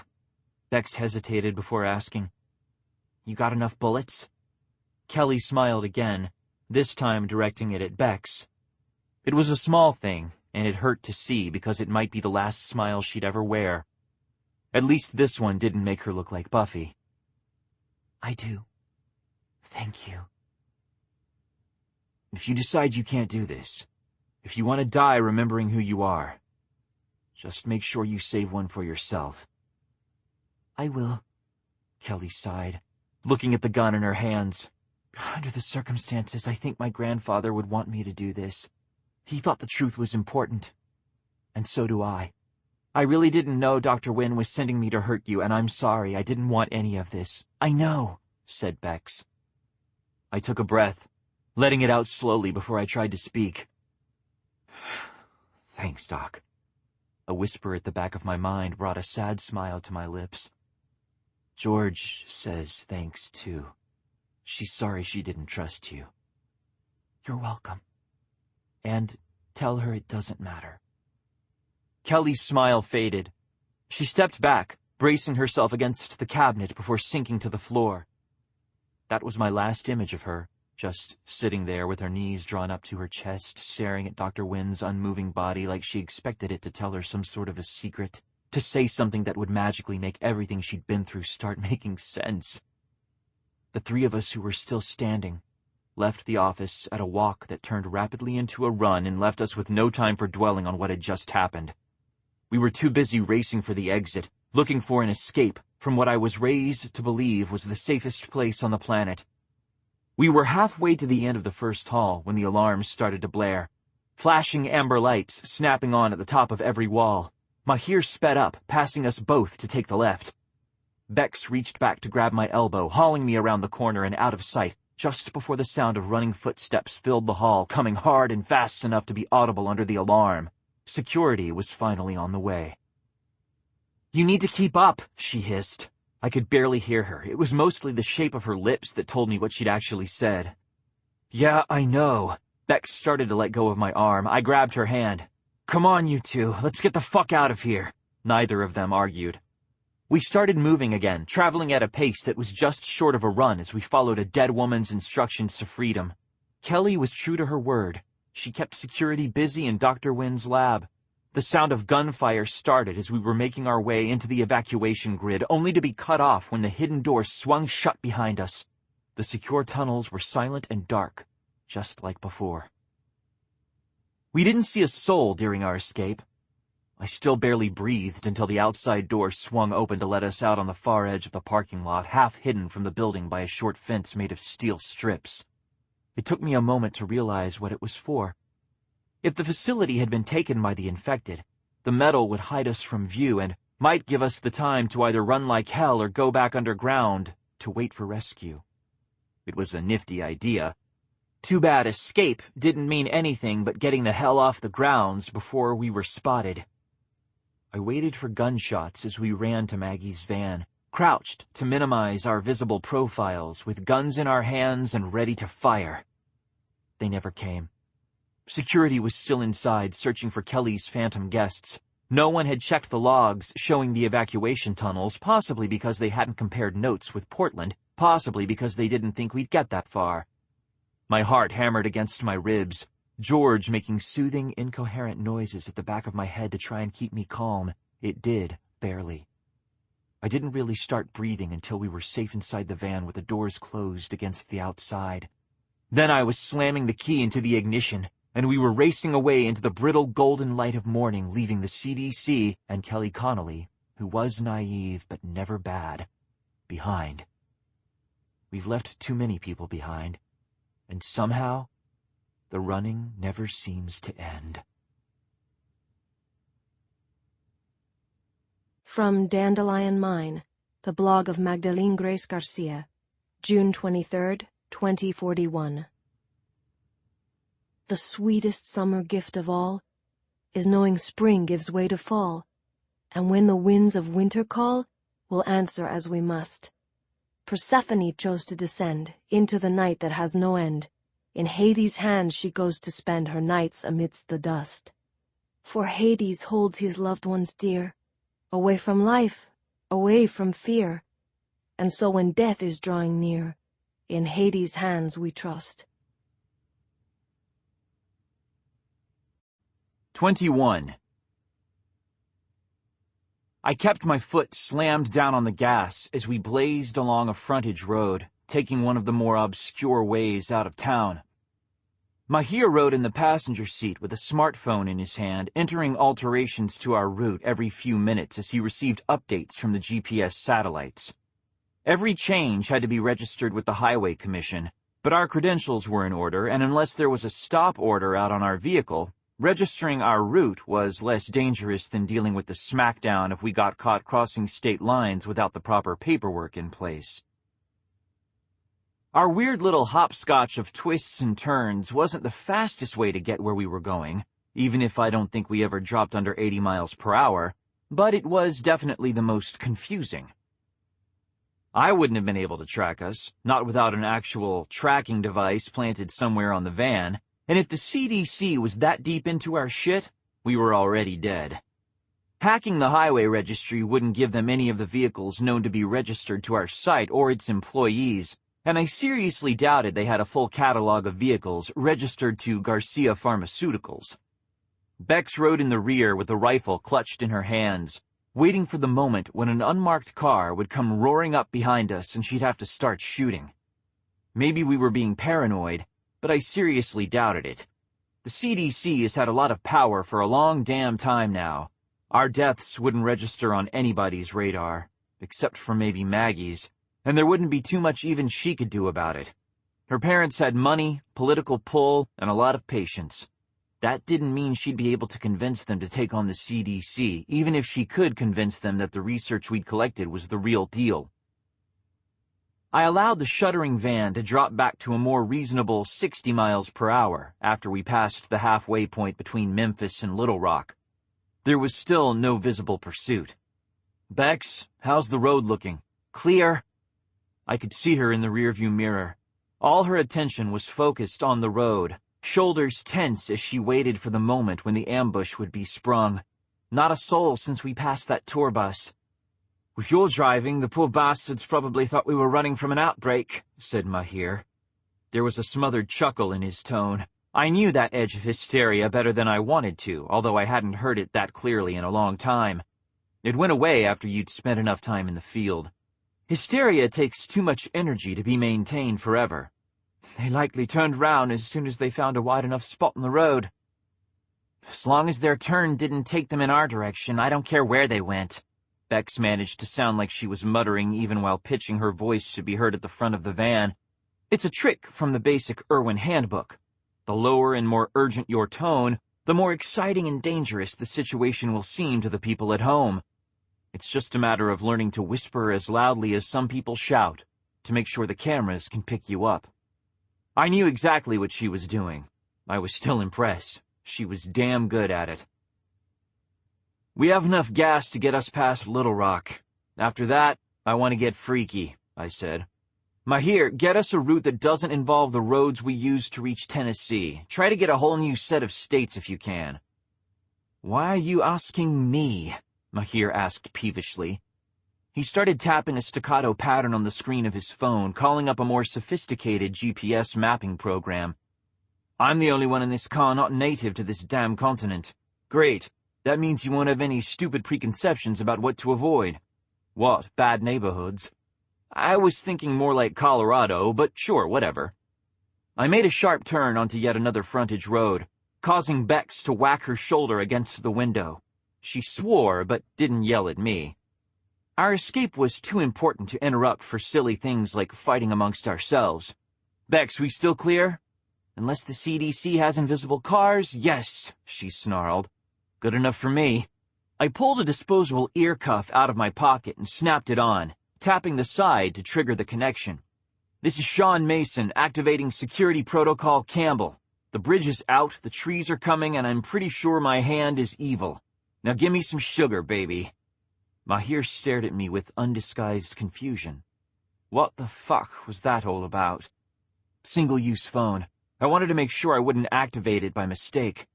Bex hesitated before asking. You got enough bullets? Kelly smiled again, this time directing it at Bex. It was a small thing, and it hurt to see because it might be the last smile she'd ever wear. At least this one didn't make her look like Buffy. I do. Thank you. If you decide you can't do this, if you want to die remembering who you are, just make sure you save one for yourself. I will, Kelly sighed, looking at the gun in her hands. Under the circumstances, I think my grandfather would want me to do this. He thought the truth was important. And so do I. I really didn't know Dr. Wynne was sending me to hurt you, and I'm sorry. I didn't want any of this. I know, said Bex. I took a breath, letting it out slowly before I tried to speak. Thanks, Doc. A whisper at the back of my mind brought a sad smile to my lips. George says thanks, too. She's sorry she didn't trust you. You're welcome. And tell her it doesn't matter. Kelly's smile faded. She stepped back, bracing herself against the cabinet before sinking to the floor. That was my last image of her, just sitting there with her knees drawn up to her chest, staring at Dr. Wynne's unmoving body like she expected it to tell her some sort of a secret, to say something that would magically make everything she'd been through start making sense. The three of us who were still standing left the office at a walk that turned rapidly into a run and left us with no time for dwelling on what had just happened. We were too busy racing for the exit, looking for an escape from what I was raised to believe was the safest place on the planet. We were halfway to the end of the first hall when the alarms started to blare, flashing amber lights snapping on at the top of every wall. Mahir sped up, passing us both to take the left. Bex reached back to grab my elbow, hauling me around the corner and out of sight, just before the sound of running footsteps filled the hall, coming hard and fast enough to be audible under the alarm. Security was finally on the way. You need to keep up, she hissed. I could barely hear her. It was mostly the shape of her lips that told me what she'd actually said. Yeah, I know. Bex started to let go of my arm. I grabbed her hand. Come on, you two. Let's get the fuck out of here. Neither of them argued. We started moving again, traveling at a pace that was just short of a run as we followed a dead woman's instructions to freedom. Kelly was true to her word. She kept security busy in Dr. Wynne's lab. The sound of gunfire started as we were making our way into the evacuation grid, only to be cut off when the hidden door swung shut behind us. The secure tunnels were silent and dark, just like before. We didn't see a soul during our escape. I still barely breathed until the outside door swung open to let us out on the far edge of the parking lot, half hidden from the building by a short fence made of steel strips. It took me a moment to realize what it was for. If the facility had been taken by the infected, the metal would hide us from view and might give us the time to either run like hell or go back underground to wait for rescue. It was a nifty idea. Too bad escape didn't mean anything but getting the hell off the grounds before we were spotted. I waited for gunshots as we ran to Maggie's van, crouched to minimize our visible profiles, with guns in our hands and ready to fire. They never came. Security was still inside, searching for Kelly's phantom guests. No one had checked the logs showing the evacuation tunnels, possibly because they hadn't compared notes with Portland, possibly because they didn't think we'd get that far. My heart hammered against my ribs, George making soothing, incoherent noises at the back of my head to try and keep me calm. It did, barely. I didn't really start breathing until we were safe inside the van with the doors closed against the outside. Then I was slamming the key into the ignition, and we were racing away into the brittle golden light of morning, leaving the CDC and Kelly Connolly, who was naive but never bad, behind. We've left too many people behind, and somehow the running never seems to end. From Dandelion Mine, the blog of Magdalene Grace Garcia, June 23, 2041. The sweetest summer gift of all is knowing spring gives way to fall, and when the winds of winter call, we'll answer as we must. Persephone chose to descend into the night that has no end. In Hades' hands she goes to spend her nights amidst the dust. For Hades holds his loved ones dear, away from life, away from fear. And so when death is drawing near, in Hades' hands we trust. 21. I kept my foot slammed down on the gas as we blazed along a frontage road, taking one of the more obscure ways out of town. Mahir rode in the passenger seat with a smartphone in his hand, entering alterations to our route every few minutes as he received updates from the GPS satellites. Every change had to be registered with the Highway Commission, but our credentials were in order, and unless there was a stop order out on our vehicle, Registering our route was less dangerous than dealing with the smackdown if we got caught crossing state lines without the proper paperwork in place. Our weird little hopscotch of twists and turns wasn't the fastest way to get where we were going, even if I don't think we ever dropped under 80 miles per hour, but it was definitely the most confusing. I wouldn't have been able to track us, not without an actual tracking device planted somewhere on the van, and if the CDC was that deep into our shit, we were already dead. Hacking the highway registry wouldn't give them any of the vehicles known to be registered to our site or its employees, and I seriously doubted they had a full catalog of vehicles registered to Garcia Pharmaceuticals. Bex rode in the rear with a rifle clutched in her hands, waiting for the moment when an unmarked car would come roaring up behind us and she'd have to start shooting. Maybe we were being paranoid, but I seriously doubted it. The CDC has had a lot of power for a long damn time now. Our deaths wouldn't register on anybody's radar, except for maybe Maggie's, and there wouldn't be too much even she could do about it. Her parents had money, political pull, and a lot of patience. That didn't mean she'd be able to convince them to take on the CDC, even if she could convince them that the research we'd collected was the real deal. I allowed the shuddering van to drop back to a more reasonable 60 miles per hour after we passed the halfway point between Memphis and Little Rock. There was still no visible pursuit. "Bex, how's the road looking? Clear?" I could see her in the rearview mirror. All her attention was focused on the road, shoulders tense as she waited for the moment when the ambush would be sprung. Not a soul since we passed that tour bus. "With your driving, the poor bastards probably thought we were running from an outbreak," said Mahir. There was a smothered chuckle in his tone. I knew that edge of hysteria better than I wanted to, although I hadn't heard it that clearly in a long time. It went away after you'd spent enough time in the field. Hysteria takes too much energy to be maintained forever. "They likely turned round as soon as they found a wide enough spot in the road." "As long as their turn didn't take them in our direction, I don't care where they went." Bex managed to sound like she was muttering even while pitching her voice to be heard at the front of the van. It's a trick from the basic Irwin handbook. The lower and more urgent your tone, the more exciting and dangerous the situation will seem to the people at home. It's just a matter of learning to whisper as loudly as some people shout, to make sure the cameras can pick you up. I knew exactly what she was doing. I was still impressed. She was damn good at it. "We have enough gas to get us past Little Rock. After that, I want to get freaky," I said. "Mahir, get us a route that doesn't involve the roads we used to reach Tennessee. Try to get a whole new set of states if you can." "Why are you asking me?" Mahir asked peevishly. He started tapping a staccato pattern on the screen of his phone, calling up a more sophisticated GPS mapping program. "I'm the only one in this car not native to this damn continent. Great. That means you won't have any stupid preconceptions about what to avoid." "What, bad neighborhoods?" "I was thinking more like Colorado, but sure, whatever." I made a sharp turn onto yet another frontage road, causing Bex to whack her shoulder against the window. She swore, but didn't yell at me. Our escape was too important to interrupt for silly things like fighting amongst ourselves. "Bex, we still clear?" "Unless the CDC has invisible cars, yes," she snarled. "Good enough for me." I pulled a disposable ear cuff out of my pocket and snapped it on, tapping the side to trigger the connection. "This is Shaun Mason, activating Security Protocol Campbell. The bridge is out, the trees are coming, and I'm pretty sure my hand is evil. Now give me some sugar, baby." Mahir stared at me with undisguised confusion. What the fuck was that all about? Single-use phone. I wanted to make sure I wouldn't activate it by mistake.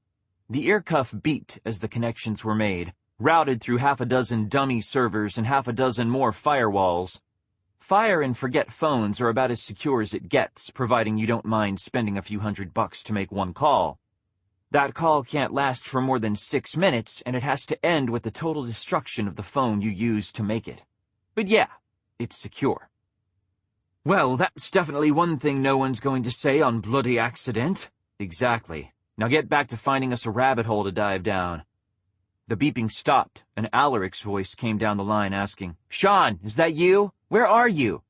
The ear cuff beeped as the connections were made, routed through half a dozen dummy servers and half a dozen more firewalls. Fire and forget phones are about as secure as it gets, providing you don't mind spending a few $100 to make one call. That call can't last for more than 6 minutes, and it has to end with the total destruction of the phone you used to make it. But yeah, it's secure. Well, that's definitely one thing no one's going to say on bloody accident. Exactly. Now get back to finding us a rabbit hole to dive down. The beeping stopped, and Alaric's voice came down the line asking, "Shaun, is that you? Where are you?"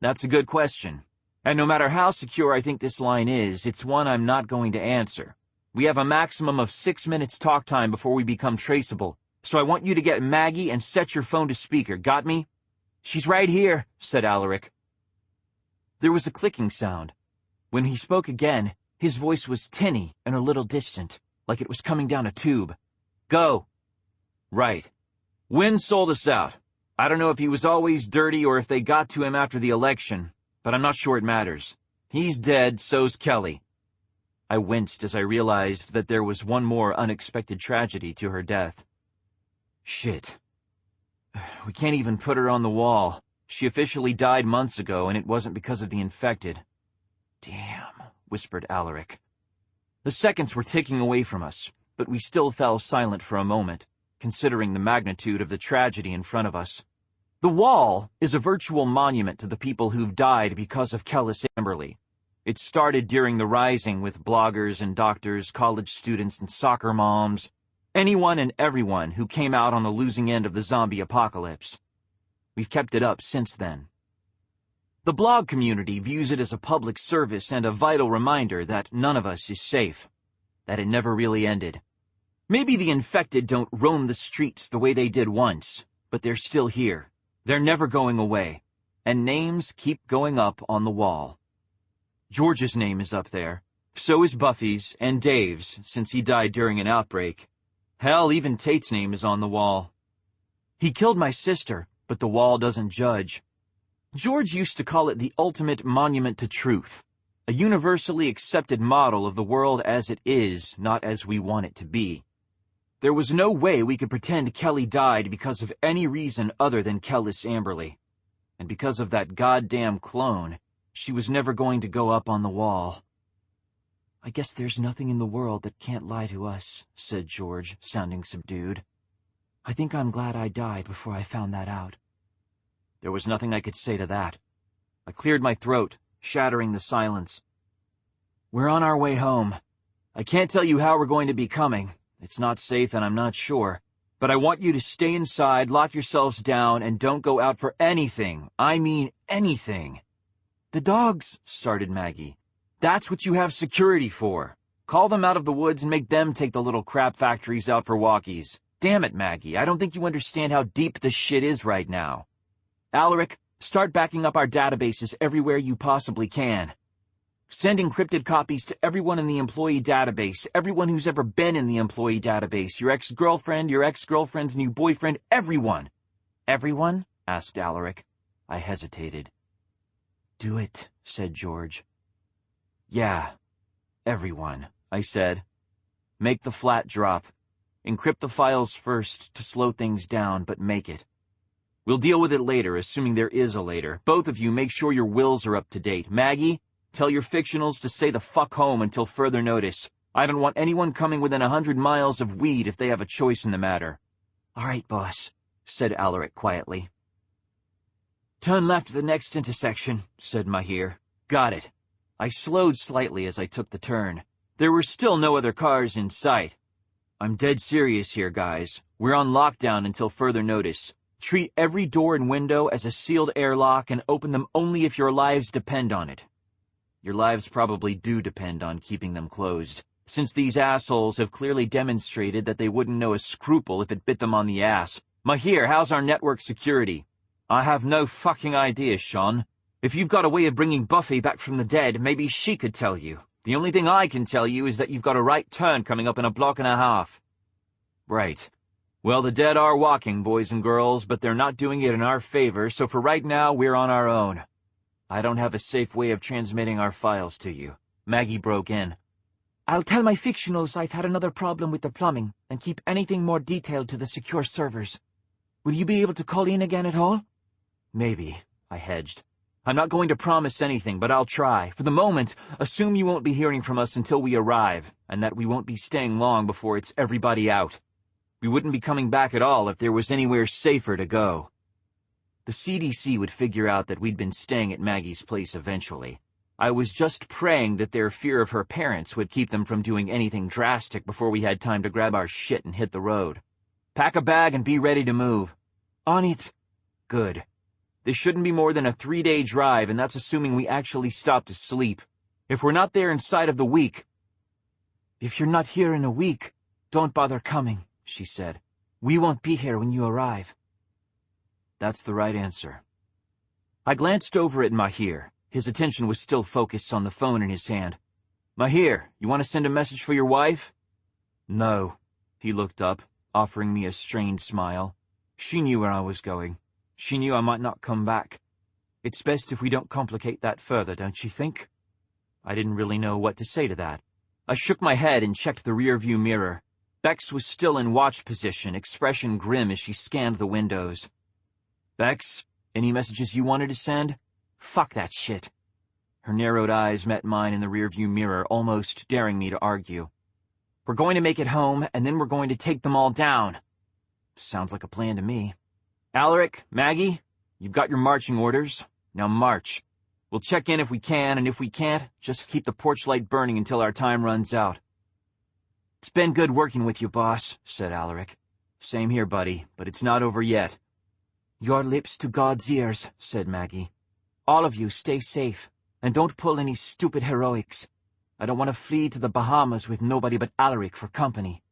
That's a good question. And no matter how secure I think this line is, it's one I'm not going to answer. We have a maximum of 6 minutes talk time before we become traceable, so I want you to get Maggie and set your phone to speaker, got me? She's right here, said Alaric. There was a clicking sound. When he spoke again, his voice was tinny and a little distant, like it was coming down a tube. Go. Right. Wynn sold us out. I don't know if he was always dirty or if they got to him after the election, but I'm not sure it matters. He's dead, so's Kelly. I winced as I realized that there was one more unexpected tragedy to her death. Shit. We can't even put her on the wall. She officially died months ago, and it wasn't because of the infected. Damn, whispered Alaric. The seconds were ticking away from us, but we still fell silent for a moment, considering the magnitude of the tragedy in front of us. The wall is a virtual monument to the people who've died because of Kellis Amberley. It started during the Rising with bloggers and doctors, college students and soccer moms, anyone and everyone who came out on the losing end of the zombie apocalypse. We've kept it up since then. The blog community views it as a public service and a vital reminder that none of us is safe, that it never really ended. Maybe the infected don't roam the streets the way they did once, but they're still here. They're never going away, and names keep going up on the wall. George's name is up there. So is Buffy's and Dave's, since he died during an outbreak. Hell, even Tate's name is on the wall. He killed my sister, but the wall doesn't judge. George used to call it the ultimate monument to truth, a universally accepted model of the world as it is, not as we want it to be. There was no way we could pretend Kelly died because of any reason other than Kellis Amberley. And because of that goddamn clone, she was never going to go up on the wall. I guess there's nothing in the world that can't lie to us, said George, sounding subdued. I think I'm glad I died before I found that out. There was nothing I could say to that. I cleared my throat, shattering the silence. We're on our way home. I can't tell you how we're going to be coming. It's not safe and I'm not sure. But I want you to stay inside, lock yourselves down, and don't go out for anything. I mean anything. The dogs, started Maggie. That's what you have security for. Call them out of the woods and make them take the little crap factories out for walkies. Damn it, Maggie, I don't think you understand how deep this shit is right now. Alaric, start backing up our databases everywhere you possibly can. Send encrypted copies to everyone in the employee database, everyone who's ever been in the employee database, your ex-girlfriend, your ex-girlfriend's new boyfriend, everyone. Everyone? Asked Alaric. I hesitated. Do it, said George. Yeah, everyone, I said. Make the flat drop. Encrypt the files first to slow things down, but make it. We'll deal with it later, assuming there is a later. Both of you make sure your wills are up to date. Maggie, tell your fictionals to stay the fuck home until further notice. I don't want anyone coming within 100 miles of weed if they have a choice in the matter. All right, boss, said Alaric quietly. Turn left at the next intersection, said Mahir. Got it. I slowed slightly as I took the turn. There were still no other cars in sight. I'm dead serious here, guys. We're on lockdown until further notice. Treat every door and window as a sealed airlock and open them only if your lives depend on it. Your lives probably do depend on keeping them closed, since these assholes have clearly demonstrated that they wouldn't know a scruple if it bit them on the ass. Mahir, how's our network security? I have no fucking idea, Shaun. If you've got a way of bringing Buffy back from the dead, maybe she could tell you. The only thing I can tell you is that you've got a right turn coming up in a block and a half. Right. Well, the dead are walking, boys and girls, but they're not doing it in our favor, so for right now, we're on our own. I don't have a safe way of transmitting our files to you. Maggie broke in. I'll tell my fictionals I've had another problem with the plumbing, and keep anything more detailed to the secure servers. Will you be able to call in again at all? Maybe, I hedged. I'm not going to promise anything, but I'll try. For the moment, assume you won't be hearing from us until we arrive, and that we won't be staying long before it's everybody out. We wouldn't be coming back at all if there was anywhere safer to go. The CDC would figure out that we'd been staying at Maggie's place eventually. I was just praying that their fear of her parents would keep them from doing anything drastic before we had time to grab our shit and hit the road. Pack a bag and be ready to move. On it. Good. This shouldn't be more than a 3-day drive, and that's assuming we actually stop to sleep. If we're not there inside of the week... "If you're not here in a week, don't bother coming," she said. "We won't be here when you arrive." That's the right answer. I glanced over at Mahir. His attention was still focused on the phone in his hand. "Mahir, you want to send a message for your wife?" "No." He looked up, offering me a strained smile. She knew where I was going. She knew I might not come back. "It's best if we don't complicate that further, don't you think?" I didn't really know what to say to that. I shook my head and checked the rearview mirror. Bex was still in watch position, expression grim as she scanned the windows. "Bex, any messages you wanted to send?" "Fuck that shit." Her narrowed eyes met mine in the rearview mirror, almost daring me to argue. "We're going to make it home, and then we're going to take them all down." Sounds like a plan to me. "Alaric, Maggie, you've got your marching orders. Now march. We'll check in if we can, and if we can't, just keep the porch light burning until our time runs out." "It's been good working with you, boss," said Alaric. "Same here, buddy, but it's not over yet." "Your lips to God's ears," said Maggie. "All of you stay safe, and don't pull any stupid heroics. I don't want to flee to the Bahamas with nobody but Alaric for company."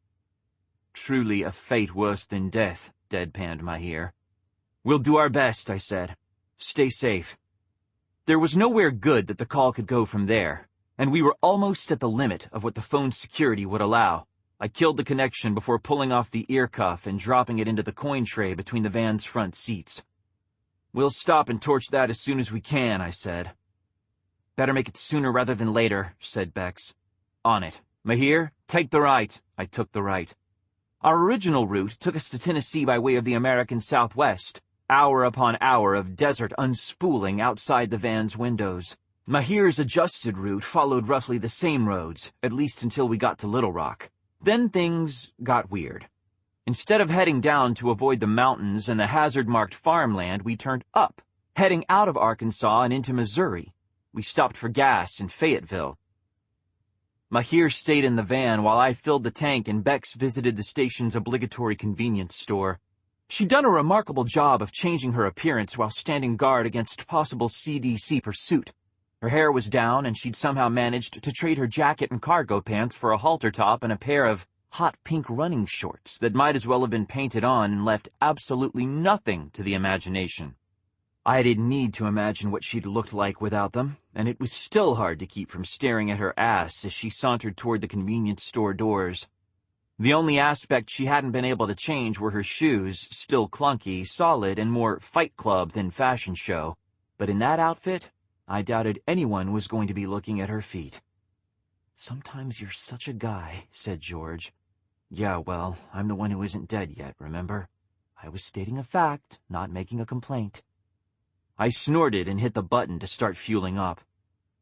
"Truly a fate worse than death," deadpanned Mahir. "We'll do our best," I said. "Stay safe." There was nowhere good that the call could go from there, and we were almost at the limit of what the phone's security would allow. I killed the connection before pulling off the ear cuff and dropping it into the coin tray between the van's front seats. "We'll stop and torch that as soon as we can," I said. "Better make it sooner rather than later," said Bex. "On it. Mahir, take the right." I took the right. Our original route took us to Tennessee by way of the American Southwest, hour upon hour of desert unspooling outside the van's windows. Mahir's adjusted route followed roughly the same roads, at least until we got to Little Rock. Then things got weird. Instead of heading down to avoid the mountains and the hazard-marked farmland, we turned up, heading out of Arkansas and into Missouri. We stopped for gas in Fayetteville. Mahir stayed in the van while I filled the tank and Bex visited the station's obligatory convenience store. She'd done a remarkable job of changing her appearance while standing guard against possible CDC pursuit. Her hair was down, and she'd somehow managed to trade her jacket and cargo pants for a halter top and a pair of hot pink running shorts that might as well have been painted on and left absolutely nothing to the imagination. I didn't need to imagine what she'd looked like without them, and it was still hard to keep from staring at her ass as she sauntered toward the convenience store doors. The only aspect she hadn't been able to change were her shoes, still clunky, solid, and more Fight Club than fashion show. But in that outfit, I doubted anyone was going to be looking at her feet. "Sometimes you're such a guy," said George. "Yeah, well, I'm the one who isn't dead yet, remember? I was stating a fact, not making a complaint." I snorted and hit the button to start fueling up.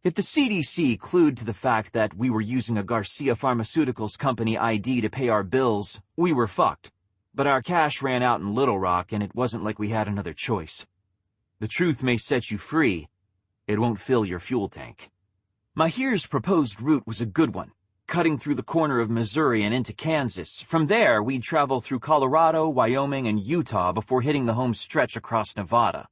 If the CDC clued to the fact that we were using a Garcia Pharmaceuticals company ID to pay our bills, we were fucked. But our cash ran out in Little Rock, and it wasn't like we had another choice. The truth may set you free. It won't fill your fuel tank. Mahir's proposed route was a good one, cutting through the corner of Missouri and into Kansas. From there, we'd travel through Colorado, Wyoming, and Utah before hitting the home stretch across Nevada.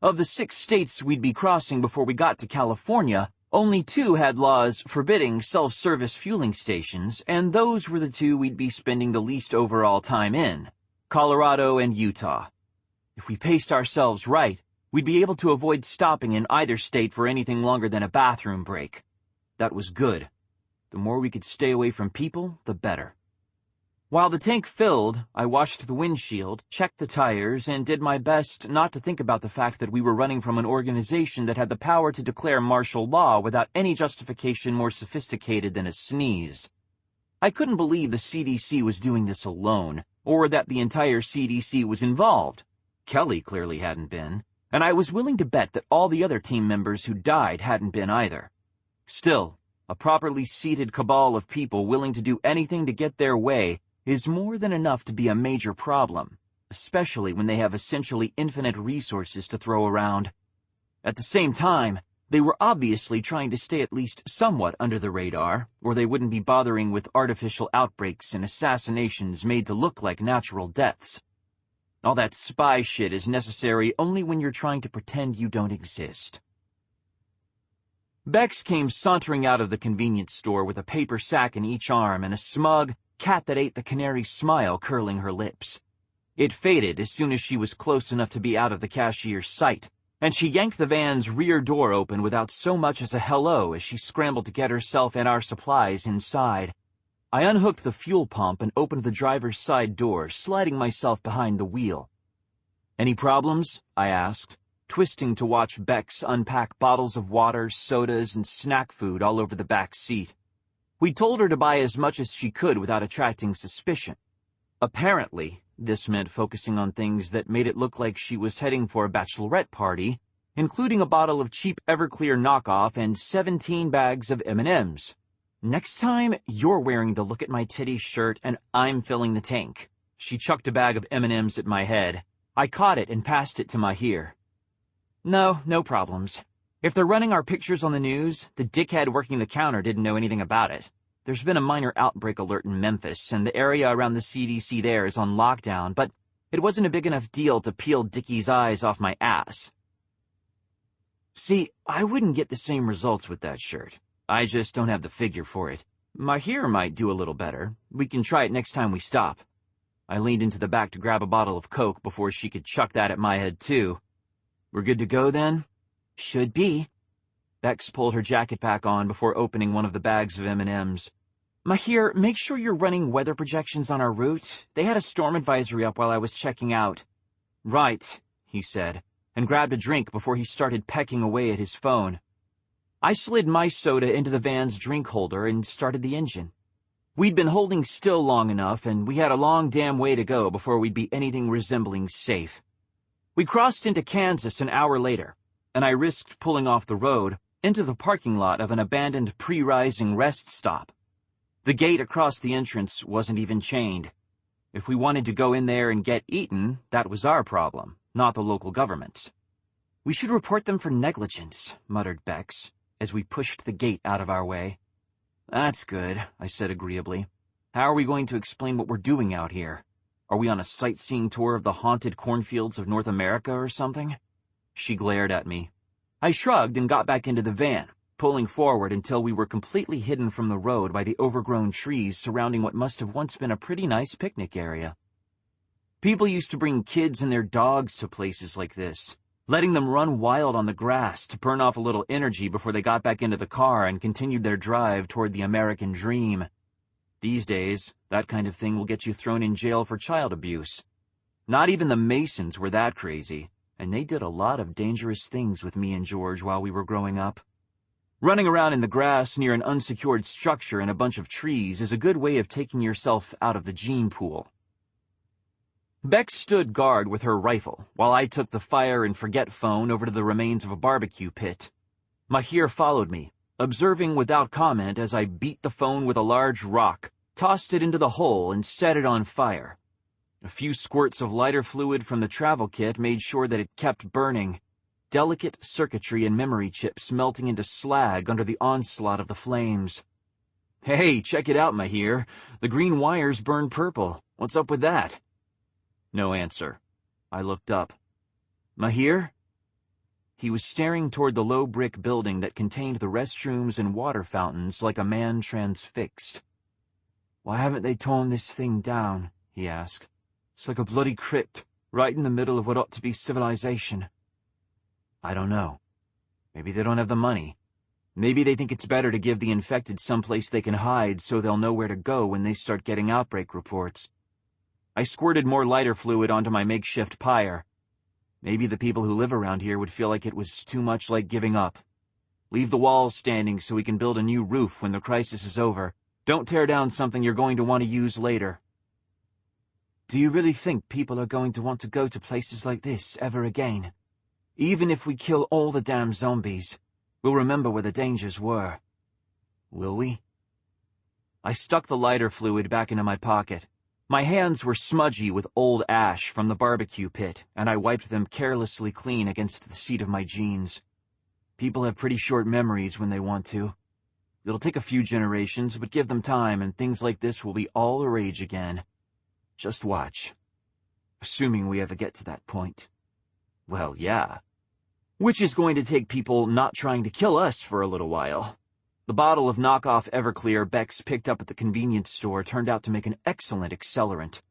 Of the 6 states we'd be crossing before we got to California, only 2 had laws forbidding self-service fueling stations, and those were the 2 we'd be spending the least overall time in, Colorado and Utah. If we paced ourselves right, we'd be able to avoid stopping in either state for anything longer than a bathroom break. That was good. The more we could stay away from people, the better. While the tank filled, I washed the windshield, checked the tires, and did my best not to think about the fact that we were running from an organization that had the power to declare martial law without any justification more sophisticated than a sneeze. I couldn't believe the CDC was doing this alone, or that the entire CDC was involved. Kelly clearly hadn't been, and I was willing to bet that all the other team members who died hadn't been either. Still, a properly seated cabal of people willing to do anything to get their way is more than enough to be a major problem, especially when they have essentially infinite resources to throw around. At the same time, they were obviously trying to stay at least somewhat under the radar, or they wouldn't be bothering with artificial outbreaks and assassinations made to look like natural deaths. All that spy shit is necessary only when you're trying to pretend you don't exist. Bex came sauntering out of the convenience store with a paper sack in each arm and a smug, cat-that-ate-the-canary smile curling her lips. It faded as soon as she was close enough to be out of the cashier's sight, and she yanked the van's rear door open without so much as a hello as she scrambled to get herself and our supplies inside. I unhooked the fuel pump and opened the driver's side door, sliding myself behind the wheel. "Any problems?" I asked, twisting to watch Bex unpack bottles of water, sodas, and snack food all over the back seat. We told her to buy as much as she could without attracting suspicion. Apparently, this meant focusing on things that made it look like she was heading for a bachelorette party, including a bottle of cheap Everclear knockoff and 17 bags of M&Ms. "Next time, you're wearing the look at my titties shirt and I'm filling the tank." She chucked a bag of M&Ms at my head. I caught it and passed it to Mahir. No problems. If they're running our pictures on the news, the dickhead working the counter didn't know anything about it. There's been a minor outbreak alert in Memphis, and the area around the CDC there is on lockdown, but it wasn't a big enough deal to peel Dickie's eyes off my ass. See, I wouldn't get the same results with that shirt. I just don't have the figure for it. Mahir might do a little better. We can try it next time we stop. I leaned into the back to grab a bottle of Coke before she could chuck that at my head, too. "We're good to go, then?" "Should be." Bex pulled her jacket back on before opening one of the bags of M&Ms. "Mahir, make sure you're running weather projections on our route. They had a storm advisory up while I was checking out." "Right," he said, and grabbed a drink before he started pecking away at his phone. I slid my soda into the van's drink holder and started the engine. We'd been holding still long enough, and we had a long damn way to go before we'd be anything resembling safe. We crossed into Kansas an hour later, and I risked pulling off the road into the parking lot of an abandoned pre-rising rest stop. The gate across the entrance wasn't even chained. If we wanted to go in there and get eaten, that was our problem, not the local government's. "We should report them for negligence," muttered Bex, as we pushed the gate out of our way. "That's good," I said agreeably. "How are we going to explain what we're doing out here? Are we on a sightseeing tour of the haunted cornfields of North America or something?" She glared at me. I shrugged and got back into the van, pulling forward until we were completely hidden from the road by the overgrown trees surrounding what must have once been a pretty nice picnic area. People used to bring kids and their dogs to places like this, letting them run wild on the grass to burn off a little energy before they got back into the car and continued their drive toward the American dream. These days, that kind of thing will get you thrown in jail for child abuse. Not even the Masons were that crazy, and they did a lot of dangerous things with me and George while we were growing up. Running around in the grass near an unsecured structure and a bunch of trees is a good way of taking yourself out of the gene pool. Bex stood guard with her rifle, while I took the fire and forget phone over to the remains of a barbecue pit. Mahir followed me, observing without comment as I beat the phone with a large rock, tossed it into the hole, and set it on fire. A few squirts of lighter fluid from the travel kit made sure that it kept burning, delicate circuitry and memory chips melting into slag under the onslaught of the flames. "Hey, check it out, Mahir. The green wires burn purple. What's up with that?" No answer. I looked up. "Mahir?" He was staring toward the low brick building that contained the restrooms and water fountains like a man transfixed. "Why haven't they torn this thing down?" he asked. "It's like a bloody crypt, right in the middle of what ought to be civilization." "I don't know. Maybe they don't have the money. Maybe they think it's better to give the infected someplace they can hide so they'll know where to go when they start getting outbreak reports." I squirted more lighter fluid onto my makeshift pyre. Maybe the people who live around here would feel like it was too much like giving up. Leave the walls standing so we can build a new roof when the crisis is over. Don't tear down something you're going to want to use later. "Do you really think people are going to want to go to places like this ever again? Even if we kill all the damn zombies, we'll remember where the dangers were. Will we?" I stuck the lighter fluid back into my pocket. My hands were smudgy with old ash from the barbecue pit, and I wiped them carelessly clean against the seat of my jeans. People have pretty short memories when they want to. It'll take a few generations, but give them time and things like this will be all the rage again. Just watch. Assuming we ever get to that point. Well, yeah. Which is going to take people not trying to kill us for a little while. The bottle of knockoff Everclear Bex picked up at the convenience store turned out to make an excellent accelerant.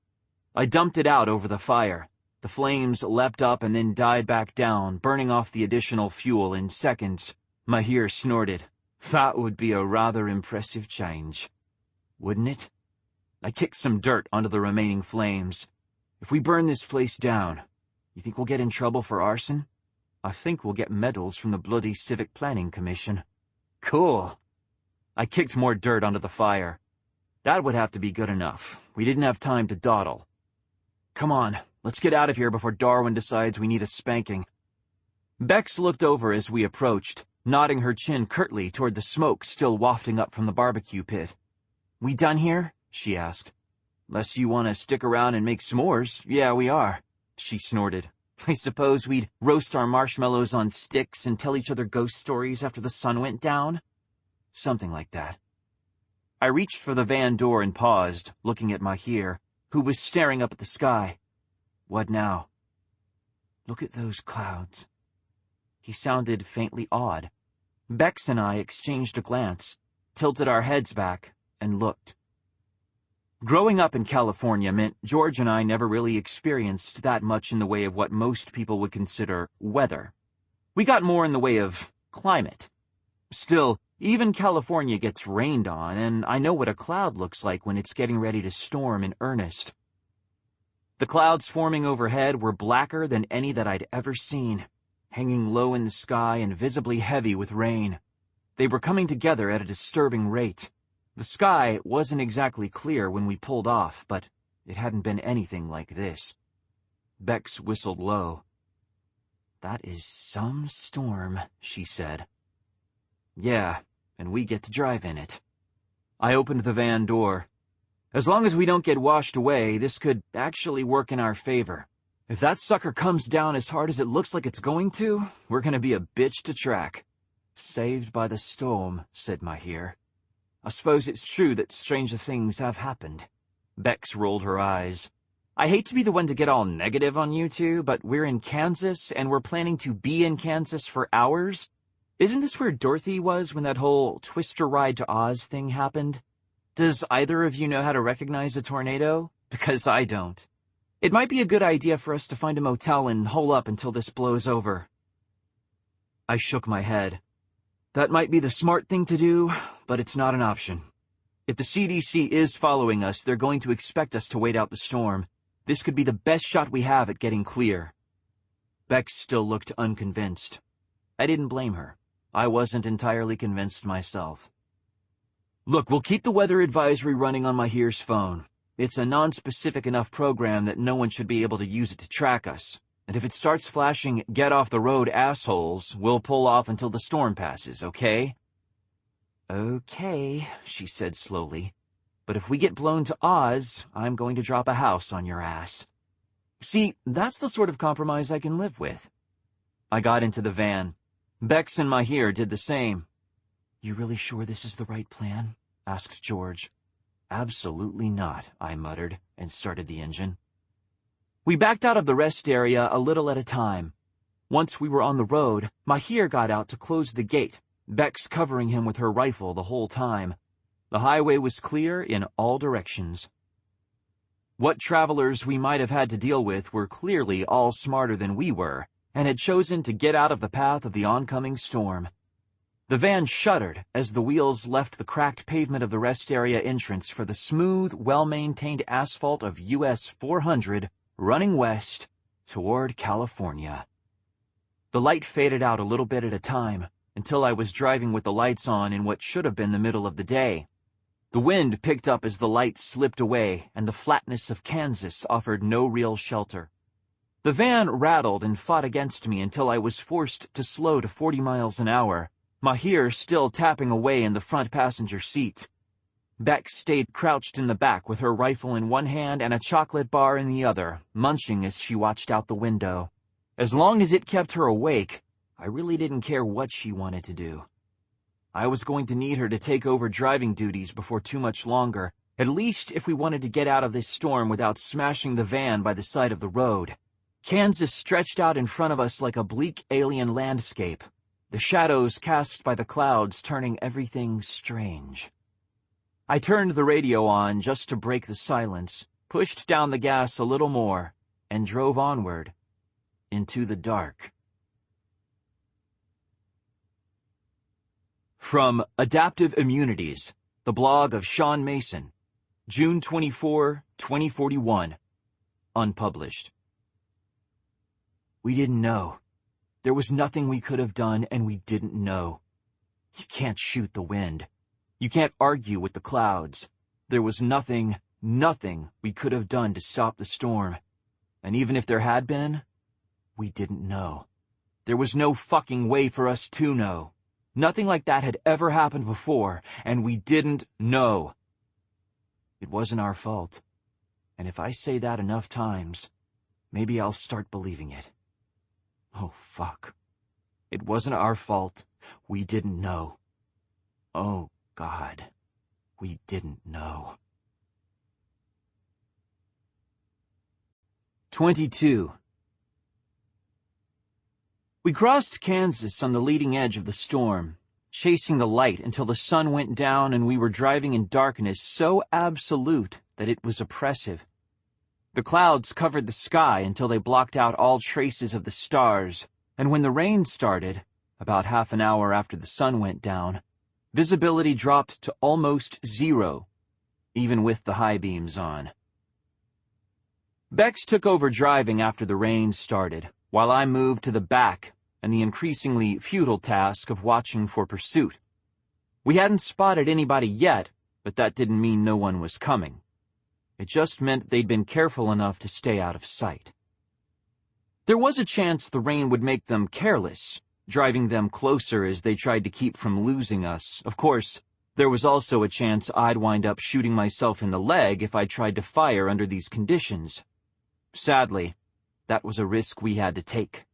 I dumped it out over the fire. The flames leapt up and then died back down, burning off the additional fuel in seconds. Mahir snorted. That would be a rather impressive change. Wouldn't it? I kicked some dirt onto the remaining flames. If we burn this place down, you think we'll get in trouble for arson? I think we'll get medals from the bloody Civic Planning Commission. Cool. I kicked more dirt onto the fire. That would have to be good enough. We didn't have time to dawdle. Come on, let's get out of here before Darwin decides we need a spanking. Bex looked over as we approached, nodding her chin curtly toward the smoke still wafting up from the barbecue pit. We done here? She asked. Unless you want to stick around and make s'mores, yeah, we are. She snorted. I suppose we'd roast our marshmallows on sticks and tell each other ghost stories after the sun went down? Something like that. I reached for the van door and paused, looking at Mahir, who was staring up at the sky. What now? Look at those clouds. He sounded faintly awed. Bex and I exchanged a glance, tilted our heads back, and looked. Growing up in California meant George and I never really experienced that much in the way of what most people would consider weather. We got more in the way of climate. Still, even California gets rained on, and I know what a cloud looks like when it's getting ready to storm in earnest. The clouds forming overhead were blacker than any that I'd ever seen, hanging low in the sky and visibly heavy with rain. They were coming together at a disturbing rate. The sky wasn't exactly clear when we pulled off, but it hadn't been anything like this. Bex whistled low. That is some storm, she said. Yeah, and we get to drive in it. I opened the van door. As long as we don't get washed away, this could actually work in our favor. If that sucker comes down as hard as it looks like it's going to, we're going to be a bitch to track. Saved by the storm, said Mahir. I suppose it's true that stranger things have happened. Bex rolled her eyes. I hate to be the one to get all negative on you two, but we're in Kansas, and we're planning to be in Kansas for hours. Isn't this where Dorothy was when that whole Twister Ride to Oz thing happened? Does either of you know how to recognize a tornado? Because I don't. It might be a good idea for us to find a motel and hole up until this blows over. I shook my head. That might be the smart thing to do, but it's not an option. If the CDC is following us, they're going to expect us to wait out the storm. This could be the best shot we have at getting clear. Bex still looked unconvinced. I didn't blame her. I wasn't entirely convinced myself. Look, we'll keep the weather advisory running on Mahir's phone. It's a non-specific enough program that no one should be able to use it to track us. And if it starts flashing, get off the road, assholes, we'll pull off until the storm passes, okay? Okay, she said slowly. But if we get blown to Oz, I'm going to drop a house on your ass. See, that's the sort of compromise I can live with. I got into the van. Bex and Mahir did the same. You really sure this is the right plan? Asked George. Absolutely not, I muttered, and started the engine. We backed out of the rest area a little at a time. Once we were on the road, Mahir got out to close the gate, Bex covering him with her rifle the whole time. The highway was clear in all directions. What travelers we might have had to deal with were clearly all smarter than we were, and had chosen to get out of the path of the oncoming storm. The van shuddered as the wheels left the cracked pavement of the rest area entrance for the smooth, well-maintained asphalt of US 400 running west toward California. The light faded out a little bit at a time until I was driving with the lights on in what should have been the middle of the day. The wind picked up as the lights slipped away, and the flatness of Kansas offered no real shelter. The van rattled and fought against me until I was forced to slow to 40 miles an hour, Mahir still tapping away in the front passenger seat. Bex stayed crouched in the back with her rifle in one hand and a chocolate bar in the other, munching as she watched out the window. As long as it kept her awake, I really didn't care what she wanted to do. I was going to need her to take over driving duties before too much longer, at least if we wanted to get out of this storm without smashing the van by the side of the road. Kansas stretched out in front of us like a bleak alien landscape, the shadows cast by the clouds turning everything strange. I turned the radio on just to break the silence, pushed down the gas a little more, and drove onward into the dark. From Adaptive Immunities, the blog of Shaun Mason, June 24, 2041, unpublished. We didn't know. There was nothing we could have done, and we didn't know. You can't shoot the wind. You can't argue with the clouds. There was nothing we could have done to stop the storm. And even if there had been, we didn't know. There was no fucking way for us to know. Nothing like that had ever happened before, and we didn't know. It wasn't our fault. And if I say that enough times, maybe I'll start believing it. Oh, fuck. It wasn't our fault. We didn't know. Oh, God. We didn't know. 22. We crossed Kansas on the leading edge of the storm, chasing the light until the sun went down and we were driving in darkness so absolute that it was oppressive. The clouds covered the sky until they blocked out all traces of the stars, and when the rain started, about half an hour after the sun went down, visibility dropped to almost zero, even with the high beams on. Bex took over driving after the rain started, while I moved to the back and the increasingly futile task of watching for pursuit. We hadn't spotted anybody yet, but that didn't mean no one was coming. It just meant they'd been careful enough to stay out of sight. There was a chance the rain would make them careless, driving them closer as they tried to keep from losing us. Of course, there was also a chance I'd wind up shooting myself in the leg if I tried to fire under these conditions. Sadly, that was a risk we had to take.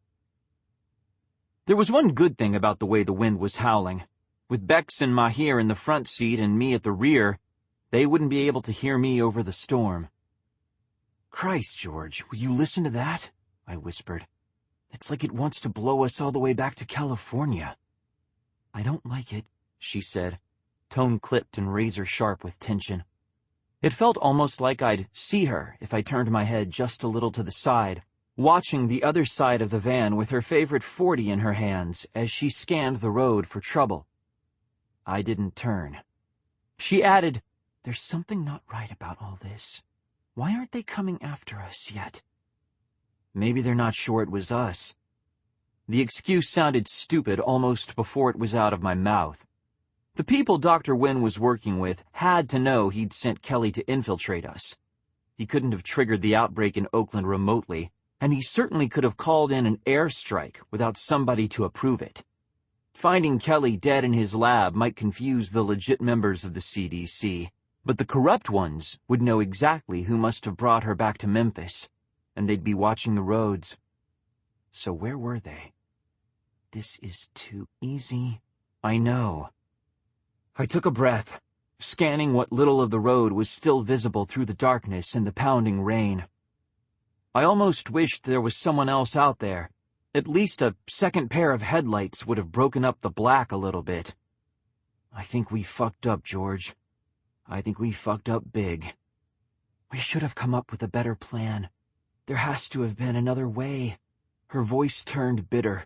There was one good thing about the way the wind was howling. With Bex and Mahir in the front seat and me at the rear, they wouldn't be able to hear me over the storm. "Christ, George, will you listen to that?" I whispered. "It's like it wants to blow us all the way back to California." "I don't like it," she said, tone clipped and razor sharp with tension. It felt almost like I'd see her if I turned my head just a little to the side, watching the other side of the van with her favorite .40 in her hands as she scanned the road for trouble. I didn't turn. She added, "There's something not right about all this. Why aren't they coming after us yet?" Maybe they're not sure it was us. The excuse sounded stupid almost before it was out of my mouth. The people Dr. Wynn was working with had to know he'd sent Kelly to infiltrate us. He couldn't have triggered the outbreak in Oakland remotely, and he certainly could have called in an airstrike without somebody to approve it. Finding Kelly dead in his lab might confuse the legit members of the CDC, but the corrupt ones would know exactly who must have brought her back to Memphis, and they'd be watching the roads. So where were they? This is too easy. I know. I took a breath, scanning what little of the road was still visible through the darkness and the pounding rain. I almost wished there was someone else out there. At least a second pair of headlights would have broken up the black a little bit. I think we fucked up, George. I think we fucked up big. We should have come up with a better plan. There has to have been another way. Her voice turned bitter.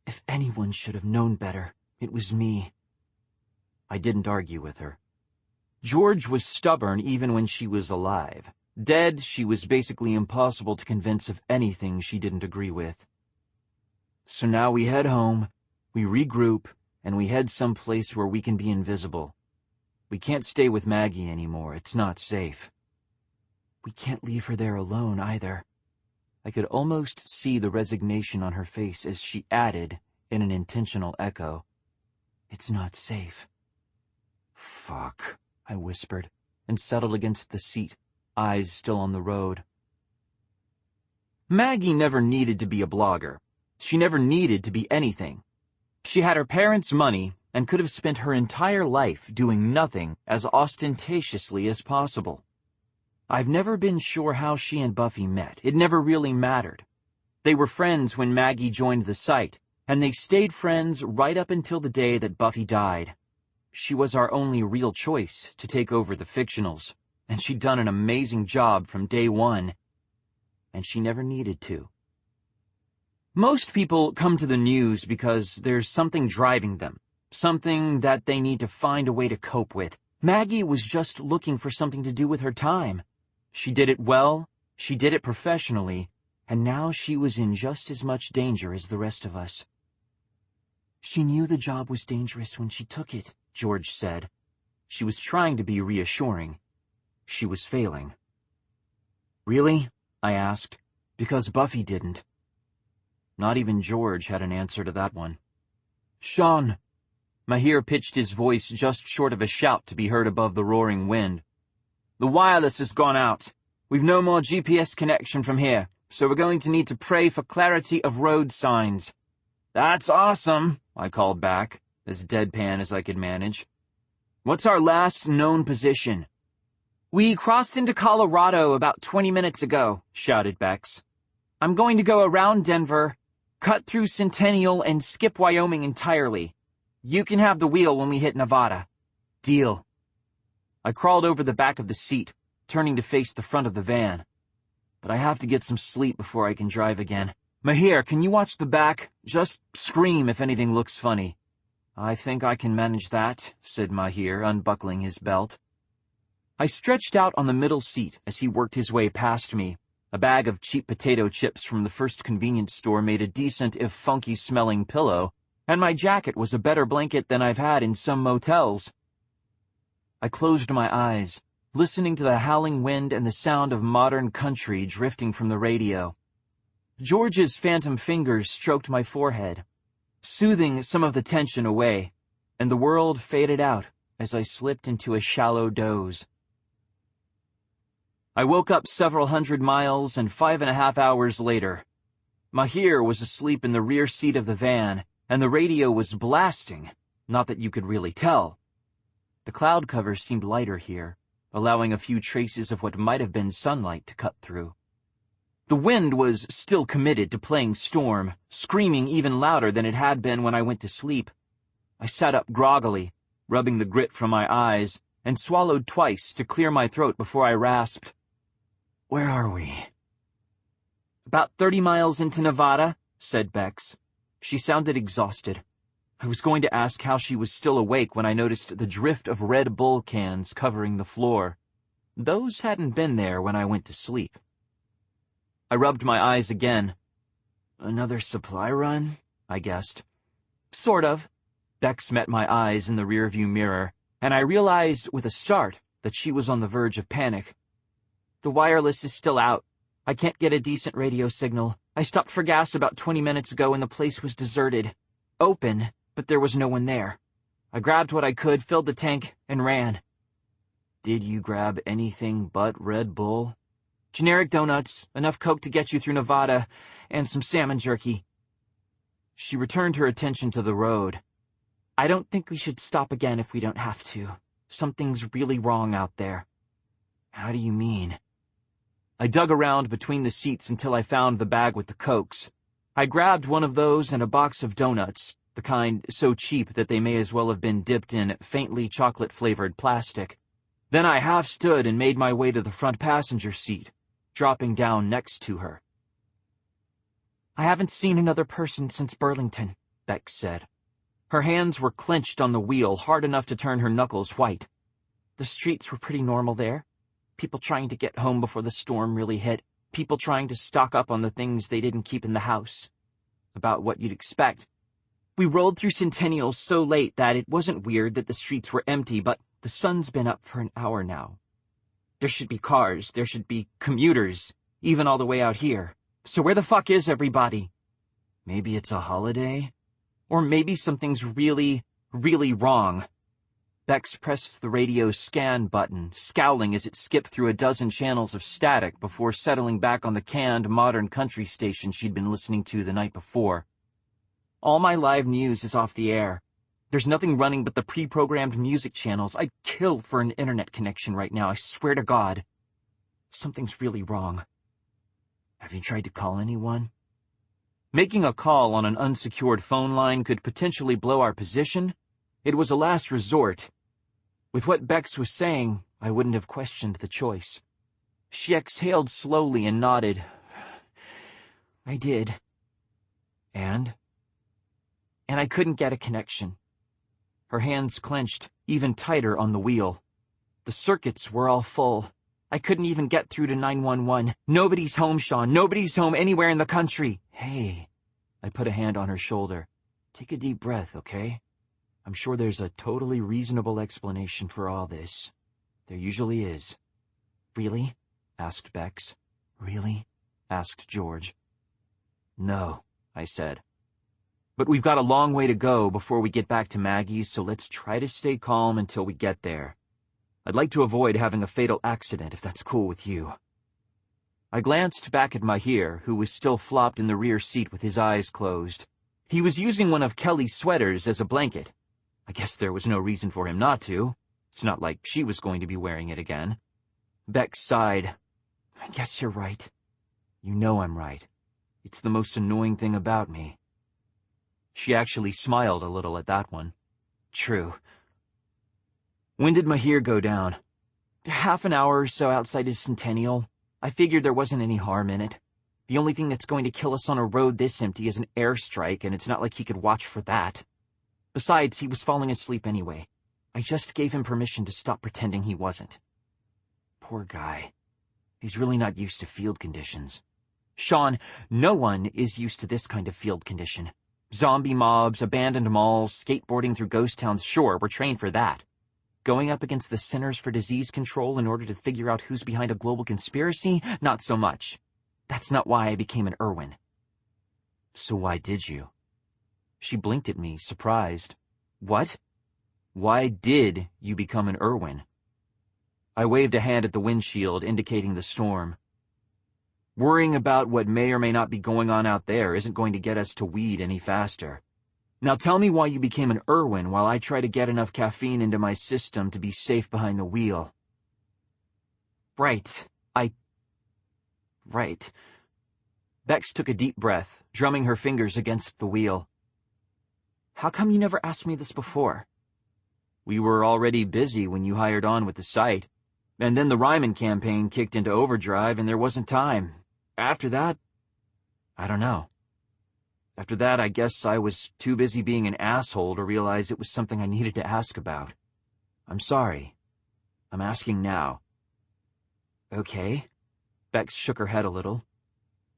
If anyone should have known better, it was me. I didn't argue with her. George was stubborn even when she was alive. Dead, she was basically impossible to convince of anything she didn't agree with. So now we head home, we regroup, and we head someplace where we can be invisible. We can't stay with Maggie anymore. It's not safe. We can't leave her there alone either. I could almost see the resignation on her face as she added, in an intentional echo, "It's not safe." "Fuck," I whispered, and settled against the seat, eyes still on the road. Maggie never needed to be a blogger. She never needed to be anything. She had her parents' money and could have spent her entire life doing nothing as ostentatiously as possible. I've never been sure how she and Buffy met. It never really mattered. They were friends when Maggie joined the site, and they stayed friends right up until the day that Buffy died. She was our only real choice to take over the fictionals, and she'd done an amazing job from day one, and she never needed to. Most people come to the news because there's something driving them, something that they need to find a way to cope with. Maggie was just looking for something to do with her time. She did it well, she did it professionally, and now she was in just as much danger as the rest of us. She knew the job was dangerous when she took it, George said. She was trying to be reassuring. She was failing. Really? I asked, because Buffy didn't. Not even George had an answer to that one. Shaun! Mahir pitched his voice just short of a shout to be heard above the roaring wind. The wireless has gone out. We've no more GPS connection from here, so we're going to need to pray for clarity of road signs. That's awesome, I called back, as deadpan as I could manage. What's our last known position? We crossed into Colorado about 20 minutes ago, shouted Bex. I'm going to go around Denver, cut through Centennial, and skip Wyoming entirely. You can have the wheel when we hit Nevada. Deal. I crawled over the back of the seat, turning to face the front of the van. But I have to get some sleep before I can drive again. Mahir, can you watch the back? Just scream if anything looks funny. I think I can manage that, said Mahir, unbuckling his belt. I stretched out on the middle seat as he worked his way past me. A bag of cheap potato chips from the first convenience store made a decent if funky-smelling pillow, and my jacket was a better blanket than I've had in some motels. I closed my eyes, listening to the howling wind and the sound of modern country drifting from the radio. George's phantom fingers stroked my forehead, soothing some of the tension away, and the world faded out as I slipped into a shallow doze. I woke up several hundred miles and 5.5 hours later. Mahir was asleep in the rear seat of the van, and the radio was blasting, not that you could really tell. The cloud cover seemed lighter here, allowing a few traces of what might have been sunlight to cut through. The wind was still committed to playing storm, screaming even louder than it had been when I went to sleep. I sat up groggily, rubbing the grit from my eyes, and swallowed twice to clear my throat before I rasped. Where are we? About 30 miles into Nevada, said Bex. She sounded exhausted. I was going to ask how she was still awake when I noticed the drift of Red Bull cans covering the floor. Those hadn't been there when I went to sleep. I rubbed my eyes again. Another supply run? I guessed. Sort of. Bex met my eyes in the rearview mirror, and I realized with a start that she was on the verge of panic. The wireless is still out. I can't get a decent radio signal. I stopped for gas about 20 minutes ago and the place was deserted. Open, but there was no one there. I grabbed what I could, filled the tank, and ran. Did you grab anything but Red Bull? Generic donuts, enough Coke to get you through Nevada, and some salmon jerky. She returned her attention to the road. I don't think we should stop again if we don't have to. Something's really wrong out there. How do you mean? I dug around between the seats until I found the bag with the Cokes. I grabbed one of those and a box of donuts, the kind so cheap that they may as well have been dipped in faintly chocolate-flavored plastic. Then I half stood and made my way to the front passenger seat, dropping down next to her. I haven't seen another person since Burlington, Bex said. Her hands were clenched on the wheel, hard enough to turn her knuckles white. The streets were pretty normal there. People trying to get home before the storm really hit. People trying to stock up on the things they didn't keep in the house. About what you'd expect. We rolled through Centennial so late that it wasn't weird that the streets were empty, but the sun's been up for an hour now. There should be cars, there should be commuters, even all the way out here. So where the fuck is everybody? Maybe it's a holiday? Or maybe something's really, really wrong. Bex pressed the radio's scan button, scowling as it skipped through a dozen channels of static before settling back on the canned modern country station she'd been listening to the night before. All my live news is off the air. There's nothing running but the pre-programmed music channels. I'd kill for an internet connection right now, I swear to God. Something's really wrong. Have you tried to call anyone? Making a call on an unsecured phone line could potentially blow our position. It was a last resort. With what Bex was saying, I wouldn't have questioned the choice. She exhaled slowly and nodded. I did. And I couldn't get a connection. Her hands clenched, even tighter on the wheel. The circuits were all full. I couldn't even get through to 911. Nobody's home, Shaun. Nobody's home anywhere in the country. Hey, I put a hand on her shoulder. Take a deep breath, okay? I'm sure there's a totally reasonable explanation for all this. There usually is. Really? Asked Bex. Really? Asked George. No, I said. But we've got a long way to go before we get back to Maggie's, so let's try to stay calm until we get there. I'd like to avoid having a fatal accident, if that's cool with you. I glanced back at Mahir, who was still flopped in the rear seat with his eyes closed. He was using one of Kelly's sweaters as a blanket. I guess there was no reason for him not to. It's not like she was going to be wearing it again. Beck sighed. I guess you're right. You know I'm right. It's the most annoying thing about me. She actually smiled a little at that one. True. When did Mahir go down? Half an hour or so outside of Centennial. I figured there wasn't any harm in it. The only thing that's going to kill us on a road this empty is an airstrike, and it's not like he could watch for that. Besides, he was falling asleep anyway. I just gave him permission to stop pretending he wasn't. Poor guy. He's really not used to field conditions. Shaun, no one is used to this kind of field condition. Zombie mobs, abandoned malls, skateboarding through ghost towns, sure, we're trained for that. Going up against the Centers for Disease Control in order to figure out who's behind a global conspiracy? Not so much. That's not why I became an Irwin. So why did you? She blinked at me, surprised. What? Why did you become an Irwin? I waved a hand at the windshield, indicating the storm. Worrying about what may or may not be going on out there isn't going to get us to weed any faster. Now tell me why you became an Irwin while I try to get enough caffeine into my system to be safe behind the wheel. Right. Right. Bex took a deep breath, drumming her fingers against the wheel. How come you never asked me this before? We were already busy when you hired on with the site, and then the Ryman campaign kicked into overdrive and there wasn't time. After that, I don't know. After that, I guess I was too busy being an asshole to realize it was something I needed to ask about. I'm sorry. I'm asking now. Okay. Bex shook her head a little.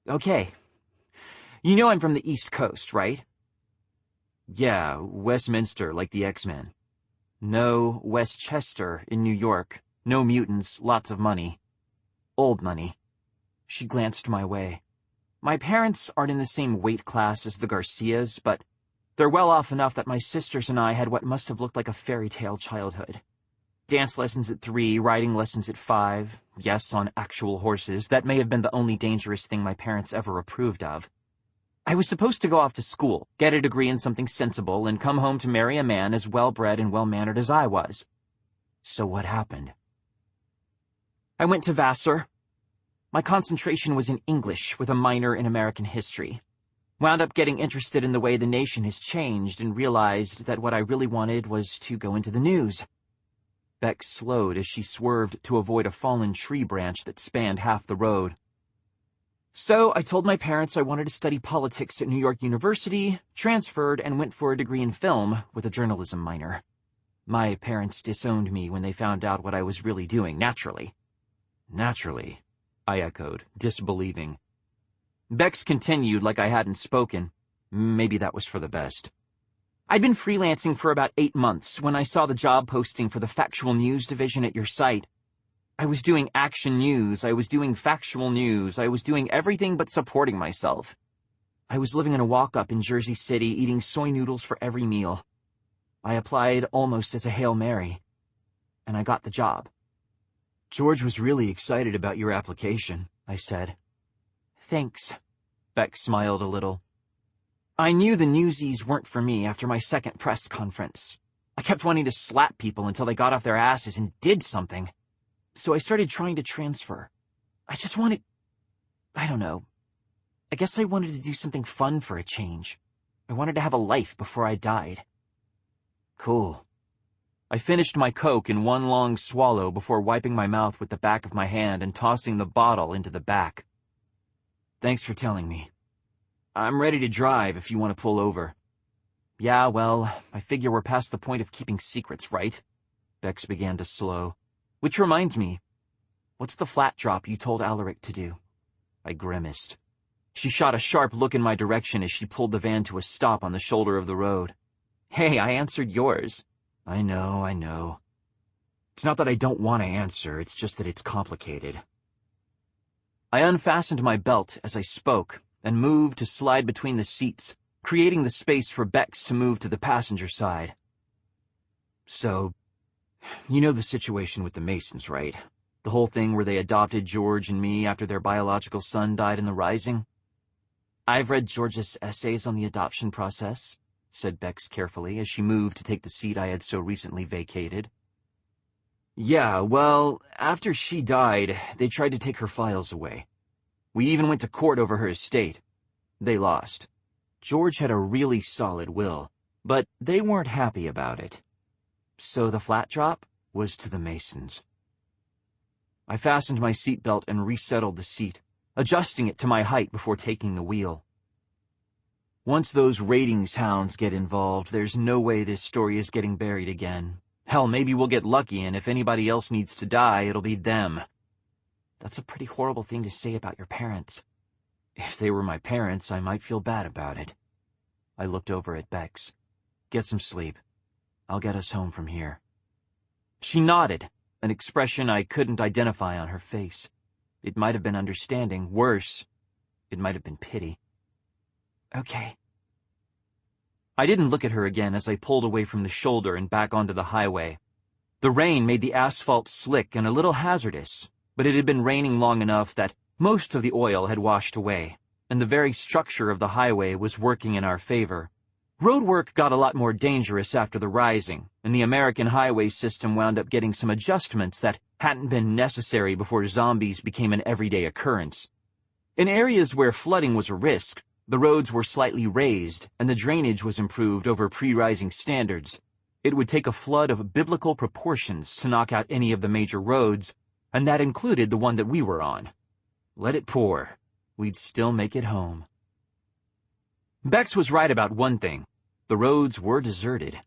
Okay. You know I'm from the East Coast, right? Yeah, Westminster, like the X-Men. No, Westchester in New York. No mutants, lots of money. Old money. She glanced my way. My parents aren't in the same weight class as the Garcias, but they're well off enough that my sisters and I had what must have looked like a fairy tale childhood. Dance lessons at 3, riding lessons at 5, yes, on actual horses. That may have been the only dangerous thing my parents ever approved of. I was supposed to go off to school, get a degree in something sensible, and come home to marry a man as well-bred and well-mannered as I was. So what happened? I went to Vassar. My concentration was in English with a minor in American history. Wound up getting interested in the way the nation has changed and realized that what I really wanted was to go into the news. Bex slowed as she swerved to avoid a fallen tree branch that spanned half the road. So I told my parents I wanted to study politics at New York University, transferred, and went for a degree in film with a journalism minor. My parents disowned me when they found out what I was really doing, naturally. Naturally, I echoed, disbelieving. Bex continued like I hadn't spoken. Maybe that was for the best. I'd been freelancing for about 8 months when I saw the job posting for the factual news division at your site. I was doing action news, I was doing factual news, I was doing everything but supporting myself. I was living in a walk-up in Jersey City, eating soy noodles for every meal. I applied almost as a Hail Mary, and I got the job. George was really excited about your application, I said. Thanks. Bex smiled a little. I knew the newsies weren't for me after my second press conference. I kept wanting to slap people until they got off their asses and did something. So I started trying to transfer. I just wanted, I don't know, I guess I wanted to do something fun for a change. I wanted to have a life before I died. Cool. I finished my Coke in one long swallow before wiping my mouth with the back of my hand and tossing the bottle into the back. Thanks for telling me. I'm ready to drive if you want to pull over. Yeah, well, I figure we're past the point of keeping secrets, right? Bex began to slow. Which reminds me, what's the flat drop you told Alaric to do? I grimaced. She shot a sharp look in my direction as she pulled the van to a stop on the shoulder of the road. Hey, I answered yours. I know. It's not that I don't want to answer, it's just that it's complicated. I unfastened my belt as I spoke and moved to slide between the seats, creating the space for Bex to move to the passenger side. So, you know the situation with the Masons, right? The whole thing where they adopted George and me after their biological son died in the Rising? I've read George's essays on the adoption process, said Bex carefully as she moved to take the seat I had so recently vacated. Yeah, well, after she died, they tried to take her files away. We even went to court over her estate. They lost. George had a really solid will, but they weren't happy about it. So the flat drop was to the Masons. I fastened my seatbelt and resettled the seat, adjusting it to my height before taking the wheel. Once those ratings hounds get involved, there's no way this story is getting buried again. Hell, maybe we'll get lucky, and if anybody else needs to die, it'll be them. That's a pretty horrible thing to say about your parents. If they were my parents, I might feel bad about it. I looked over at Bex. Get some sleep. I'll get us home from here. She nodded, an expression I couldn't identify on her face. It might have been understanding. Worse, it might have been pity. Okay. I didn't look at her again as I pulled away from the shoulder and back onto the highway. The rain made the asphalt slick and a little hazardous, but it had been raining long enough that most of the oil had washed away, and the very structure of the highway was working in our favor. Roadwork got a lot more dangerous after the Rising, and the American highway system wound up getting some adjustments that hadn't been necessary before zombies became an everyday occurrence. In areas where flooding was a risk, the roads were slightly raised, and the drainage was improved over pre-Rising standards. It would take a flood of biblical proportions to knock out any of the major roads, and that included the one that we were on. Let it pour. We'd still make it home. Bex was right about one thing. The roads were deserted.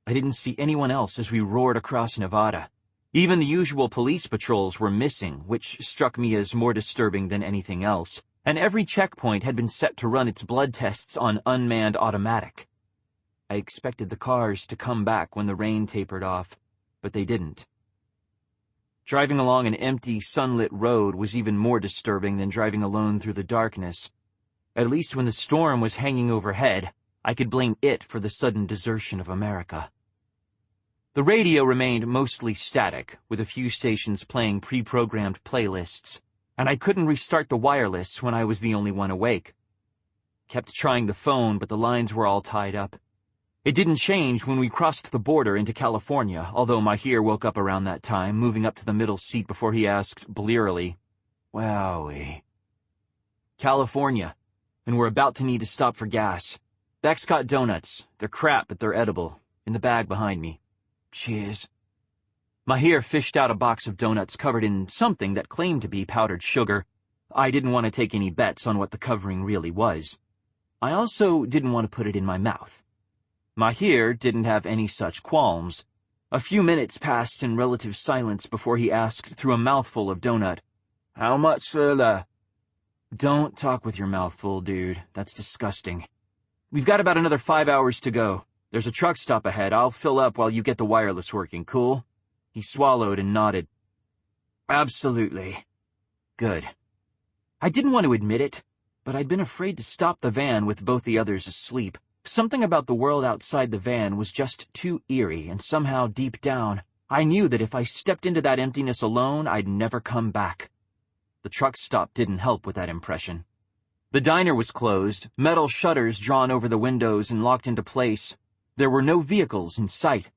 I didn't see anyone else as we roared across Nevada. Even the usual police patrols were missing, which struck me as more disturbing than anything else, and every checkpoint had been set to run its blood tests on unmanned automatic. I expected the cars to come back when the rain tapered off, but they didn't. Driving along an empty, sunlit road was even more disturbing than driving alone through the darkness. At least when the storm was hanging overhead, I could blame it for the sudden desertion of America. The radio remained mostly static, with a few stations playing pre-programmed playlists, and I couldn't restart the wireless when I was the only one awake. Kept trying the phone, but the lines were all tied up. It didn't change when we crossed the border into California, although Mahir woke up around that time, moving up to the middle seat before he asked, blearily, Wowie. California, and we're about to need to stop for gas. Beck's got donuts. They're crap, but they're edible. In the bag behind me. Cheers. Mahir fished out a box of donuts covered in something that claimed to be powdered sugar. I didn't want to take any bets on what the covering really was. I also didn't want to put it in my mouth. Mahir didn't have any such qualms. A few minutes passed in relative silence before he asked through a mouthful of donut, How much for the... Don't talk with your mouth full, dude. That's disgusting. We've got about another 5 hours to go. There's a truck stop ahead. I'll fill up while you get the wireless working, cool? He swallowed and nodded. Absolutely. Good. I didn't want to admit it, but I'd been afraid to stop the van with both the others asleep. Something about the world outside the van was just too eerie, and somehow deep down, I knew that if I stepped into that emptiness alone, I'd never come back. The truck stop didn't help with that impression. The diner was closed, metal shutters drawn over the windows and locked into place. There were no vehicles in sight.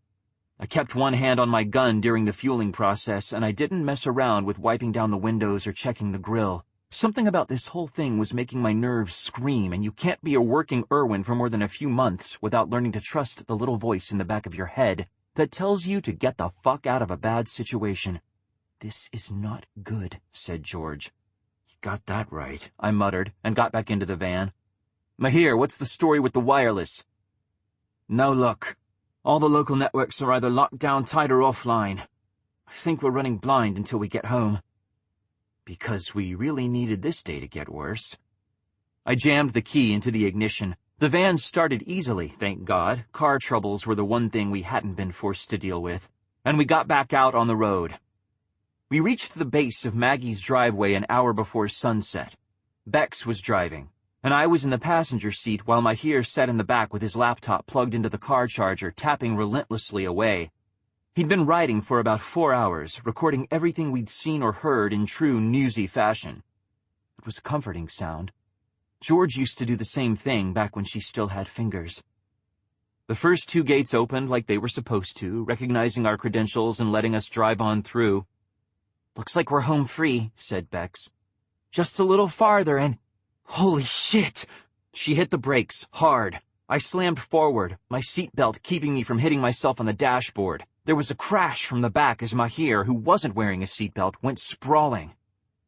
I kept one hand on my gun during the fueling process, and I didn't mess around with wiping down the windows or checking the grill. Something about this whole thing was making my nerves scream, and you can't be a working Irwin for more than a few months without learning to trust the little voice in the back of your head that tells you to get the fuck out of a bad situation. "This is not good," said George. "You got that right," I muttered, and got back into the van. "Mahir, what's the story with the wireless?" "No luck. All the local networks are either locked down tight or offline. I think we're running blind until we get home." Because we really needed this day to get worse. I jammed the key into the ignition. The van started easily, thank God. Car troubles were the one thing we hadn't been forced to deal with. And we got back out on the road. We reached the base of Maggie's driveway an hour before sunset. Bex was driving, and I was in the passenger seat while Mahir sat in the back with his laptop plugged into the car charger, tapping relentlessly away. He'd been writing for about 4 hours, recording everything we'd seen or heard in true newsy fashion. It was a comforting sound. George used to do the same thing back when she still had fingers. The first 2 gates opened like they were supposed to, recognizing our credentials and letting us drive on through. "Looks like we're home free," said Bex. "Just a little farther and—" Holy shit! She hit the brakes, hard. I slammed forward, my seatbelt keeping me from hitting myself on the dashboard. There was a crash from the back as Mahir, who wasn't wearing a seatbelt, went sprawling.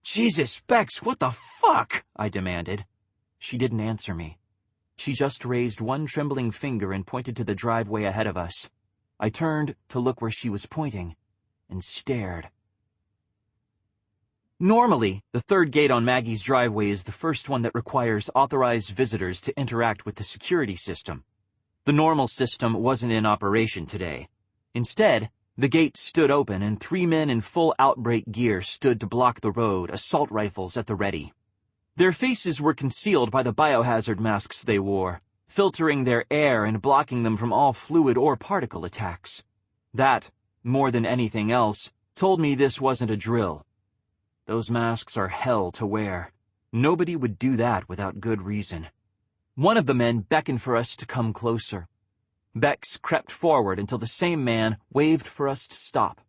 "Jesus, Bex, what the fuck?" I demanded. She didn't answer me. She just raised one trembling finger and pointed to the driveway ahead of us. I turned to look where she was pointing, and stared. Normally, the third gate on Maggie's driveway is the first one that requires authorized visitors to interact with the security system. The normal system wasn't in operation today. Instead, the gate stood open and 3 men in full outbreak gear stood to block the road, assault rifles at the ready. Their faces were concealed by the biohazard masks they wore, filtering their air and blocking them from all fluid or particle attacks. That, more than anything else, told me this wasn't a drill. Those masks are hell to wear. Nobody would do that without good reason. One of the men beckoned for us to come closer. Bex crept forward until the same man waved for us to stop.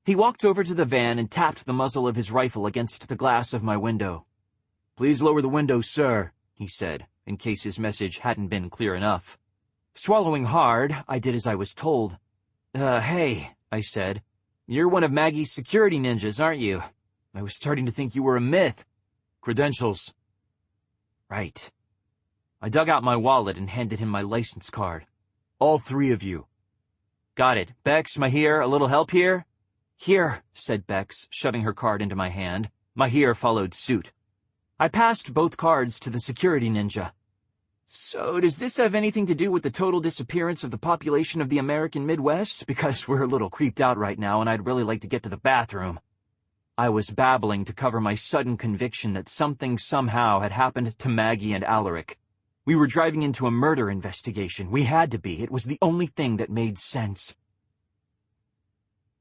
He walked over to the van and tapped the muzzle of his rifle against the glass of my window. "Please lower the window, sir," he said, in case his message hadn't been clear enough. Swallowing hard, I did as I was told. Hey," I said. "You're one of Maggie's security ninjas, aren't you? I was starting to think you were a myth." "Credentials." "Right." I dug out my wallet and handed him my license card. "All 3 of you." "Got it. Bex, Mahir, a little help here?" "Here," said Bex, shoving her card into my hand. Mahir followed suit. I passed both cards to the security ninja. "So does this have anything to do with the total disappearance of the population of the American Midwest? Because we're a little creeped out right now and I'd really like to get to the bathroom." I was babbling to cover my sudden conviction that something somehow had happened to Maggie and Alaric. We were driving into a murder investigation. We had to be. It was the only thing that made sense.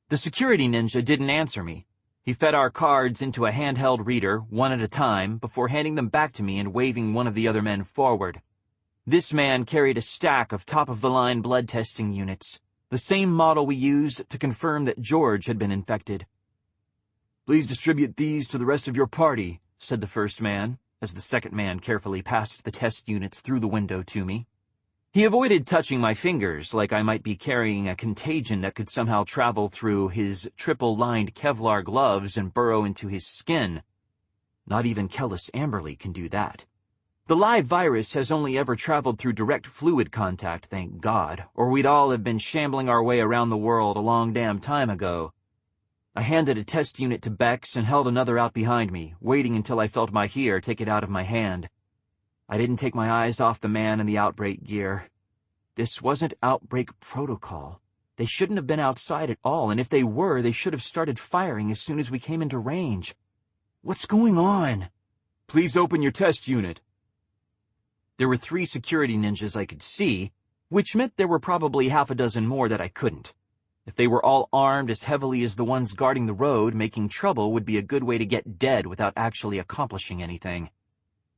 The security ninja didn't answer me. He fed our cards into a handheld reader, one at a time, before handing them back to me and waving one of the other men forward. This man carried a stack of top-of-the-line blood testing units, the same model we used to confirm that George had been infected. "Please distribute these to the rest of your party," said the first man, as the second man carefully passed the test units through the window to me. He avoided touching my fingers like I might be carrying a contagion that could somehow travel through his triple-lined Kevlar gloves and burrow into his skin. Not even Kellis Amberley can do that. The live virus has only ever traveled through direct fluid contact, thank God, or we'd all have been shambling our way around the world a long damn time ago. I handed a test unit to Bex and held another out behind me, waiting until I felt Mahir take it out of my hand. I didn't take my eyes off the man in the outbreak gear. This wasn't outbreak protocol. They shouldn't have been outside at all, and if they were, they should have started firing as soon as we came into range. "What's going on?" "Please open your test unit." There were 3 security ninjas I could see, which meant there were probably half a dozen more that I couldn't. If they were all armed as heavily as the ones guarding the road, making trouble would be a good way to get dead without actually accomplishing anything.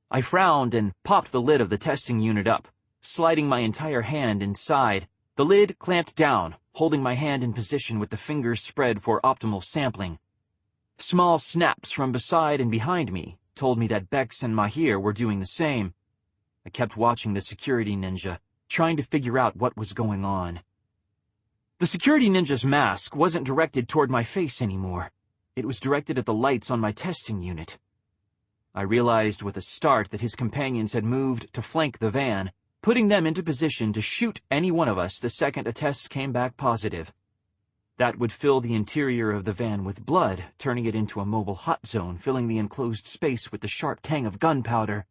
I frowned and popped the lid of the testing unit up, sliding my entire hand inside. The lid clamped down, holding my hand in position with the fingers spread for optimal sampling. Small snaps from beside and behind me, told me that Bex and Mahir were doing the same. I kept watching the security ninja, trying to figure out what was going on. The security ninja's mask wasn't directed toward my face anymore. It was directed at the lights on my testing unit. I realized with a start that his companions had moved to flank the van, putting them into position to shoot any one of us the second a test came back positive. That would fill the interior of the van with blood, turning it into a mobile hot zone, filling the enclosed space with the sharp tang of gunpowder.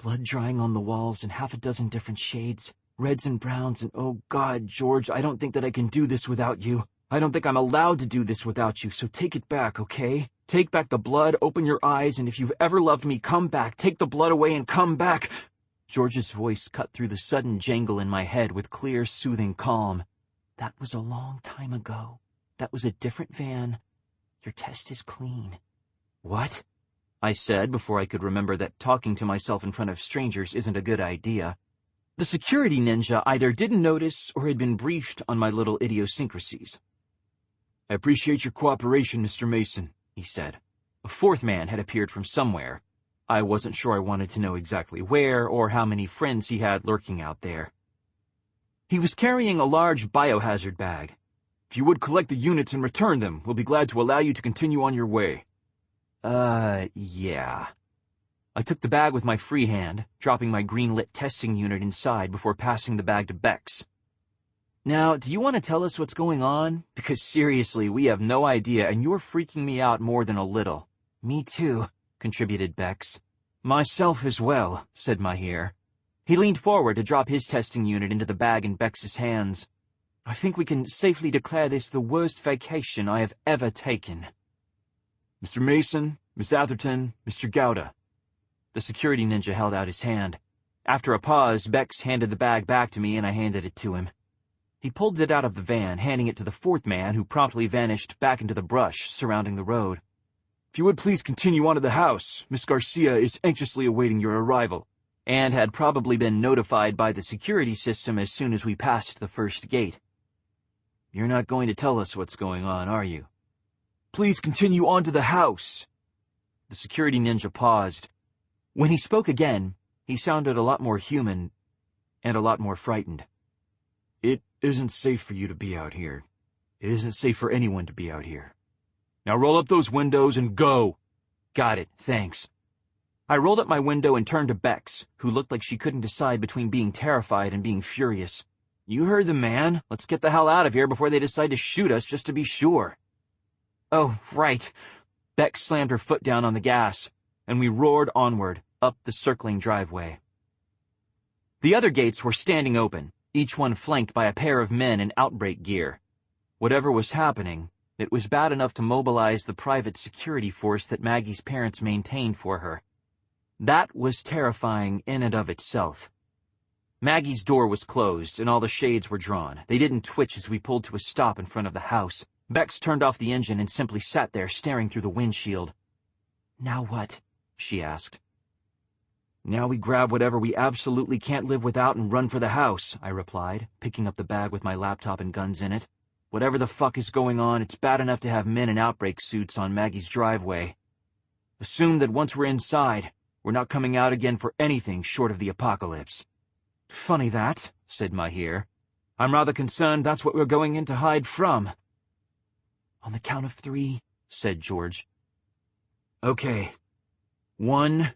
Blood drying on the walls in half a dozen different shades, reds and browns, and oh God, George, I don't think that I can do this without you. I don't think I'm allowed to do this without you, so take it back, okay? Take back the blood, open your eyes, and if you've ever loved me, come back. Take the blood away and come back. George's voice cut through the sudden jangle in my head with clear, soothing calm. That was a long time ago. That was a different van. Your test is clean. What? I said before I could remember that talking to myself in front of strangers isn't a good idea. The security ninja either didn't notice or had been briefed on my little idiosyncrasies. I appreciate your cooperation, Mr. Mason, he said. A fourth man had appeared from somewhere. I wasn't sure I wanted to know exactly where or how many friends he had lurking out there. He was carrying a large biohazard bag. If you would collect the units and return them, we'll be glad to allow you to continue on your way. Yeah. I took the bag with my free hand, dropping my green-lit testing unit inside before passing the bag to Bex. Now, do you want to tell us what's going on? Because seriously, we have no idea, and you're freaking me out more than a little. Me too, contributed Bex. Myself as well, said Mahir. He leaned forward to drop his testing unit into the bag in Bex's hands. I think we can safely declare this the worst vacation I have ever taken. Mr. Mason, Miss Atherton, Mr. Gouda. The security ninja held out his hand. After a pause, Bex handed the bag back to me and I handed it to him. He pulled it out of the van, handing it to the fourth man, who promptly vanished back into the brush surrounding the road. If you would please continue on to the house, Miss Garcia is anxiously awaiting your arrival, and had probably been notified by the security system as soon as we passed the first gate. You're not going to tell us what's going on, are you? Please continue on to the house. The security ninja paused. When he spoke again, he sounded a lot more human and a lot more frightened. It isn't safe for you to be out here. It isn't safe for anyone to be out here. Now roll up those windows and go. Got it, thanks. I rolled up my window and turned to Bex, who looked like she couldn't decide between being terrified and being furious. You heard the man. Let's get the hell out of here before they decide to shoot us just to be sure. Oh, right. Bex slammed her foot down on the gas, and we roared onward, up the circling driveway. The other gates were standing open, each one flanked by a pair of men in outbreak gear. Whatever was happening, it was bad enough to mobilize the private security force that Maggie's parents maintained for her. That was terrifying in and of itself. Maggie's door was closed, and all the shades were drawn. They didn't twitch as we pulled to a stop in front of the house. Bex turned off the engine and simply sat there staring through the windshield. Now what? She asked. Now we grab whatever we absolutely can't live without and run for the house, I replied, picking up the bag with my laptop and guns in it. Whatever the fuck is going on, it's bad enough to have men in outbreak suits on Maggie's driveway. Assume that once we're inside, we're not coming out again for anything short of the apocalypse. Funny that, said Mahir. I'm rather concerned that's what we're going in to hide from. On the count of 3, said George. Okay. 1,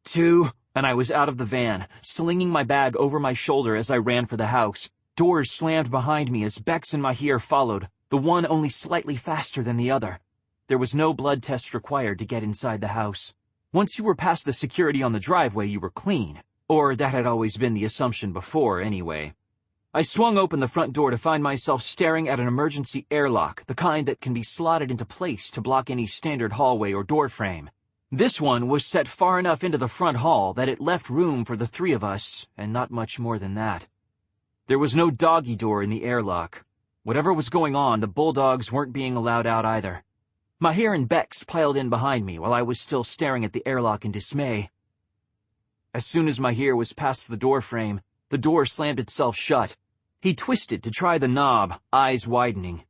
2, and I was out of the van, slinging my bag over my shoulder as I ran for the house. Doors slammed behind me as Bex and Mahir followed, the one only slightly faster than the other. There was no blood test required to get inside the house. Once you were past the security on the driveway, you were clean. Or that had always been the assumption before, anyway. I swung open the front door to find myself staring at an emergency airlock, the kind that can be slotted into place to block any standard hallway or door frame. This one was set far enough into the front hall that it left room for the 3 of us, and not much more than that. There was no doggy door in the airlock. Whatever was going on, the bulldogs weren't being allowed out either. Mahir and Bex piled in behind me while I was still staring at the airlock in dismay. As soon as Mahir was past the door frame, the door slammed itself shut. He twisted to try the knob, eyes widening.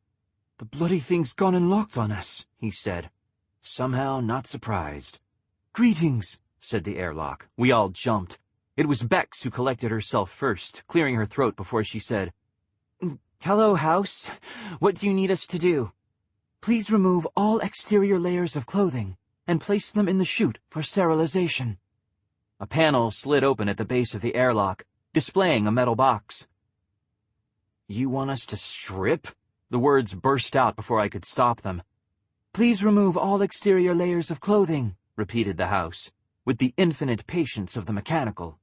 The bloody thing's gone and locked on us, he said. somehow not surprised. "Greetings," said the airlock. We all jumped. It was Bex who collected herself first, clearing her throat before she said, "Hello, House. What do you need us to do?" "Please remove all exterior layers of clothing and place them in the chute for sterilization." A panel slid open at the base of the airlock, displaying a metal box. "You want us to strip?" The words burst out before I could stop them. "Please remove all exterior layers of clothing," repeated the House, with the infinite patience of the mechanical.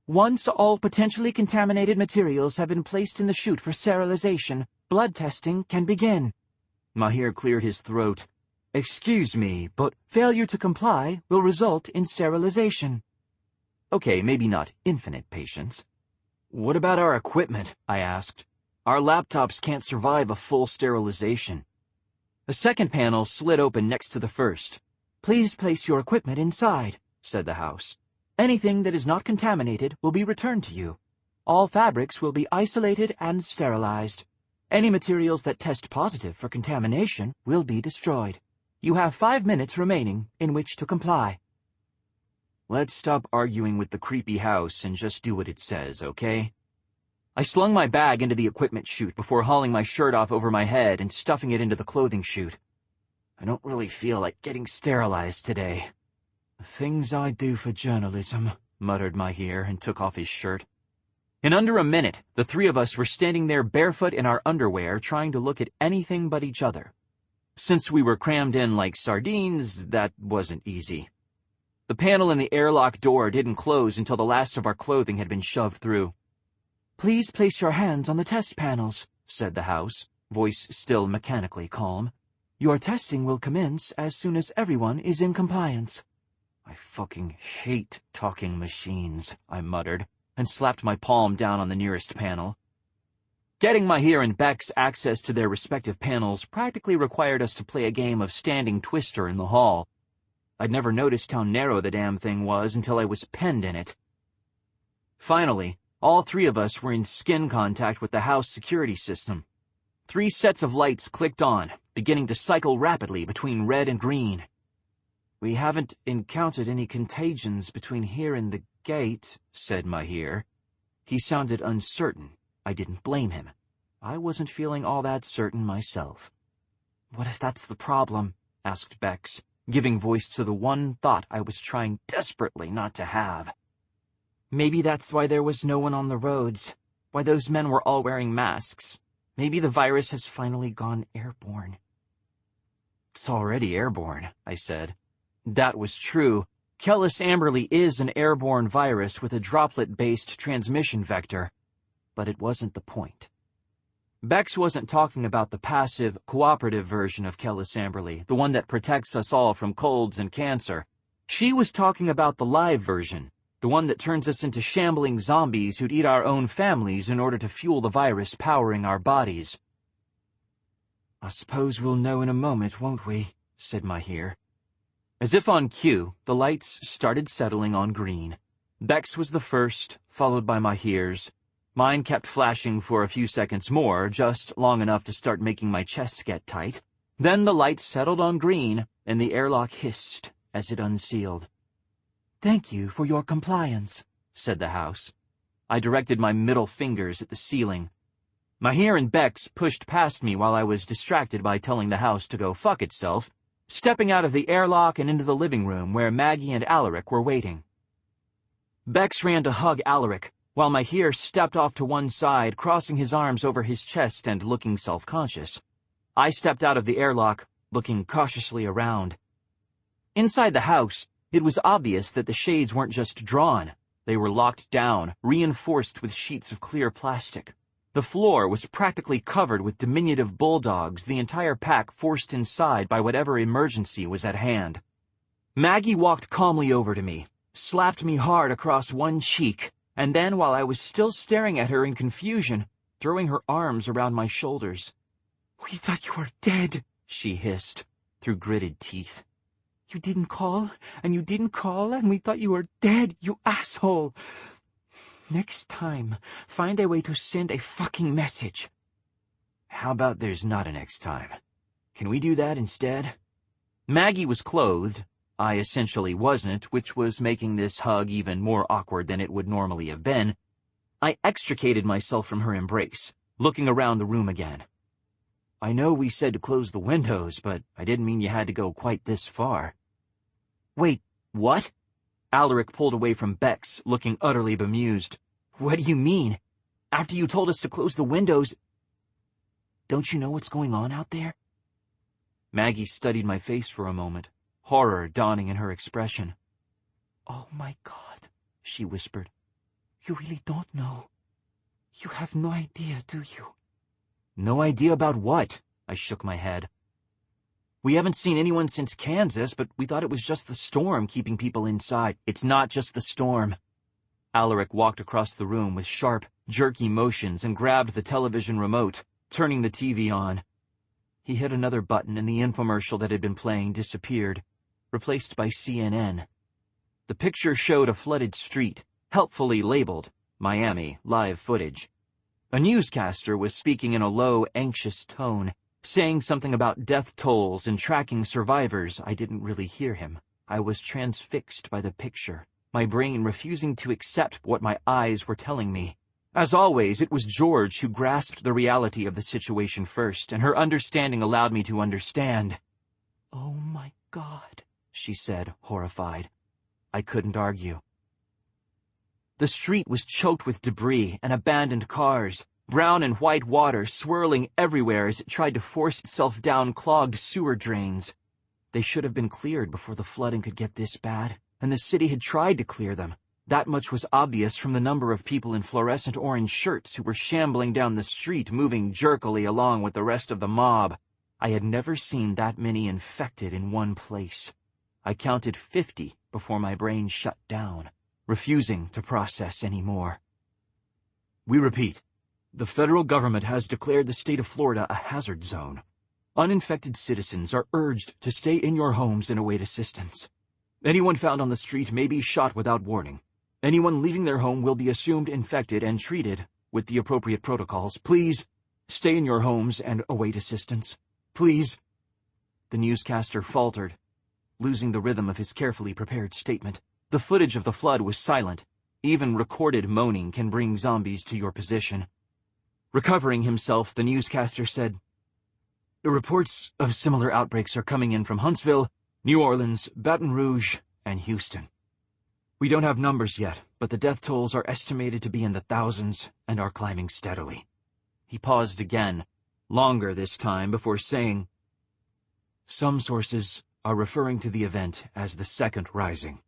"Once all potentially contaminated materials have been placed in the chute for sterilization, blood testing can begin." Mahir cleared his throat. "Excuse me, but failure to comply will result in sterilization." Okay, maybe not infinite patience. "What about our equipment?" I asked. "Our laptops can't survive a full sterilization." A second panel slid open next to the first. "Please place your equipment inside," said the House. "Anything that is not contaminated will be returned to you. All fabrics will be isolated and sterilized. Any materials that test positive for contamination will be destroyed. You have 5 minutes remaining in which to comply." Let's stop arguing with the creepy House and just do what it says, okay? I slung my bag into the equipment chute before hauling my shirt off over my head and stuffing it into the clothing chute. I don't really feel like getting sterilized today. "The things I do for journalism," muttered Mahir and took off his shirt. In under a minute, the three of us were standing there barefoot in our underwear trying to look at anything but each other. Since we were crammed in like sardines, that wasn't easy. The panel in the airlock door didn't close until the last of our clothing had been shoved through. "Please place your hands on the test panels," said the House, voice still mechanically calm. "Your testing will commence as soon as everyone is in compliance." "I fucking hate talking machines," I muttered, and slapped my palm down on the nearest panel. Getting Mahir and Bex access to their respective panels practically required us to play a game of standing twister in the hall. I'd never noticed how narrow the damn thing was until I was penned in it. Finally, all three of us were in skin contact with the House security system. 3 sets of lights clicked on, beginning to cycle rapidly between red and green. "We haven't encountered any contagions between here and the gate," said Mahir. He sounded uncertain. I didn't blame him. I wasn't feeling all that certain myself. "What if that's the problem?" asked Bex, giving voice to the one thought I was trying desperately not to have. "Maybe that's why there was no one on the roads, why those men were all wearing masks. Maybe the virus has finally gone airborne." "It's already airborne," I said. That was true. Kellis Amberley is an airborne virus with a droplet-based transmission vector. But it wasn't the point. Bex wasn't talking about the passive, cooperative version of Kellis Amberley, the one that protects us all from colds and cancer. She was talking about the live version, the one that turns us into shambling zombies who'd eat our own families in order to fuel the virus powering our bodies. "I suppose we'll know in a moment, won't we?" said Mahir. As if on cue, the lights started settling on green. Bex was the first, followed by Mahir's. Mine kept flashing for a few seconds more, just long enough to start making my chest get tight. Then the lights settled on green, and the airlock hissed as it unsealed. "Thank you for your compliance," said the House. I directed my middle fingers at the ceiling. Mahir and Bex pushed past me while I was distracted by telling the House to go fuck itself, stepping out of the airlock and into the living room where Maggie and Alaric were waiting. Bex ran to hug Alaric, while Mahir stepped off to one side, crossing his arms over his chest and looking self-conscious. I stepped out of the airlock, looking cautiously around. Inside the house, it was obvious that the shades weren't just drawn. They were locked down, reinforced with sheets of clear plastic. The floor was practically covered with diminutive bulldogs, the entire pack forced inside by whatever emergency was at hand. Maggie walked calmly over to me, slapped me hard across one cheek, and then, while I was still staring at her in confusion, throwing her arms around my shoulders. "We thought you were dead," she hissed, through gritted teeth. "You didn't call, and you didn't call, and we thought you were dead, you asshole. Next time, find a way to send a fucking message." "How about there's not a next time? Can we do that instead?" Maggie was clothed. I essentially wasn't, which was making this hug even more awkward than it would normally have been. I extricated myself from her embrace, looking around the room again. I know we said to close the windows, but I didn't mean you had to go quite this far. Wait, what? Alaric pulled away from Bex, looking utterly bemused. What do you mean? After you told us to close the windows... Don't you know what's going on out there? Maggie studied my face for a moment, horror dawning in her expression. Oh my God, she whispered. You really don't know. You have no idea, do you? No idea about what? I shook my head. We haven't seen anyone since Kansas, but we thought it was just the storm keeping people inside. It's not just the storm. Alaric walked across the room with sharp, jerky motions and grabbed the television remote, turning the TV on. He hit another button and the infomercial that had been playing disappeared, replaced by CNN. The picture showed a flooded street, helpfully labeled Miami Live Footage. A newscaster was speaking in a low, anxious tone, saying something about death tolls and tracking survivors. I didn't really hear him. I was transfixed by the picture, my brain refusing to accept what my eyes were telling me. As always, it was George who grasped the reality of the situation first, and her understanding allowed me to understand. Oh my God, she said, horrified. I couldn't argue. The street was choked with debris and abandoned cars, brown and white water swirling everywhere as it tried to force itself down clogged sewer drains. They should have been cleared before the flooding could get this bad, and the city had tried to clear them. That much was obvious from the number of people in fluorescent orange shirts who were shambling down the street, moving jerkily along with the rest of the mob. I had never seen that many infected in one place. I counted 50 before my brain shut down, refusing to process any more. We repeat, the federal government has declared the state of Florida a hazard zone. Uninfected citizens are urged to stay in your homes and await assistance. Anyone found on the street may be shot without warning. Anyone leaving their home will be assumed infected and treated with the appropriate protocols. Please stay in your homes and await assistance. Please. The newscaster faltered, losing the rhythm of his carefully prepared statement. The footage of the flood was silent. Even recorded moaning can bring zombies to your position. Recovering himself, the newscaster said, Reports of similar outbreaks are coming in from Huntsville, New Orleans, Baton Rouge, and Houston. We don't have numbers yet, but the death tolls are estimated to be in the thousands and are climbing steadily. He paused again, longer this time, before saying, Some sources are referring to the event as the second rising.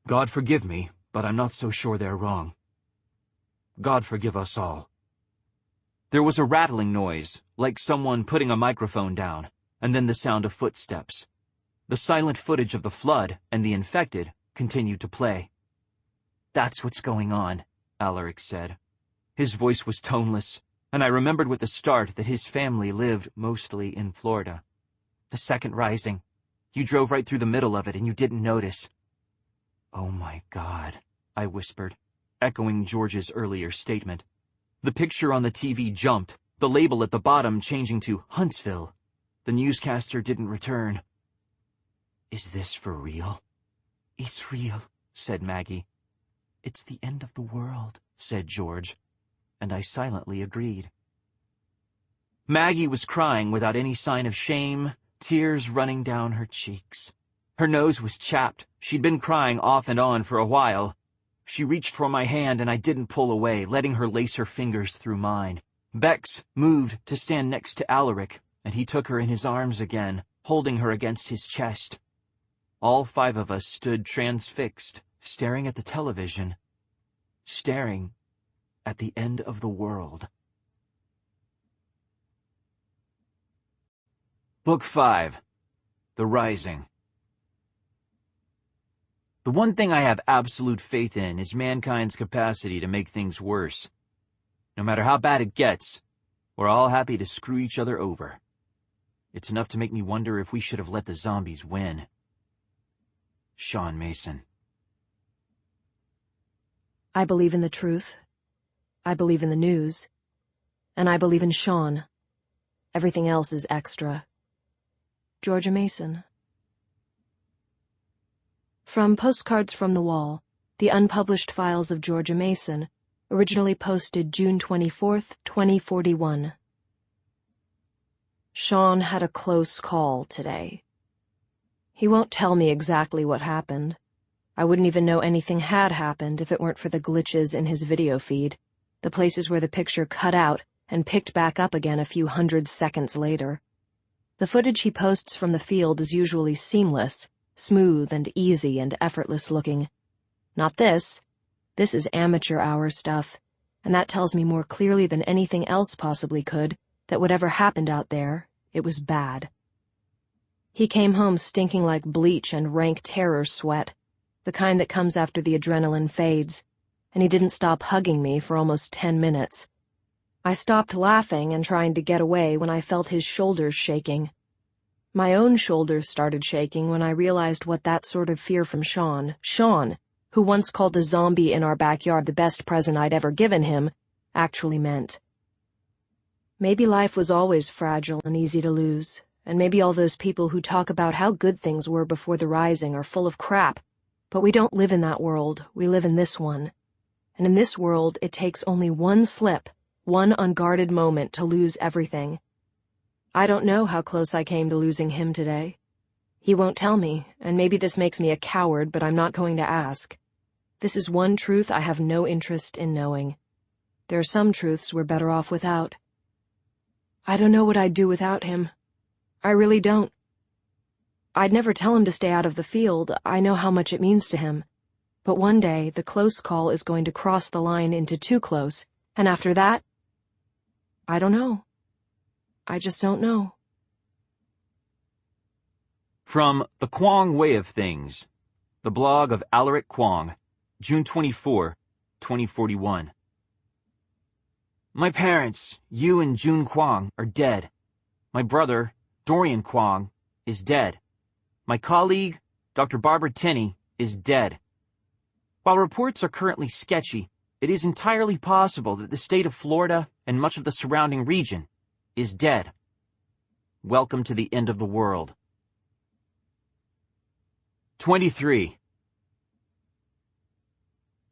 God forgive me, but I'm not so sure they're wrong. God forgive us all. There was a rattling noise, like someone putting a microphone down, and then the sound of footsteps. The silent footage of the flood and the infected continued to play. That's what's going on, Alaric said. His voice was toneless, and I remembered with the start that his family lived mostly in Florida. The second rising. You drove right through the middle of it and you didn't notice. Oh my God, I whispered, echoing George's earlier statement. The picture on the TV jumped, the label at the bottom changing to Huntsville. The newscaster didn't return. Is this for real? It's real, said Maggie. It's the end of the world, said George, and I silently agreed. Maggie was crying without any sign of shame, tears running down her cheeks. Her nose was chapped. She'd been crying off and on for a while. She reached for my hand and I didn't pull away, letting her lace her fingers through mine. Bex moved to stand next to Alaric, and he took her in his arms again, holding her against his chest. All 5 of us stood transfixed, staring at the television, staring at the end of the world. Book 5. The Rising. The one thing I have absolute faith in is mankind's capacity to make things worse. No matter how bad it gets, we're all happy to screw each other over. It's enough to make me wonder if we should have let the zombies win. Shaun Mason. I believe in the truth. I believe in the news. And I believe in Shaun. Everything else is extra. Georgia Mason. From Postcards from the Wall, the unpublished files of Georgia Mason, originally posted June 24, 2041. Shaun had a close call today. He won't tell me exactly what happened. I wouldn't even know anything had happened if it weren't for the glitches in his video feed, the places where the picture cut out and picked back up again a few hundred seconds later. The footage he posts from the field is usually seamless, smooth and easy and effortless looking. Not this. This is amateur hour stuff, and that tells me more clearly than anything else possibly could that whatever happened out there, it was bad. He came home stinking like bleach and rank terror sweat, the kind that comes after the adrenaline fades, and he didn't stop hugging me for almost 10 minutes. I stopped laughing and trying to get away when I felt his shoulders shaking. My own shoulders started shaking when I realized what that sort of fear from Shaun, who once called the zombie in our backyard the best present I'd ever given him, actually meant. Maybe life was always fragile and easy to lose, and maybe all those people who talk about how good things were before the Rising are full of crap, but we don't live in that world, we live in this one. And in this world, it takes only one slip, one unguarded moment to lose everything. I don't know how close I came to losing him today. He won't tell me, and maybe this makes me a coward, but I'm not going to ask. This is one truth I have no interest in knowing. There are some truths we're better off without. I don't know what I'd do without him. I really don't. I'd never tell him to stay out of the field. I know how much it means to him. But one day, the close call is going to cross the line into too close, and after that, I don't know. I just don't know. From The Kwong Way of Things, the blog of Alaric Kwong, June 24, 2041. My parents, Yu and June Kwong, are dead. My brother, Dorian Kwong, is dead. My colleague, Dr. Barbara Tinney, is dead. While reports are currently sketchy, it is entirely possible that the state of Florida and much of the surrounding region is dead. Welcome to the end of the world. 23.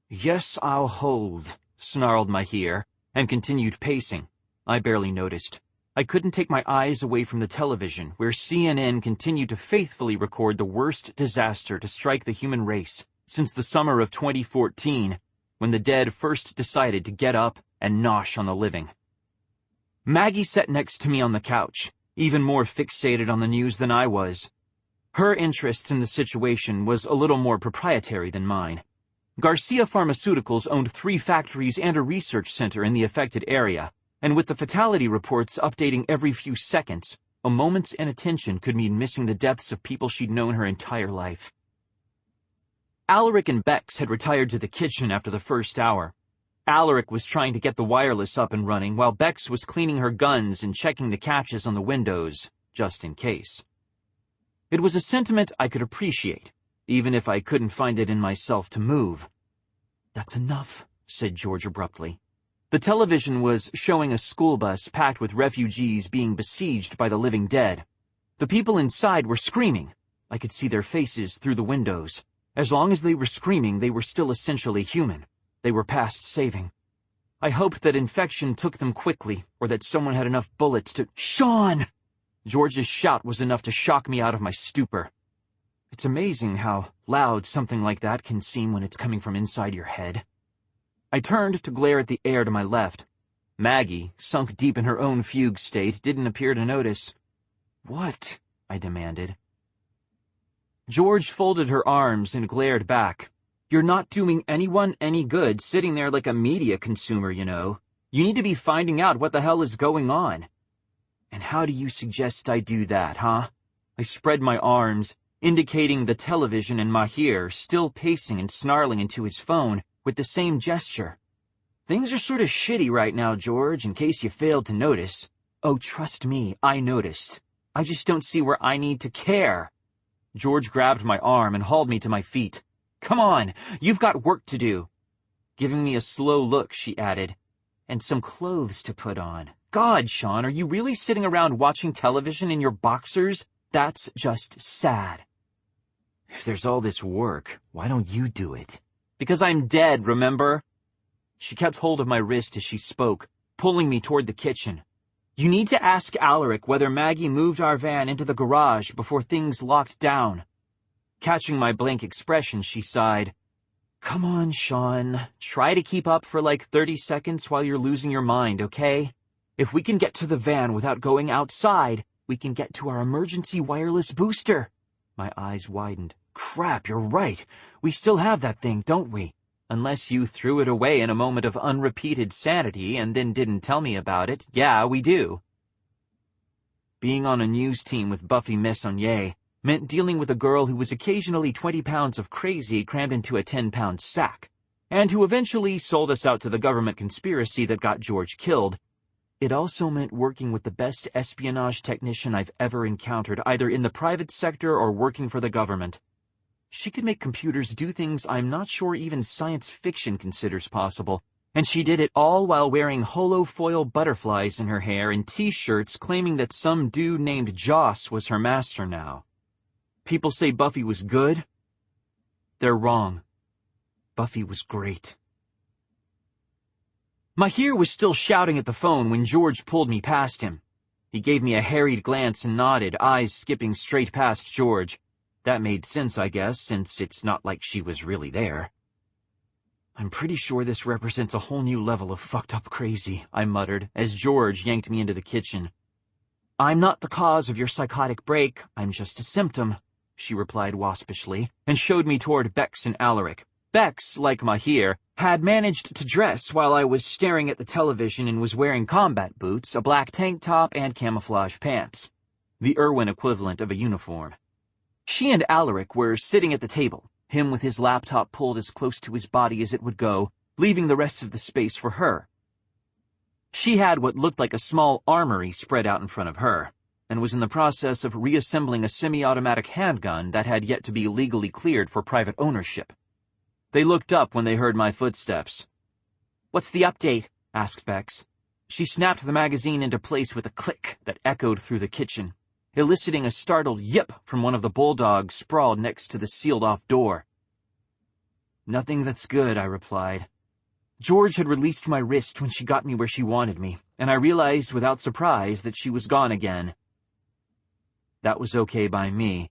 Yes, I'll hold, snarled Mahir, and continued pacing. I barely noticed. I couldn't take my eyes away from the television, where CNN continued to faithfully record the worst disaster to strike the human race since the summer of 2014, when the dead first decided to get up and nosh on the living. Maggie sat next to me on the couch, even more fixated on the news than I was. Her interest in the situation was a little more proprietary than mine. Garcia Pharmaceuticals owned 3 factories and a research center in the affected area, and with the fatality reports updating every few seconds, a moment's inattention could mean missing the deaths of people she'd known her entire life. Alaric and Bex had retired to the kitchen after the first hour. Alaric was trying to get the wireless up and running, while Bex was cleaning her guns and checking the catches on the windows, just in case. It was a sentiment I could appreciate, even if I couldn't find it in myself to move. That's enough, said George abruptly. The television was showing a school bus packed with refugees being besieged by the living dead. The people inside were screaming. I could see their faces through the windows. As long as they were screaming, they were still essentially human. They were past saving. I hoped that infection took them quickly, or that someone had enough bullets to— Shaun! George's shout was enough to shock me out of my stupor. It's amazing how loud something like that can seem when it's coming from inside your head. I turned to glare at the air to my left. Maggie, sunk deep in her own fugue state, didn't appear to notice. What? I demanded. George folded her arms and glared back. You're not doing anyone any good sitting there like a media consumer, you know. You need to be finding out what the hell is going on. And how do you suggest I do that, huh? I spread my arms, indicating the television and Mahir, still pacing and snarling into his phone, with the same gesture. Things are sort of shitty right now, George, in case you failed to notice. Oh, trust me, I noticed. I just don't see where I need to care. George grabbed my arm and hauled me to my feet. Come on, you've got work to do. Giving me a slow look, she added, and some clothes to put on. God, Shaun, are you really sitting around watching television in your boxers? That's just sad. If there's all this work, why don't you do it? Because I'm dead, remember? She kept hold of my wrist as she spoke, pulling me toward the kitchen. You need to ask Alaric whether Maggie moved our van into the garage before things locked down. Catching my blank expression, she sighed. Come on, Shaun. Try to keep up for like 30 seconds while you're losing your mind, okay? If we can get to the van without going outside, we can get to our emergency wireless booster. My eyes widened. Crap, you're right. We still have that thing, don't we? Unless you threw it away in a moment of unrepeated sanity and then didn't tell me about it. Yeah, we do. Being on a news team with Buffy Messonnier meant dealing with a girl who was occasionally 20 pounds of crazy crammed into a 10-pound sack, and who eventually sold us out to the government conspiracy that got George killed. It also meant working with the best espionage technician I've ever encountered, either in the private sector or working for the government. She could make computers do things I'm not sure even science fiction considers possible, and she did it all while wearing holofoil butterflies in her hair and t-shirts claiming that some dude named Joss was her master now. People say Buffy was good. They're wrong. Buffy was great. Mahir was still shouting at the phone when George pulled me past him. He gave me a harried glance and nodded, eyes skipping straight past George. That made sense, I guess, since it's not like she was really there. I'm pretty sure this represents a whole new level of fucked up crazy, I muttered, as George yanked me into the kitchen. I'm not the cause of your psychotic break, I'm just a symptom, she replied waspishly, and showed me toward Bex and Alaric. Bex, like Mahir, had managed to dress while I was staring at the television and was wearing combat boots, a black tank top, and camouflage pants. The Irwin equivalent of a uniform. She and Alaric were sitting at the table, him with his laptop pulled as close to his body as it would go, leaving the rest of the space for her. She had what looked like a small armory spread out in front of her, and was in the process of reassembling a semi-automatic handgun that had yet to be legally cleared for private ownership. They looked up when they heard my footsteps. What's the update? Asked Bex. She snapped the magazine into place with a click that echoed through the kitchen, eliciting a startled yip from one of the bulldogs sprawled next to the sealed-off door. Nothing that's good, I replied. George had released my wrist when she got me where she wanted me, and I realized without surprise that she was gone again. That was okay by me.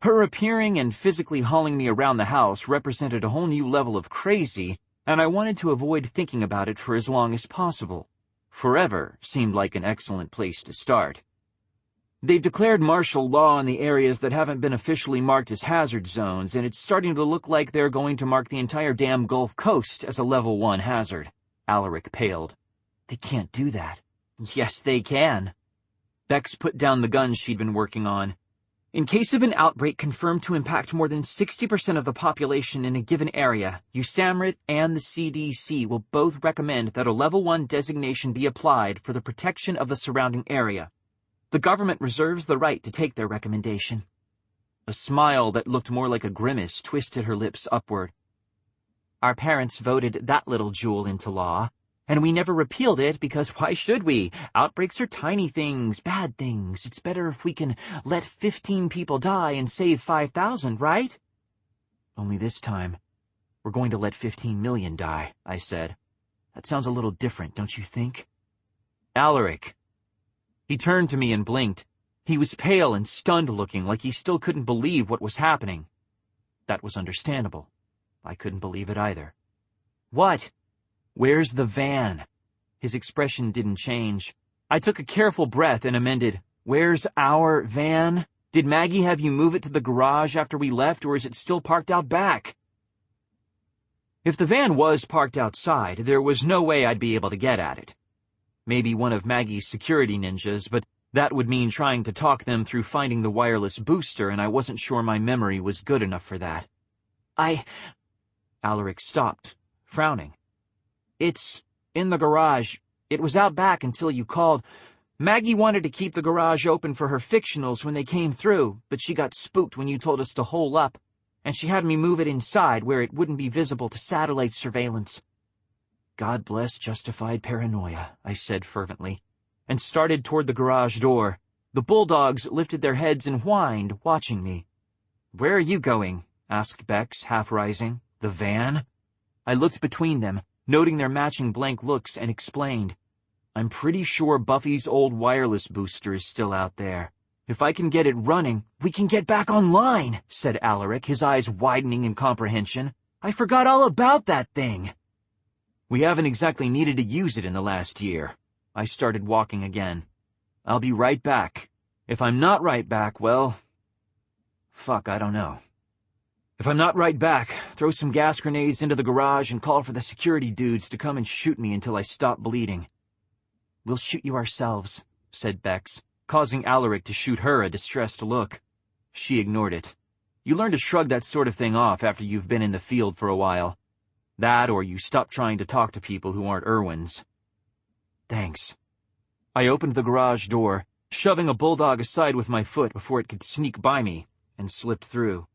Her appearing and physically hauling me around the house represented a whole new level of crazy, and I wanted to avoid thinking about it for as long as possible. Forever seemed like an excellent place to start. They've declared martial law in the areas that haven't been officially marked as hazard zones, and it's starting to look like they're going to mark the entire damn Gulf Coast as a Level 1 hazard. Alaric paled. They can't do that. Yes, they can. Bex put down the gun she'd been working on. In case of an outbreak confirmed to impact more than 60% of the population in a given area, USAMRIID and the CDC will both recommend that a Level 1 designation be applied for the protection of the surrounding area. The government reserves the right to take their recommendation. A smile that looked more like a grimace twisted her lips upward. Our parents voted that little jewel into law, and we never repealed it because why should we? Outbreaks are tiny things, bad things. It's better if we can let 15 people die and save 5,000, right? Only this time, we're going to let 15 million die, I said. That sounds a little different, don't you think? Alaric. He turned to me and blinked. He was pale and stunned-looking, like he still couldn't believe what was happening. That was understandable. I couldn't believe it either. What? Where's the van? His expression didn't change. I took a careful breath and amended, Where's our van? Did Maggie have you move it to the garage after we left, or is it still parked out back? If the van was parked outside, there was no way I'd be able to get at it. Maybe one of Maggie's security ninjas, but that would mean trying to talk them through finding the wireless booster, and I wasn't sure my memory was good enough for that. Alaric stopped, frowning. It's in the garage. It was out back until you called. Maggie wanted to keep the garage open for her fictionals when they came through, but she got spooked when you told us to hole up, and she had me move it inside where it wouldn't be visible to satellite surveillance. God bless justified paranoia, I said fervently, and started toward the garage door. The bulldogs lifted their heads and whined, watching me. "Where are you going?" asked Bex, half rising. "The van?" I looked between them, noting their matching blank looks, and explained. "I'm pretty sure Buffy's old wireless booster is still out there. If I can get it running, we can get back online," said Alaric, his eyes widening in comprehension. "I forgot all about that thing." "We haven't exactly needed to use it in the last year." I started walking again. "I'll be right back. If I'm not right back, well, fuck, I don't know. If I'm not right back, throw some gas grenades into the garage and call for the security dudes to come and shoot me until I stop bleeding." "We'll shoot you ourselves," said Bex, causing Alaric to shoot her a distressed look. She ignored it. You learn to shrug that sort of thing off after you've been in the field for a while. That, or you stop trying to talk to people who aren't Irwins. "Thanks." I opened the garage door, shoving a bulldog aside with my foot before it could sneak by me, and slipped through.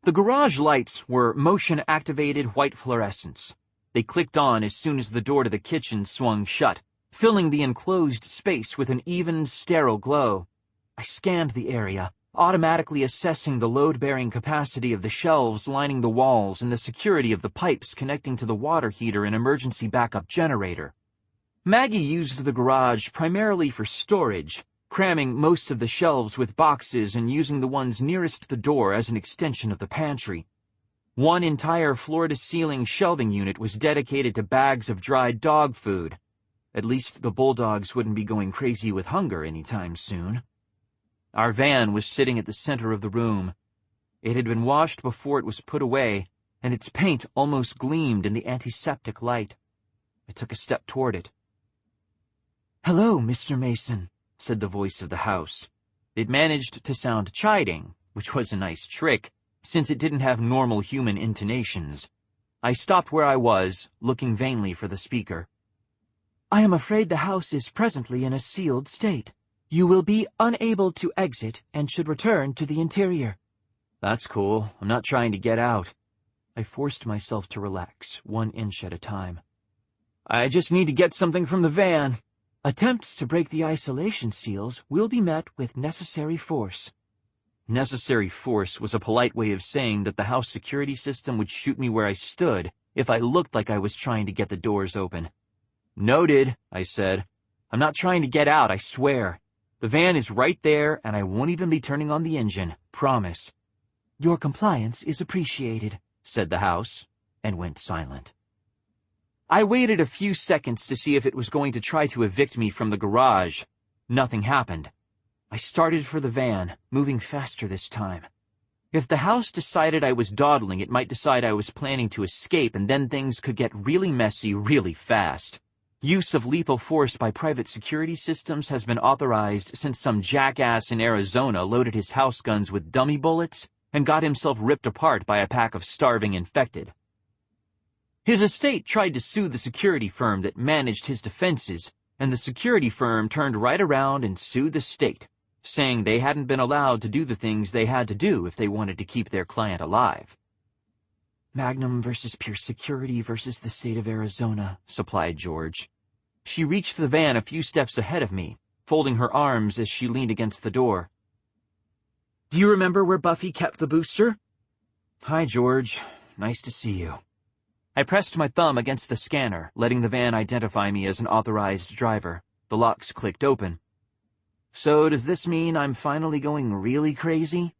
The garage lights were motion-activated white fluorescents. They clicked on as soon as the door to the kitchen swung shut, filling the enclosed space with an even, sterile glow. I scanned the area, automatically assessing the load-bearing capacity of the shelves lining the walls and the security of the pipes connecting to the water heater and emergency backup generator. Maggie used the garage primarily for storage, cramming most of the shelves with boxes and using the ones nearest the door as an extension of the pantry. One entire floor-to-ceiling shelving unit was dedicated to bags of dried dog food. At least the bulldogs wouldn't be going crazy with hunger anytime soon. Our van was sitting at the center of the room. It had been washed before it was put away, and its paint almost gleamed in the antiseptic light. I took a step toward it. "Hello, Mr. Mason," said the voice of the house. It managed to sound chiding, which was a nice trick, since it didn't have normal human intonations. I stopped where I was, looking vainly for the speaker. "I am afraid the house is presently in a sealed state. You will be unable to exit and should return to the interior." "That's cool. I'm not trying to get out." I forced myself to relax, 1 inch at a time. "I just need to get something from the van." "Attempts to break the isolation seals will be met with necessary force." Necessary force was a polite way of saying that the house security system would shoot me where I stood if I looked like I was trying to get the doors open. "Noted," I said. "I'm not trying to get out, I swear. The van is right there, and I won't even be turning on the engine. Promise." "Your compliance is appreciated," said the house, and went silent. I waited a few seconds to see if it was going to try to evict me from the garage. Nothing happened. I started for the van, moving faster this time. If the house decided I was dawdling, it might decide I was planning to escape, and then things could get really messy really fast. Use of lethal force by private security systems has been authorized since some jackass in Arizona loaded his house guns with dummy bullets and got himself ripped apart by a pack of starving infected. His estate tried to sue the security firm that managed his defenses, and the security firm turned right around and sued the state, saying they hadn't been allowed to do the things they had to do if they wanted to keep their client alive. "Magnum versus Pure Security versus the state of Arizona," supplied George. She reached the van a few steps ahead of me, folding her arms as she leaned against the door. "Do you remember where Buffy kept the booster?" "Hi, George. Nice to see you." I pressed my thumb against the scanner, letting the van identify me as an authorized driver. The locks clicked open. "So does this mean I'm finally going really crazy?"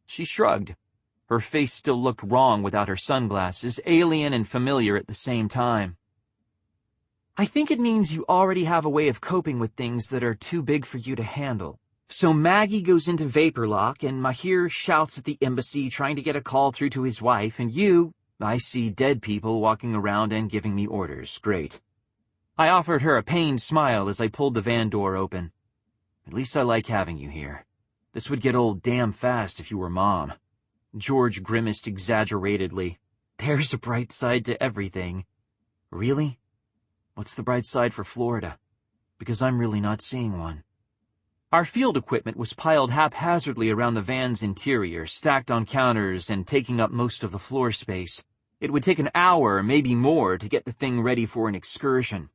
She shrugged. Her face still looked wrong without her sunglasses, alien and familiar at the same time. "I think it means you already have a way of coping with things that are too big for you to handle. So Maggie goes into vapor lock, and Mahir shouts at the embassy trying to get a call through to his wife, and I see dead people walking around and giving me orders. Great." I offered her a pained smile as I pulled the van door open. "At least I like having you here. This would get old damn fast if you were Mom." George grimaced exaggeratedly. "There's a bright side to everything." "Really? What's the bright side for Florida? Because I'm really not seeing one." Our field equipment was piled haphazardly around the van's interior, stacked on counters and taking up most of the floor space. It would take an hour, maybe more, to get the thing ready for an excursion.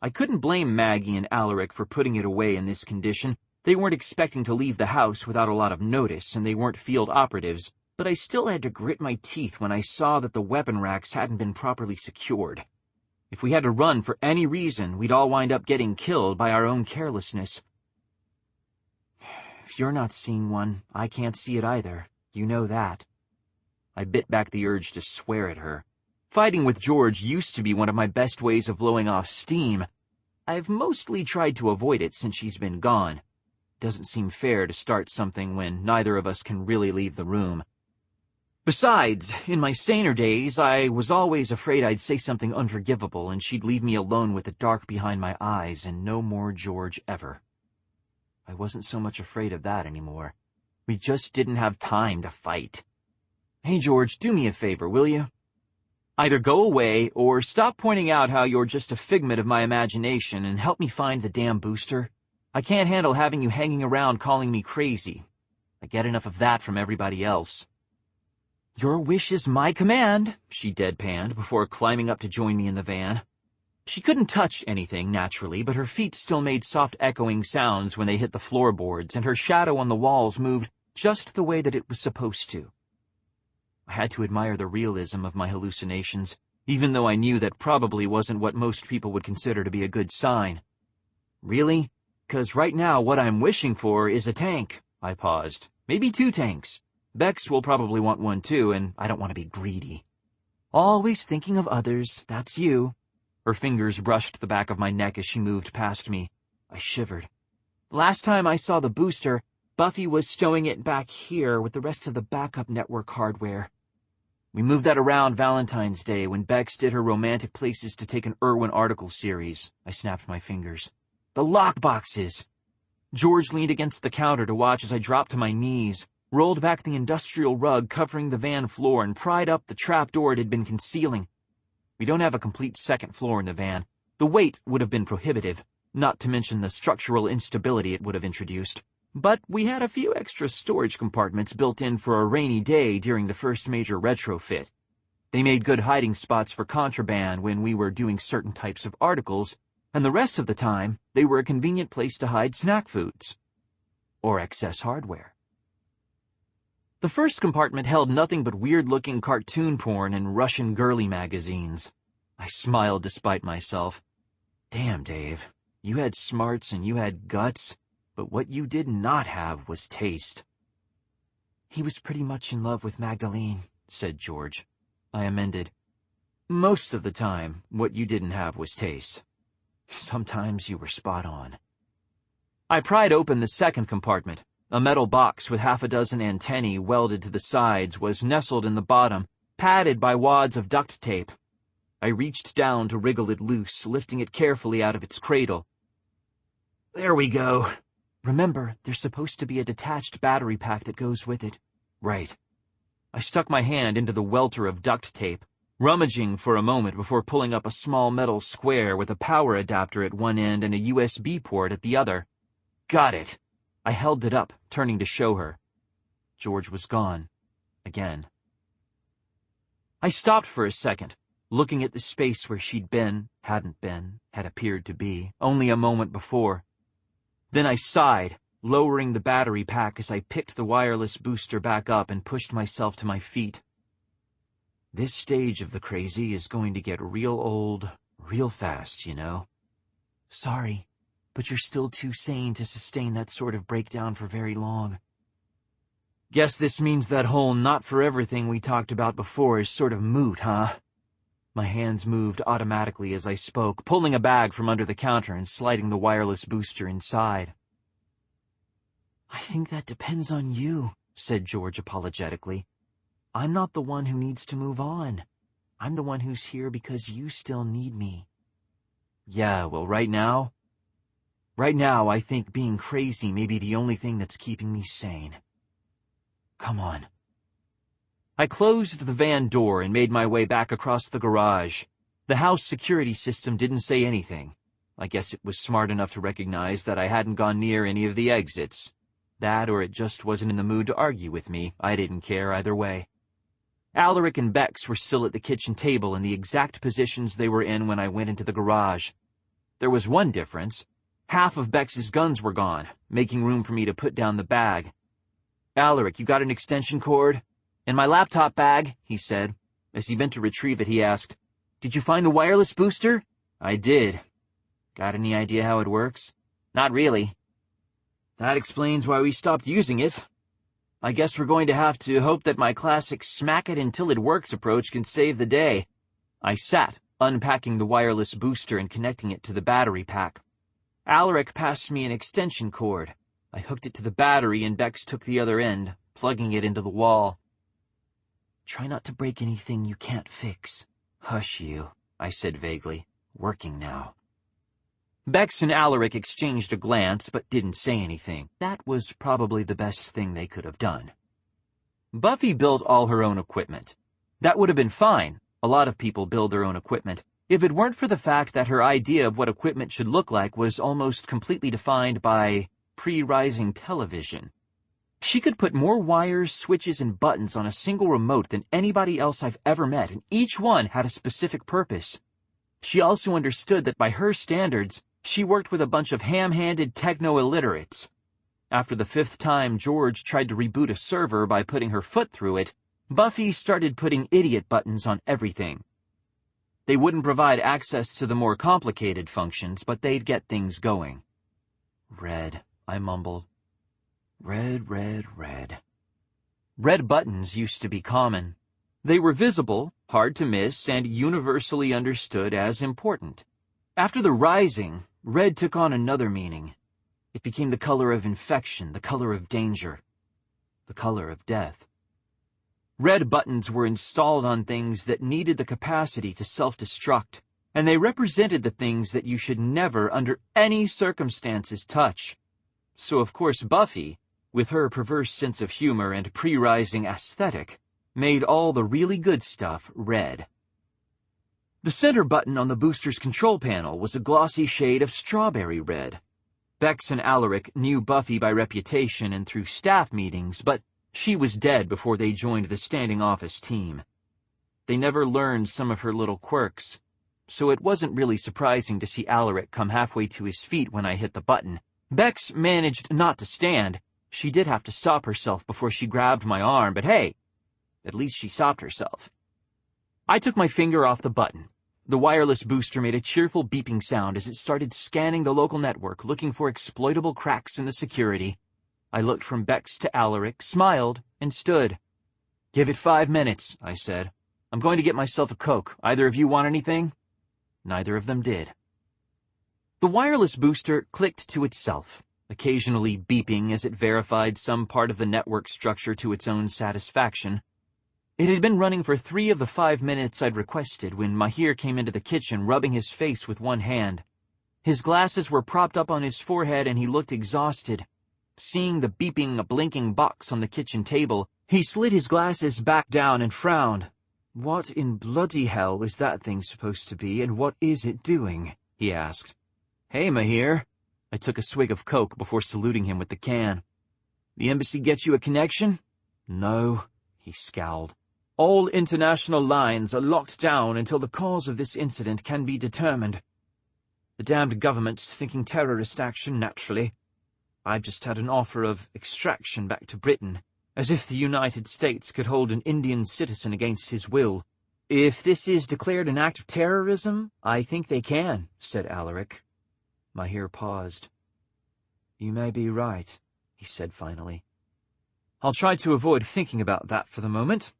I couldn't blame Maggie and Alaric for putting it away in this condition, They weren't expecting to leave the house without a lot of notice, and they weren't field operatives, but I still had to grit my teeth when I saw that the weapon racks hadn't been properly secured. If we had to run for any reason, we'd all wind up getting killed by our own carelessness. If you're not seeing one, I can't see it either. You know that. I bit back the urge to swear at her. Fighting with George used to be one of my best ways of blowing off steam. I've mostly tried to avoid it since she's been gone. Doesn't seem fair to start something when neither of us can really leave the room. Besides, in my saner days, I was always afraid I'd say something unforgivable and she'd leave me alone with the dark behind my eyes and no more George ever. I wasn't so much afraid of that anymore. We just didn't have time to fight. Hey, George, do me a favor, will you? Either go away or stop pointing out how you're just a figment of my imagination and help me find the damn booster. I can't handle having you hanging around calling me crazy. I get enough of that from everybody else. Your wish is my command, she deadpanned before climbing up to join me in the van. She couldn't touch anything, naturally, but her feet still made soft echoing sounds when they hit the floorboards, and her shadow on the walls moved just the way that it was supposed to. I had to admire the realism of my hallucinations, even though I knew that probably wasn't what most people would consider to be a good sign. Really? 'Cause right now what I'm wishing for is a tank. I paused. Maybe 2 tanks. Bex will probably want one too, and I don't want to be greedy. Always thinking of others, that's you. Her fingers brushed the back of my neck as she moved past me. I shivered. Last time I saw the booster, Buffy was stowing it back here with the rest of the backup network hardware. We moved that around Valentine's Day when Bex did her romantic places to take an Irwin article series. I snapped my fingers. The lockboxes! George leaned against the counter to watch as I dropped to my knees, rolled back the industrial rug covering the van floor, and pried up the trap door it had been concealing. We don't have a complete second floor in the van. The weight would have been prohibitive, not to mention the structural instability it would have introduced. But we had a few extra storage compartments built in for a rainy day during the first major retrofit. They made good hiding spots for contraband when we were doing certain types of articles, and the rest of the time, they were a convenient place to hide snack foods. Or excess hardware. The first compartment held nothing but weird-looking cartoon porn and Russian girly magazines. I smiled despite myself. Damn, Dave. You had smarts and you had guts, but what you did not have was taste. He was pretty much in love with Magdalene, said George. I amended. Most of the time, what you didn't have was taste. Sometimes you were spot on. I pried open the second compartment. A metal box with half a dozen antennae welded to the sides was nestled in the bottom, padded by wads of duct tape. I reached down to wriggle it loose, lifting it carefully out of its cradle. There we go. Remember, there's supposed to be a detached battery pack that goes with it. Right. I stuck my hand into the welter of duct tape, rummaging for a moment before pulling up a small metal square with a power adapter at one end and a USB port at the other. Got it. I held it up, turning to show her. George was gone. Again. I stopped for a second, looking at the space where she'd been, hadn't been, had appeared to be, only a moment before. Then I sighed, lowering the battery pack as I picked the wireless booster back up and pushed myself to my feet. This stage of the crazy is going to get real old, real fast, you know. Sorry. But you're still too sane to sustain that sort of breakdown for very long. Guess this means that whole not for everything we talked about before is sort of moot, huh? My hands moved automatically as I spoke, pulling a bag from under the counter and sliding the wireless booster inside. I think that depends on you, said George apologetically. I'm not the one who needs to move on. I'm the one who's here because you still need me. Yeah, well, right now, I think being crazy may be the only thing that's keeping me sane. Come on. I closed the van door and made my way back across the garage. The house security system didn't say anything. I guess it was smart enough to recognize that I hadn't gone near any of the exits. That or it just wasn't in the mood to argue with me. I didn't care either way. Alaric and Bex were still at the kitchen table in the exact positions they were in when I went into the garage. There was one difference. Half of Bex's guns were gone, making room for me to put down the bag. "Alaric, you got an extension cord?" "In my laptop bag," he said. As he bent to retrieve it, he asked, "Did you find the wireless booster?" "I did." "Got any idea how it works?" "Not really." "That explains why we stopped using it. I guess we're going to have to hope that my classic smack it until it works approach can save the day." I sat, unpacking the wireless booster and connecting it to the battery pack. Alaric passed me an extension cord. I hooked it to the battery and Bex took the other end, plugging it into the wall. "Try not to break anything you can't fix." "Hush you," I said vaguely. "Working now." Bex and Alaric exchanged a glance, but didn't say anything. That was probably the best thing they could have done. Buffy built all her own equipment. That would have been fine. A lot of people build their own equipment, if it weren't for the fact that her idea of what equipment should look like was almost completely defined by pre-rising television. She could put more wires, switches, and buttons on a single remote than anybody else I've ever met, and each one had a specific purpose. She also understood that by her standards, she worked with a bunch of ham-handed techno-illiterates. After the 5th time George tried to reboot a server by putting her foot through it, Buffy started putting idiot buttons on everything. They wouldn't provide access to the more complicated functions, but they'd get things going. "Red," I mumbled. "Red, red, red." Red buttons used to be common. They were visible, hard to miss, and universally understood as important. After the Rising, red took on another meaning. It became the color of infection, the color of danger, the color of death. Red buttons were installed on things that needed the capacity to self-destruct, and they represented the things that you should never, under any circumstances, touch. So of course Buffy, with her perverse sense of humor and pre-Rising aesthetic, made all the really good stuff red. The center button on the booster's control panel was a glossy shade of strawberry red. Bex and Alaric knew Buffy by reputation and through staff meetings, but she was dead before they joined the standing office team. They never learned some of her little quirks, so it wasn't really surprising to see Alaric come halfway to his feet when I hit the button. Bex managed not to stand. She did have to stop herself before she grabbed my arm, but hey, at least she stopped herself. I took my finger off the button. The wireless booster made a cheerful beeping sound as it started scanning the local network, looking for exploitable cracks in the security. I looked from Bex to Alaric, smiled, and stood. "Give it 5 minutes," I said. "I'm going to get myself a Coke. Either of you want anything?" Neither of them did. The wireless booster clicked to itself, occasionally beeping as it verified some part of the network structure to its own satisfaction. It had been running for 3 of the 5 minutes I'd requested when Mahir came into the kitchen, rubbing his face with one hand. His glasses were propped up on his forehead and he looked exhausted. Seeing the beeping, blinking box on the kitchen table, he slid his glasses back down and frowned. "What in bloody hell is that thing supposed to be, and what is it doing?" he asked. "Hey, Mahir." I took a swig of Coke before saluting him with the can. "The embassy get you a connection?" "No," he scowled. "All international lines are locked down until the cause of this incident can be determined. The damned government's thinking terrorist action, naturally. I've just had an offer of extraction back to Britain, as if the United States could hold an Indian citizen against his will." "If this is declared an act of terrorism, I think they can," said Alaric. Mahir paused. "You may be right," he said finally. "I'll try to avoid thinking about that for the moment.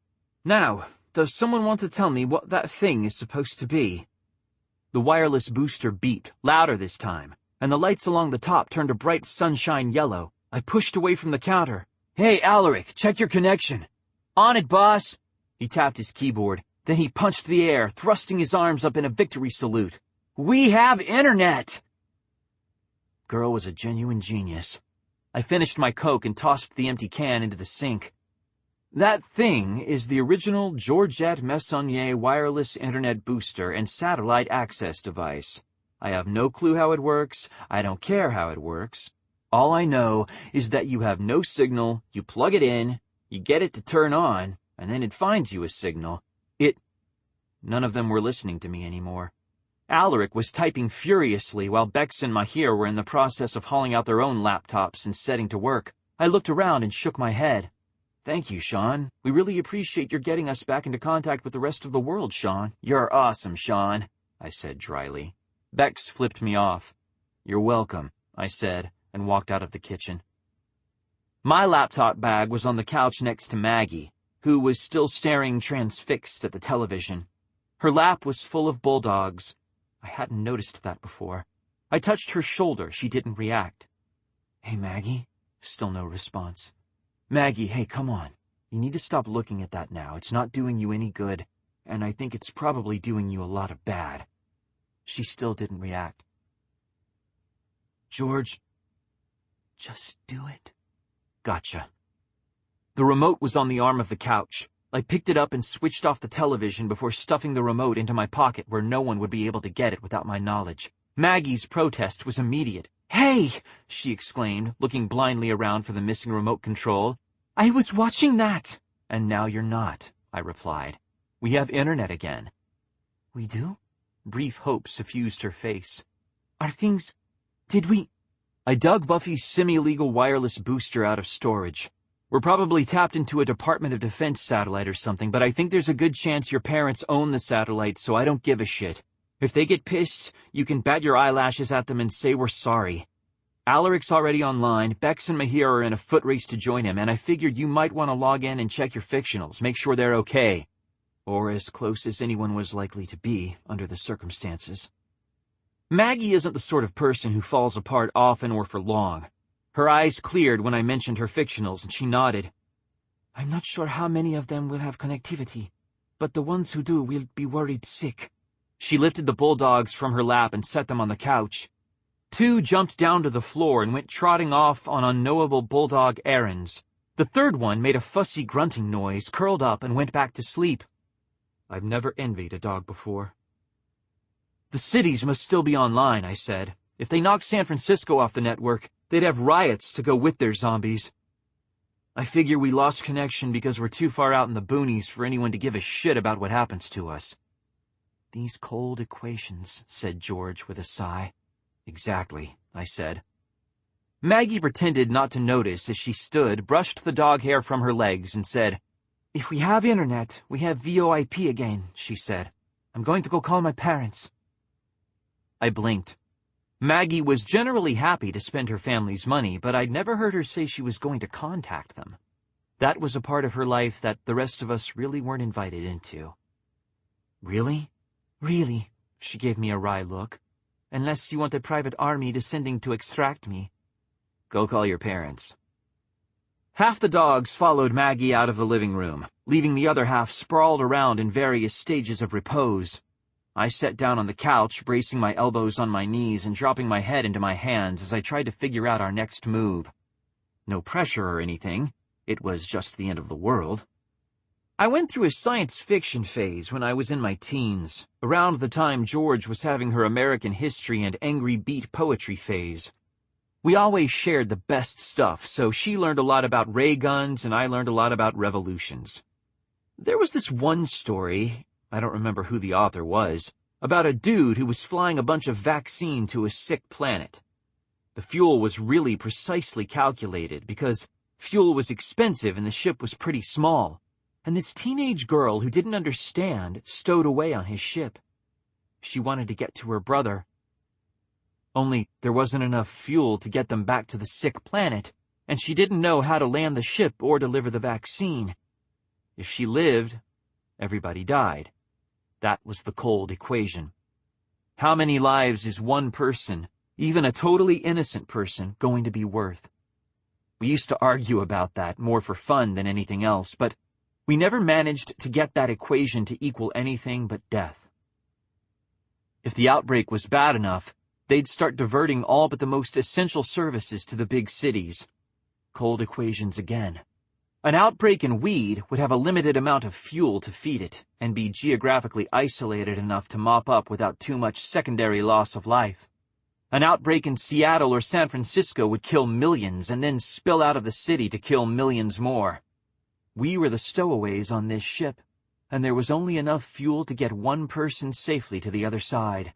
Now, does someone want to tell me what that thing is supposed to be?" The wireless booster beeped, louder this time, and the lights along the top turned a bright sunshine yellow. I pushed away from the counter. "Hey, Alaric, check your connection." "On it, boss." He tapped his keyboard. Then he punched the air, thrusting his arms up in a victory salute. "We have internet!" Girl was a genuine genius. I finished my Coke and tossed the empty can into the sink. "That thing is the original Georgette Messonnier wireless internet booster and satellite access device. I have no clue how it works. I don't care how it works. All I know is that you have no signal, you plug it in, you get it to turn on, and then it finds you a signal. None of them were listening to me anymore. Alaric was typing furiously while Bex and Mahir were in the process of hauling out their own laptops and setting to work. I looked around and shook my head. "Thank you, Shaun. We really appreciate your getting us back into contact with the rest of the world, Shaun." "You're awesome, Shaun," I said dryly. Bex flipped me off. "You're welcome," I said, and walked out of the kitchen. My laptop bag was on the couch next to Maggie, who was still staring transfixed at the television. Her lap was full of bulldogs. I hadn't noticed that before. I touched her shoulder. She didn't react. "Hey, Maggie?" Still no response. "Maggie, hey, come on. You need to stop looking at that now. It's not doing you any good, and I think it's probably doing you a lot of bad." She still didn't react. "George, just do it." "Gotcha." The remote was on the arm of the couch. I picked it up and switched off the television before stuffing the remote into my pocket where no one would be able to get it without my knowledge. Maggie's protest was immediate. "Hey!" she exclaimed, looking blindly around for the missing remote control. "I was watching that!" "And now you're not," I replied. "We have internet again." "We do?" Brief hope suffused her face. "Are things... Did we... I dug Buffy's semi-legal wireless booster out of storage. We're probably tapped into a Department of Defense satellite or something, but I think there's a good chance your parents own the satellite, so I don't give a shit. If they get pissed, you can bat your eyelashes at them and say we're sorry. Alaric's already online, Bex and Mahir are in a foot race to join him, and I figured you might want to log in and check your fictionals, make sure they're okay. Or as close as anyone was likely to be, under the circumstances." Maggie isn't the sort of person who falls apart often or for long. Her eyes cleared when I mentioned her fictionals, and she nodded. "I'm not sure how many of them will have connectivity, but the ones who do will be worried sick." She lifted the bulldogs from her lap and set them on the couch. 2 jumped down to the floor and went trotting off on unknowable bulldog errands. The third one made a fussy grunting noise, curled up, and went back to sleep. I've never envied a dog before. "The cities must still be online," I said. "If they knocked San Francisco off the network, they'd have riots to go with their zombies. I figure we lost connection because we're too far out in the boonies for anyone to give a shit about what happens to us." "These cold equations," said George with a sigh. "Exactly," I said. Maggie pretended not to notice as she stood, brushed the dog hair from her legs, and said, "If we have internet, we have VoIP again," she said. "I'm going to go call my parents." I blinked. Maggie was generally happy to spend her family's money, but I'd never heard her say she was going to contact them. That was a part of her life that the rest of us really weren't invited into. "Really?" "Really," she gave me a wry look. "Unless you want a private army descending to extract me." "Go call your parents." Half the dogs followed Maggie out of the living room, leaving the other half sprawled around in various stages of repose. I sat down on the couch, bracing my elbows on my knees and dropping my head into my hands as I tried to figure out our next move. No pressure or anything. It was just the end of the world. I went through a science fiction phase when I was in my teens, around the time George was having her American history and angry beat poetry phase. We always shared the best stuff, so she learned a lot about ray guns and I learned a lot about revolutions. There was this one story, I don't remember who the author was, about a dude who was flying a bunch of vaccine to a sick planet. The fuel was really precisely calculated because fuel was expensive and the ship was pretty small, and this teenage girl who didn't understand stowed away on his ship. She wanted to get to her brother. Only there wasn't enough fuel to get them back to the sick planet, and she didn't know how to land the ship or deliver the vaccine. If she lived, everybody died. That was the cold equation. How many lives is one person, even a totally innocent person, going to be worth? We used to argue about that, more for fun than anything else, but we never managed to get that equation to equal anything but death. If the outbreak was bad enough, they'd start diverting all but the most essential services to the big cities. Cold equations again. An outbreak in weed would have a limited amount of fuel to feed it, and be geographically isolated enough to mop up without too much secondary loss of life. An outbreak in Seattle or San Francisco would kill millions and then spill out of the city to kill millions more. We were the stowaways on this ship, and there was only enough fuel to get one person safely to the other side.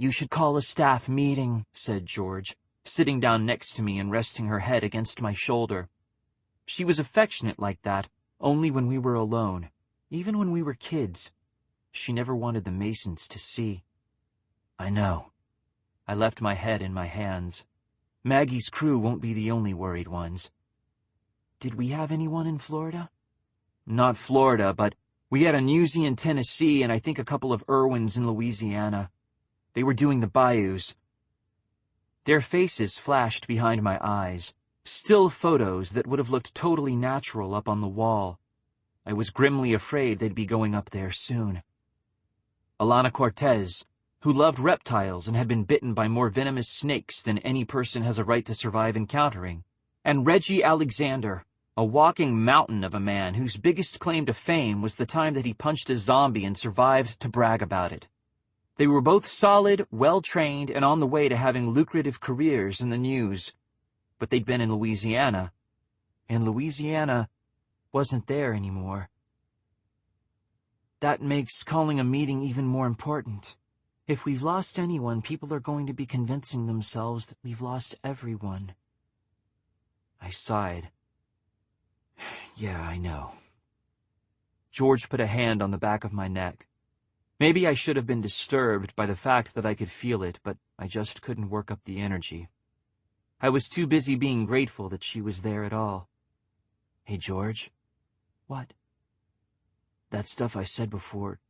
"You should call a staff meeting," said George, sitting down next to me and resting her head against my shoulder. She was affectionate like that, only when we were alone, even when we were kids. She never wanted the Masons to see. "I know." I left my head in my hands. "Maggie's crew won't be the only worried ones." "Did we have anyone in Florida?" "Not Florida, but we had a Newsy in Tennessee and I think a couple of Irwins in Louisiana. They were doing the bayous." Their faces flashed behind my eyes, still photos that would have looked totally natural up on the wall. I was grimly afraid they'd be going up there soon. Alana Cortez, who loved reptiles and had been bitten by more venomous snakes than any person has a right to survive encountering, and Reggie Alexander, a walking mountain of a man whose biggest claim to fame was the time that he punched a zombie and survived to brag about it. They were both solid, well-trained, and on the way to having lucrative careers in the news. But they'd been in Louisiana, and Louisiana wasn't there anymore. "That makes calling a meeting even more important. If we've lost anyone, people are going to be convincing themselves that we've lost everyone." I sighed. "Yeah, I know." George put a hand on the back of my neck. Maybe I should have been disturbed by the fact that I could feel it, but I just couldn't work up the energy. I was too busy being grateful that she was there at all. "Hey, George." "What?" "That stuff I said before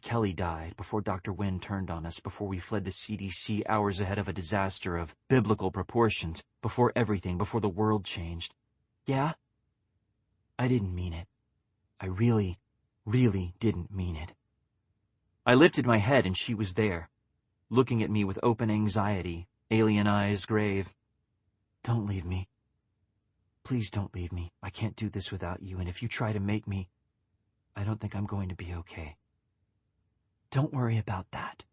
Kelly died, before Dr. Wynn turned on us, before we fled the CDC hours ahead of a disaster of biblical proportions, before everything, before the world changed." "Yeah?" "I didn't mean it. I really didn't mean it." I lifted my head and she was there, looking at me with open anxiety, alien eyes grave. "Don't leave me. Please don't leave me. I can't do this without you, and if you try to make me, I don't think I'm going to be okay." "Don't worry about that."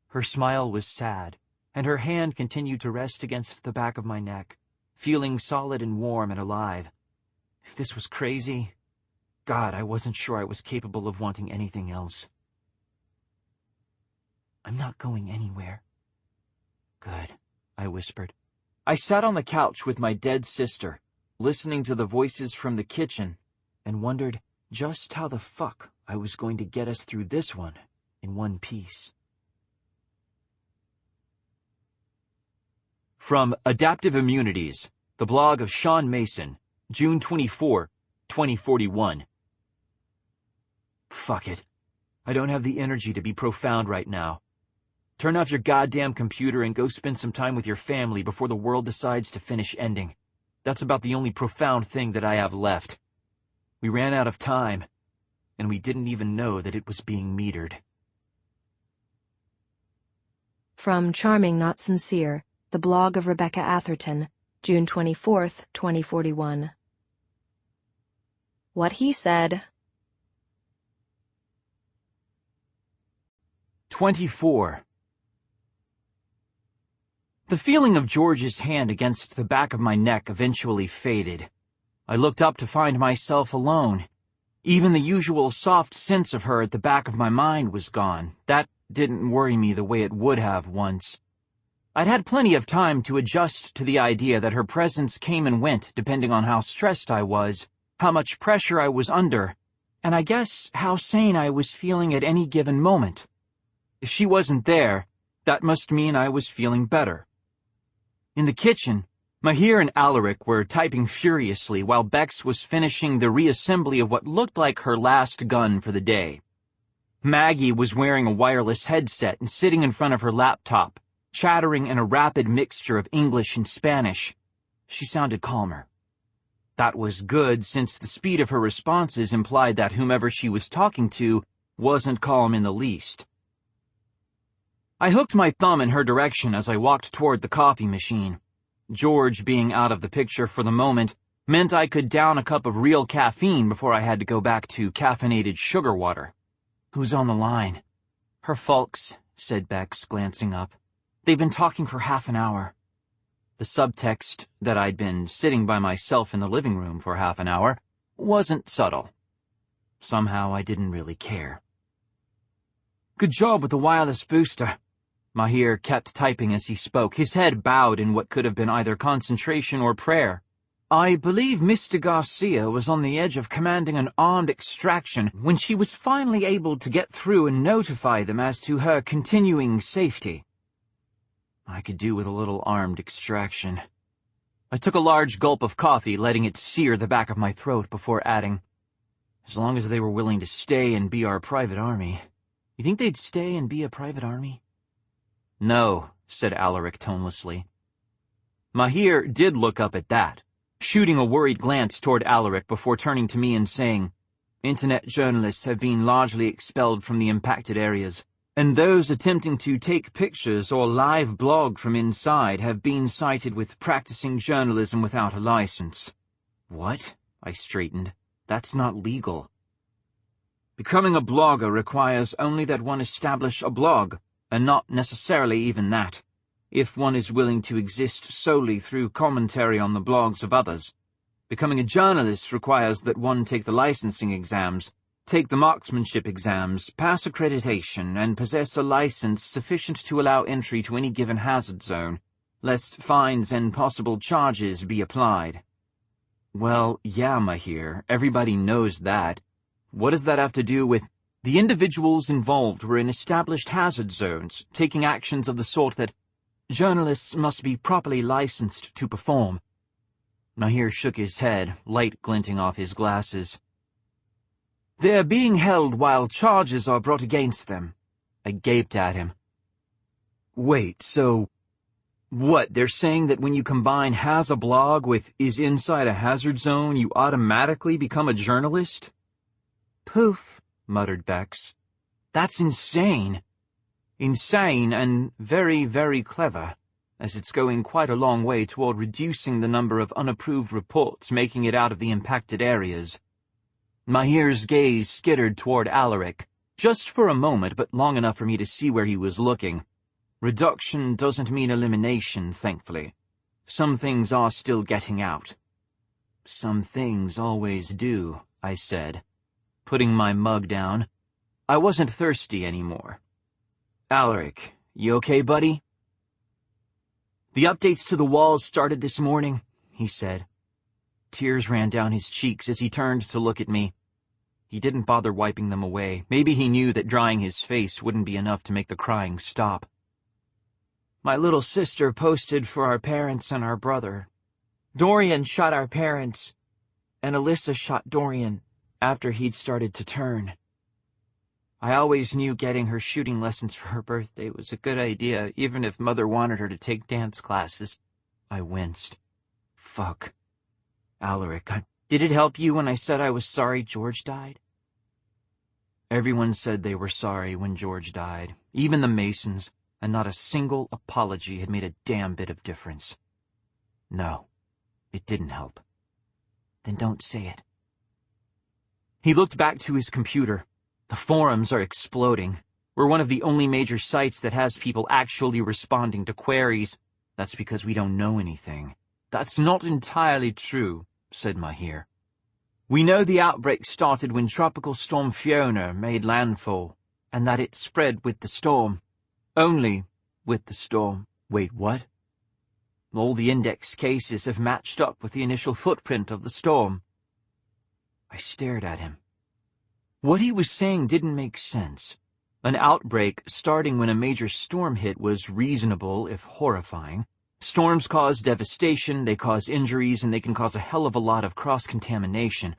Her smile was sad, and her hand continued to rest against the back of my neck, feeling solid and warm and alive. If this was crazy, God, I wasn't sure I was capable of wanting anything else. "I'm not going anywhere." "Good," I whispered. I sat on the couch with my dead sister, listening to the voices from the kitchen, and wondered just how the fuck I was going to get us through this one in one piece. From Adaptive Immunities, the blog of Shaun Mason, June 24, 2041. Fuck it. I don't have the energy to be profound right now. Turn off your goddamn computer and go spend some time with your family before the world decides to finish ending. That's about the only profound thing that I have left. We ran out of time, and we didn't even know that it was being metered. From Charming Not Sincere, the blog of Rebecca Atherton, June 24th, 2041. What he said. 24. The feeling of George's hand against the back of my neck eventually faded. I looked up to find myself alone. Even the usual soft sense of her at the back of my mind was gone. That didn't worry me the way it would have once. I'd had plenty of time to adjust to the idea that her presence came and went depending on how stressed I was, how much pressure I was under, and I guess how sane I was feeling at any given moment. If she wasn't there, that must mean I was feeling better. In the kitchen, Mahir and Alaric were typing furiously while Bex was finishing the reassembly of what looked like her last gun for the day. Maggie was wearing a wireless headset and sitting in front of her laptop, chattering in a rapid mixture of English and Spanish. She sounded calmer. That was good, since the speed of her responses implied that whomever she was talking to wasn't calm in the least. I hooked my thumb in her direction as I walked toward the coffee machine. George being out of the picture for the moment meant I could down a cup of real caffeine before I had to go back to caffeinated sugar water. "Who's on the line?" "Her folks," said Bex, glancing up. "They've been talking for half an hour." The subtext that I'd been sitting by myself in the living room for half an hour wasn't subtle. Somehow I didn't really care. Good job with the wireless booster. Mahir kept typing as he spoke, his head bowed in what could have been either concentration or prayer. I believe Mr. Garcia was on the edge of commanding an armed extraction when she was finally able to get through and notify them as to her continuing safety. I could do with a little armed extraction. I took a large gulp of coffee, letting it sear the back of my throat before adding, as long as they were willing to stay and be our private army. You think they'd stay and be a private army? No, said Alaric tonelessly. Mahir did look up at that, shooting a worried glance toward Alaric before turning to me and saying, Internet journalists have been largely expelled from the impacted areas, and those attempting to take pictures or live blog from inside have been cited with practicing journalism without a license. What? I straightened. That's not legal. Becoming a blogger requires only that one establish a blog, and not necessarily even that, if one is willing to exist solely through commentary on the blogs of others. Becoming a journalist requires that one take the licensing exams, take the marksmanship exams, pass accreditation, and possess a license sufficient to allow entry to any given hazard zone, lest fines and possible charges be applied. Well, yeah, Mahir, everybody knows that. What does that have to do with... The individuals involved were in established hazard zones, taking actions of the sort that journalists must be properly licensed to perform. Mahir shook his head, light glinting off his glasses. They're being held while charges are brought against them. I gaped at him. Wait, so... What, they're saying that when you combine has a blog with is inside a hazard zone, you automatically become a journalist? Poof, muttered Bex. That's insane. Insane and very, very clever, as it's going quite a long way toward reducing the number of unapproved reports making it out of the impacted areas. Mahir's gaze skittered toward Alaric, just for a moment, but long enough for me to see where he was looking. Reduction doesn't mean elimination, thankfully. Some things are still getting out. Some things always do, I said, putting my mug down. I wasn't thirsty anymore. Alaric, you okay, buddy? The updates to the walls started this morning, he said. Tears ran down his cheeks as he turned to look at me. He didn't bother wiping them away. Maybe he knew that drying his face wouldn't be enough to make the crying stop. My little sister posted for our parents and our brother. Dorian shot our parents, and Alyssa shot Dorian after he'd started to turn. I always knew getting her shooting lessons for her birthday was a good idea, even if Mother wanted her to take dance classes. I winced. Fuck. Alaric, did it help you when I said I was sorry George died? Everyone said they were sorry when George died, even the Masons, and not a single apology had made a damn bit of difference. No, it didn't help. Then don't say it. He looked back to his computer. The forums are exploding. We're one of the only major sites that has people actually responding to queries. That's because we don't know anything. That's not entirely true, said Mahir. We know the outbreak started when Tropical Storm Fiona made landfall, and that it spread with the storm. Only with the storm. Wait, what? All the index cases have matched up with the initial footprint of the storm. I stared at him. What he was saying didn't make sense. An outbreak starting when a major storm hit was reasonable, if horrifying. Storms cause devastation, they cause injuries, and they can cause a hell of a lot of cross-contamination.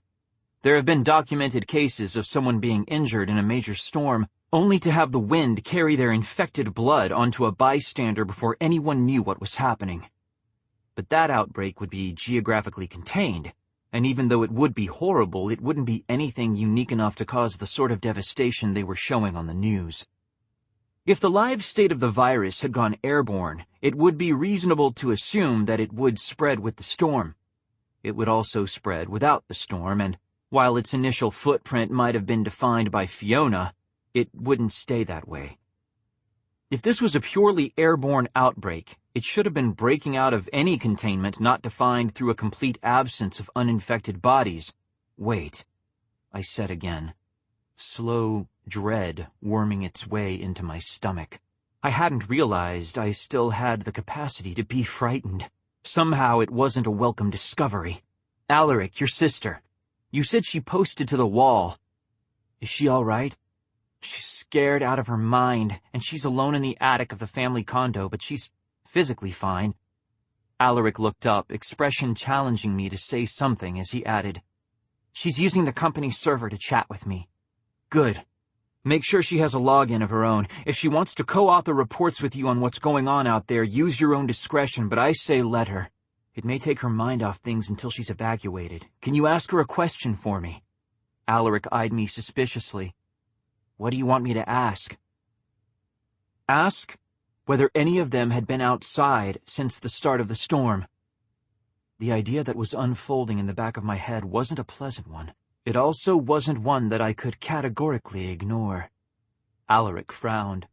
There have been documented cases of someone being injured in a major storm, only to have the wind carry their infected blood onto a bystander before anyone knew what was happening. But that outbreak would be geographically contained, and even though it would be horrible, it wouldn't be anything unique enough to cause the sort of devastation they were showing on the news. If the live state of the virus had gone airborne, it would be reasonable to assume that it would spread with the storm. It would also spread without the storm, and while its initial footprint might have been defined by Fiona, it wouldn't stay that way. If this was a purely airborne outbreak, it should have been breaking out of any containment not defined through a complete absence of uninfected bodies. Wait, I said again. Slow dread worming its way into my stomach. I hadn't realized I still had the capacity to be frightened. Somehow it wasn't a welcome discovery. Alaric, your sister. You said she posted to the wall. Is she all right? She's scared out of her mind, and she's alone in the attic of the family condo, but she's physically fine. Alaric looked up, expression challenging me to say something as he added, She's using the company server to chat with me. Good. Make sure she has a login of her own. If she wants to co-author reports with you on what's going on out there, use your own discretion, but I say let her. It may take her mind off things until she's evacuated. Can you ask her a question for me? Alaric eyed me suspiciously. What do you want me to ask? Ask whether any of them had been outside since the start of the storm. The idea that was unfolding in the back of my head wasn't a pleasant one. It also wasn't one that I could categorically ignore. Alaric frowned.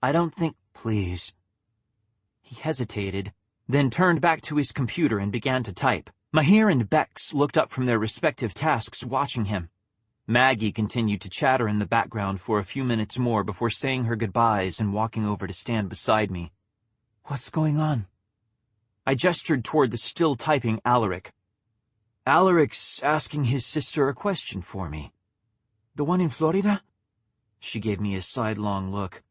I don't think... Please. He hesitated, then turned back to his computer and began to type. Mahir and Bex looked up from their respective tasks, watching him. Maggie continued to chatter in the background for a few minutes more before saying her goodbyes and walking over to stand beside me. What's going on? I gestured toward the still typing Alaric. Alaric's asking his sister a question for me. The one in Florida? She gave me a sidelong look.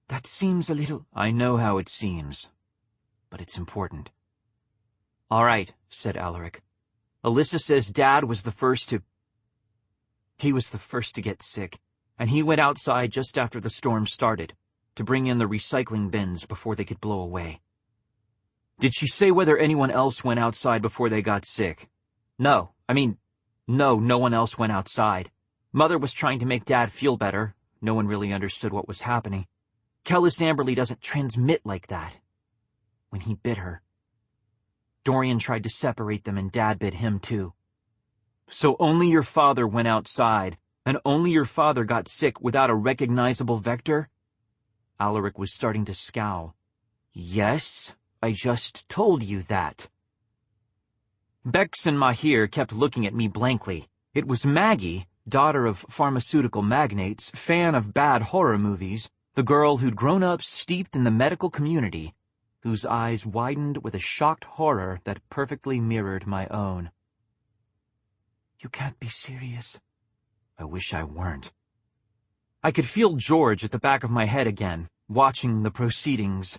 That seems a little... I know how it seems, but it's important. All right, said Alaric. Alyssa says Dad was the first to... He was the first to get sick, and he went outside just after the storm started, to bring in the recycling bins before they could blow away. Did she say whether anyone else went outside before they got sick? No one else went outside. Mother was trying to make Dad feel better. No one really understood what was happening. Kellis Amberley doesn't transmit like that. When he bit her, Dorian tried to separate them and Dad bit him too. So only your father went outside, and only your father got sick without a recognizable vector? Alaric was starting to scowl. Yes, I just told you that. Bex and Mahir kept looking at me blankly. It was Maggie, daughter of pharmaceutical magnates, fan of bad horror movies, the girl who'd grown up steeped in the medical community, whose eyes widened with a shocked horror that perfectly mirrored my own. You can't be serious. I wish I weren't. I could feel George at the back of my head again, watching the proceedings.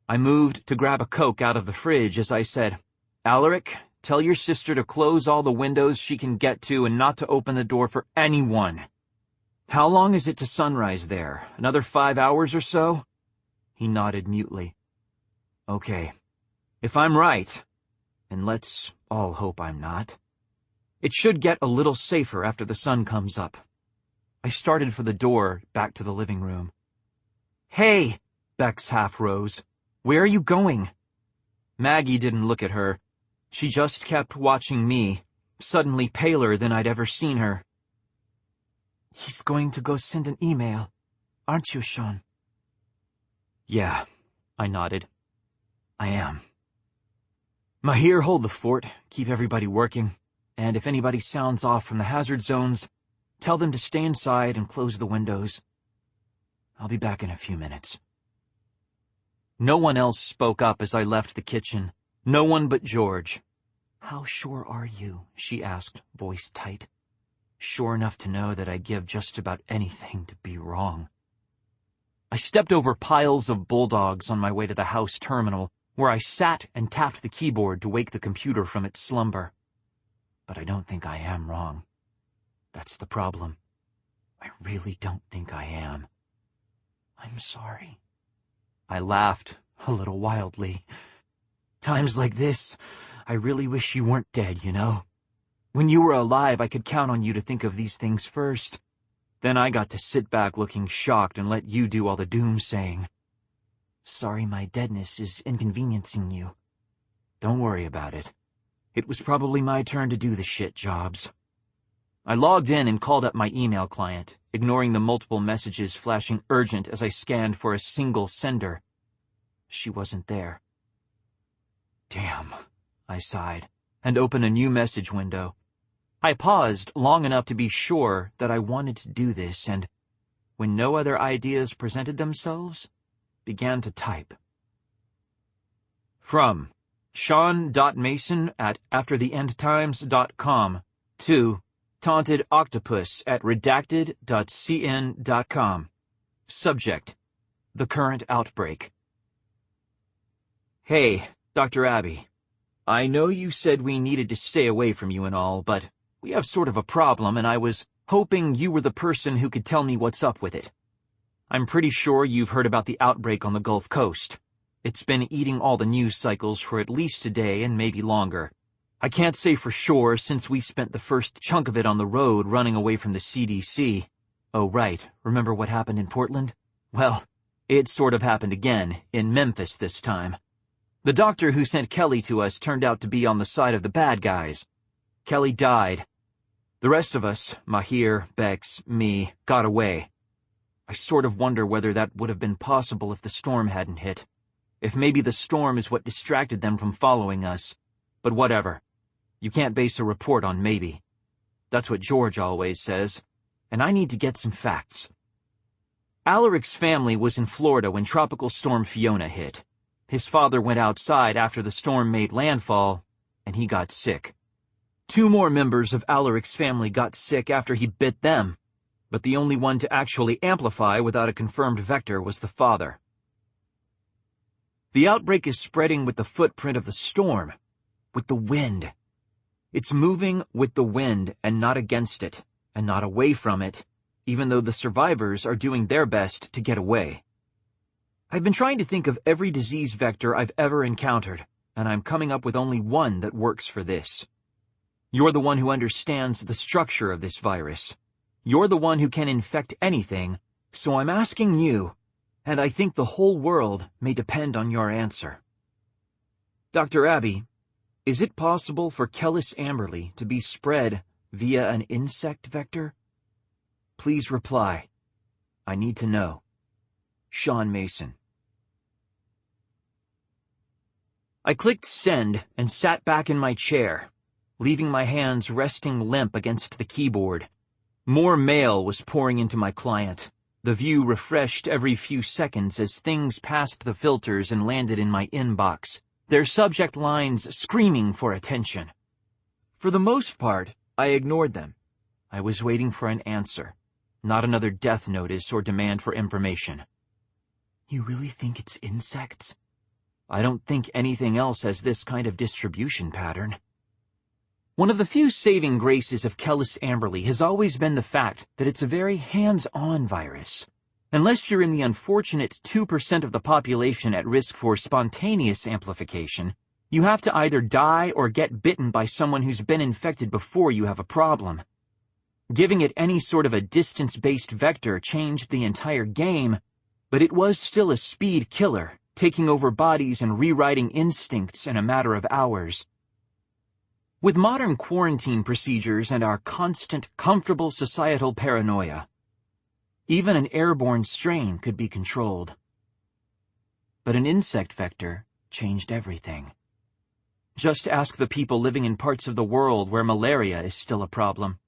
I moved to grab a Coke out of the fridge as I said, Alaric, tell your sister to close all the windows she can get to and not to open the door for anyone. How long is it to sunrise there? Another 5 hours or so? He nodded mutely. Okay. If I'm right, and let's all hope I'm not, it should get a little safer after the sun comes up. I started for the door back to the living room. Hey! Bex half rose. Where are you going? Maggie didn't look at her. She just kept watching me, suddenly paler than I'd ever seen her. He's going to go send an email, aren't you, Shaun? Yeah, I nodded. I am. Mahir, hold the fort, keep everybody working, and if anybody sounds off from the hazard zones, tell them to stay inside and close the windows. I'll be back in a few minutes. No one else spoke up as I left the kitchen. No one but George. How sure are you? She asked, voice tight. Sure enough to know that I'd give just about anything to be wrong. I stepped over piles of bulldogs on my way to the house terminal, where I sat and tapped the keyboard to wake the computer from its slumber. But I don't think I am wrong. That's the problem. I really don't think I am. I'm sorry. I laughed, a little wildly. Times like this, I really wish you weren't dead, you know? When you were alive, I could count on you to think of these things first. Then I got to sit back looking shocked and let you do all the doomsaying. Sorry my deadness is inconveniencing you. Don't worry about it. It was probably my turn to do the shit jobs. I logged in and called up my email client, ignoring the multiple messages flashing urgent as I scanned for a single sender. She wasn't there. Damn, I sighed, and opened a new message window. I paused long enough to be sure that I wanted to do this, and when no other ideas presented themselves, began to type. From Shaun.Mason at aftertheendtimes.com to Taunted Octopus at redacted.cn.com. Subject: The current outbreak. Hey, Dr. Abby. I know you said we needed to stay away from you and all, but we have sort of a problem, and I was hoping you were the person who could tell me what's up with it. I'm pretty sure you've heard about the outbreak on the Gulf Coast. It's been eating all the news cycles for at least a day and maybe longer. I can't say for sure since we spent the first chunk of it on the road running away from the CDC. Oh right, remember what happened in Portland? Well, it sort of happened again, in Memphis this time. The doctor who sent Kelly to us turned out to be on the side of the bad guys. Kelly died. The rest of us, Mahir, Bex, me, got away. I sort of wonder whether that would have been possible if the storm hadn't hit. If maybe the storm is what distracted them from following us. But whatever. You can't base a report on maybe. That's what George always says. And I need to get some facts. Alaric's family was in Florida when Tropical Storm Fiona hit. His father went outside after the storm made landfall, and he got sick. 2 more members of Alaric's family got sick after he bit them, but the only one to actually amplify without a confirmed vector was the father. The outbreak is spreading with the footprint of the storm, with the wind. It's moving with the wind and not against it, and not away from it, even though the survivors are doing their best to get away. I've been trying to think of every disease vector I've ever encountered, and I'm coming up with only one that works for this. You're the one who understands the structure of this virus. You're the one who can infect anything, so I'm asking you, and I think the whole world may depend on your answer. Dr. Abby, is it possible for Kellis Amberley to be spread via an insect vector? Please reply. I need to know. Shaun Mason. I clicked send and sat back in my chair, leaving my hands resting limp against the keyboard. More mail was pouring into my client. The view refreshed every few seconds as things passed the filters and landed in my inbox, their subject lines screaming for attention. For the most part, I ignored them. I was waiting for an answer, not another death notice or demand for information. You really think it's insects? I don't think anything else has this kind of distribution pattern. One of the few saving graces of Kellis Amberley has always been the fact that it's a very hands-on virus. Unless you're in the unfortunate 2% of the population at risk for spontaneous amplification, you have to either die or get bitten by someone who's been infected before you have a problem. Giving it any sort of a distance-based vector changed the entire game, but it was still a speed killer, taking over bodies and rewriting instincts in a matter of hours. With modern quarantine procedures and our constant, comfortable societal paranoia, even an airborne strain could be controlled. But an insect vector changed everything. Just ask the people living in parts of the world where malaria is still a problem.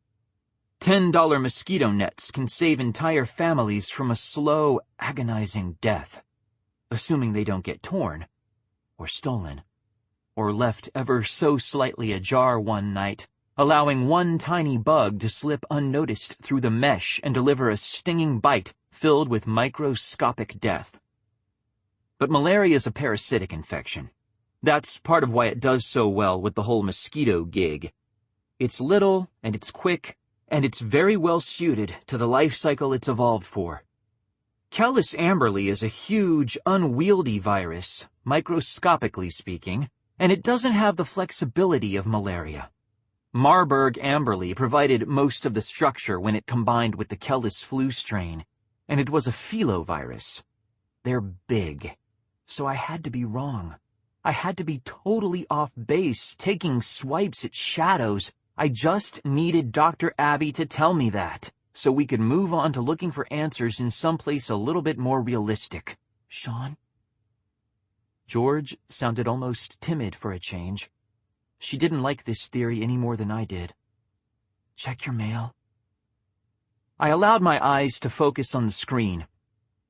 $10 mosquito nets can save entire families from a slow, agonizing death, assuming they don't get torn, or stolen, or left ever so slightly ajar one night, allowing one tiny bug to slip unnoticed through the mesh and deliver a stinging bite filled with microscopic death. But malaria is a parasitic infection. That's part of why it does so well with the whole mosquito gig. It's little, and it's quick, and it's very well suited to the life cycle it's evolved for. Kellis Amberley is a huge, unwieldy virus, microscopically speaking, and it doesn't have the flexibility of malaria. Marburg Amberley provided most of the structure when it combined with the Kellis flu strain, and it was a filovirus. They're big, so I had to be wrong. I had to be totally off base, taking swipes at shadows. I just needed Dr. Abby to tell me that, so we could move on to looking for answers in someplace a little bit more realistic. Shaun? George sounded almost timid for a change. She didn't like this theory any more than I did. Check your mail. I allowed my eyes to focus on the screen.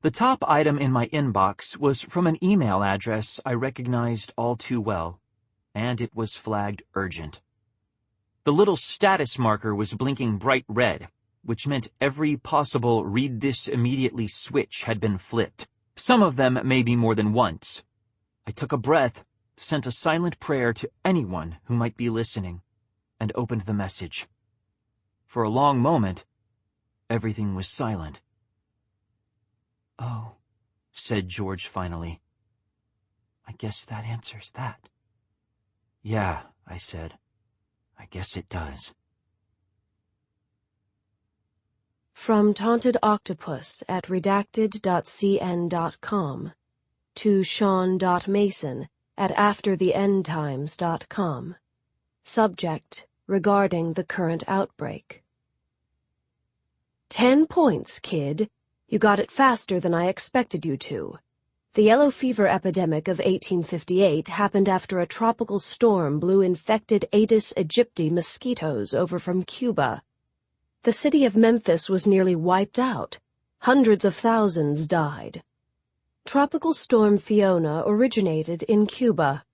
The top item in my inbox was from an email address I recognized all too well, and it was flagged urgent. The little status marker was blinking bright red, which meant every possible read this immediately switch had been flipped, some of them maybe more than once. I took a breath, sent a silent prayer to anyone who might be listening, and opened the message. For a long moment, everything was silent. "Oh," said George finally. "I guess that answers that." "Yeah," I said. "I guess it does." From Taunted Octopus at redacted.cn.com to Shaun.Mason at aftertheendtimes.com. Subject: regarding the current outbreak. 10 points, kid. You got it faster than I expected you to. The yellow fever epidemic of 1858 happened after a tropical storm blew infected Aedes aegypti mosquitoes over from Cuba. The city of Memphis was nearly wiped out. Hundreds of thousands died. Tropical Storm Fiona originated in Cuba.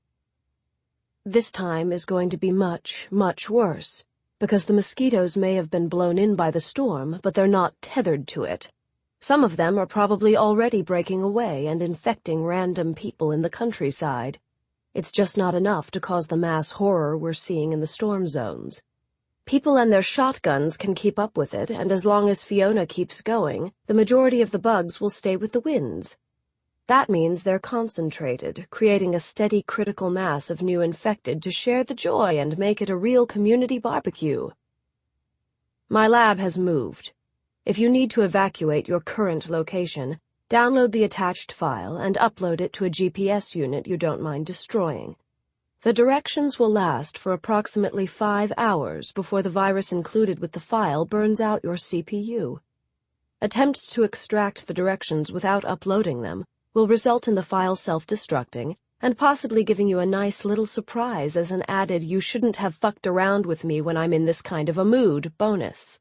This time is going to be much, much worse, because the mosquitoes may have been blown in by the storm, but they're not tethered to it. Some of them are probably already breaking away and infecting random people in the countryside. It's just not enough to cause the mass horror we're seeing in the storm zones. People and their shotguns can keep up with it, and as long as Fiona keeps going, the majority of the bugs will stay with the winds. That means they're concentrated, creating a steady critical mass of new infected to share the joy and make it a real community barbecue. My lab has moved. If you need to evacuate your current location, download the attached file and upload it to a GPS unit you don't mind destroying. The directions will last for approximately 5 hours before the virus included with the file burns out your CPU. Attempts to extract the directions without uploading them will result in the file self-destructing and possibly giving you a nice little surprise as an added "you shouldn't have fucked around with me when I'm in this kind of a mood" bonus.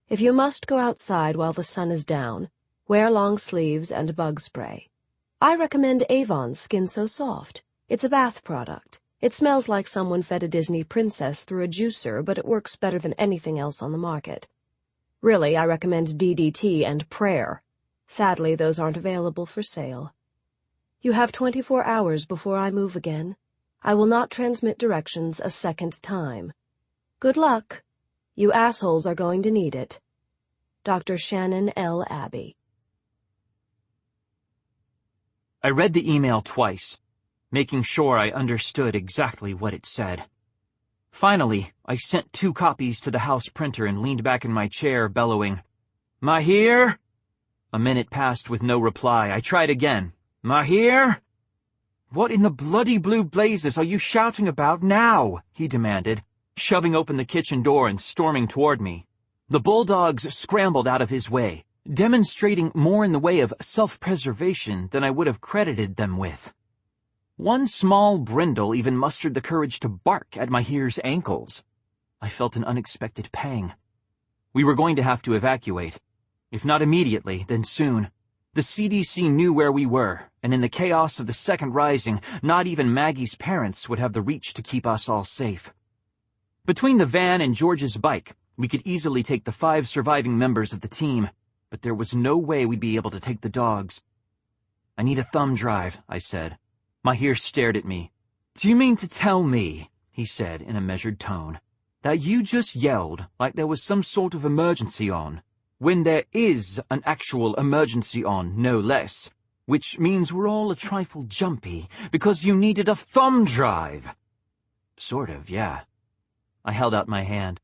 If you must go outside while the sun is down, wear long sleeves and bug spray. I recommend Avon's Skin So Soft. It's a bath product. It smells like someone fed a Disney princess through a juicer, but it works better than anything else on the market. Really, I recommend DDT and Prayer. Sadly, those aren't available for sale. You have 24 hours before I move again. I will not transmit directions a second time. Good luck. You assholes are going to need it. Dr. Shannon L. Abbey. I read the email twice, making sure I understood exactly what it said. Finally, I sent 2 copies to the house printer and leaned back in my chair, bellowing, "Mahir?" A minute passed with no reply. I tried again. "Mahir?" "What in the bloody blue blazes are you shouting about now?" he demanded, shoving open the kitchen door and storming toward me. The bulldogs scrambled out of his way, demonstrating more in the way of self-preservation than I would have credited them with. One small brindle even mustered the courage to bark at Mahir's ankles. I felt an unexpected pang. We were going to have to evacuate. If not immediately, then soon. The CDC knew where we were, and in the chaos of the second rising, not even Maggie's parents would have the reach to keep us all safe. Between the van and George's bike, we could easily take the 5 surviving members of the team, but there was no way we'd be able to take the dogs. "I need a thumb drive," I said. Mahir stared at me. "Do you mean to tell me," he said in a measured tone, "that you just yelled like there was some sort of emergency on, when there is an actual emergency on, no less, which means we're all a trifle jumpy because you needed a thumb drive?" "Sort of, yeah." I held out my hand.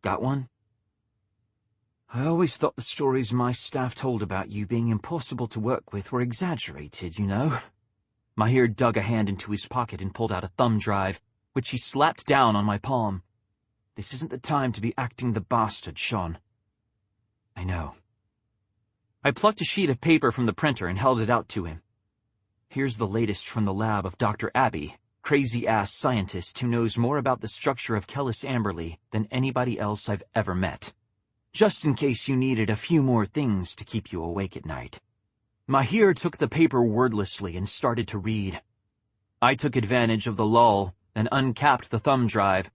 "Got one?" "I always thought the stories my staff told about you being impossible to work with were exaggerated, you know." Mahir dug a hand into his pocket and pulled out a thumb drive, which he slapped down on my palm. "This isn't the time to be acting the bastard, Shaun." "I know." I plucked a sheet of paper from the printer and held it out to him. "Here's the latest from the lab of Dr. Abbey, crazy-ass scientist who knows more about the structure of Kellis Amberley than anybody else I've ever met." just in case you needed a few more things to keep you awake at night. Mahir took the paper wordlessly and started to read. I took advantage of the lull and uncapped the thumb drive,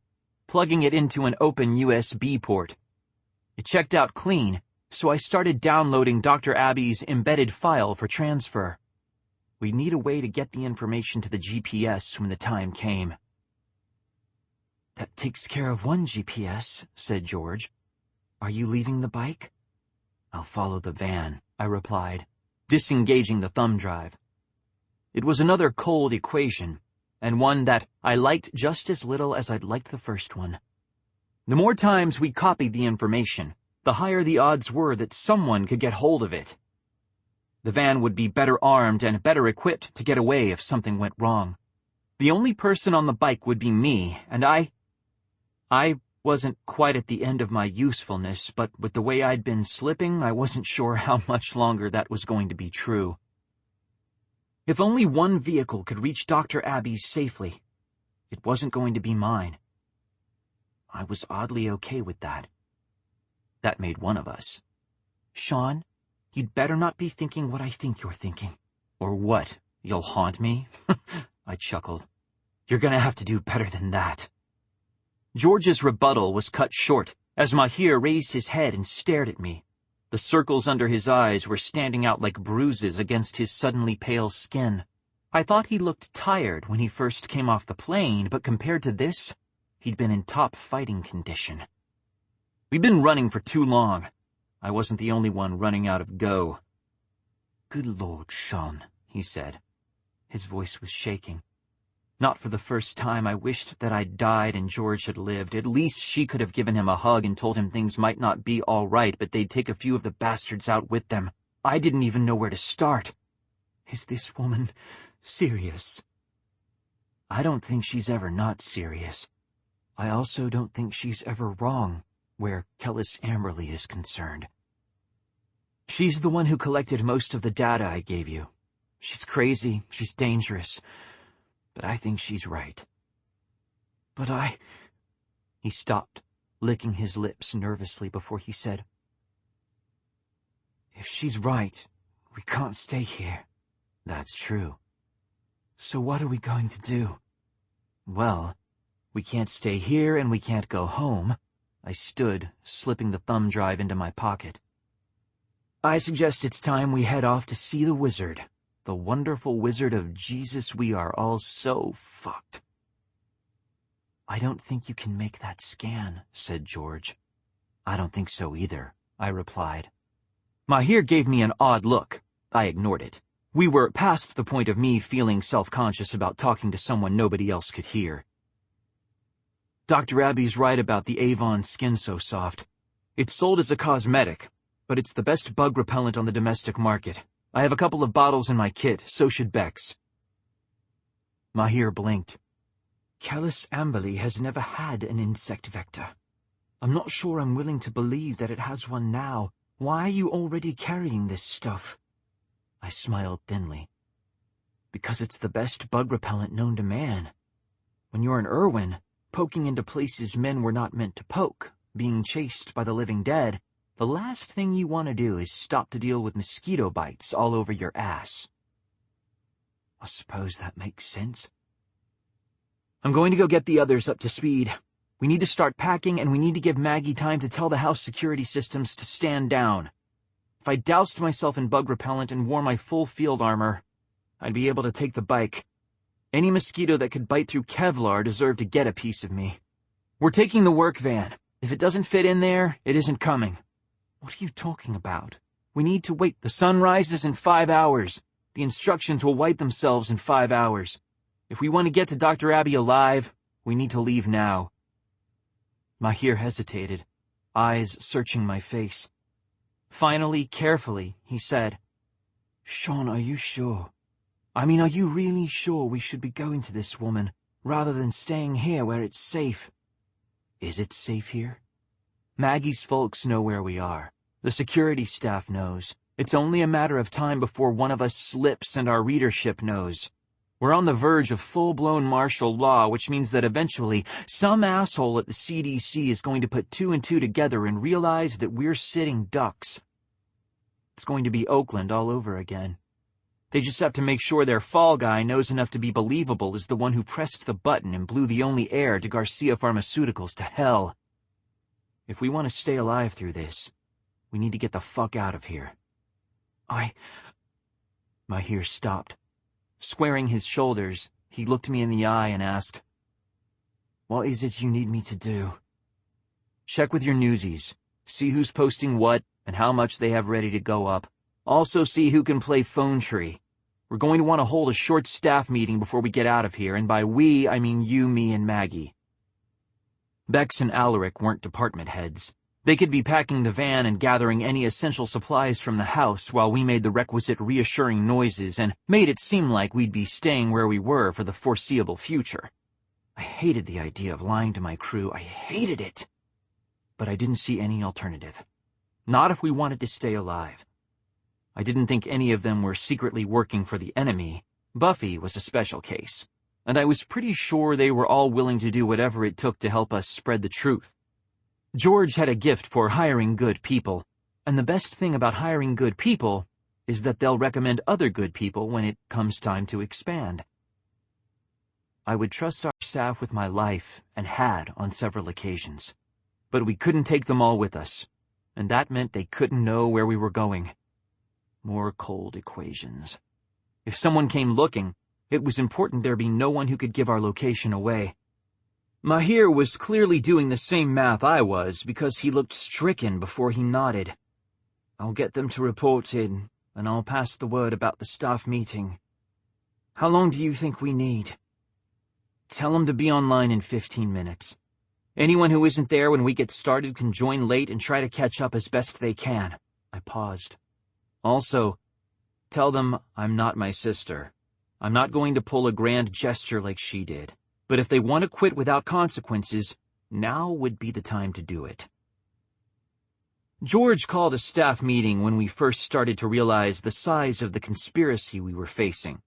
plugging it into an open USB port. It checked out clean, so I started downloading Dr. Abby's embedded file for transfer. We'd need a way to get the information to the GPS when the time came. "That takes care of one GPS," said George. "Are you leaving the bike?" "I'll follow the van," I replied, disengaging the thumb drive. It was another cold equation, and one that I liked just as little as I'd liked the first one. The more times we copied the information, the higher the odds were that someone could get hold of it. The van would be better armed and better equipped to get away if something went wrong. The only person on the bike would be me, and I wasn't quite at the end of my usefulness, but with the way I'd been slipping, I wasn't sure how much longer that was going to be true. If only one vehicle could reach Dr. Abby's safely, it wasn't going to be mine. I was oddly okay with that. That made one of us. "Shaun, you'd better not be thinking what I think you're thinking." "Or what? You'll haunt me?" I chuckled. "You're gonna have to do better than that." George's rebuttal was cut short as Mahir raised his head and stared at me. The circles under his eyes were standing out like bruises against his suddenly pale skin. I thought he looked tired when he first came off the plane, but compared to this, he'd been in top fighting condition. We'd been running for too long. I wasn't the only one running out of go. "Good Lord, Shaun," he said. His voice was shaking. Not for the first time I wished that I'd died and George had lived. At least she could have given him a hug and told him things might not be all right, but they'd take a few of the bastards out with them. I didn't even know where to start. "Is this woman serious?" "I don't think she's ever not serious. I also don't think she's ever wrong where Kellis Amberley is concerned." "She's the one who collected most of the data I gave you. She's crazy, she's dangerous, but I think she's right." "But I—" He stopped, licking his lips nervously before he said, "If she's right, we can't stay here." "That's true." "So what are we going to do?" "Well, we can't stay here and we can't go home." I stood, slipping the thumb drive into my pocket. "I suggest it's time we head off to see the wizard. The wonderful wizard of Jesus. We are all so fucked." "I don't think you can make that scan," said George. "I don't think so either," I replied. Mahir gave me an odd look. I ignored it. We were past the point of me feeling self-conscious about talking to someone nobody else could hear. "Dr. Abby's right about the Avon Skin So Soft. It's sold as a cosmetic, but it's the best bug repellent on the domestic market. I have a couple of bottles in my kit, so should Bex." Mahir blinked. "Kellis Amberley has never had an insect vector. I'm not sure I'm willing to believe that it has one now. Why are you already carrying this stuff?" I smiled thinly. "Because it's the best bug repellent known to man. When you're an Irwin, poking into places men were not meant to poke, being chased by the living dead, the last thing you want to do is stop to deal with mosquito bites all over your ass." "I suppose that makes sense." "I'm going to go get the others up to speed. We need to start packing, and we need to give Maggie time to tell the house security systems to stand down. If I doused myself in bug repellent and wore my full field armor, I'd be able to take the bike. Any mosquito that could bite through Kevlar deserved to get a piece of me. We're taking the work van. If it doesn't fit in there, it isn't coming." "What are you talking about?" "We need to wait. The sun rises in 5 hours. The instructions will wipe themselves in 5 hours. If we want to get to Dr. Abby alive, we need to leave now." Mahir hesitated, eyes searching my face. Finally, carefully, he said, "Shaun, are you sure? I mean, are you really sure we should be going to this woman, rather than staying here where it's safe?" "Is it safe here?" "Maggie's folks know where we are. The security staff knows. It's only a matter of time before one of us slips and our readership knows. We're on the verge of full-blown martial law, which means that eventually some asshole at the CDC is going to put two and two together and realize that we're sitting ducks. It's going to be Oakland all over again. They just have to make sure their fall guy knows enough to be believable as the one who pressed the button and blew the only heir to Garcia Pharmaceuticals to hell. If we want to stay alive through this, we need to get the fuck out of here. Mahir stopped. Squaring his shoulders, he looked me in the eye and asked, "What is it you need me to do?" "Check with your newsies. See who's posting what and how much they have ready to go up. Also see who can play phone tree. We're going to want to hold a short staff meeting before we get out of here, and by we, I mean you, me, and Maggie." Bex and Alaric weren't department heads. They could be packing the van and gathering any essential supplies from the house while we made the requisite reassuring noises and made it seem like we'd be staying where we were for the foreseeable future. I hated the idea of lying to my crew. I hated it. But I didn't see any alternative. Not if we wanted to stay alive. I didn't think any of them were secretly working for the enemy. Buffy was a special case, and I was pretty sure they were all willing to do whatever it took to help us spread the truth. George had a gift for hiring good people, and the best thing about hiring good people is that they'll recommend other good people when it comes time to expand. I would trust our staff with my life, and had on several occasions. But we couldn't take them all with us, and that meant they couldn't know where we were going. More cold equations. If someone came looking, it was important there be no one who could give our location away. Mahir was clearly doing the same math I was because he looked stricken before he nodded. "I'll get them to report in, and I'll pass the word about the staff meeting. How long do you think we need?" "Tell them to be online in 15 minutes. Anyone who isn't there when we get started can join late and try to catch up as best they can." I paused. "Also, tell them I'm not my sister. I'm not going to pull a grand gesture like she did. But if they want to quit without consequences, now would be the time to do it." George called a staff meeting when we first started to realize the size of the conspiracy we were facing.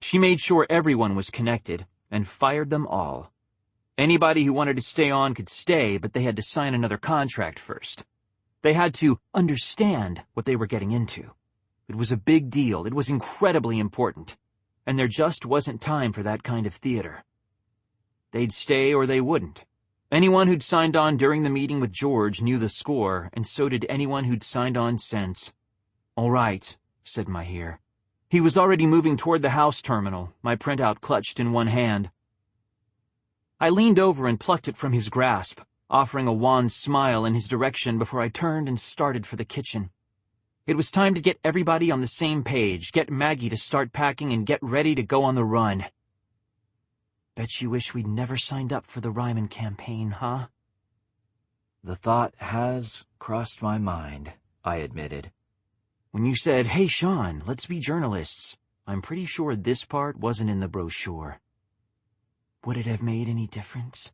She made sure everyone was connected and fired them all. Anybody who wanted to stay on could stay, but they had to sign another contract first. They had to understand what they were getting into. It was a big deal. It was incredibly important. And there just wasn't time for that kind of theater. They'd stay or they wouldn't. Anyone who'd signed on during the meeting with George knew the score, and so did anyone who'd signed on since. "All right," said Mahir. He was already moving toward the house terminal, my printout clutched in one hand. I leaned over and plucked it from his grasp, offering a wan smile in his direction before I turned and started for the kitchen. It was time to get everybody on the same page, get Maggie to start packing, and get ready to go on the run. "Bet you wish we'd never signed up for the Ryman campaign, huh?" "The thought has crossed my mind," I admitted. "When you said, 'Hey, Shaun, let's be journalists,' I'm pretty sure this part wasn't in the brochure." "Would it have made any difference?"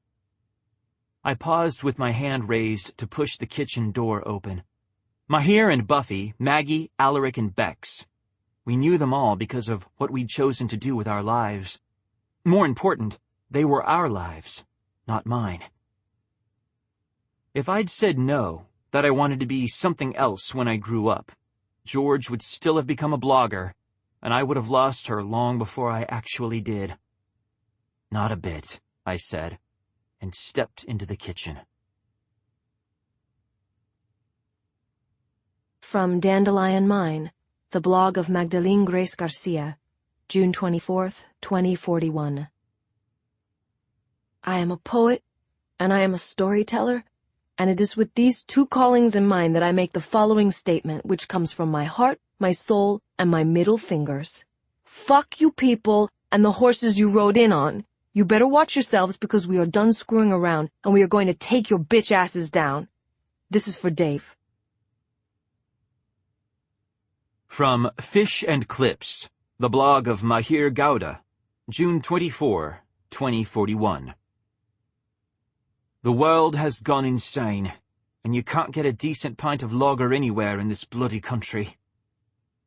I paused with my hand raised to push the kitchen door open. Mahir and Buffy, Maggie, Alaric, and Bex. We knew them all because of what we'd chosen to do with our lives. More important, they were our lives, not mine. If I'd said no, that I wanted to be something else when I grew up, George would still have become a blogger, and I would have lost her long before I actually did. "Not a bit," I said, and stepped into the kitchen. From Dandelion Mine, the blog of Magdalene Grace Garcia, June 24th, 2041. I am a poet, and I am a storyteller, and it is with these two callings in mind that I make the following statement, which comes from my heart, my soul, and my middle fingers. Fuck you people and the horses you rode in on. You better watch yourselves because we are done screwing around, and we are going to take your bitch asses down. This is for Dave. From Fish and Clips, the blog of Mahir Gowda, June 24, 2041. The world has gone insane, and you can't get a decent pint of lager anywhere in this bloody country.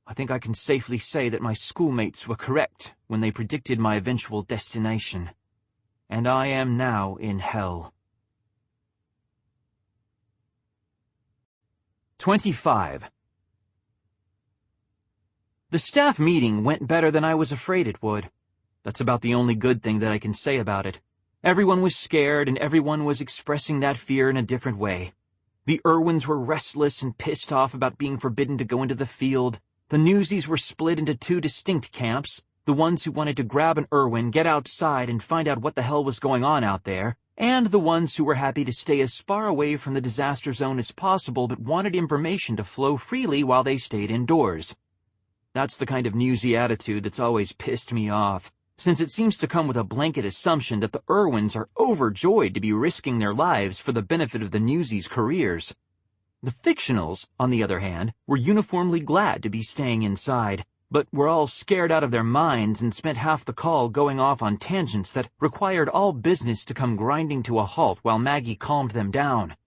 I think I can safely say that my schoolmates were correct when they predicted my eventual destination. And I am now in hell. 25. The staff meeting went better than I was afraid it would. That's about the only good thing that I can say about it. Everyone was scared, and everyone was expressing that fear in a different way. The Irwins were restless and pissed off about being forbidden to go into the field. The Newsies were split into two distinct camps, the ones who wanted to grab an Irwin, get outside, and find out what the hell was going on out there, and the ones who were happy to stay as far away from the disaster zone as possible but wanted information to flow freely while they stayed indoors. That's the kind of Newsie attitude that's always pissed me off, since it seems to come with a blanket assumption that the Irwins are overjoyed to be risking their lives for the benefit of the Newsies' careers. The fictionals, on the other hand, were uniformly glad to be staying inside, but were all scared out of their minds and spent half the call going off on tangents that required all business to come grinding to a halt while Maggie calmed them down.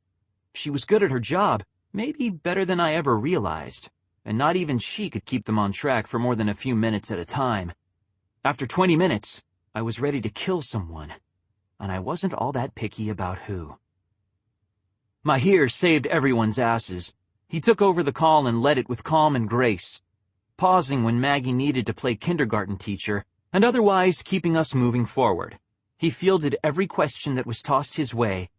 She was good at her job, maybe better than I ever realized, and not even she could keep them on track for more than a few minutes at a time. After 20 minutes, I was ready to kill someone, and I wasn't all that picky about who. Mahir saved everyone's asses. He took over the call and led it with calm and grace, pausing when Maggie needed to play kindergarten teacher, and otherwise keeping us moving forward. He fielded every question that was tossed his way,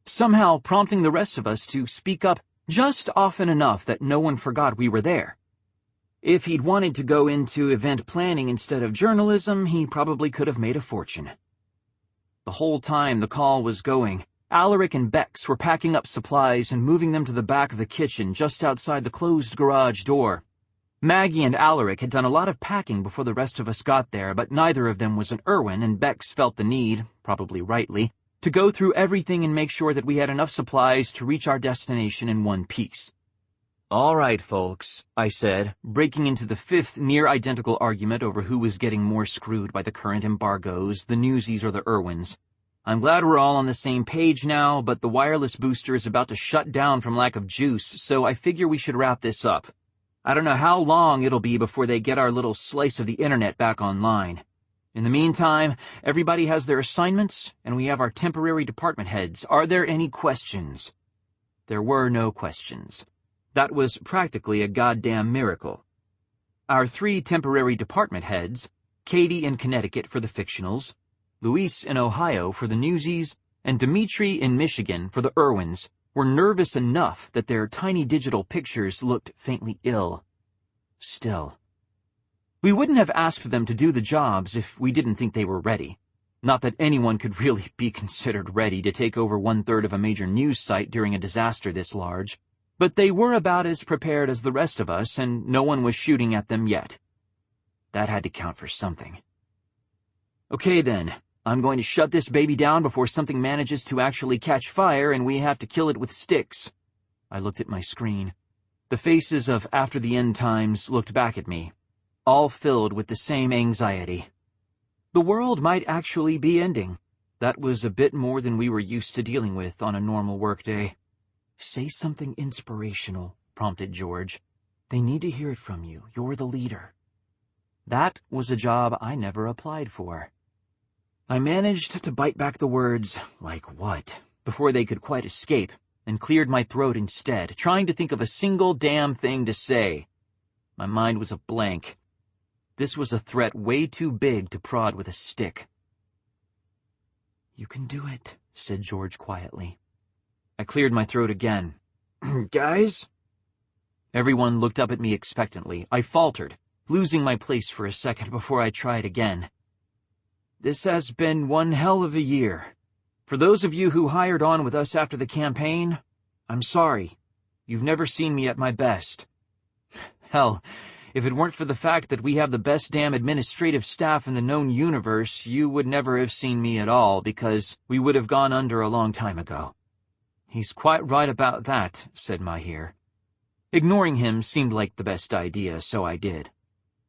somehow prompting the rest of us to speak up just often enough that no one forgot we were there. If he'd wanted to go into event planning instead of journalism, he probably could have made a fortune. The whole time the call was going, Alaric and Bex were packing up supplies and moving them to the back of the kitchen just outside the closed garage door. Maggie and Alaric had done a lot of packing before the rest of us got there, but neither of them was an Irwin, and Bex felt the need, probably rightly, to go through everything and make sure that we had enough supplies to reach our destination in one piece. "All right, folks," I said, breaking into the fifth near-identical argument over who was getting more screwed by the current embargoes, the Newsies or the Irwins. "I'm glad we're all on the same page now, but the wireless booster is about to shut down from lack of juice, so I figure we should wrap this up. I don't know how long it'll be before they get our little slice of the internet back online. In the meantime, everybody has their assignments, and we have our temporary department heads. Are there any questions?" There were no questions. That was practically a goddamn miracle. Our 3 temporary department heads, Katie in Connecticut for the fictionals, Luis in Ohio for the Newsies, and Dimitri in Michigan for the Irwins, were nervous enough that their tiny digital pictures looked faintly ill. Still, we wouldn't have asked them to do the jobs if we didn't think they were ready. Not that anyone could really be considered ready to take over 1/3 of a major news site during a disaster this large, but they were about as prepared as the rest of us, and no one was shooting at them yet. That had to count for something. "Okay then, I'm going to shut this baby down before something manages to actually catch fire and we have to kill it with sticks." I looked at my screen. The faces of After the End Times looked back at me, all filled with the same anxiety. The world might actually be ending. That was a bit more than we were used to dealing with on a normal workday. "Say something inspirational," prompted George. "They need to hear it from you. You're the leader." That was a job I never applied for. I managed to bite back the words, "like what," before they could quite escape, and cleared my throat instead, trying to think of a single damn thing to say. My mind was a blank. This was a threat way too big to prod with a stick. "You can do it," said George quietly. I cleared my throat again. "Guys?" Everyone looked up at me expectantly. I faltered, losing my place for a second before I tried again. "This has been one hell of a year. For those of you who hired on with us after the campaign, I'm sorry. You've never seen me at my best. Hell, if it weren't for the fact that we have the best damn administrative staff in the known universe, you would never have seen me at all, because we would have gone under a long time ago." "He's quite right about that," said Mahir. Ignoring him seemed like the best idea, so I did.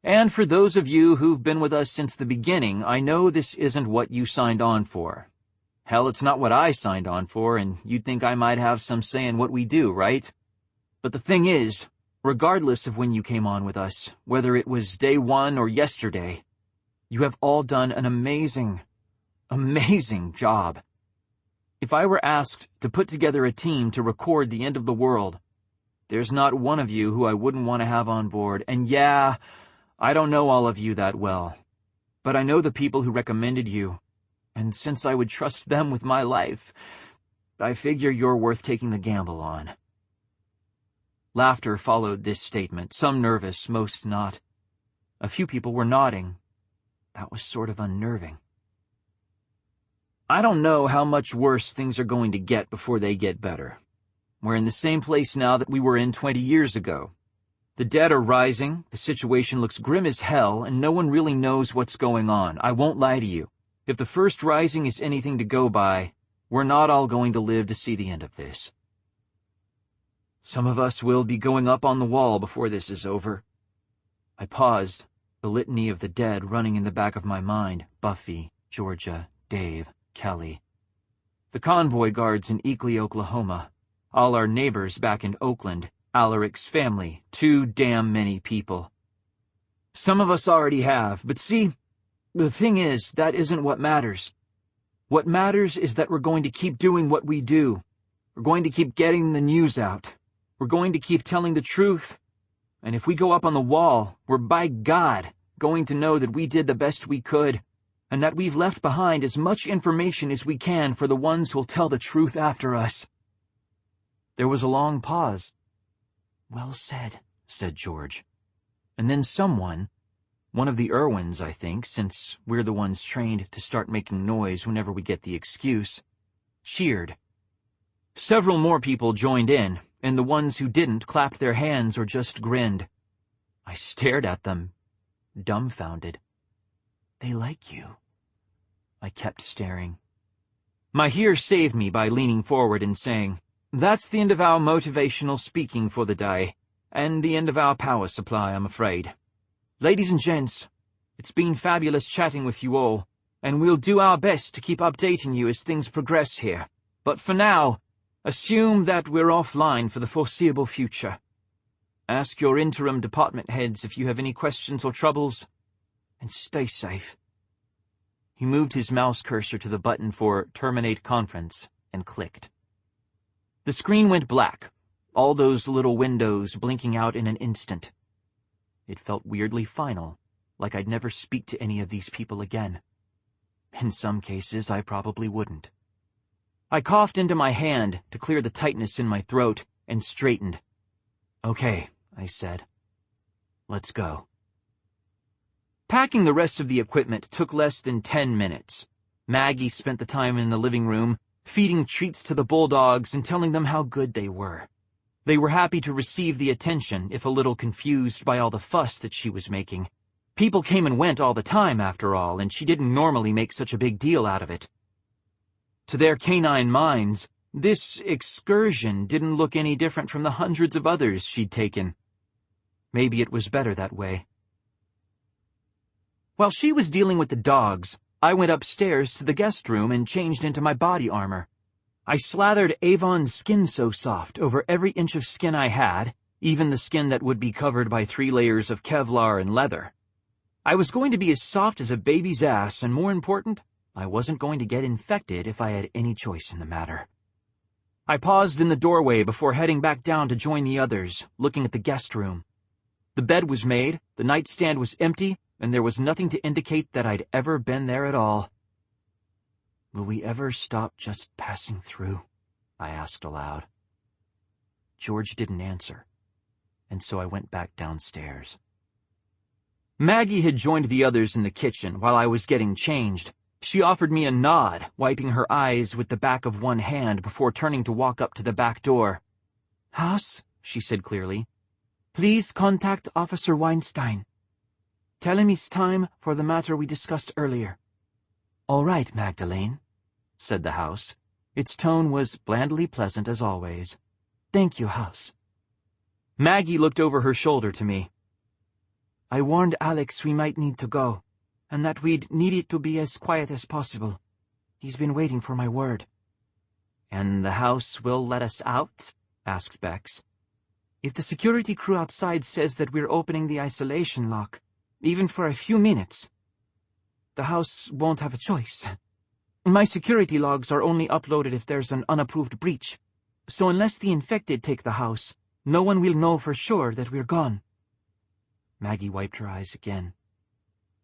"And for those of you who've been with us since the beginning, I know this isn't what you signed on for. Hell, it's not what I signed on for, and you'd think I might have some say in what we do, right? But the thing is, Regardless of when you came on with us, whether it was day one or yesterday, you have all done an amazing, amazing job. If I were asked to put together a team to record the end of the world, there's not one of you who I wouldn't want to have on board. And yeah, I don't know all of you that well, but I know the people who recommended you, and since I would trust them with my life, I figure you're worth taking the gamble on. Laughter followed this statement, some nervous, most not. A few people were nodding. That was sort of unnerving. I don't know how much worse things are going to get before they get better. We're in the same place now that we were in 20 years ago. The dead are rising, the situation looks grim as hell, and no one really knows what's going on. I won't lie to you. If the first rising is anything to go by, we're not all going to live to see the end of this. Some of us will be going up on the wall before this is over. I paused, the litany of the dead running in the back of my mind. Buffy, Georgia, Dave, Kelly. The convoy guards in Eakley, Oklahoma. All our neighbors back in Oakland. Alaric's family. Too damn many people. Some of us already have, but see, the thing is, that isn't what matters. What matters is that we're going to keep doing what we do. We're going to keep getting the news out. We're going to keep telling the truth. And if we go up on the wall, we're by God going to know that we did the best we could, and that we've left behind as much information as we can for the ones who'll tell the truth after us. There was a long pause. Well said, said George. And then someone, one of the Irwins, I think, since we're the ones trained to start making noise whenever we get the excuse, cheered. Several more people joined in, and the ones who didn't clapped their hands or just grinned. I stared at them, dumbfounded. They like you. I kept staring. Mahir saved me by leaning forward and saying, "That's the end of our motivational speaking for the day, and the end of our power supply, I'm afraid. Ladies and gents, it's been fabulous chatting with you all, and we'll do our best to keep updating you as things progress here. But for now, assume that we're offline for the foreseeable future. Ask your interim department heads if you have any questions or troubles, and stay safe." He moved his mouse cursor to the button for Terminate Conference and clicked. The screen went black, all those little windows blinking out in an instant. It felt weirdly final, like I'd never speak to any of these people again. In some cases, I probably wouldn't. I coughed into my hand to clear the tightness in my throat and straightened. "Okay," I said. "Let's go." Packing the rest of the equipment took less than 10 minutes. Maggie spent the time in the living room, feeding treats to the bulldogs and telling them how good they were. They were happy to receive the attention, if a little confused by all the fuss that she was making. People came and went all the time, after all, and she didn't normally make such a big deal out of it. To their canine minds, this excursion didn't look any different from the hundreds of others she'd taken. Maybe it was better that way. While she was dealing with the dogs, I went upstairs to the guest room and changed into my body armor. I slathered Avon's Skin So Soft over every inch of skin I had, even the skin that would be covered by 3 layers of Kevlar and leather. I was going to be as soft as a baby's ass, and more important, I wasn't going to get infected if I had any choice in the matter. I paused in the doorway before heading back down to join the others, looking at the guest room. The bed was made, the nightstand was empty, and there was nothing to indicate that I'd ever been there at all. "Will we ever stop just passing through?" I asked aloud. George didn't answer, and so I went back downstairs. Maggie had joined the others in the kitchen while I was getting changed. She offered me a nod, wiping her eyes with the back of one hand before turning to walk up to the back door. "House," she said clearly, "please contact Officer Weinstein. Tell him it's time for the matter we discussed earlier." "All right, Magdalene," said the House. Its tone was blandly pleasant as always. "Thank you, House." Maggie looked over her shoulder to me. "I warned Alex we might need to go, and that we'd need it to be as quiet as possible. He's been waiting for my word." "And the House will let us out?" asked Bex. If the security crew outside says that we're opening the isolation lock, even for a few minutes, the house won't have a choice. My security logs are only uploaded if there's an unapproved breach, so unless the infected take the house, no one will know for sure that we're gone. Maggie wiped her eyes again.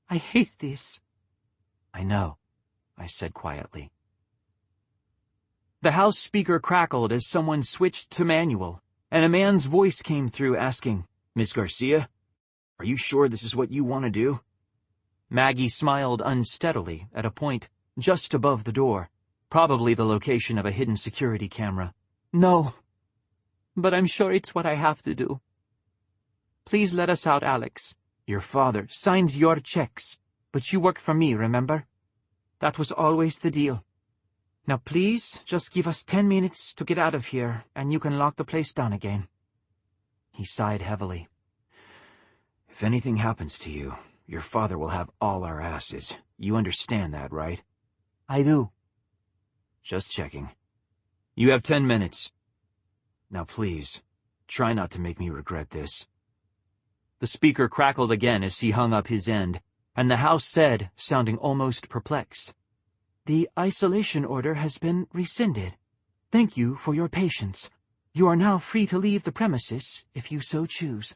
I hate this. I know, I said quietly. The house speaker crackled as someone switched to manual, and a man's voice came through asking, Miss Garcia, are you sure this is what you want to do? Maggie smiled unsteadily at a point just above the door, probably the location of a hidden security camera. No, but I'm sure it's what I have to do. Please let us out, Alex. Your father signs your checks, but you work for me, remember? That was always the deal. Now please, just give us 10 minutes to get out of here, and you can lock the place down again. He sighed heavily. If anything happens to you, your father will have all our asses. You understand that, right? I do. Just checking. You have 10 minutes. Now please, try not to make me regret this. The speaker crackled again as he hung up his end, and the house said, sounding almost perplexed, The isolation order has been rescinded. Thank you for your patience. You are now free to leave the premises if you so choose.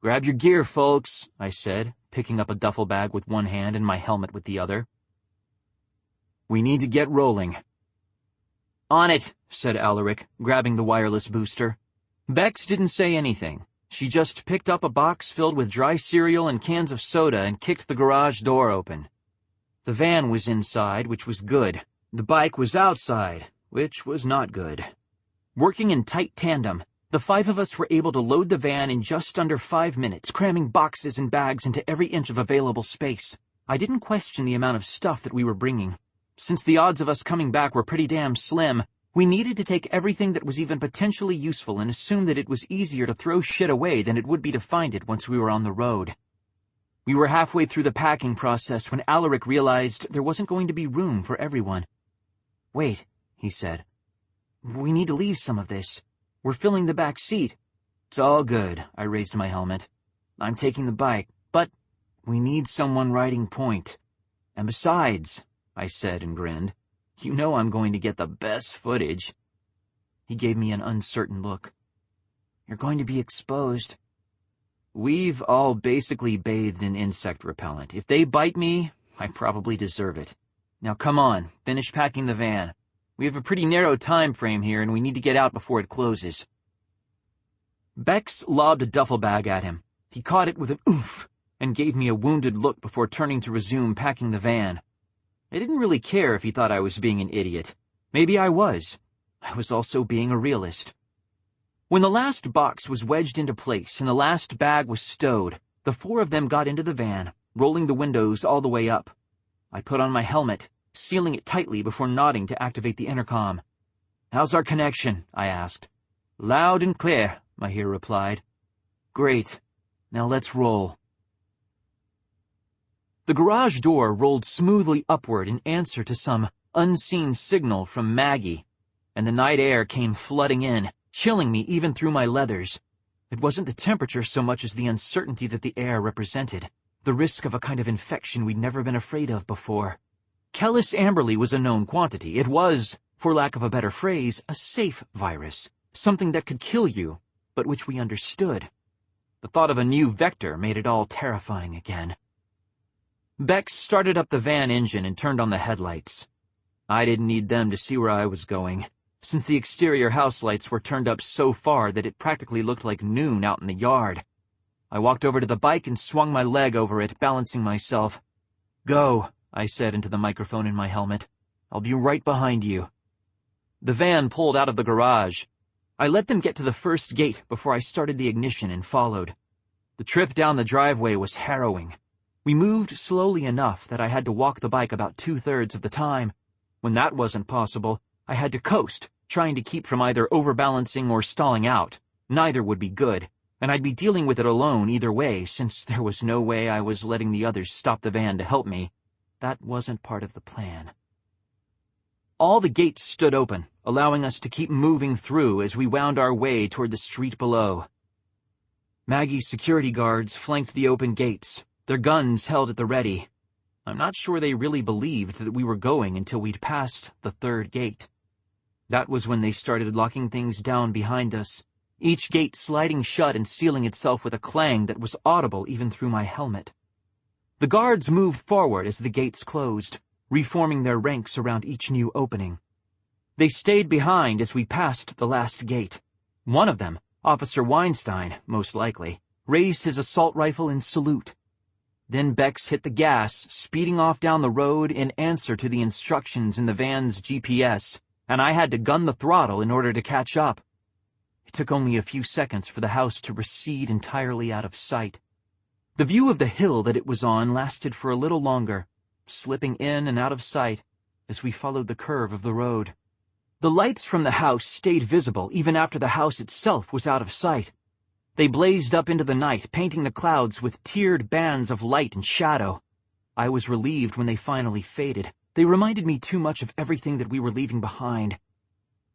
Grab your gear, folks, I said, picking up a duffel bag with one hand and my helmet with the other. We need to get rolling. On it, said Alaric, grabbing the wireless booster. Bex didn't say anything. She just picked up a box filled with dry cereal and cans of soda and kicked the garage door open. The van was inside, which was good. The bike was outside, which was not good. Working in tight tandem, the 5 of us were able to load the van in just under 5 minutes, cramming boxes and bags into every inch of available space. I didn't question the amount of stuff that we were bringing. Since the odds of us coming back were pretty damn slim, we needed to take everything that was even potentially useful and assume that it was easier to throw shit away than it would be to find it once we were on the road. We were halfway through the packing process when Alaric realized there wasn't going to be room for everyone. Wait, he said. We need to leave some of this. We're filling the back seat. It's all good, I raised my helmet. I'm taking the bike, but we need someone riding point. And besides, I said and grinned, you know I'm going to get the best footage. He gave me an uncertain look. You're going to be exposed. We've all basically bathed in insect repellent. If they bite me, I probably deserve it. Now come on, finish packing the van. We have a pretty narrow time frame here and we need to get out before it closes. Bex lobbed a duffel bag at him. He caught it with an oomph and gave me a wounded look before turning to resume packing the van. I didn't really care if he thought I was being an idiot. Maybe I was. I was also being a realist. When the last box was wedged into place and the last bag was stowed, the 4 of them got into the van, rolling the windows all the way up. I put on my helmet, sealing it tightly before nodding to activate the intercom. How's our connection? I asked. Loud and clear, Mahir replied. Great. Now let's roll. The garage door rolled smoothly upward in answer to some unseen signal from Maggie, and the night air came flooding in, chilling me even through my leathers. It wasn't the temperature so much as the uncertainty that the air represented, the risk of a kind of infection we'd never been afraid of before. Kellis Amberley was a known quantity. It was, for lack of a better phrase, a safe virus, something that could kill you, but which we understood. The thought of a new vector made it all terrifying again. Bex started up the van engine and turned on the headlights. I didn't need them to see where I was going, since the exterior house lights were turned up so far that it practically looked like noon out in the yard. I walked over to the bike and swung my leg over it, balancing myself. Go, I said into the microphone in my helmet. I'll be right behind you. The van pulled out of the garage. I let them get to the first gate before I started the ignition and followed. The trip down the driveway was harrowing. We moved slowly enough that I had to walk the bike about 2/3 of the time. When that wasn't possible, I had to coast, trying to keep from either overbalancing or stalling out. Neither would be good, and I'd be dealing with it alone either way, since there was no way I was letting the others stop the van to help me. That wasn't part of the plan. All the gates stood open, allowing us to keep moving through as we wound our way toward the street below. Maggie's security guards flanked the open gates, their guns held at the ready. I'm not sure they really believed that we were going until we'd passed the third gate. That was when they started locking things down behind us, each gate sliding shut and sealing itself with a clang that was audible even through my helmet. The guards moved forward as the gates closed, reforming their ranks around each new opening. They stayed behind as we passed the last gate. One of them, Officer Weinstein, most likely, raised his assault rifle in salute. Then Bex hit the gas, speeding off down the road in answer to the instructions in the van's GPS, and I had to gun the throttle in order to catch up. It took only a few seconds for the house to recede entirely out of sight. The view of the hill that it was on lasted for a little longer, slipping in and out of sight as we followed the curve of the road. The lights from the house stayed visible even after the house itself was out of sight. They blazed up into the night, painting the clouds with tiered bands of light and shadow. I was relieved when they finally faded. They reminded me too much of everything that we were leaving behind.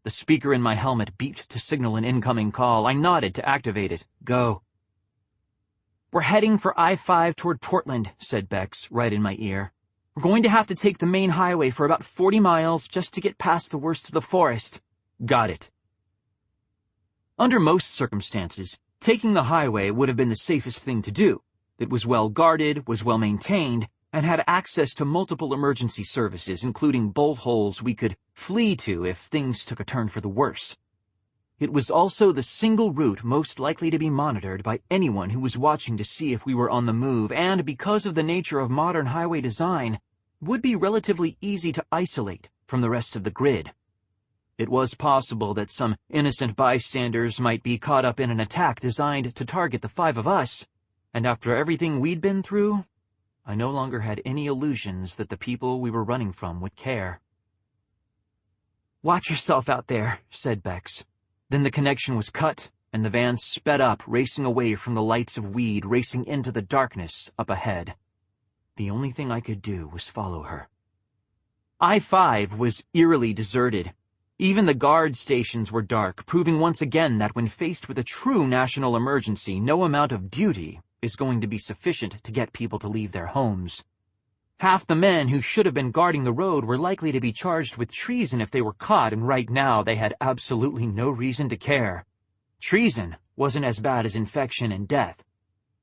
The speaker in my helmet beeped to signal an incoming call. I nodded to activate it. Go. "We're heading for I-5 toward Portland," said Bex, right in my ear. "We're going to have to take the main highway for about 40 miles just to get past the worst of the forest." Got it. Under most circumstances, taking the highway would have been the safest thing to do. It was well guarded, was well maintained, and had access to multiple emergency services, including bolt holes we could flee to if things took a turn for the worse. It was also the single route most likely to be monitored by anyone who was watching to see if we were on the move, and because of the nature of modern highway design, would be relatively easy to isolate from the rest of the grid. It was possible that some innocent bystanders might be caught up in an attack designed to target the five of us, and after everything we'd been through, I no longer had any illusions that the people we were running from would care. "Watch yourself out there," said Bex. Then the connection was cut, and the van sped up, racing away from the lights of weed, racing into the darkness up ahead. The only thing I could do was follow her. I-5 was eerily deserted. Even the guard stations were dark, proving once again that when faced with a true national emergency, no amount of duty is going to be sufficient to get people to leave their homes. Half the men who should have been guarding the road were likely to be charged with treason if they were caught, and right now they had absolutely no reason to care. Treason wasn't as bad as infection and death.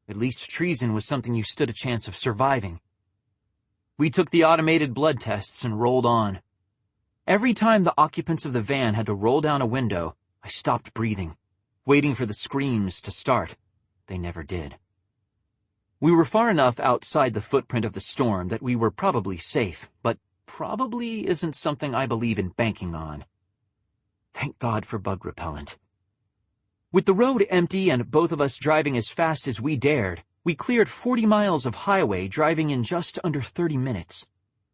At least treason was something you stood a chance of surviving. We took the automated blood tests and rolled on. Every time the occupants of the van had to roll down a window, I stopped breathing, waiting for the screams to start. They never did. We were far enough outside the footprint of the storm that we were probably safe, but probably isn't something I believe in banking on. Thank God for bug repellent. With the road empty and both of us driving as fast as we dared, we cleared 40 miles of highway, driving in just under 30 minutes.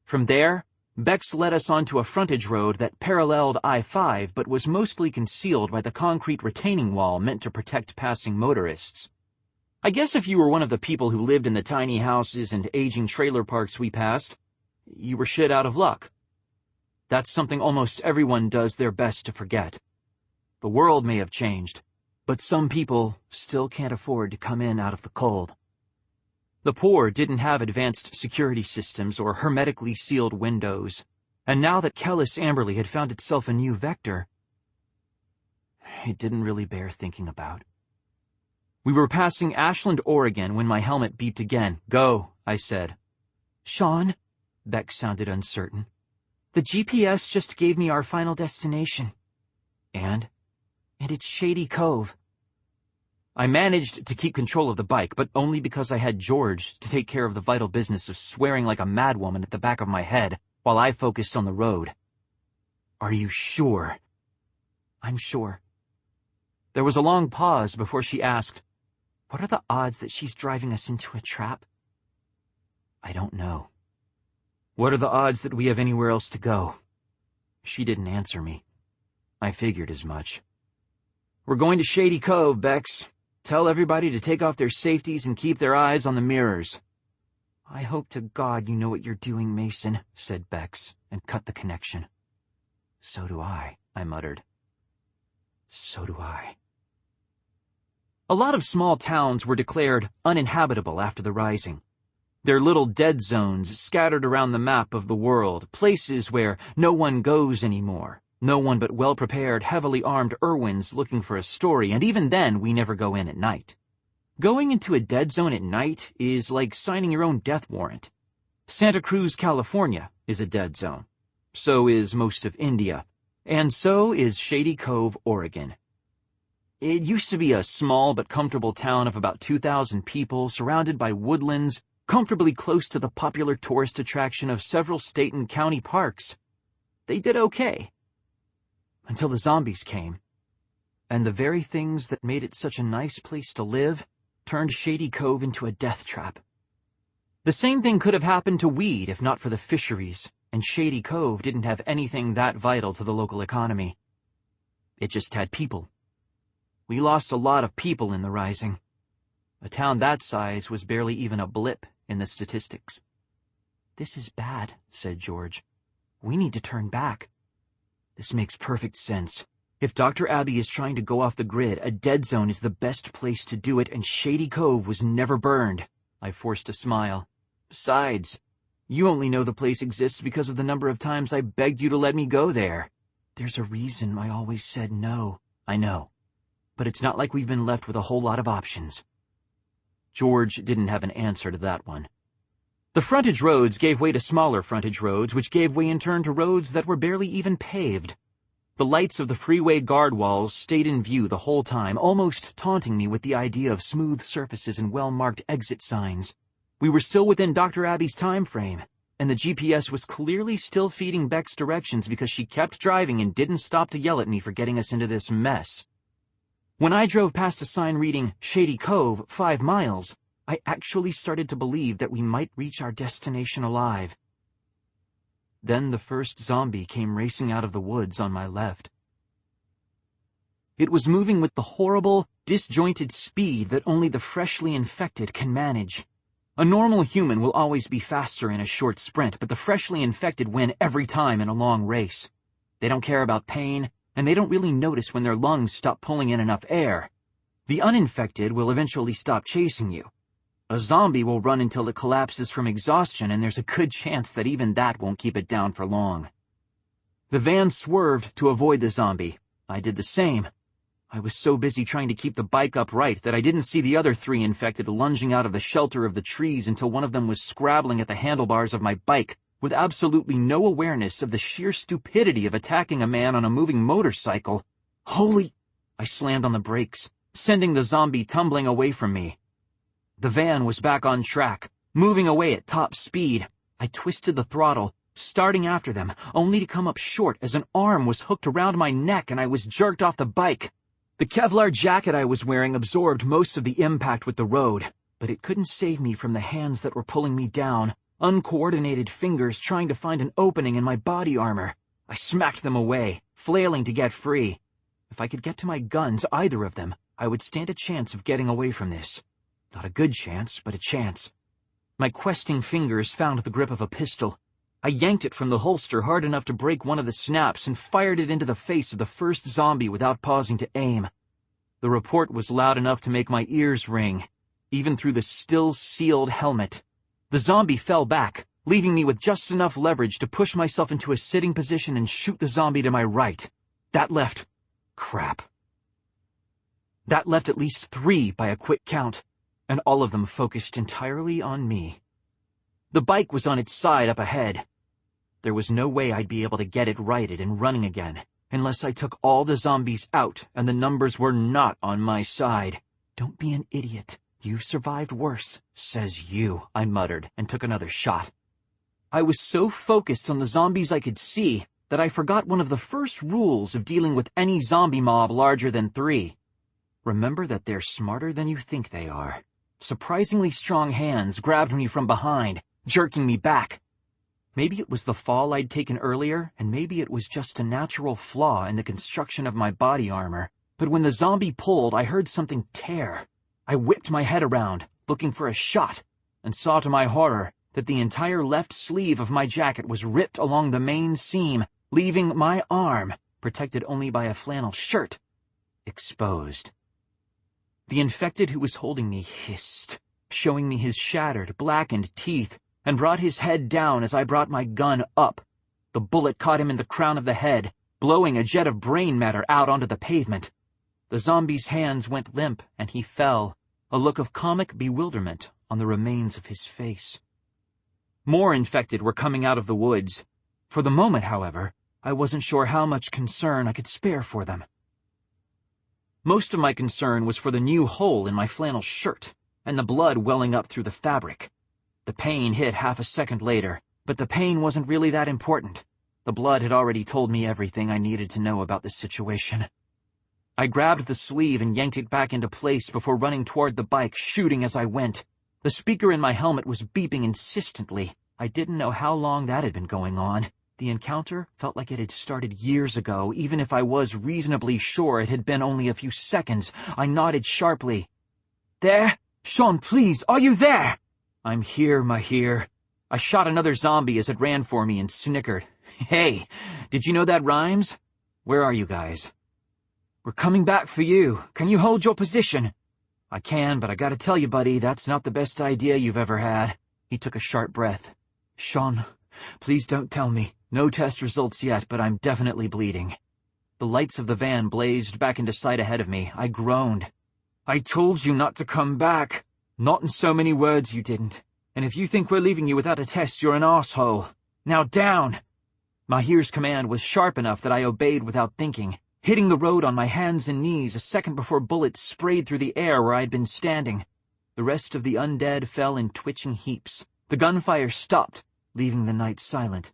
From there, Bex led us onto a frontage road that paralleled I-5 but was mostly concealed by the concrete retaining wall meant to protect passing motorists. I guess if you were one of the people who lived in the tiny houses and aging trailer parks we passed, you were shit out of luck. That's something almost everyone does their best to forget. The world may have changed, but some people still can't afford to come in out of the cold. The poor didn't have advanced security systems or hermetically sealed windows, and now that Kellis Amberley had found itself a new vector, it didn't really bear thinking about. We were passing Ashland, Oregon, when my helmet beeped again. "Go," I said. "Shaun," Beck sounded uncertain. "The GPS just gave me our final destination." And it's Shady Cove." I managed to keep control of the bike, but only because I had George to take care of the vital business of swearing like a madwoman at the back of my head, while I focused on the road. "Are you sure?" "I'm sure." There was a long pause before she asked, "What are the odds that she's driving us into a trap?" "I don't know." "What are the odds that we have anywhere else to go?" She didn't answer me. I figured as much. "We're going to Shady Cove, Bex. Tell everybody to take off their safeties and keep their eyes on the mirrors." "I hope to God you know what you're doing, Mason," said Bex, and cut the connection. So do I. I muttered. So do I. A lot of small towns were declared uninhabitable after the Rising. They're little dead zones scattered around the map of the world, places where no one goes anymore. No one but well-prepared, heavily armed Irwins looking for a story, and even then we never go in at night. Going into a dead zone at night is like signing your own death warrant. Santa Cruz, California is a dead zone. So is most of India. And so is Shady Cove, Oregon. It used to be a small but comfortable town of about 2,000 people, surrounded by woodlands, comfortably close to the popular tourist attraction of several state and county parks. They did okay. Until the zombies came. And the very things that made it such a nice place to live turned Shady Cove into a death trap. The same thing could have happened to Weed if not for the fisheries, and Shady Cove didn't have anything that vital to the local economy. It just had people. We lost a lot of people in the Rising. A town that size was barely even a blip in the statistics. "This is bad," said George. "We need to turn back." "This makes perfect sense. If Dr. Abbey is trying to go off the grid, a dead zone is the best place to do it, and Shady Cove was never burned." I forced a smile. "Besides, you only know the place exists because of the number of times I begged you to let me go there." "There's a reason I always said no." "I know. But it's not like we've been left with a whole lot of options." George didn't have an answer to that one. The frontage roads gave way to smaller frontage roads, which gave way in turn to roads that were barely even paved. The lights of the freeway guard walls stayed in view the whole time, almost taunting me with the idea of smooth surfaces and well-marked exit signs. We were still within Dr. Abbey's time frame, and the GPS was clearly still feeding Beck's directions because she kept driving and didn't stop to yell at me for getting us into this mess. When I drove past a sign reading Shady Cove, 5 miles, I actually started to believe that we might reach our destination alive. Then the first zombie came racing out of the woods on my left. It was moving with the horrible, disjointed speed that only the freshly infected can manage. A normal human will always be faster in a short sprint, but the freshly infected win every time in a long race. They don't care about pain, and they don't really notice when their lungs stop pulling in enough air. The uninfected will eventually stop chasing you. A zombie will run until it collapses from exhaustion, and there's a good chance that even that won't keep it down for long. The van swerved to avoid the zombie. I did the same. I was so busy trying to keep the bike upright that I didn't see the other 3 infected lunging out of the shelter of the trees until one of them was scrabbling at the handlebars of my bike, with absolutely no awareness of the sheer stupidity of attacking a man on a moving motorcycle. Holy! I slammed on the brakes, sending the zombie tumbling away from me. The van was back on track, moving away at top speed. I twisted the throttle, starting after them, only to come up short as an arm was hooked around my neck and I was jerked off the bike. The Kevlar jacket I was wearing absorbed most of the impact with the road, but it couldn't save me from the hands that were pulling me down, uncoordinated fingers trying to find an opening in my body armor. I smacked them away, flailing to get free. If I could get to my guns, either of them, I would stand a chance of getting away from this. Not a good chance, but a chance. My questing fingers found the grip of a pistol. I yanked it from the holster hard enough to break one of the snaps and fired it into the face of the first zombie without pausing to aim. The report was loud enough to make my ears ring, even through the still-sealed helmet. The zombie fell back, leaving me with just enough leverage to push myself into a sitting position and shoot the zombie to my right. That left... crap. That left at least 3 by a quick count, and all of them focused entirely on me. The bike was on its side up ahead. There was no way I'd be able to get it righted and running again, unless I took all the zombies out and the numbers were not on my side. "Don't be an idiot. You've survived worse," says you, I muttered, and took another shot. I was so focused on the zombies I could see that I forgot one of the first rules of dealing with any zombie mob larger than 3. Remember that they're smarter than you think they are. Surprisingly strong hands grabbed me from behind, jerking me back. Maybe it was the fall I'd taken earlier, and maybe it was just a natural flaw in the construction of my body armor. But when the zombie pulled, I heard something tear. I whipped my head around, looking for a shot, and saw to my horror that the entire left sleeve of my jacket was ripped along the main seam, leaving my arm, protected only by a flannel shirt, exposed. The infected who was holding me hissed, showing me his shattered, blackened teeth, and brought his head down as I brought my gun up. The bullet caught him in the crown of the head, blowing a jet of brain matter out onto the pavement. The zombie's hands went limp, and he fell, a look of comic bewilderment on the remains of his face. More infected were coming out of the woods. For the moment, however, I wasn't sure how much concern I could spare for them. Most of my concern was for the new hole in my flannel shirt, and the blood welling up through the fabric. The pain hit half a second later, but the pain wasn't really that important. The blood had already told me everything I needed to know about the situation. I grabbed the sleeve and yanked it back into place before running toward the bike, shooting as I went. The speaker in my helmet was beeping insistently. I didn't know how long that had been going on. The encounter felt like it had started years ago, even if I was reasonably sure it had been only a few seconds. I nodded sharply. "There? Shaun, please, are you there?" "I'm here, Mahir." I shot another zombie as it ran for me and snickered. "Hey, did you know that rhymes? Where are you guys?" "We're coming back for you. Can you hold your position?" "I can, but I gotta tell you, buddy, that's not the best idea you've ever had." He took a sharp breath. "Shaun, please don't tell me. No test results yet, but I'm definitely bleeding." The lights of the van blazed back into sight ahead of me. I groaned. "I told you not to come back." "Not in so many words, you didn't. And if you think we're leaving you without a test, you're an asshole. Now down!" Mahir's command was sharp enough that I obeyed without thinking, hitting the road on my hands and knees a second before bullets sprayed through the air where I'd been standing. The rest of the undead fell in twitching heaps. The gunfire stopped, leaving the night silent.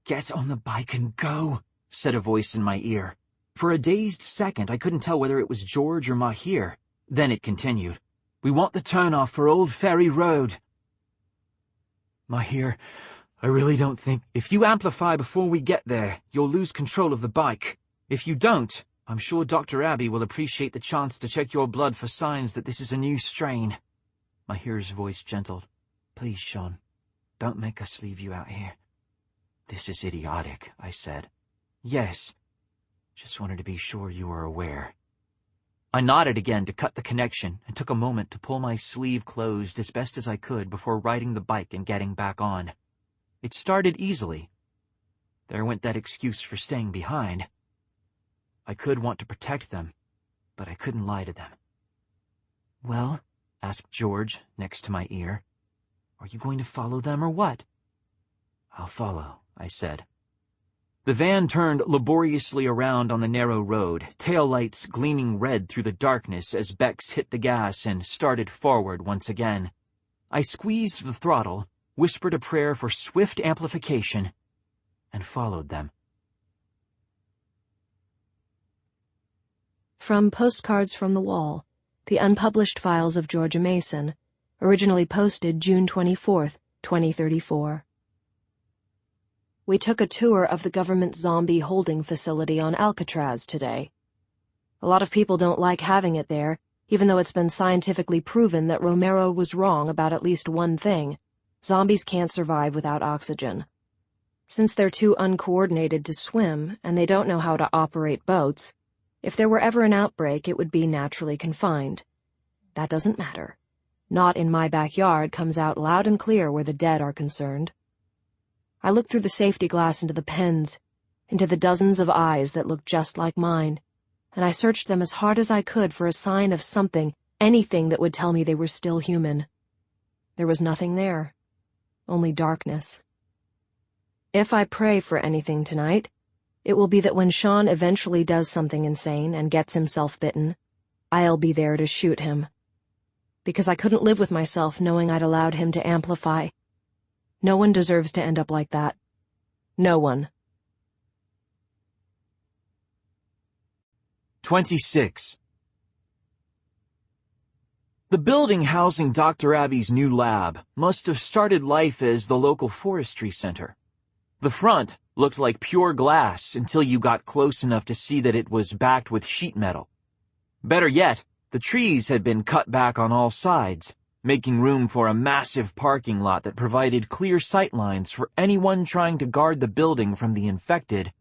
"Get on the bike and go," said a voice in my ear. For a dazed second, I couldn't tell whether it was George or Mahir. Then it continued. "We want the turnoff for Old Ferry Road." "Mahir, I really don't think—" "If you amplify before we get there, you'll lose control of the bike. If you don't, I'm sure Dr. Abbey will appreciate the chance to check your blood for signs that this is a new strain." Mahir's voice gentled. "Please, Shaun, don't make us leave you out here." "This is idiotic," I said. "Yes. Just wanted to be sure you were aware." I nodded again to cut the connection and took a moment to pull my sleeve closed as best as I could before riding the bike and getting back on. It started easily. There went that excuse for staying behind. I could want to protect them, but I couldn't lie to them. "Well?" asked George, next to my ear. "Are you going to follow them or what?" "I'll follow," I said. The van turned laboriously around on the narrow road, taillights gleaming red through the darkness as Bex hit the gas and started forward once again. I squeezed the throttle, whispered a prayer for swift amplification, and followed them. From Postcards from the Wall, the unpublished files of Georgia Mason, originally posted June 24th, 2034. We took a tour of the government zombie holding facility on Alcatraz today. A lot of people don't like having it there, even though it's been scientifically proven that Romero was wrong about at least one thing. Zombies can't survive without oxygen. Since they're too uncoordinated to swim and they don't know how to operate boats, if there were ever an outbreak, it would be naturally confined. That doesn't matter. "Not in my backyard" comes out loud and clear where the dead are concerned. I looked through the safety glass into the pens, into the dozens of eyes that looked just like mine, and I searched them as hard as I could for a sign of something, anything that would tell me they were still human. There was nothing there, only darkness. If I pray for anything tonight, it will be that when Shaun eventually does something insane and gets himself bitten, I'll be there to shoot him. Because I couldn't live with myself knowing I'd allowed him to amplify. No one deserves to end up like that. No one. 26. The building housing Dr. Abbey's new lab must have started life as the local forestry center. The front looked like pure glass until you got close enough to see that it was backed with sheet metal. Better yet, the trees had been cut back on all sides, making room for a massive parking lot that provided clear sight lines for anyone trying to guard the building from the infected,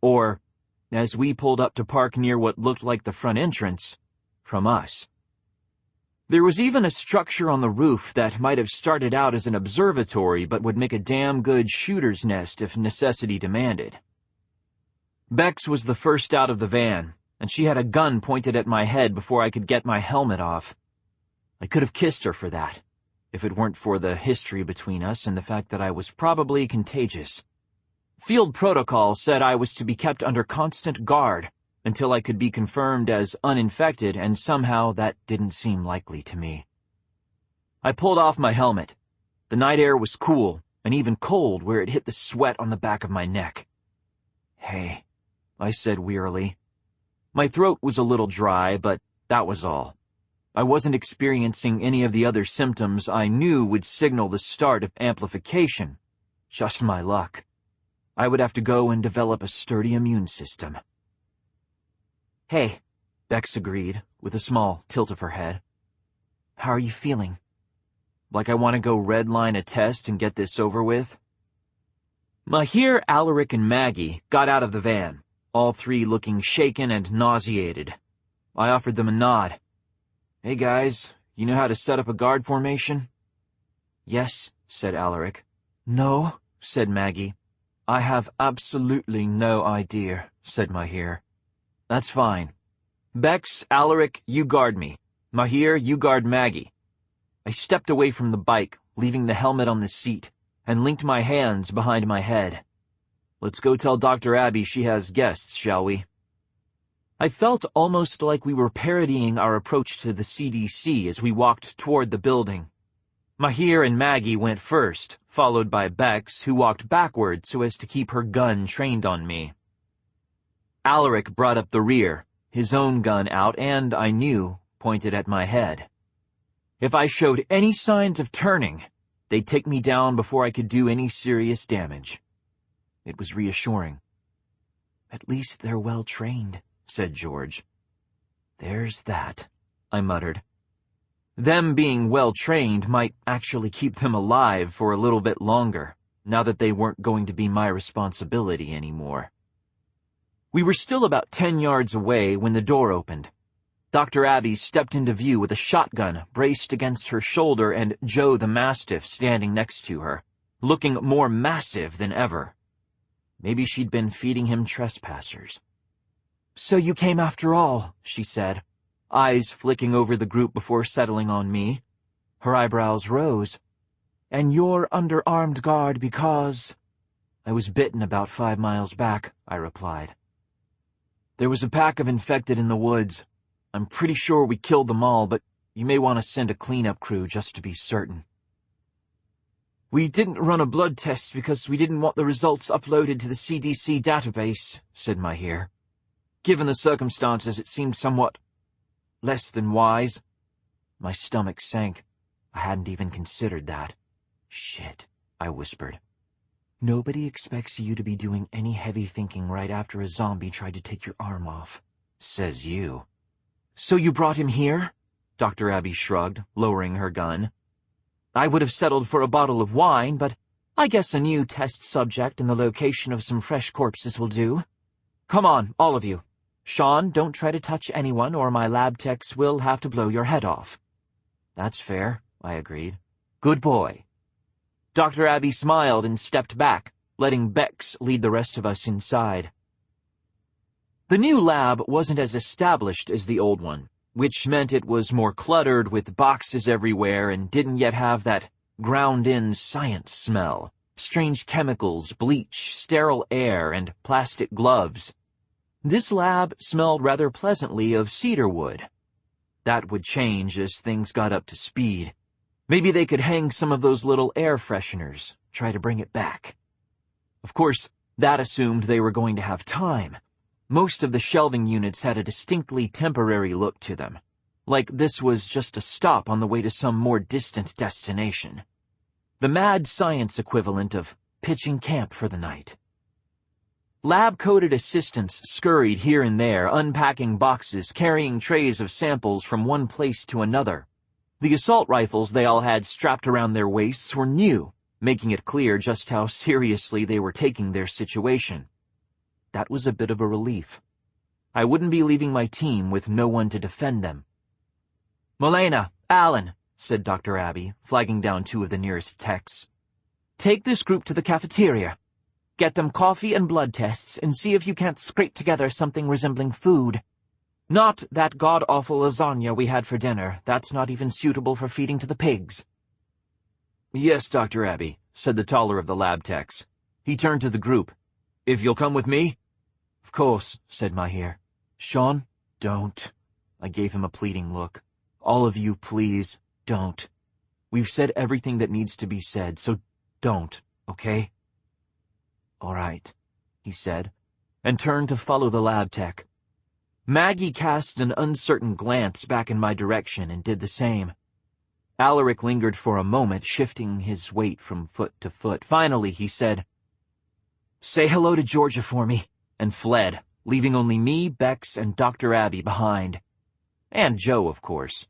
or as we pulled up to park near what looked like the front entrance, from us. There was even a structure on the roof that might have started out as an observatory but would make a damn good shooter's nest if necessity demanded. Bex was the first out of the van, and she had a gun pointed at my head before I could get my helmet off. I could have kissed her for that, if it weren't for the history between us and the fact that I was probably contagious. Field protocol said I was to be kept under constant guard until I could be confirmed as uninfected, and somehow that didn't seem likely to me. I pulled off my helmet. The night air was cool, and even cold where it hit the sweat on the back of my neck. "Hey," I said wearily. My throat was a little dry, but that was all. I wasn't experiencing any of the other symptoms I knew would signal the start of amplification. Just my luck. I would have to go and develop a sturdy immune system. "Hey," Bex agreed, with a small tilt of her head. "How are you feeling? Like I want to go redline a test and get this over with?" Mahir, Alaric, and Maggie got out of the van, all three looking shaken and nauseated. I offered them a nod. "Hey guys, you know how to set up a guard formation?" "Yes," said Alaric. "No," said Maggie. "I have absolutely no idea," said Mahir. "That's fine. Bex, Alaric, you guard me. Mahir, you guard Maggie." I stepped away from the bike, leaving the helmet on the seat, and linked my hands behind my head. "Let's go tell Dr. Abby she has guests, shall we?" I felt almost like we were parodying our approach to the CDC as we walked toward the building. Mahir and Maggie went first, followed by Bex, who walked backward so as to keep her gun trained on me. Alaric brought up the rear, his own gun out and, I knew, pointed at my head. If I showed any signs of turning, they'd take me down before I could do any serious damage. It was reassuring. "At least they're well trained," said George. "There's that," I muttered. Them being well trained might actually keep them alive for a little bit longer, now that they weren't going to be my responsibility anymore. We were still about 10 yards away when the door opened. Dr. Abby stepped into view with a shotgun braced against her shoulder and Joe the Mastiff standing next to her, looking more massive than ever. Maybe she'd been feeding him trespassers. "So you came after all," she said, eyes flicking over the group before settling on me. Her eyebrows rose. "And you're under armed guard because—" "I was bitten about 5 miles back," I replied. "There was a pack of infected in the woods. I'm pretty sure we killed them all, but you may want to send a cleanup crew just to be certain." "We didn't run a blood test because we didn't want the results uploaded to the CDC database," said Mahir. "Given the circumstances, it seemed somewhat less than wise." My stomach sank. I hadn't even considered that. "Shit," I whispered. "Nobody expects you to be doing any heavy thinking right after a zombie tried to take your arm off. Says you." "So you brought him here?" Dr. Abby shrugged, lowering her gun. "I would have settled for a bottle of wine, but I guess a new test subject and the location of some fresh corpses will do. Come on, all of you. Shaun, don't try to touch anyone or my lab techs will have to blow your head off." "That's fair," I agreed. "Good boy." Dr. Abby smiled and stepped back, letting Bex lead the rest of us inside. The new lab wasn't as established as the old one, which meant it was more cluttered with boxes everywhere and didn't yet have that ground-in science smell, strange chemicals, bleach, sterile air, and plastic gloves. This lab smelled rather pleasantly of cedar wood. That would change as things got up to speed. Maybe they could hang some of those little air fresheners, try to bring it back. Of course, that assumed they were going to have time. Most of the shelving units had a distinctly temporary look to them, like this was just a stop on the way to some more distant destination. The mad science equivalent of pitching camp for the night. Lab-coated assistants scurried here and there, unpacking boxes, carrying trays of samples from one place to another. The assault rifles they all had strapped around their waists were new, making it clear just how seriously they were taking their situation. That was a bit of a relief. I wouldn't be leaving my team with no one to defend them. "Milena, Alan," said Dr. Abby, flagging down 2 of the nearest techs. "Take this group to the cafeteria. Get them coffee and blood tests and see if you can't scrape together something resembling food. Not that god-awful lasagna we had for dinner. That's not even suitable for feeding to the pigs." "Yes, Dr. Abby," said the taller of the lab techs. He turned to the group. "If you'll come with me?" "Of course," said Mahir. "Shaun, don't." I gave him a pleading look. "All of you, please, don't. We've said everything that needs to be said, so don't, okay?" "All right," he said, and turned to follow the lab tech. Maggie cast an uncertain glance back in my direction and did the same. Alaric lingered for a moment, shifting his weight from foot to foot. Finally, he said, "Say hello to Georgia for me," and fled, leaving only me, Bex, and Dr. Abby behind. And Joe, of course.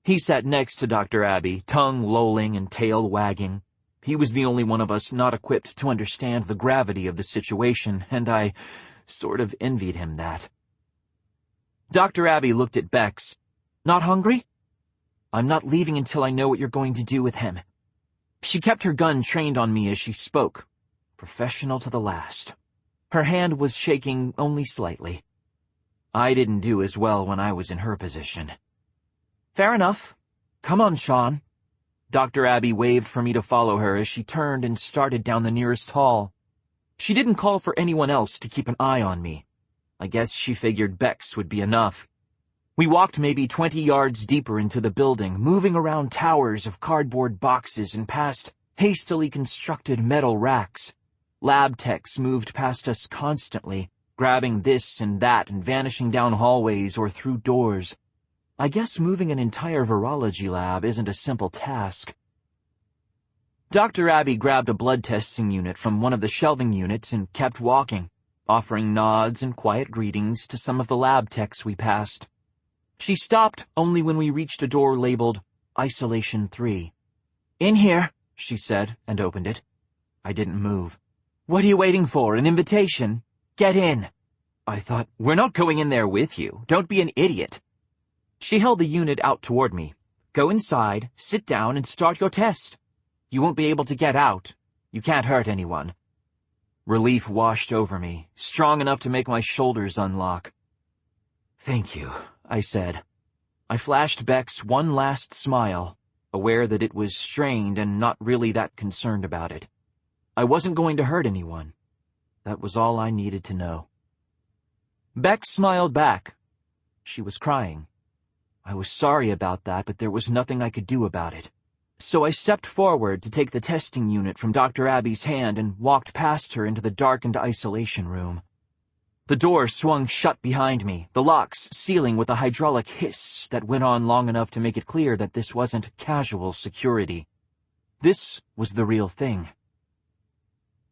He sat next to Dr. Abby, tongue lolling and tail wagging. He was the only one of us not equipped to understand the gravity of the situation, and I sort of envied him that. Dr. Abby looked at Bex. "Not hungry?" "I'm not leaving until I know what you're going to do with him." She kept her gun trained on me as she spoke. Professional to the last. Her hand was shaking only slightly. I didn't do as well when I was in her position. "Fair enough. Come on, Shaun." Dr. Abby waved for me to follow her as she turned and started down the nearest hall. She didn't call for anyone else to keep an eye on me. I guess she figured Bex would be enough. We walked maybe 20 yards deeper into the building, moving around towers of cardboard boxes and past hastily constructed metal racks. Lab techs moved past us constantly, grabbing this and that and vanishing down hallways or through doors. I guess moving an entire virology lab isn't a simple task. Dr. Abby grabbed a blood testing unit from one of the shelving units and kept walking, offering nods and quiet greetings to some of the lab techs we passed. She stopped only when we reached a door labeled Isolation 3. "In here," she said, and opened it. I didn't move. "What are you waiting for, an invitation? Get in." I thought, "We're not going in there with you. Don't be an idiot." She held the unit out toward me. "Go inside, sit down, and start your test. You won't be able to get out. You can't hurt anyone." Relief washed over me, strong enough to make my shoulders unlock. "Thank you," I said. I flashed Bex one last smile, aware that it was strained and not really that concerned about it. I wasn't going to hurt anyone. That was all I needed to know. Bex smiled back. She was crying. I was sorry about that, but there was nothing I could do about it. So I stepped forward to take the testing unit from Dr. Abby's hand and walked past her into the darkened isolation room. The door swung shut behind me, the locks sealing with a hydraulic hiss that went on long enough to make it clear that this wasn't casual security. This was the real thing.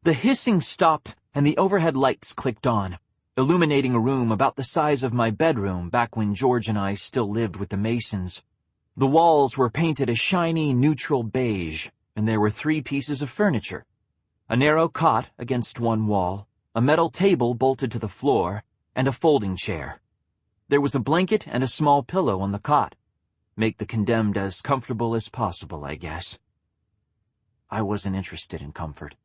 The hissing stopped and the overhead lights clicked on, illuminating a room about the size of my bedroom back when George and I still lived with the Masons. The walls were painted a shiny, neutral beige, and there were 3 pieces of furniture. A narrow cot against one wall, a metal table bolted to the floor, and a folding chair. There was a blanket and a small pillow on the cot. Make the condemned as comfortable as possible, I guess. I wasn't interested in comfort.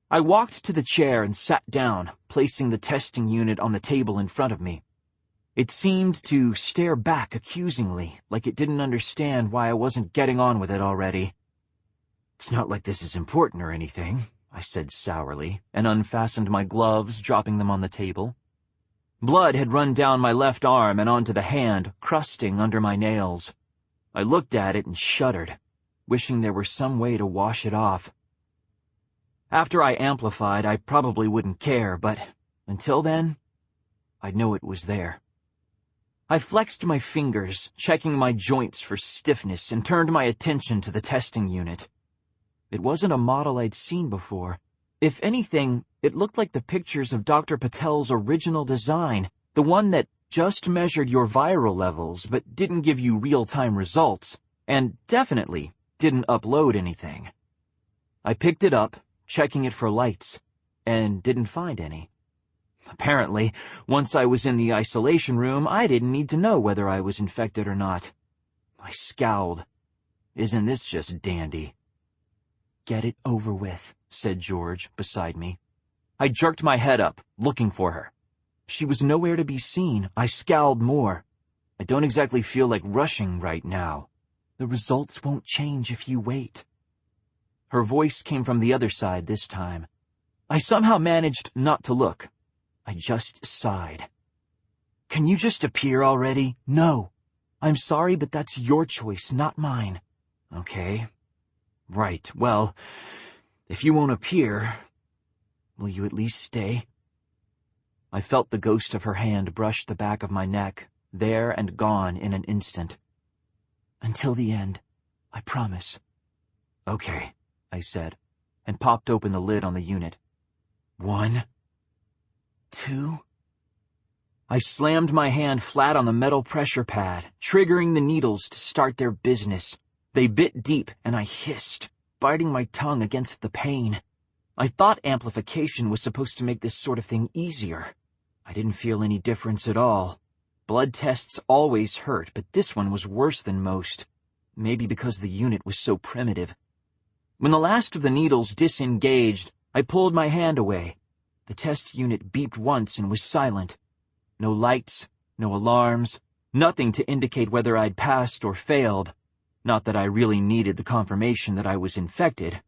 I walked to the chair and sat down, placing the testing unit on the table in front of me. It seemed to stare back accusingly, like it didn't understand why I wasn't getting on with it already. "It's not like this is important or anything," I said sourly, and unfastened my gloves, dropping them on the table. Blood had run down my left arm and onto the hand, crusting under my nails. I looked at it and shuddered, wishing there were some way to wash it off. After I amplified, I probably wouldn't care, but until then, I'd know it was there. I flexed my fingers, checking my joints for stiffness, and turned my attention to the testing unit. It wasn't a model I'd seen before. If anything, it looked like the pictures of Dr. Patel's original design, the one that just measured your viral levels but didn't give you real-time results, and definitely didn't upload anything. I picked it up, checking it for lights, and didn't find any. Apparently, once I was in the isolation room, I didn't need to know whether I was infected or not. I scowled. Isn't this just dandy? "Get it over with," said George beside me. I jerked my head up, looking for her. She was nowhere to be seen. I scowled more. "I don't exactly feel like rushing right now. The results won't change if you wait." Her voice came from the other side this time. I somehow managed not to look. I just sighed. "Can you just appear already?" "No. I'm sorry, but that's your choice, not mine." "Okay. Right. Well, if you won't appear, will you at least stay?" I felt the ghost of her hand brush the back of my neck, there and gone in an instant. "Until the end, I promise." "Okay," I said, and popped open the lid on the unit. 1, 2... I slammed my hand flat on the metal pressure pad, triggering the needles to start their business. They bit deep, and I hissed, biting my tongue against the pain. I thought amplification was supposed to make this sort of thing easier. I didn't feel any difference at all. Blood tests always hurt, but this one was worse than most. Maybe because the unit was so primitive. When the last of the needles disengaged, I pulled my hand away. The test unit beeped once and was silent. No lights, no alarms, nothing to indicate whether I'd passed or failed. Not that I really needed the confirmation that I was infected.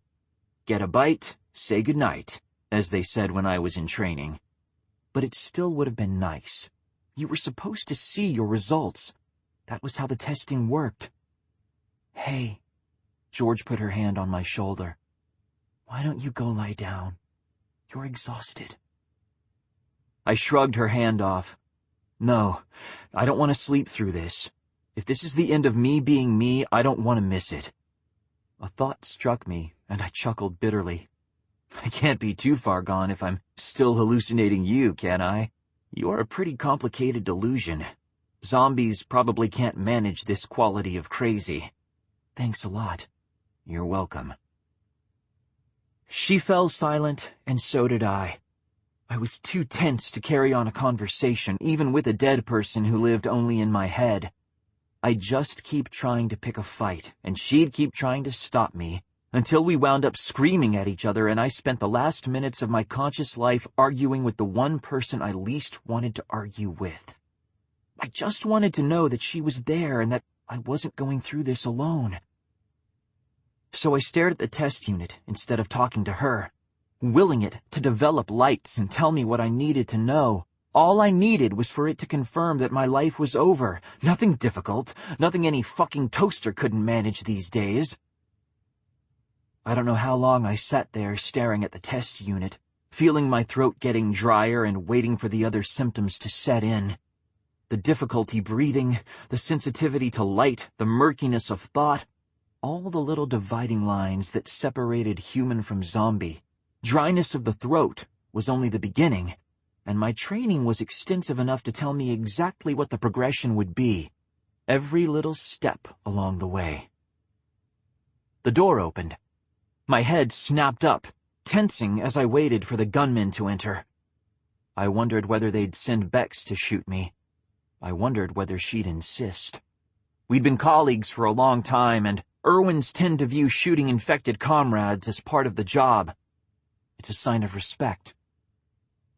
Get a bite, say goodnight, as they said when I was in training. But it still would have been nice. You were supposed to see your results. That was how the testing worked. "Hey," George put her hand on my shoulder. "Why don't you go lie down? You're exhausted." I shrugged her hand off. "No, I don't want to sleep through this. If this is the end of me being me, I don't want to miss it." A thought struck me, and I chuckled bitterly. I can't be too far gone if I'm still hallucinating you, can I? You're a pretty complicated delusion. Zombies probably can't manage this quality of crazy. Thanks a lot. You're welcome. She fell silent, and so did I. I was too tense to carry on a conversation, even with a dead person who lived only in my head. I'd just keep trying to pick a fight, and she'd keep trying to stop me, until we wound up screaming at each other, and I spent the last minutes of my conscious life arguing with the one person I least wanted to argue with. I just wanted to know that she was there and that I wasn't going through this alone. So I stared at the test unit instead of talking to her, willing it to develop lights and tell me what I needed to know. All I needed was for it to confirm that my life was over. Nothing difficult, nothing any fucking toaster couldn't manage these days. I don't know how long I sat there staring at the test unit, feeling my throat getting drier and waiting for the other symptoms to set in. The difficulty breathing, the sensitivity to light, the murkiness of thought, all the little dividing lines that separated human from zombie. Dryness of the throat was only the beginning, and my training was extensive enough to tell me exactly what the progression would be, every little step along the way. The door opened. My head snapped up, tensing as I waited for the gunmen to enter. I wondered whether they'd send Bex to shoot me. I wondered whether she'd insist. We'd been colleagues for a long time, and Irwins tend to view shooting infected comrades as part of the job. It's a sign of respect.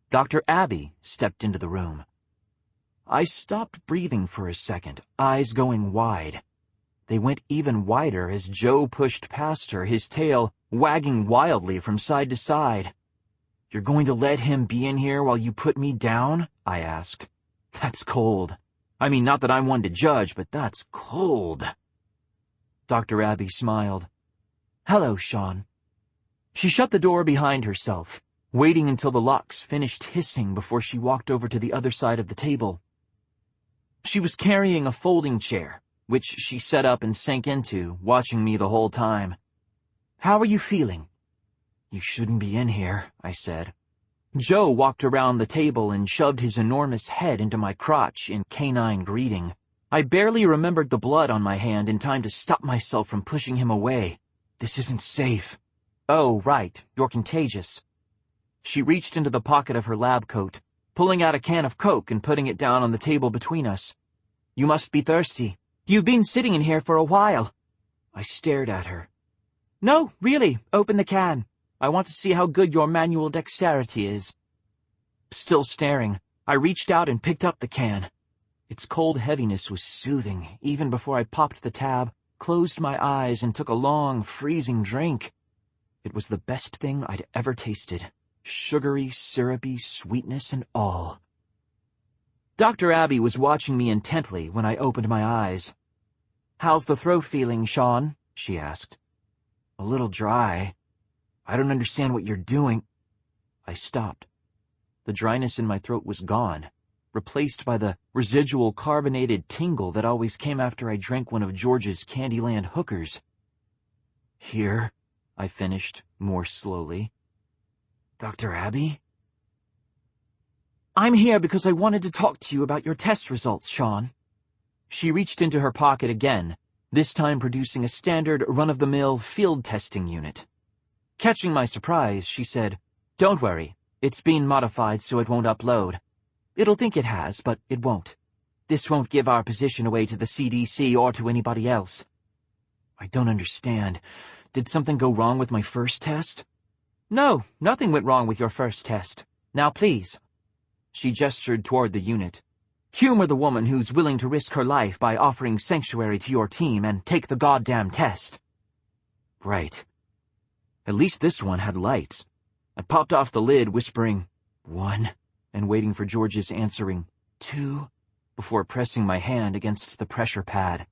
Dr. Abby stepped into the room. I stopped breathing for a second, eyes going wide. They went even wider as Joe pushed past her, his tail wagging wildly from side to side. "You're going to let him be in here while you put me down?" I asked. That's cold. I mean, not that I'm one to judge, but that's cold. Dr. Abby smiled. "Hello, Shaun." She shut the door behind herself, waiting until the locks finished hissing before she walked over to the other side of the table. She was carrying a folding chair, which she set up and sank into, watching me the whole time. "How are you feeling?" "You shouldn't be in here," I said. Joe walked around the table and shoved his enormous head into my crotch in canine greeting. I barely remembered the blood on my hand in time to stop myself from pushing him away. "This isn't safe." "Oh, right, you're contagious." She reached into the pocket of her lab coat, pulling out a can of Coke and putting it down on the table between us. "You must be thirsty. You've been sitting in here for a while." I stared at her. "No, really, open the can. I want to see how good your manual dexterity is." Still staring, I reached out and picked up the can. Its cold heaviness was soothing, even before I popped the tab, closed my eyes, and took a long, freezing drink. It was the best thing I'd ever tasted. Sugary, syrupy, sweetness and all. Dr. Abby was watching me intently when I opened my eyes. "How's the throat feeling, Shaun?" she asked. "A little dry. I don't understand what you're doing." I stopped. The dryness in my throat was gone, replaced by the residual carbonated tingle that always came after I drank one of George's Candyland hookers. "Here," I finished, more slowly. "Dr. Abby?" "I'm here because I wanted to talk to you about your test results, Shaun." She reached into her pocket again, this time producing a standard run-of-the-mill field testing unit. Catching my surprise, she said, "Don't worry, it's been modified so it won't upload. It'll think it has, but it won't. This won't give our position away to the CDC or to anybody else." "I don't understand. Did something go wrong with my first test?" "No, nothing went wrong with your first test. Now please." She gestured toward the unit. "Humor the woman who's willing to risk her life by offering sanctuary to your team and take the goddamn test." Right. At least this one had lights. I popped off the lid, whispering, "1," and waiting for George's answering, "2," before pressing my hand against the pressure pad.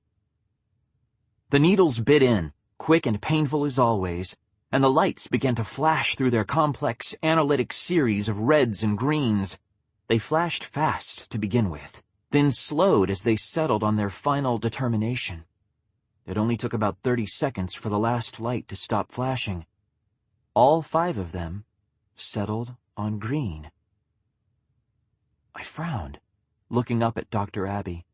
The needles bit in, quick and painful as always, and the lights began to flash through their complex, analytic series of reds and greens. They flashed fast to begin with, then slowed as they settled on their final determination. It only took about 30 seconds for the last light to stop flashing. All 5 of them settled on green. I frowned, looking up at Dr. Abby.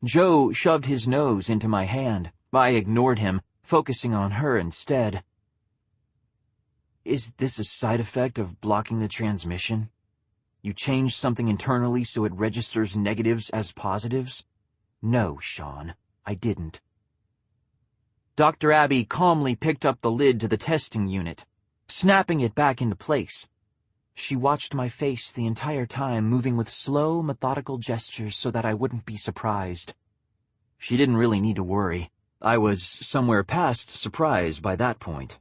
Joe shoved his nose into my hand. I ignored him, focusing on her instead. "Is this a side effect of blocking the transmission? You changed something internally so it registers negatives as positives?" "No, Shaun, I didn't." Dr. Abby calmly picked up the lid to the testing unit, snapping it back into place. She watched my face the entire time, moving with slow, methodical gestures so that I wouldn't be surprised. She didn't really need to worry. I was somewhere past surprise by that point.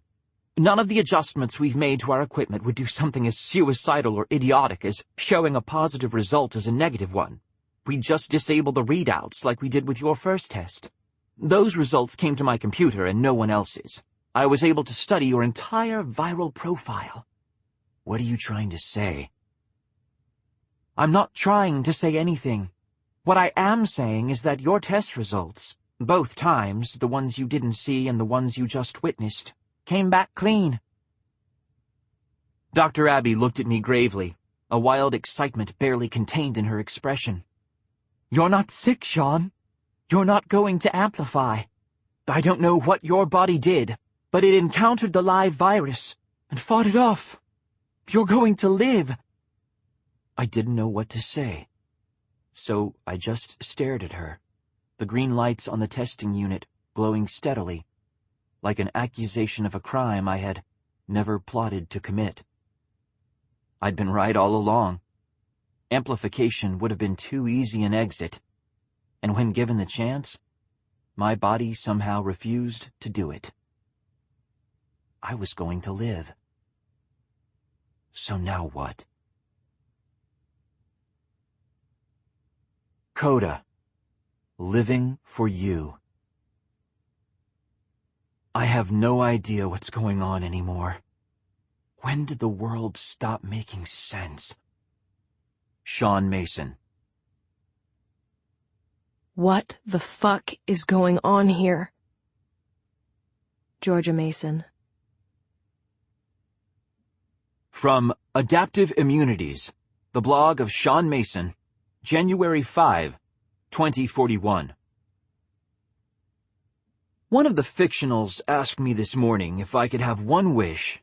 None of the adjustments we've made to our equipment would do something as suicidal or idiotic as showing a positive result as a negative one. We'd just disable the readouts like we did with your first test. Those results came to my computer and no one else's. I was able to study your entire viral profile. What are you trying to say? I'm not trying to say anything. What I am saying is that your test results, both times, the ones you didn't see and the ones you just witnessed, came back clean. Dr. Abby looked at me gravely, a wild excitement barely contained in her expression. "You're not sick, Shaun. You're not going to amplify. I don't know what your body did, but it encountered the live virus and fought it off. You're going to live." I didn't know what to say, so I just stared at her, the green lights on the testing unit glowing steadily, like an accusation of a crime I had never plotted to commit. I'd been right all along. Amplification would have been too easy an exit, and when given the chance, my body somehow refused to do it. I was going to live. So now what? Coda. Living for you. I have no idea what's going on anymore. When did the world stop making sense? Shaun Mason. What the fuck is going on here? Georgia Mason. From Adaptive Immunities, the blog of Shaun Mason, January 5, 2041. One of the fictionals asked me this morning if I could have one wish,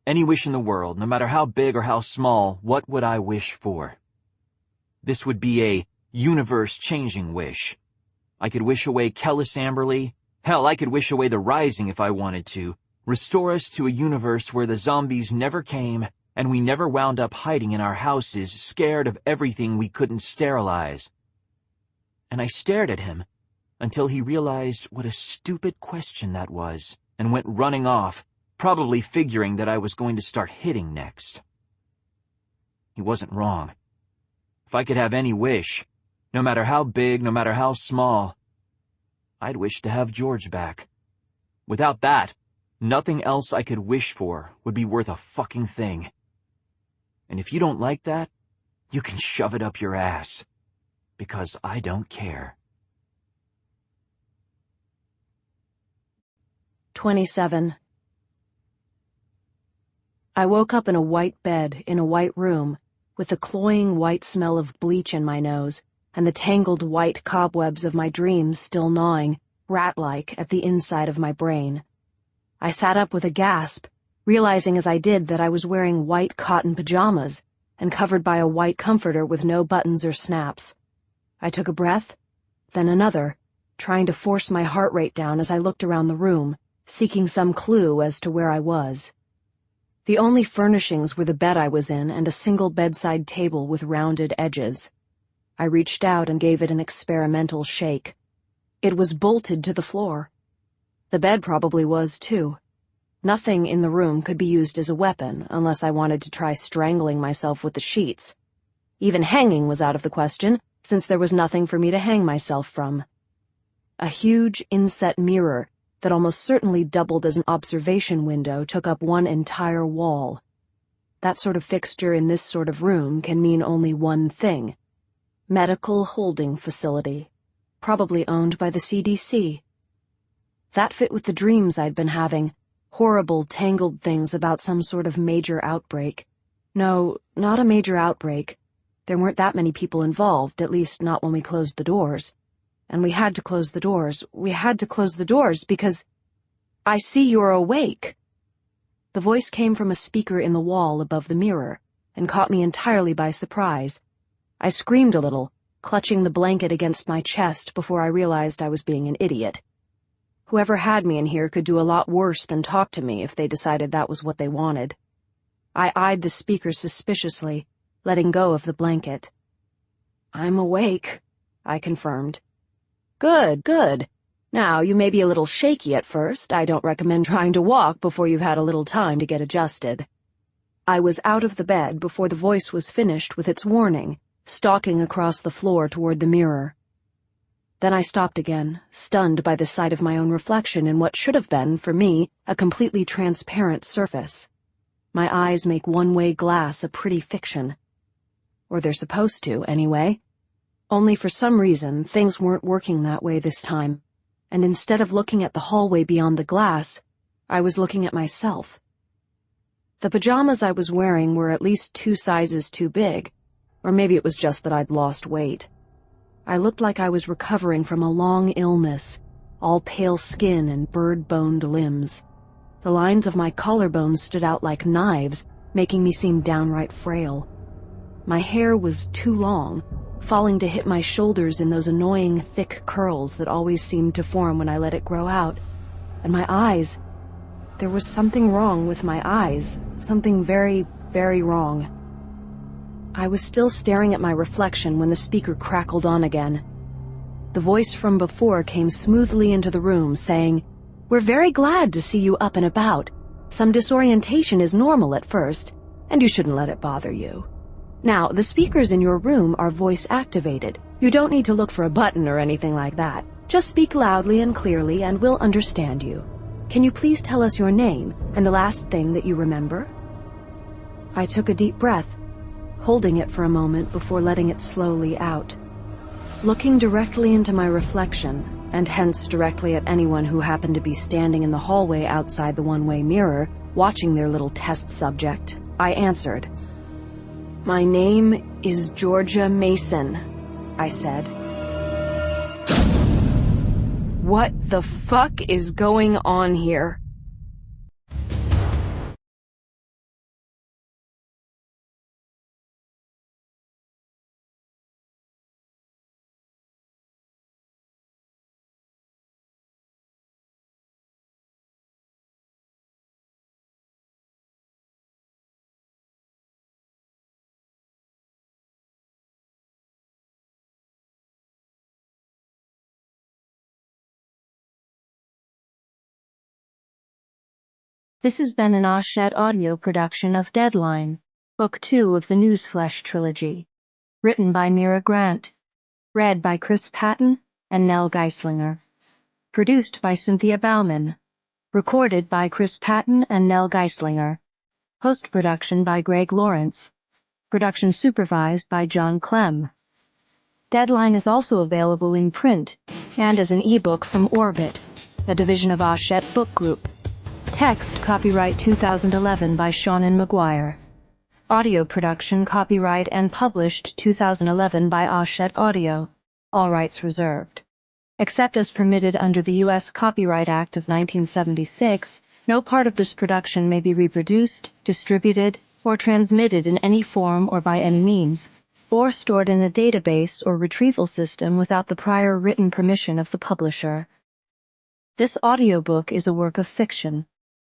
any wish in the world, no matter how big or how small, what would I wish for? This would be a universe-changing wish. I could wish away Kellis Amberley. Hell, I could wish away the Rising if I wanted to. Restore us to a universe where the zombies never came, and we never wound up hiding in our houses, scared of everything we couldn't sterilize. And I stared at him until he realized what a stupid question that was, and went running off, probably figuring that I was going to start hitting next. He wasn't wrong. If I could have any wish, no matter how big, no matter how small, I'd wish to have George back. Without that, nothing else I could wish for would be worth a fucking thing. And if you don't like that, you can shove it up your ass, because I don't care. 27. I woke up in a white bed in a white room, with the cloying white smell of bleach in my nose, and the tangled white cobwebs of my dreams still gnawing, rat-like, at the inside of my brain. I sat up with a gasp, realizing as I did that I was wearing white cotton pajamas, and covered by a white comforter with no buttons or snaps. I took a breath, then another, trying to force my heart rate down as I looked around the room, seeking some clue as to where I was. The only furnishings were the bed I was in and a single bedside table with rounded edges. I reached out and gave it an experimental shake. It was bolted to the floor. The bed probably was, too. Nothing in the room could be used as a weapon unless I wanted to try strangling myself with the sheets. Even hanging was out of the question, since there was nothing for me to hang myself from. A huge inset mirror that almost certainly doubled as an observation window took up one entire wall. That sort of fixture in this sort of room can mean only one thing: medical holding facility, probably owned by the CDC. That fit with the dreams I'd been having, horrible, tangled things about some sort of major outbreak. No, not a major outbreak. There weren't that many people involved, at least not when we closed the doors. And we had to close the doors. We had to close the doors because... I see you're awake. The voice came from a speaker in the wall above the mirror, and caught me entirely by surprise. I screamed a little, clutching the blanket against my chest before I realized I was being an idiot. Whoever had me in here could do a lot worse than talk to me if they decided that was what they wanted. I eyed the speaker suspiciously, letting go of the blanket. "I'm awake," I confirmed. "Good, good. Now, you may be a little shaky at first. I don't recommend trying to walk before you've had a little time to get adjusted." I was out of the bed before the voice was finished with its warning, stalking across the floor toward the mirror. Then I stopped again, stunned by the sight of my own reflection in what should have been, for me, a completely transparent surface. My eyes make one-way glass a pretty fiction. Or they're supposed to, anyway. Only for some reason, things weren't working that way this time, and instead of looking at the hallway beyond the glass, I was looking at myself. The pajamas I was wearing were at least 2 sizes too big, or maybe it was just that I'd lost weight. I looked like I was recovering from a long illness, all pale skin and bird-boned limbs. The lines of my collarbones stood out like knives, making me seem downright frail. My hair was too long, falling to hit my shoulders in those annoying thick curls that always seemed to form when I let it grow out. And my eyes, there was something wrong with my eyes, something very, very wrong. I was still staring at my reflection when the speaker crackled on again. The voice from before came smoothly into the room, saying, "We're very glad to see you up and about. Some disorientation is normal at first, and you shouldn't let it bother you. Now, the speakers in your room are voice-activated. You don't need to look for a button or anything like that. Just speak loudly and clearly, and we'll understand you. Can you please tell us your name and the last thing that you remember?" I took a deep breath, holding it for a moment before letting it slowly out. Looking directly into my reflection, and hence directly at anyone who happened to be standing in the hallway outside the one-way mirror, watching their little test subject, I answered. "My name is Georgia Mason," I said. What the fuck is going on here? This has been an Oshad audio production of Deadline, Book 2 of the Newsflesh trilogy, written by Mira Grant, read by Chris Patton and Nell Geislinger, produced by Cynthia Bauman, recorded by Chris Patton and Nell Geislinger, post-production by Greg Lawrence, production supervised by John Clem. Deadline is also available in print and as an ebook from Orbit, a division of Oshad Book Group. Text copyright 2011 by Shaun McGuire. Audio production copyright and published 2011 by Oshad Audio. All rights reserved. Except as permitted under the U.S. Copyright Act of 1976, no part of this production may be reproduced, distributed, or transmitted in any form or by any means, or stored in a database or retrieval system without the prior written permission of the publisher. This audiobook is a work of fiction.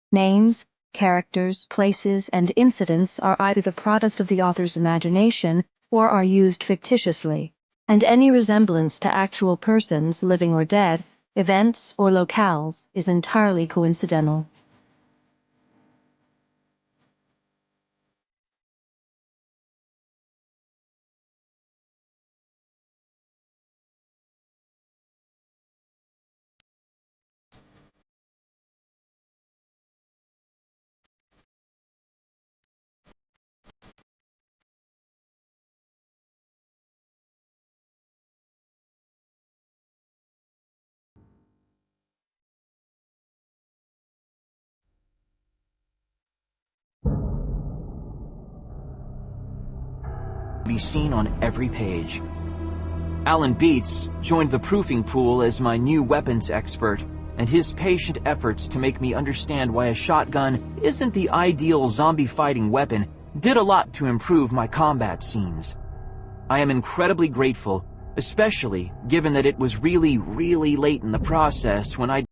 Names, characters, places, and incidents are either the product of the author's imagination or are used fictitiously, and any resemblance to actual persons, living or dead, events, or locales is entirely coincidental. Be seen on every page. Alan Beats joined the proofing pool as my new weapons expert, and his patient efforts to make me understand why a shotgun isn't the ideal zombie-fighting weapon did a lot to improve my combat scenes. I am incredibly grateful, especially given that it was really late in the process when I